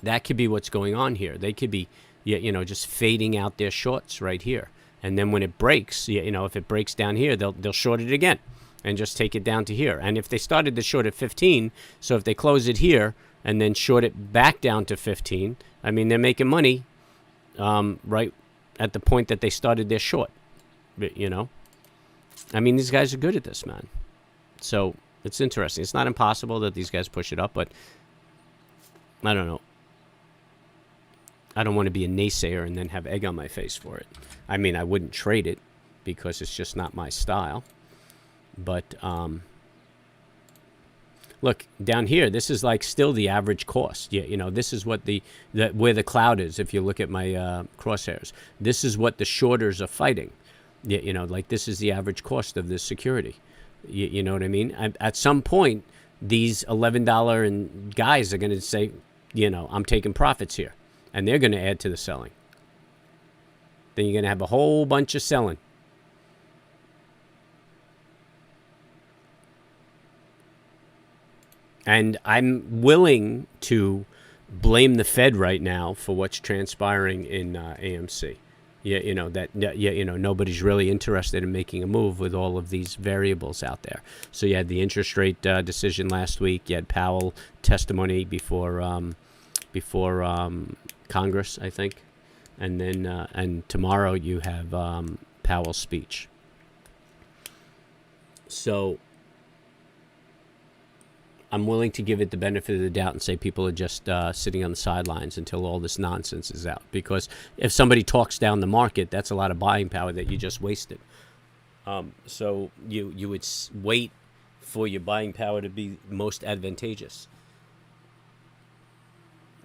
that could be what's going on here. They could be, you know, just fading out their shorts right here. And then when it breaks, you know, if it breaks down here, they'll short it again and just take it down to here. And if they started to short at 15, so if they close it here and then short it back down to 15, I mean, they're making money right at the point that they started their short, you know. I mean, these guys are good at this, man. So it's interesting. It's not impossible that these guys push it up, but I don't know. I don't want to be a naysayer and then have egg on my face for it. I mean, I wouldn't trade it because it's just not my style. But look, down here, this is like still the average cost. Yeah, you know, this is what where the cloud is. If you look at my crosshairs, this is what the shorters are fighting. Yeah, you know, like this is the average cost of this security. You know what I mean? At some point, these $11 and guys are going to say, you know, I'm taking profits here. And they're going to add to the selling. Then you're going to have a whole bunch of selling. And I'm willing to blame the Fed right now for what's transpiring in AMC. Yeah, you know you know, nobody's really interested in making a move with all of these variables out there. So you had the interest rate decision last week. You had Powell testimony before Congress, I think, and then and tomorrow you have Powell's speech. So I'm willing to give it the benefit of the doubt and say people are just sitting on the sidelines until all this nonsense is out. Because if somebody talks down the market, that's a lot of buying power that you just wasted. So you would wait for your buying power to be most advantageous.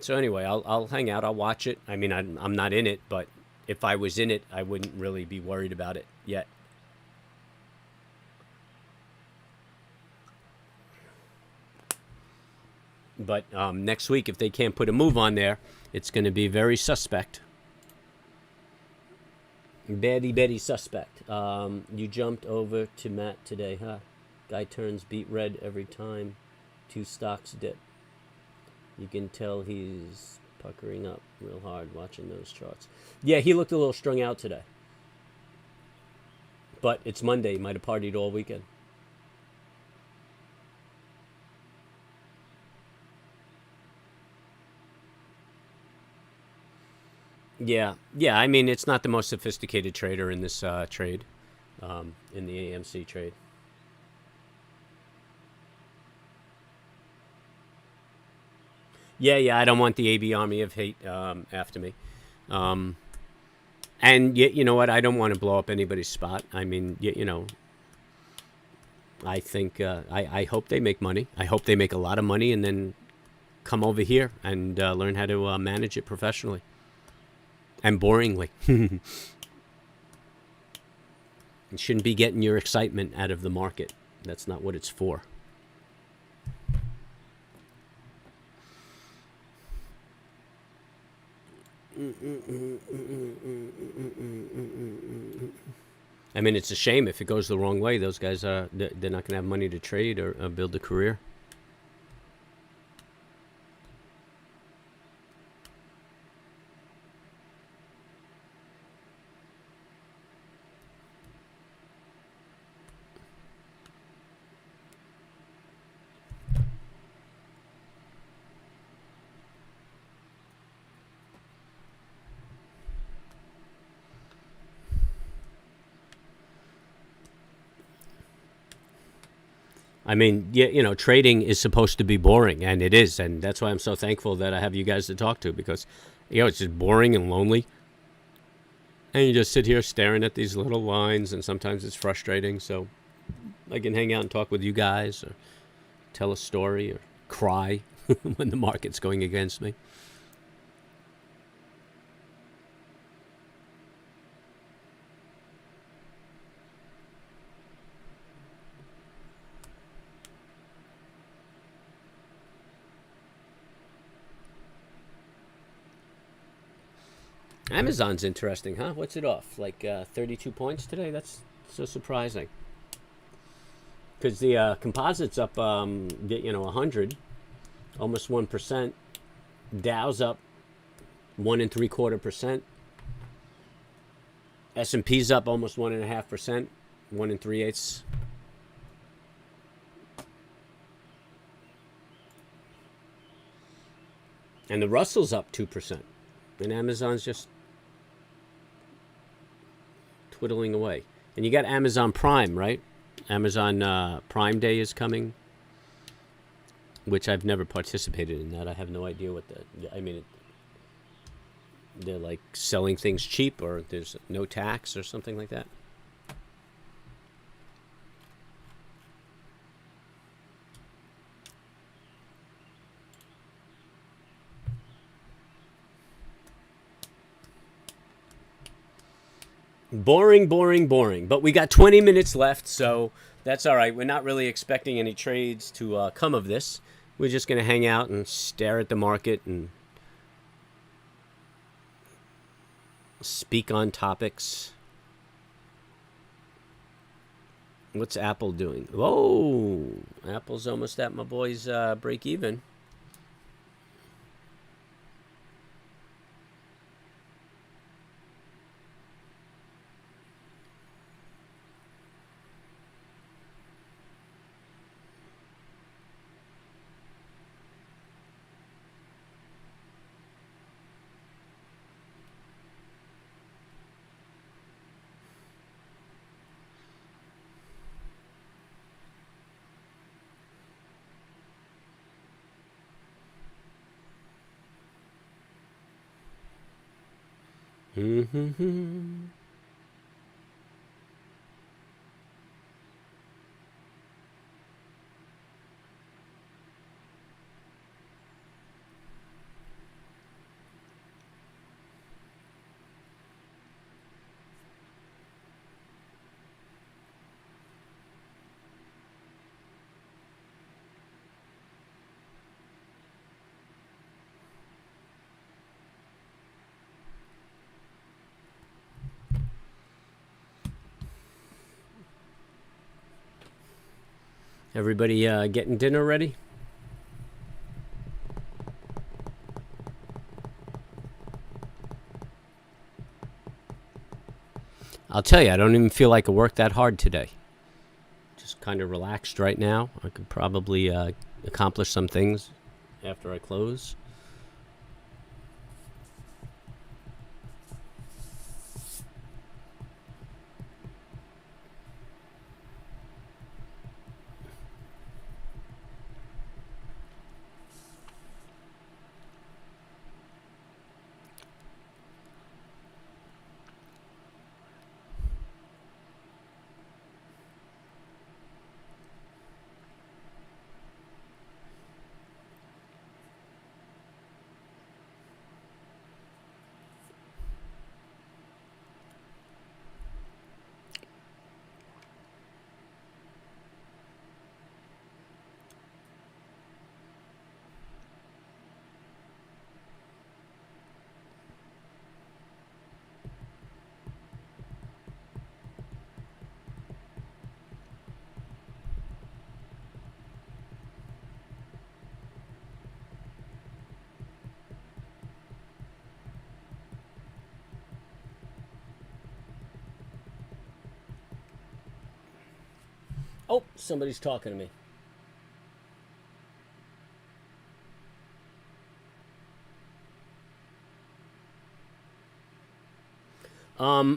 So anyway, I'll hang out. I'll watch it. I mean, I'm not in it, but if I was in it, I wouldn't really be worried about it yet. But next week, if they can't put a move on there, it's going to be very suspect. Very suspect. You jumped over to Matt today, huh? Guy turns beet red every time 2 stocks dip. You can tell he's puckering up real hard watching those charts. Yeah, he looked a little strung out today. But it's Monday. He might have partied all weekend. Yeah. I mean, it's not the most sophisticated trader in this trade, in the AMC trade. Yeah. I don't want the AB army of hate after me. And you know what? I don't want to blow up anybody's spot. I mean, you know, I think I hope they make money. I hope they make a lot of money and then come over here and learn how to manage it professionally and boringly. It shouldn't be getting your excitement out of the market. That's not what it's for. I mean, it's a shame if it goes the wrong way. Those guys they're not going to have money to trade or build a career. I mean, yeah, you know, trading is supposed to be boring, and it is, and that's why I'm so thankful that I have you guys to talk to, because, you know, it's just boring and lonely, and you just sit here staring at these little lines, and sometimes it's frustrating. So I can hang out and talk with you guys, or tell a story, or cry when the market's going against me. Amazon's interesting, huh? What's it off? Like 32 points today? That's so surprising. Because the composite's up, you know, 100, almost 1%. Dow's up 1.75%. S&P's up almost 1.5%, 1 3/8. And the Russell's up 2%. And Amazon's just twiddling away. And you got Amazon Prime, right? Amazon Prime Day is coming, which I've never participated in that. I have no idea what I mean, they're like selling things cheap, or there's no tax or something like that. Boring, boring, boring. But we got 20 minutes left, so that's all right. We're not really expecting any trades to come of this. We're just going to hang out and stare at the market and speak on topics. What's Apple doing? Whoa, Apple's almost at my boy's break even. Everybody getting dinner ready? I'll tell you, I don't even feel like I worked that hard today. Just kind of relaxed right now. I could probably accomplish some things after I close. Oh, somebody's talking to me.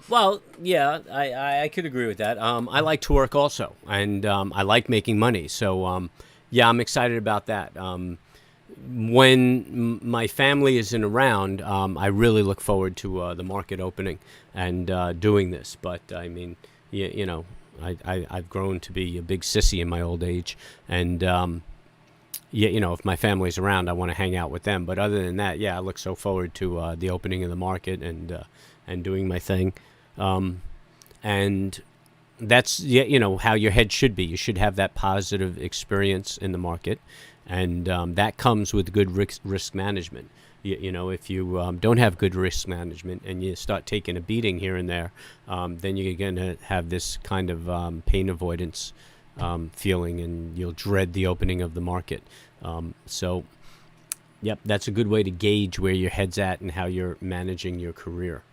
Well, yeah, I could agree with that. I like to work also, and I like making money. So, yeah, I'm excited about that. When my family isn't around, I really look forward to the market opening and doing this. But I mean, you know, I've grown to be a big sissy in my old age, and yeah, you know, if my family's around, I want to hang out with them. But other than that, yeah, I look so forward to the opening of the market and doing my thing, and that's, yeah, you know, how your head should be. You should have that positive experience in the market, and that comes with good risk management. You know, if you don't have good risk management and you start taking a beating here and there, then you're going to have this kind of pain avoidance feeling, and you'll dread the opening of the market. So, yep, that's a good way to gauge where your head's at and how you're managing your career.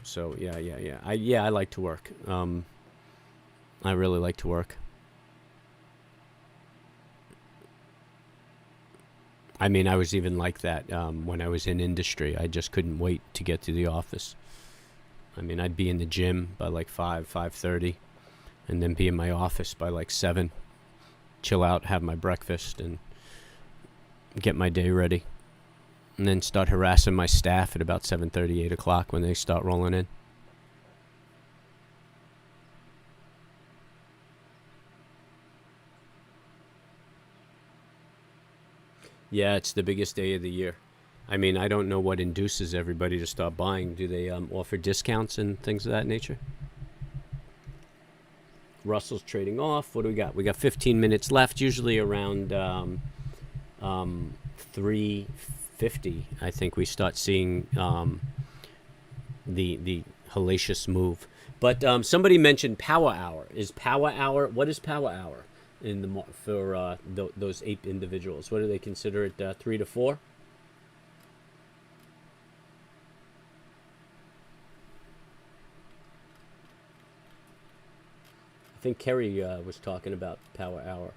So, yeah. I like to work. I really like to work. I mean, I was even like that when I was in industry. I just couldn't wait to get to the office. I mean, I'd be in the gym by like 5:30, and then be in my office by like 7, chill out, have my breakfast, and get my day ready, and then start harassing my staff at about 7:30, 8 o'clock when they start rolling in. Yeah, it's the biggest day of the year. I mean, I don't know what induces everybody to start buying. Do they offer discounts and things of that nature? Russell's trading off. What do we got? We got 15 minutes left, usually around 3:50. I think we start seeing the hellacious move. But somebody mentioned power hour. Is power hour? What is power hour in the for those 8 individuals? What do they consider it? 3 to 4. I think Kerry was talking about power hour.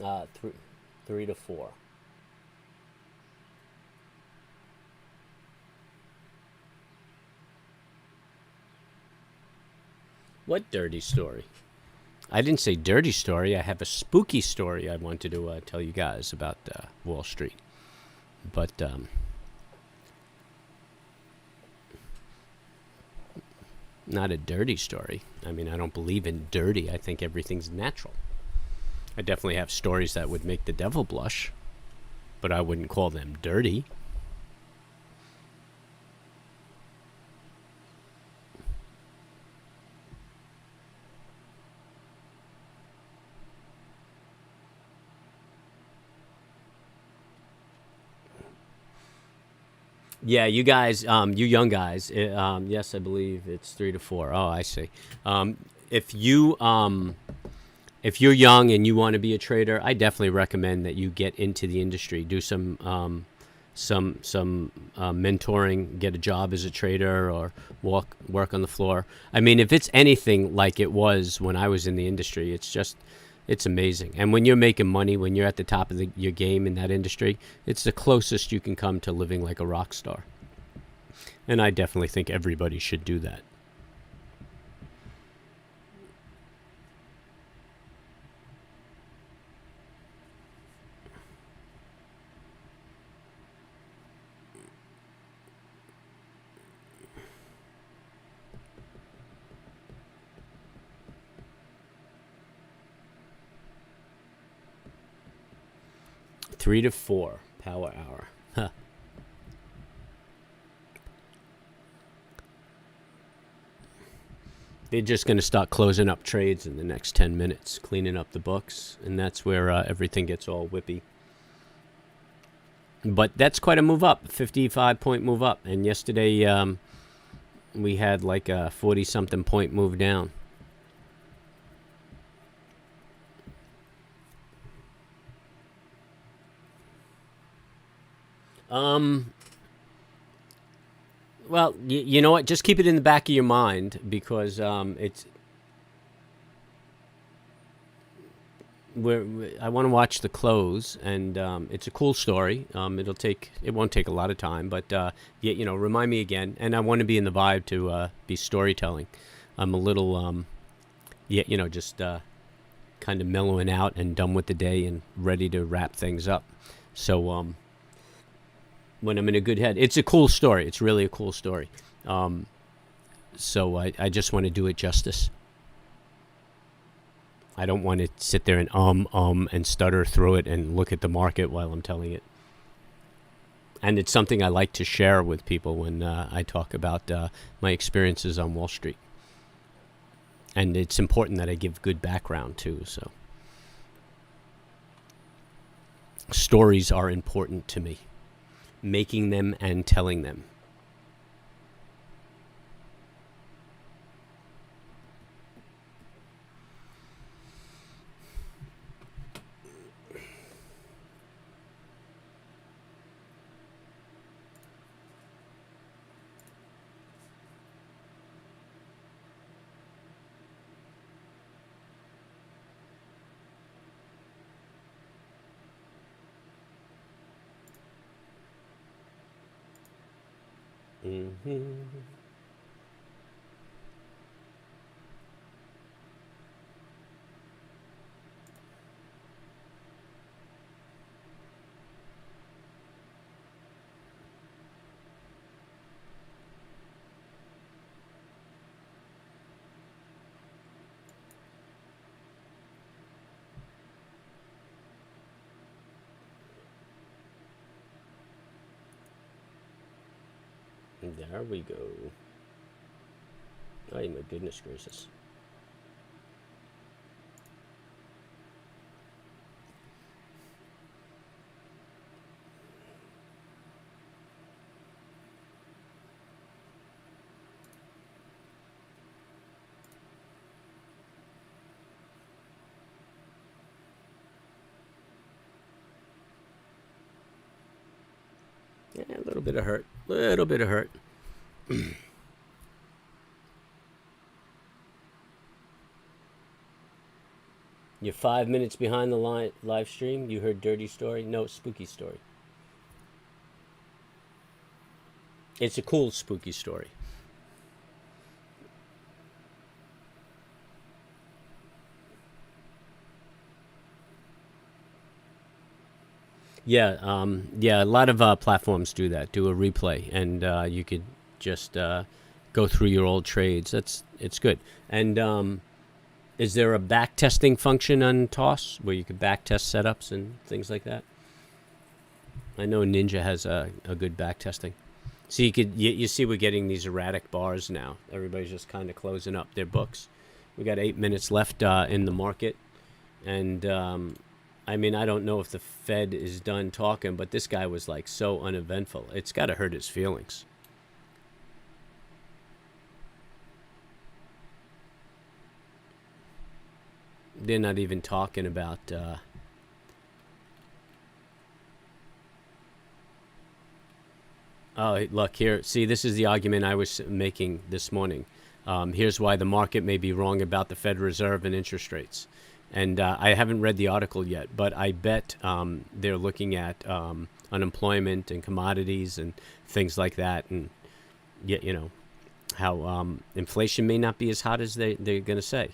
Uh, 3 to 4. What dirty story? I didn't say dirty story. I have a spooky story I wanted to tell you guys about Wall Street. But not a dirty story. I mean, I don't believe in dirty. I think everything's natural. I definitely have stories that would make the devil blush, but I wouldn't call them dirty. Yeah, you guys, you young guys. Yes, I believe it's 3 to 4. Oh, I see. Um, if you if you're young and you want to be a trader, I definitely recommend that you get into the industry, do some mentoring, get a job as a trader, or work on the floor. I mean, if it's anything like it was when I was in the industry, it's amazing. And when you're making money, when you're at the top of your game in that industry, it's the closest you can come to living like a rock star. And I definitely think everybody should do that. 3 to 4 power hour. Huh. They're just going to start closing up trades in the next 10 minutes, cleaning up the books, and that's where everything gets all whippy. But that's quite a move up, 55-point move up. And yesterday we had like a 40-something point move down. Well, you know what? Just keep it in the back of your mind because it's. I want to watch the close, and it's a cool story. It won't take a lot of time, but remind me again. And I want to be in the vibe to be storytelling. I'm a little, just kind of mellowing out and done with the day and ready to wrap things up. So when I'm in a good head, it's a cool story. It's really a cool story. So I just want to do it justice. I don't want to sit there and and stutter through it and look at the market while I'm telling it. And it's something I like to share with people when I talk about my experiences on Wall Street. And it's important that I give good background too. So stories are important to me, making them and telling them. Mm-hmm. There we go. Oh, my goodness gracious. Yeah, a little bit of hurt. Little bit of hurt. You're 5 minutes behind the live stream. You heard dirty story? No, spooky story. It's a cool spooky story. Yeah, a lot of platforms do that. Do a replay, and you could just go through your old trades. It's good. And is there a back testing function on TOS where you could back test setups and things like that? I know Ninja has a good back testing. So you see we're getting these erratic bars now. Everybody's just kind of closing up their books. We got 8 minutes left in the market, and I mean, I don't know if the Fed is done talking, but this guy was like so uneventful. It's got to hurt his feelings. They're not even talking about oh, look here. See, this is the argument I was making this morning. Here's why the market may be wrong about the Fed Reserve and interest rates. And I haven't read the article yet, but I bet they're looking at unemployment and commodities and things like that. And yet, how inflation may not be as hot as they're going to say.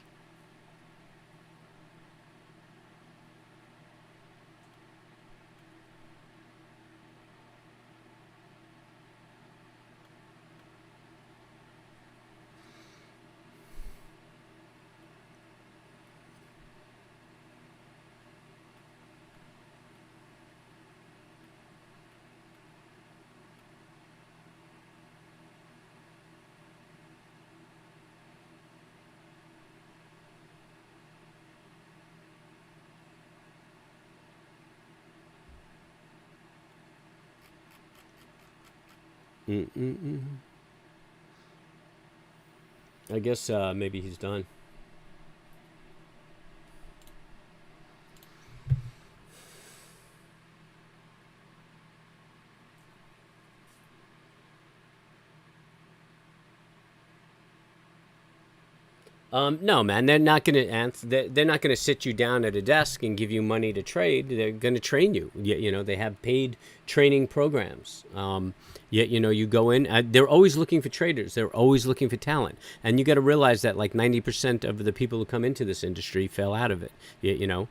Mm-mm-mm. I guess maybe he's done. No, man, they're not going to answer. They're not going to sit you down at a desk and give you money to trade. They're going to train you. You know, they have paid training programs. Yet, you know, you go in. They're always looking for traders. They're always looking for talent. And you got to realize that like 90% of the people who come into this industry fell out of it. You know,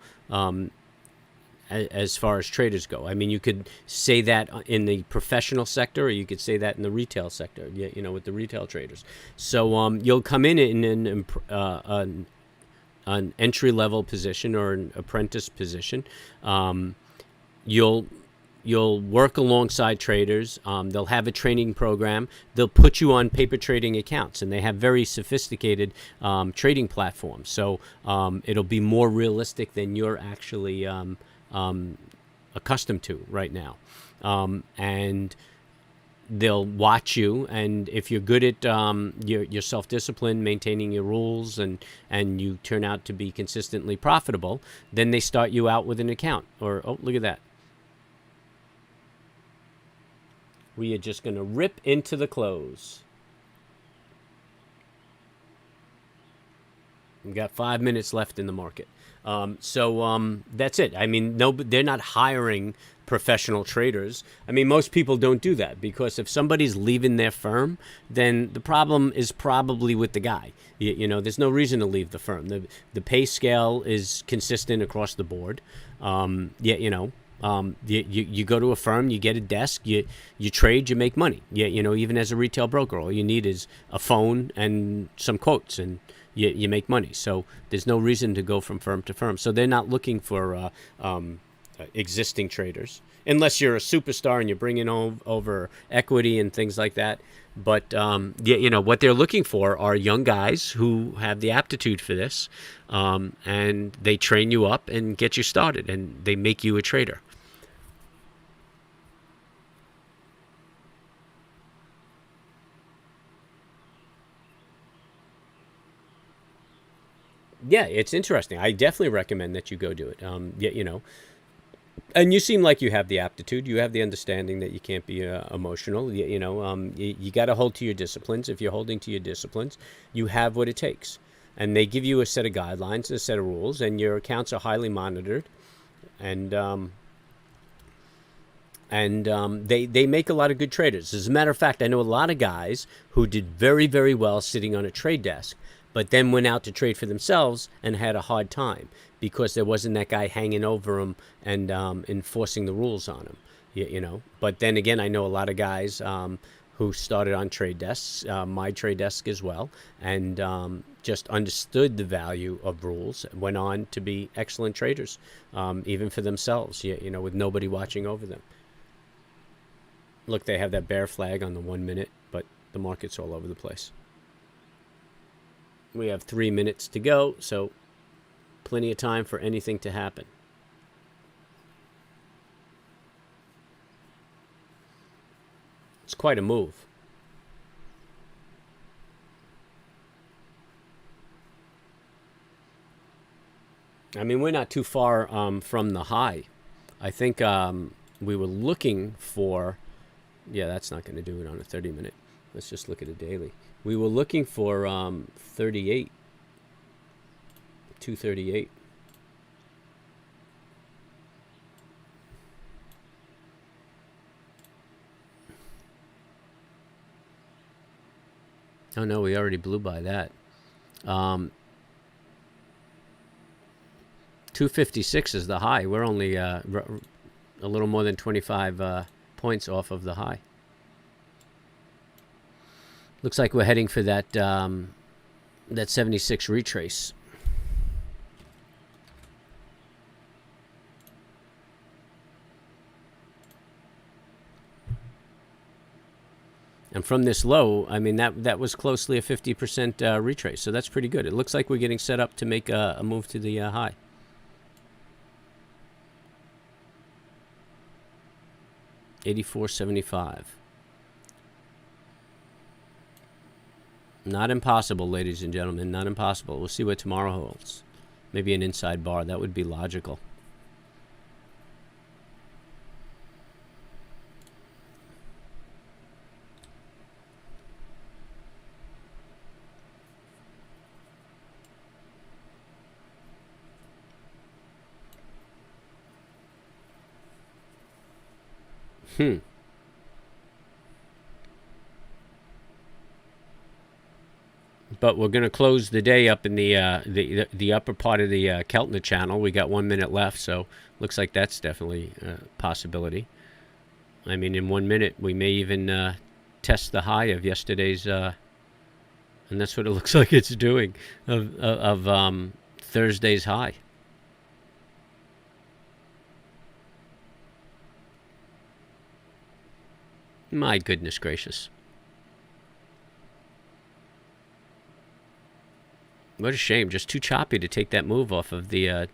as far as traders go. I mean, you could say that in the professional sector, or you could say that in the retail sector, you know, with the retail traders. So you'll come in an entry-level position or an apprentice position. You'll work alongside traders. They'll have a training program. They'll put you on paper trading accounts, and they have very sophisticated trading platforms. So it'll be more realistic than you're actually accustomed to right now. And they'll watch you, and if you're good at your self-discipline, maintaining your rules, and you turn out to be consistently profitable, then they start you out with an account. Or, oh, look at that. We are just going to rip into the close. We've got 5 minutes left in the market. So that's it. I mean, no, they're not hiring professional traders. I mean, most people don't do that, because if somebody's leaving their firm, then the problem is probably with the guy. You know, there's no reason to leave the firm. The pay scale is consistent across the board. You know, you go to a firm, you get a desk, you trade, you make money. You know, even as a retail broker, all you need is a phone and some quotes, and you make money. So there's no reason to go from firm to firm. So they're not looking for existing traders, unless you're a superstar and you're bringing over equity and things like that. But you know, what they're looking for are young guys who have the aptitude for this, and they train you up and get you started, and they make you a trader. Yeah, it's interesting. I definitely recommend that you go do it. You know, and you seem like you have the aptitude. You have the understanding that you can't be emotional. You know, you got to hold to your disciplines. If you're holding to your disciplines, you have what it takes. And they give you a set of guidelines, a set of rules, and your accounts are highly monitored. And they make a lot of good traders. As a matter of fact, I know a lot of guys who did very, very well sitting on a trade desk, but then went out to trade for themselves and had a hard time because there wasn't that guy hanging over them and enforcing the rules on them. You know. But then again, I know a lot of guys who started on trade desks, my trade desk as well, and just understood the value of rules, went on to be excellent traders, even for themselves, you know, with nobody watching over them. Look, they have that bear flag on the 1 minute, but the market's all over the place. We have 3 minutes to go, so plenty of time for anything to happen. It's quite a move. I mean, we're not too far from the high. I think we were looking for... Yeah, that's not going to do it on a 30-minute. Let's just look at a daily. We were looking for 38, 238. Oh, no, we already blew by that. 256 is the high. We're only a little more than 25 points off of the high. Looks like we're heading for that 76 retrace. And from this low, I mean, that was closely a 50% retrace, so that's pretty good. It looks like we're getting set up to make a move to the high. $84.75. Not impossible, ladies and gentlemen. Not impossible. We'll see what tomorrow holds. Maybe an inside bar. That would be logical. But we're going to close the day up in the upper part of the Keltner channel. We got 1 minute left, so looks like that's definitely a possibility. I mean, in 1 minute, we may even test the high of yesterday's, and that's what it looks like it's doing, of Thursday's high. My goodness gracious. What a shame. Just too choppy to take that move off of the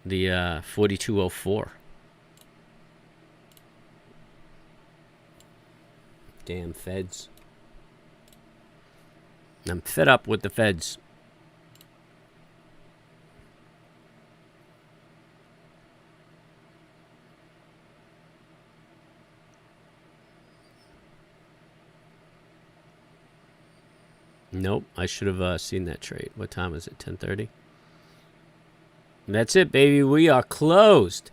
4204. Damn feds. I'm fed up with the feds. Nope, I should have seen that trade. What time is it? 10:30? That's it, baby. We are closed.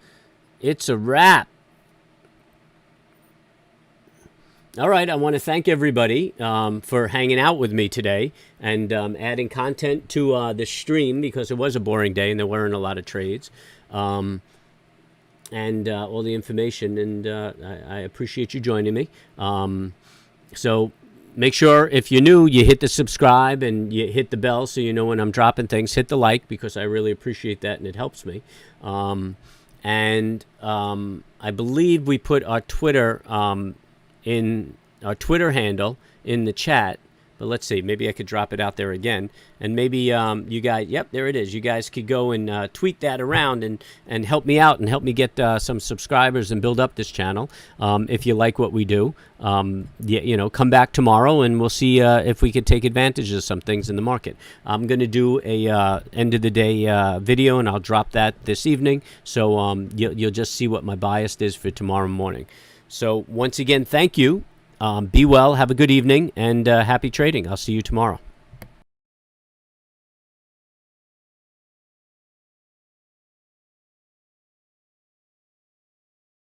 It's a wrap. All right, I want to thank everybody for hanging out with me today and adding content to the stream, because it was a boring day and there weren't a lot of trades. And all the information, and I appreciate you joining me. So make sure, if you're new, you hit the subscribe and you hit the bell so you know when I'm dropping things. Hit the like, because I really appreciate that and it helps me. I believe we put our Twitter in our Twitter handle in the chat. But let's see, maybe I could drop it out there again. And maybe you guys, yep, there it is. You guys could go and tweet that around and help me out and help me get some subscribers and build up this channel. If you like what we do, you know, come back tomorrow and we'll see if we could take advantage of some things in the market. I'm going to do a end of the day video, and I'll drop that this evening. So you'll just see what my bias is for tomorrow morning. So once again, thank you. Be well, have a good evening, and happy trading. I'll see you tomorrow.